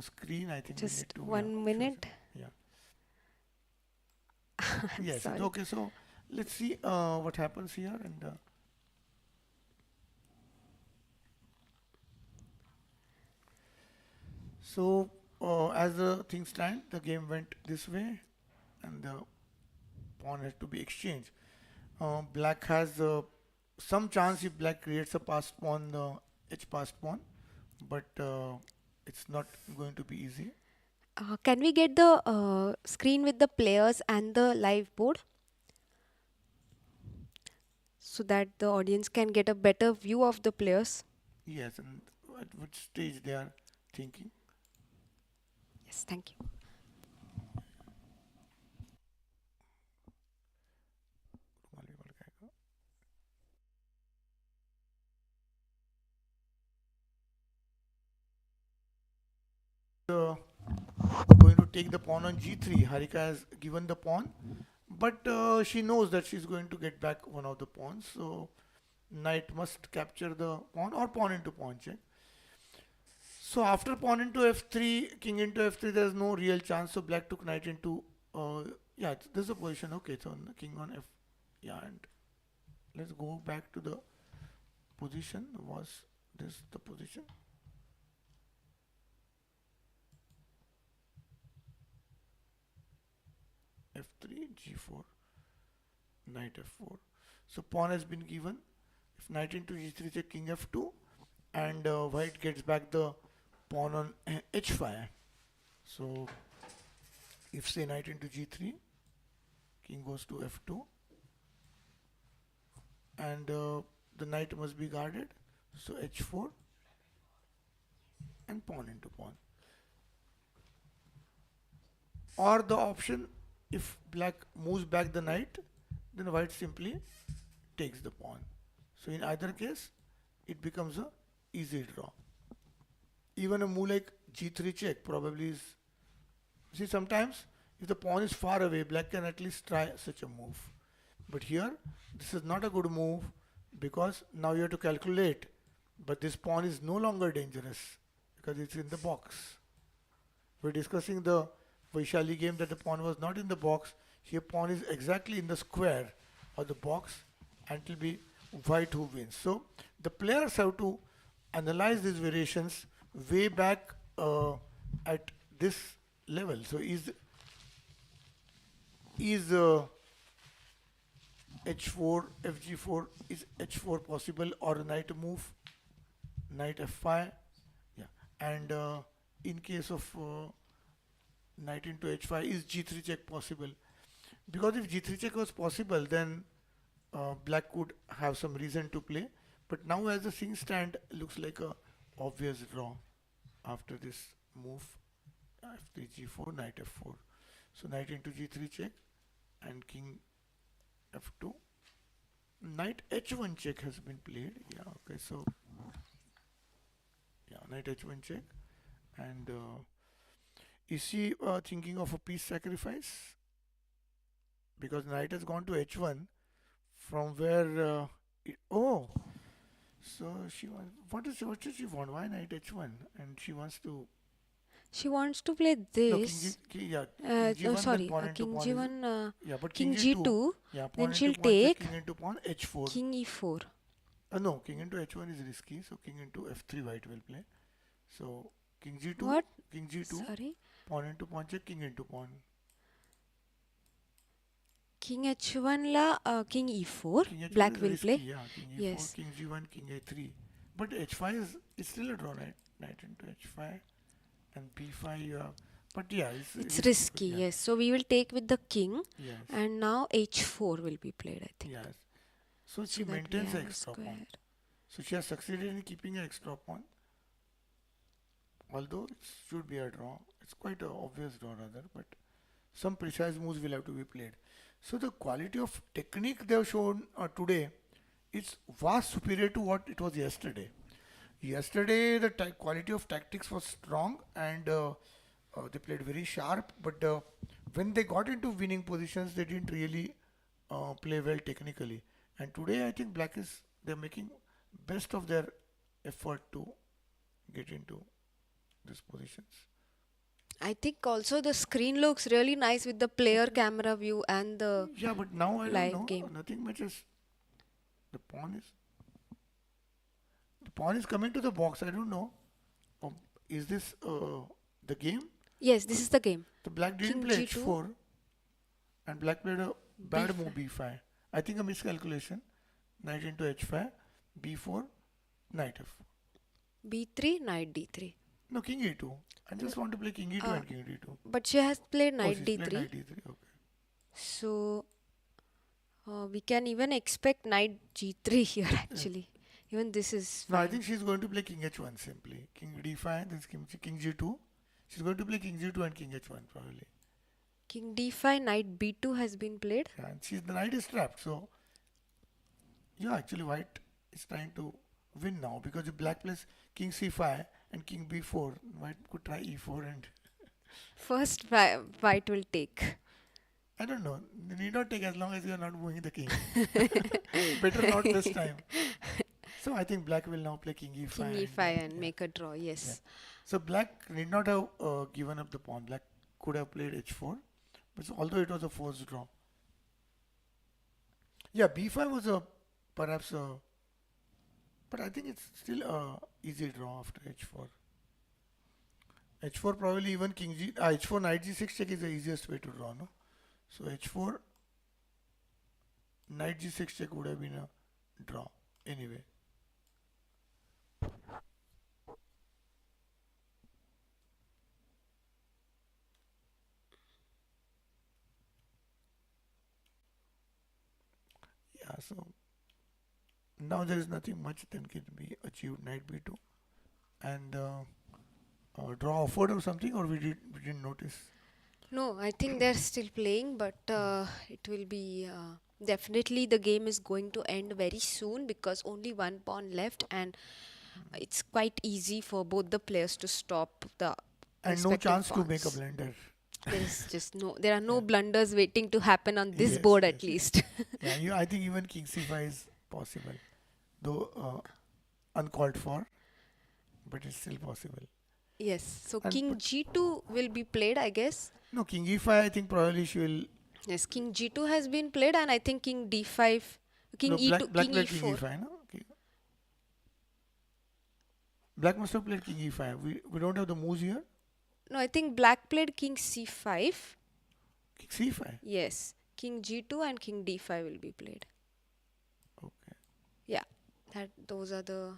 screen. I think Just we need to 1 minute. yeah. Yes. Sorry. Okay. So let's see what happens here and. So as the things stand, the game went this way, and the pawn has to be exchanged. Black has some chance if black creates a passed pawn, h passed pawn, but it's not going to be easy. Can we get the screen with the players and the live board so that the audience can get a better view of the players? Yes, and at which stage they are thinking. Yes, thank you. Going to take the pawn on g3. Harika has given the pawn, but she knows that she's going to get back one of the pawns. So knight must capture the pawn or pawn into pawn check. So after pawn into f3, king into f3, there's no real chance. So black took knight into yeah, this is the position. Okay, so king on f. Yeah, and let's go back to the position. Was this the position? f3, g4, knight f4. So pawn has been given. If knight into g3, check king f2, and white gets back the pawn on h5. So if say knight into g3, king goes to f2, and the knight must be guarded. So h4 and pawn into pawn. Or the option, if black moves back the knight, then white simply takes the pawn. So in either case, it becomes a easy draw. Even a move like g3 check probably is. See, sometimes if the pawn is far away, black can at least try such a move. But here, this is not a good move because now you have to calculate. But this pawn is no longer dangerous because it's in the box. We're discussing the Vaishali game that the pawn was not in the box. Here pawn is exactly in the square of the box and it will be white who wins. So the players have to analyze these variations way back at this level. So is h4, fg4, is h4 possible or knight move, knight f5, yeah, and in case of knight into h5, is g3 check possible? Because if g3 check was possible, then black could have some reason to play. But now as the things stand, looks like a obvious draw after this move, f3, g4, knight f4. So knight into g3 check and king f2, knight h1 check has been played. Yeah, okay, so yeah, knight h1 check. And is she thinking of a piece sacrifice? Because knight has gone to h1 from where oh, so she wants, what does she want? Why knight h1? And she wants to, She wants to play no, this. yeah, king No, g1, then sorry, pawn into king pawn is, g1, yeah, but king king g2, g2, yeah, then pawn into she'll pawn check, take king into pawn h4. king e4. No, king into h1 is risky, so king into f3 white will play. So king g2, What? king g2, Sorry. pawn into pawn check, king into pawn. King h1 la king e4. King h1 Black is will risky, play. yeah, king e4, Yes. king g1, king a3. But h5 is still a draw, right? Knight into h5 and b5, yeah. But yeah, It's risky, yeah. yes. So we will take with the king, Yes. and now h4 will be played, I think. Yes. So So she that we maintains the have a extra pawn. square. So she has succeeded in keeping an extra pawn. Although it should be a draw. It's quite an obvious draw rather, but some precise moves will have to be played. So the quality of technique they have shown today is vast superior to what it was yesterday. Yesterday the quality of tactics was strong and they played very sharp, but when they got into winning positions they didn't really play well technically. And today I think black is, they're making best of their effort to get into these positions. I think also the screen looks really nice with the player camera view and the Yeah, but now I don't live know. game. Nothing matches. The pawn is, the pawn is coming to the box. I don't know. Is this the game? Yes, this is the game. The black didn't King play G2, h4 and black played a bad B5. move b5. I think a miscalculation. Knight into h5, b4, knight f4. b3, knight d3. No, king e2. I just want to play king e2 and king d2. But she has played Oh, knight she's d3. played knight d3. Okay. So we can even expect knight g3 here actually. Even this is No, I fine. think she's going to play king h1 simply. King d5, then king g2. She's going to play king g2 and king h1 probably. King d5, knight b2 has been played. Yeah, and the knight is trapped. So, yeah, actually white is trying to win now because if black plays king c5 and king b4, white could try e4 and First white will take. I don't know. You need not take as long as you are not moving the king. Better not this time. So I think black will now play king e5. King e5 and yeah. make a draw, yes. Yeah. So black need not have given up the pawn. Black could have played h4, but although it was a forced draw. Yeah, b5 was a perhaps a, but I think it's still a easy draw after h4. h4 probably even king g, h4 knight g6 check is the easiest way to draw, no? So h4 knight g6 check would have been a draw anyway. Yeah, so now there is nothing much that can be achieved. Knight b2 and draw offered or something, or we didn't notice. No, I think they're still playing, but it will be definitely the game is going to end very soon because only one pawn left, and it's quite easy for both the players to stop the And no respective chance to make a pawns. blunder. There is just there are no blunders waiting to happen on this Yes, board yes. at least. Yeah, I think even king c5 is possible, though uncalled for, but it's still possible. Yes, so And king but g2 will be played, I guess. no, king e5, I think probably she will. Yes, king g2 has been played, and I think king d5, king No, e2, black king played king e4. e5, no? Okay. Black must have played king e5. We don't have the moves here. No, I think black played king c5. King c5. Yes, king g2 and king d5 will be played. Okay. Yeah, those are the.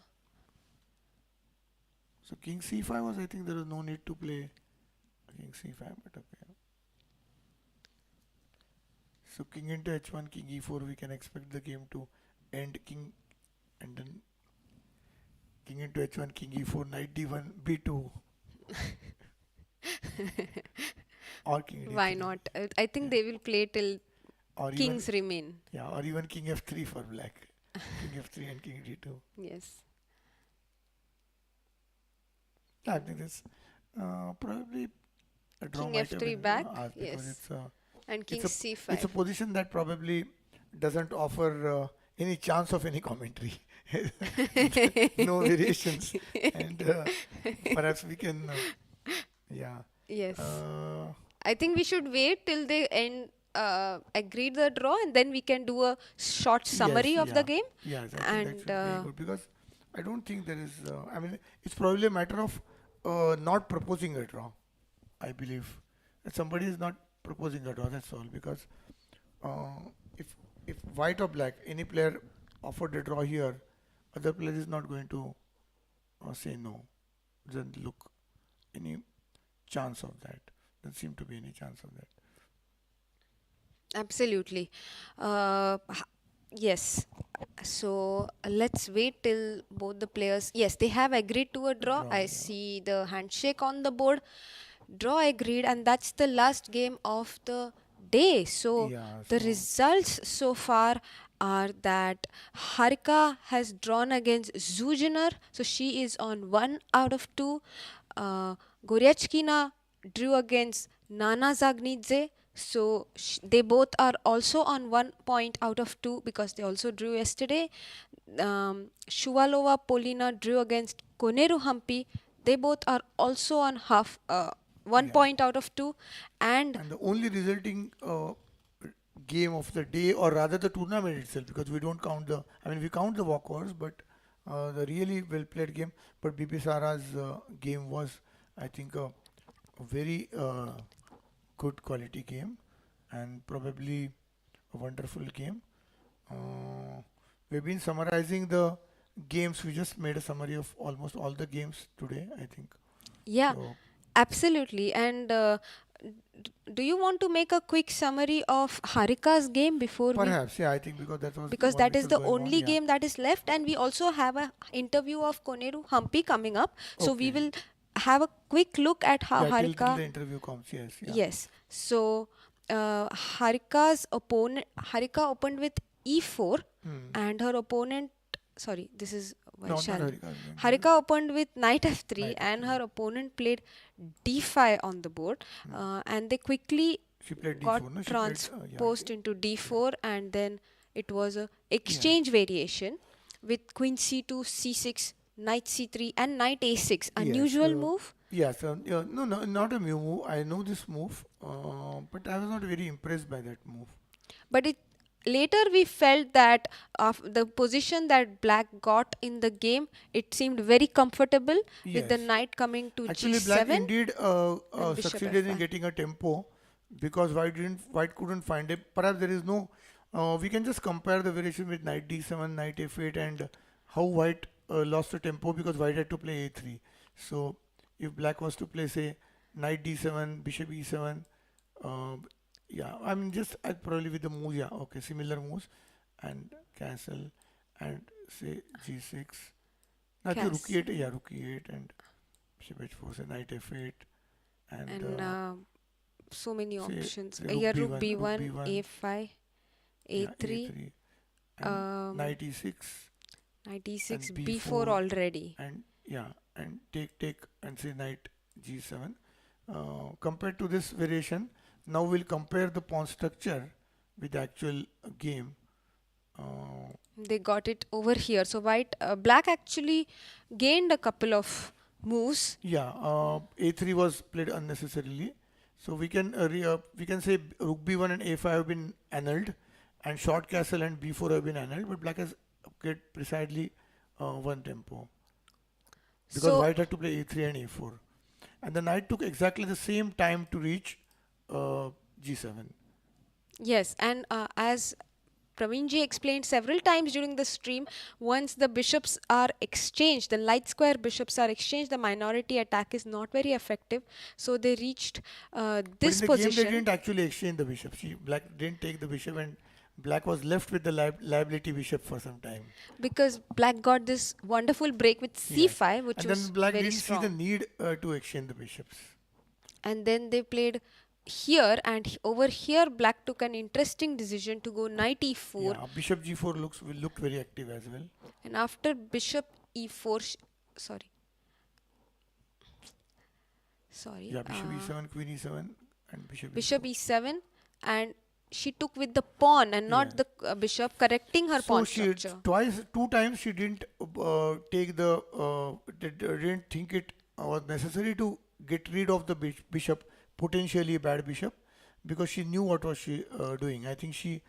So king c5 was, I think there was no need to play king c5, but okay. So king into h1, king e4, we can expect the game to end king, and then king into h1, king e4, knight d1, b2, or king d3. Why not? I think they will play till or Kings even remain. yeah, or even king f3 for black. King f3 and king d2. Yes. Yeah, I think this probably a draw King might have f3 been back. asked because Yes. it's a And king it's a it's a c5. position that probably doesn't offer any chance of any commentary. No variations, and perhaps we can yeah. Yes. Uh, I think we should wait till they agreed the draw, and then we can do a short Yes, summary of the yeah, game. yes, I think that And should be very good because I don't think there is. I mean, it's probably a matter of not proposing a draw. I believe that somebody is not proposing a draw. That's all. Because uh, if white or black, any player offered a draw here, other player is not going to say no. Doesn't look any chance of that. Doesn't seem to be any chance of that. absolutely. Yes. So let's wait till both the players. Yes, they have agreed to a draw. Draw, I yeah. see the handshake on the board. Draw agreed, and that's the last game of the day. So Yeah. the So results so far are that Harika has drawn against Zhu Jiner, so she is on 1 out of 2. Goriachkina drew against Nana Zagnidze, so they both are also on 1 point out of 2 because they also drew yesterday. Shuvalova Polina drew against Koneru Humpy. They both are also on 1 yeah. point out of 2. And And the only resulting game of the day, or rather the tournament itself, because we don't count the, I mean, we count the walkovers, but the really well played game. But Bibisara's game was, I think, a very good quality game and probably a wonderful game. We've been summarizing the games. We just made a summary of almost all the games today, I think. yeah, So, absolutely. And do you want to make a quick summary of Harika's game before we, perhaps, yeah, I think because that was the because one that which is was the going on. only Yeah. game that is left, and we also have a interview of Koneru Humpy coming up. So we Okay. will have a quick look at how Yeah, till Harika. the interview comes. Yes. Yeah. Yes. So Harika opened with e4, Hmm. and her opponent. Sorry, this is No, not Vaishali. Harika. Harika opened with knight f3, Knight and f3. her opponent played d5 on the board, and they quickly She played got d4. No, she played. transposed into d4, and then it was a exchange variation with queen c2, c6, knight c3, and knight a6. Unusual move, Yes. No, no, not a new move. I know this move, but I was not very impressed by that move. but it later we felt that the position that black got in the game, it seemed very comfortable with the Yes. knight coming to Actually, black g7 indeed and bishop succeeded in f5. getting a tempo because white couldn't find it. Perhaps there is no. We can just compare the variation with knight d7, knight f8, and how white lost the tempo because white had to play a3. So if black was to play, say, knight d7, bishop e7, uh, yeah, I mean just probably with the moves, yeah, okay, similar moves, and castle, and say g6. Now the rook Cas- e8, yeah, rook e8, and bishop h4, say knight f8, and and so many say, options. say rook Here rook b1, rook b1, b1, a5, yeah, a3, a3, and knight e6, knight and e6, b4, b4 already. and yeah, and take, and say knight g7. Compared to this variation, now we'll compare the pawn structure with the actual game. They got it over here. So black actually gained a couple of moves. Yeah, a3 was played unnecessarily. So we can we can say rook b1 and a5 have been annulled, and short castle and b4 have been annulled, but black has get precisely one tempo because So white had to play a3 and a4, and the knight took exactly the same time to reach g7. yes, and as Praveen ji explained several times during the stream, once the bishops are exchanged, the light square bishops are exchanged, the minority attack is not very effective. So they reached But this in the game, they position didn't actually exchange the bishop. Black didn't take the bishop, and black was left with the liability bishop for some time. because black got this wonderful break with Yes. c5, which And was then black very didn't see the strong. need to exchange the bishops. And then they played here, and over here black took an interesting decision to go knight e4. Yeah, bishop g4 looked very active as well. And after bishop e4, sorry. Yeah, bishop e7, queen e7, and Bishop e4. e7, and she took with the pawn and not Yeah. the bishop, correcting her So pawn she structure. two times she didn't didn't think it was necessary to get rid of the bishop, potentially a bad bishop, because she knew what was she doing. I think she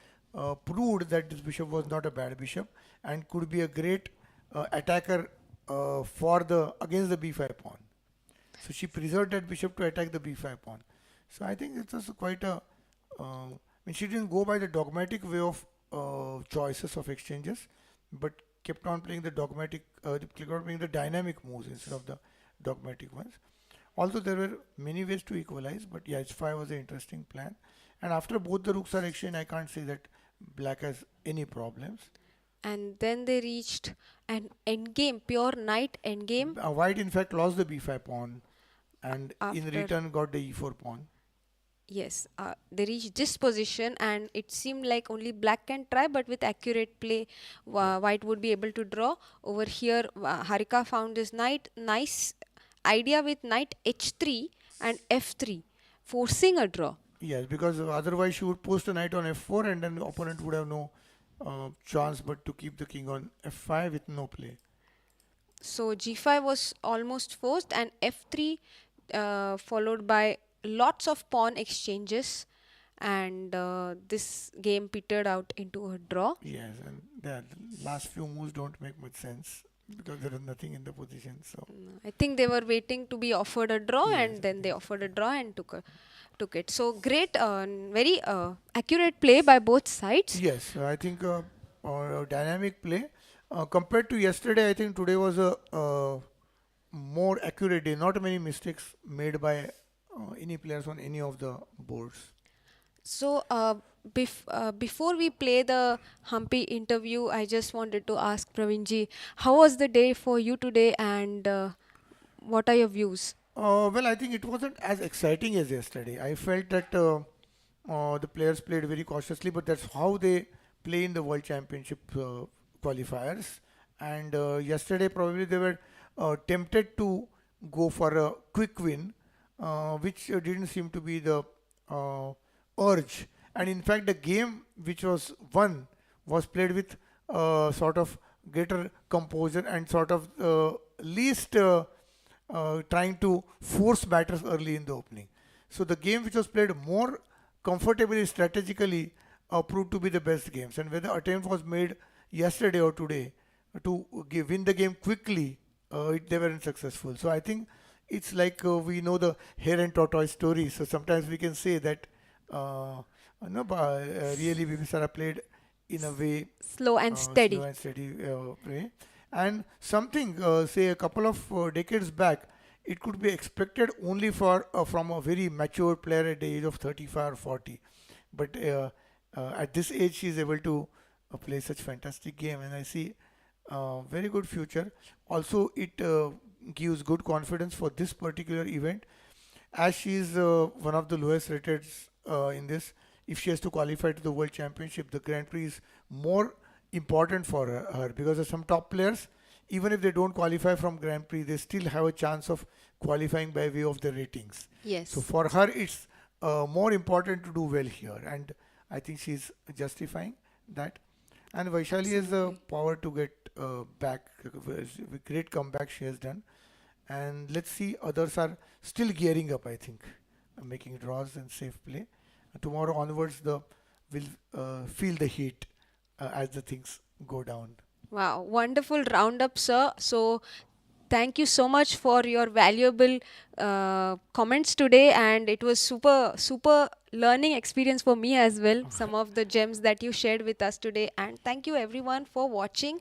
proved that this bishop was not a bad bishop and could be a great attacker for the against the b5 pawn. So she preserved that bishop to attack the b5 pawn. So I think it was quite a. I mean, she didn't go by the dogmatic way of choices of exchanges, but kept on playing the kept on playing the dynamic moves instead of the dogmatic ones. Although there were many ways to equalize, but yeah, h5 was an interesting plan. And after both the rooks are exchanged, I can't say that black has any problems. And then they reached an endgame, pure knight endgame. White, in fact, lost the b5 pawn, and in After, return got the e4 pawn. yes, they reached this position, and it seemed like only black can try, but with accurate play, white would be able to draw. Over here, Harika found this nice idea with knight h3 and f3, forcing a draw. Yes, because otherwise she would post a knight on f4, and then the opponent would have no chance but to keep the king on f5 with no play. So g5 was almost forced, and f3 followed by lots of pawn exchanges, and this game petered out into a draw. Yes, and the last few moves don't make much sense because there is nothing in the position. So I think they were waiting to be offered a draw, yes, and then they offered a draw and took it. So great, very accurate play by both sides. yes, I think dynamic play compared to yesterday. I think today was a more accurate day. Not many mistakes made by any players on any of the boards. So before we play the Humpy interview, I just wanted to ask Praveenji, how was the day for you today, and what are your views? Well, I think it wasn't as exciting as yesterday. I felt that the players played very cautiously, but that's how they play in the World Championship qualifiers. And yesterday, probably they were tempted to go for a quick win, which didn't seem to be the urge. And in fact, the game which was won was played with sort of greater composure and sort of least trying to force batters early in the opening. So the game which was played more comfortably strategically proved to be the best games. And whether attempt was made yesterday or today to win the game quickly, they weren't successful. So I think it's like we know the hare and tortoise story. So sometimes we can say that no, really Bibisara played in a way Slow and steady. slow and steady way. And something, say a couple of decades back, it could be expected only for from a very mature player at the age of 35 or 40. But at this age, she is able to play such fantastic game, and I see very good future. Also, it gives good confidence for this particular event, as she is one of the lowest rated in this. If she has to qualify to the World Championship, the Grand Prix is more important for her because of some top players, even if they don't qualify from Grand Prix, they still have a chance of qualifying by way of the ratings. Yes. So for her, it's more important to do well here, and I think she's justifying that. And Vaishali has the power to get back. With great comeback she has done, and let's see. Others are still gearing up. I think, making draws and safe play. Tomorrow onwards, the will feel the heat as the things go down. Wow, wonderful roundup, sir. So, thank you so much for your valuable comments today, and it was super learning experience for me as well. Some of the gems that you shared with us today, and thank you everyone for watching.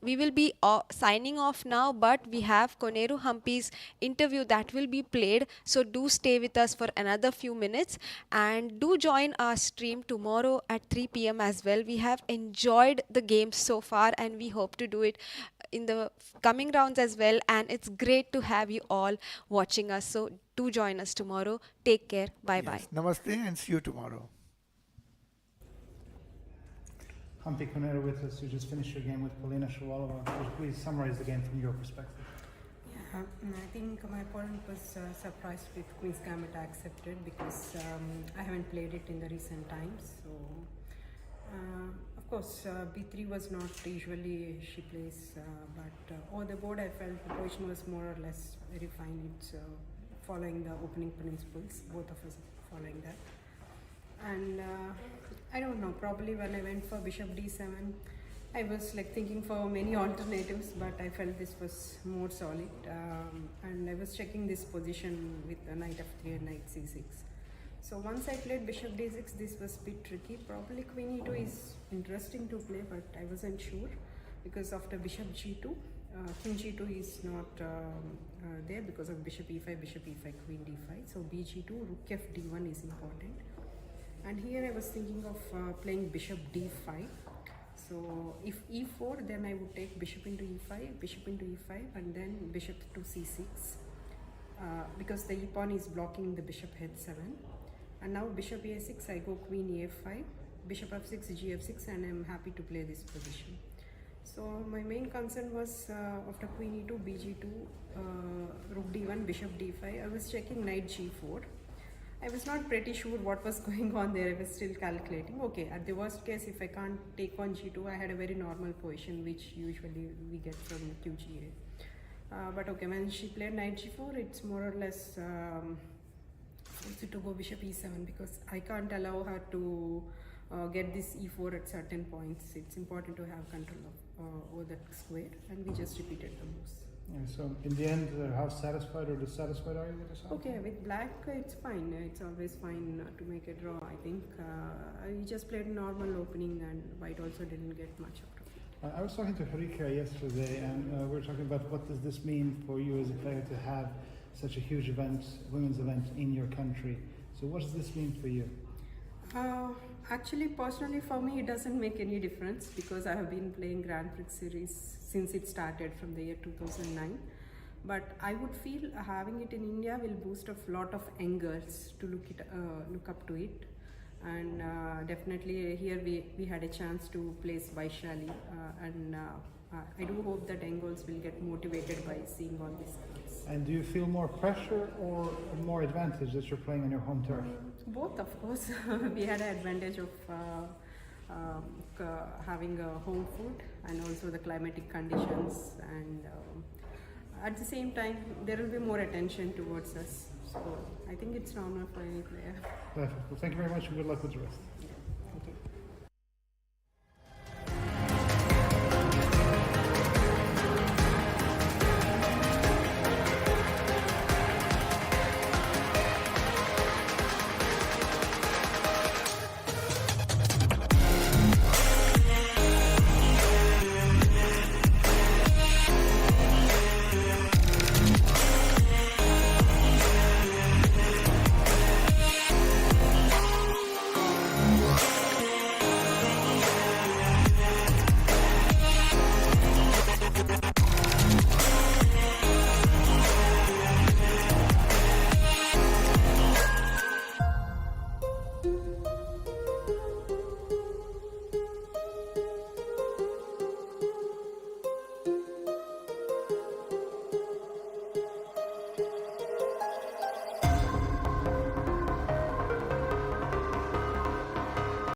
We will be signing off now, but we have Koneru Humpy's interview that will be played. So do stay with us for another few minutes, and do join our stream tomorrow at 3 p.m. as well. We have enjoyed the game so far, and we hope to do it in the coming rounds as well. And it's great to have you all watching us. So do join us tomorrow. Take care. Bye bye. Yes. Namaste and see you tomorrow. Humpy Kunera with us, you just finished your game with Polina. Would you please summarize the game from your perspective? I think my opponent was surprised with Queen's Gambit accepted because I haven't played it in the recent times. So, of course, B3 was not usually she plays, but over the board I felt the position was more or less very fine. It's following the opening principles, both of us following that. And I don't know, probably when I went for Bishop D7, I was like thinking for many alternatives, but I felt this was more solid. And I was checking this position with the Knight F3 and Knight C6. So once I played Bishop D6, this was a bit tricky. Probably Queen E2 is interesting to play, but I wasn't sure because after Bishop G2, King G2 is not there because of Bishop E5, Bishop E5, Queen D5. So BG2, Rook F D1 is important. And here I was thinking of playing Bishop D5. So if E4, then I would take Bishop into E5, Bishop into E5, and then Bishop to C6 because the E-pawn is blocking the Bishop H7. And now Bishop A6, I go Queen E5, Bishop F6, G6, and I'm happy to play this position. So my main concern was after Queen E2, BG2, Rook D1, Bishop D5, I was checking Knight G4. I was not pretty sure what was going on there. I was still calculating. Okay, at the worst case, if I can't take on G2, I had a very normal position, which usually we get from QGA. But okay, when she played Knight G4, it's more or less forced to go Bishop E7 because I can't allow her to get this E4 at certain points. It's important to have control of over that square, and we just repeated the moves. Yeah, so in the end, how satisfied or dissatisfied are you with yourself? Okay, with black it's fine. It's always fine to make a draw. I think we just played a normal opening and white also didn't get much out of it. I was talking to Harika yesterday and we were talking about what does this mean for you as a player to have such a huge event, women's event in your country. So what does this mean for you? Actually, personally for me it doesn't make any difference because I have been playing Grand Prix series since it started from the year 2009. But I would feel having it in India will boost a lot of young girls to look up to it. And definitely here we had a chance to place Vaishali and I do hope that young girls will get motivated by seeing all these girls. And do you feel more pressure or more advantage that you're playing on your home turf? Both, of course. We had an advantage of having a home food and also the climatic conditions, and at the same time there will be more attention towards us. So I think it's normal for any player. Perfect. Well, thank you very much and good luck with the rest.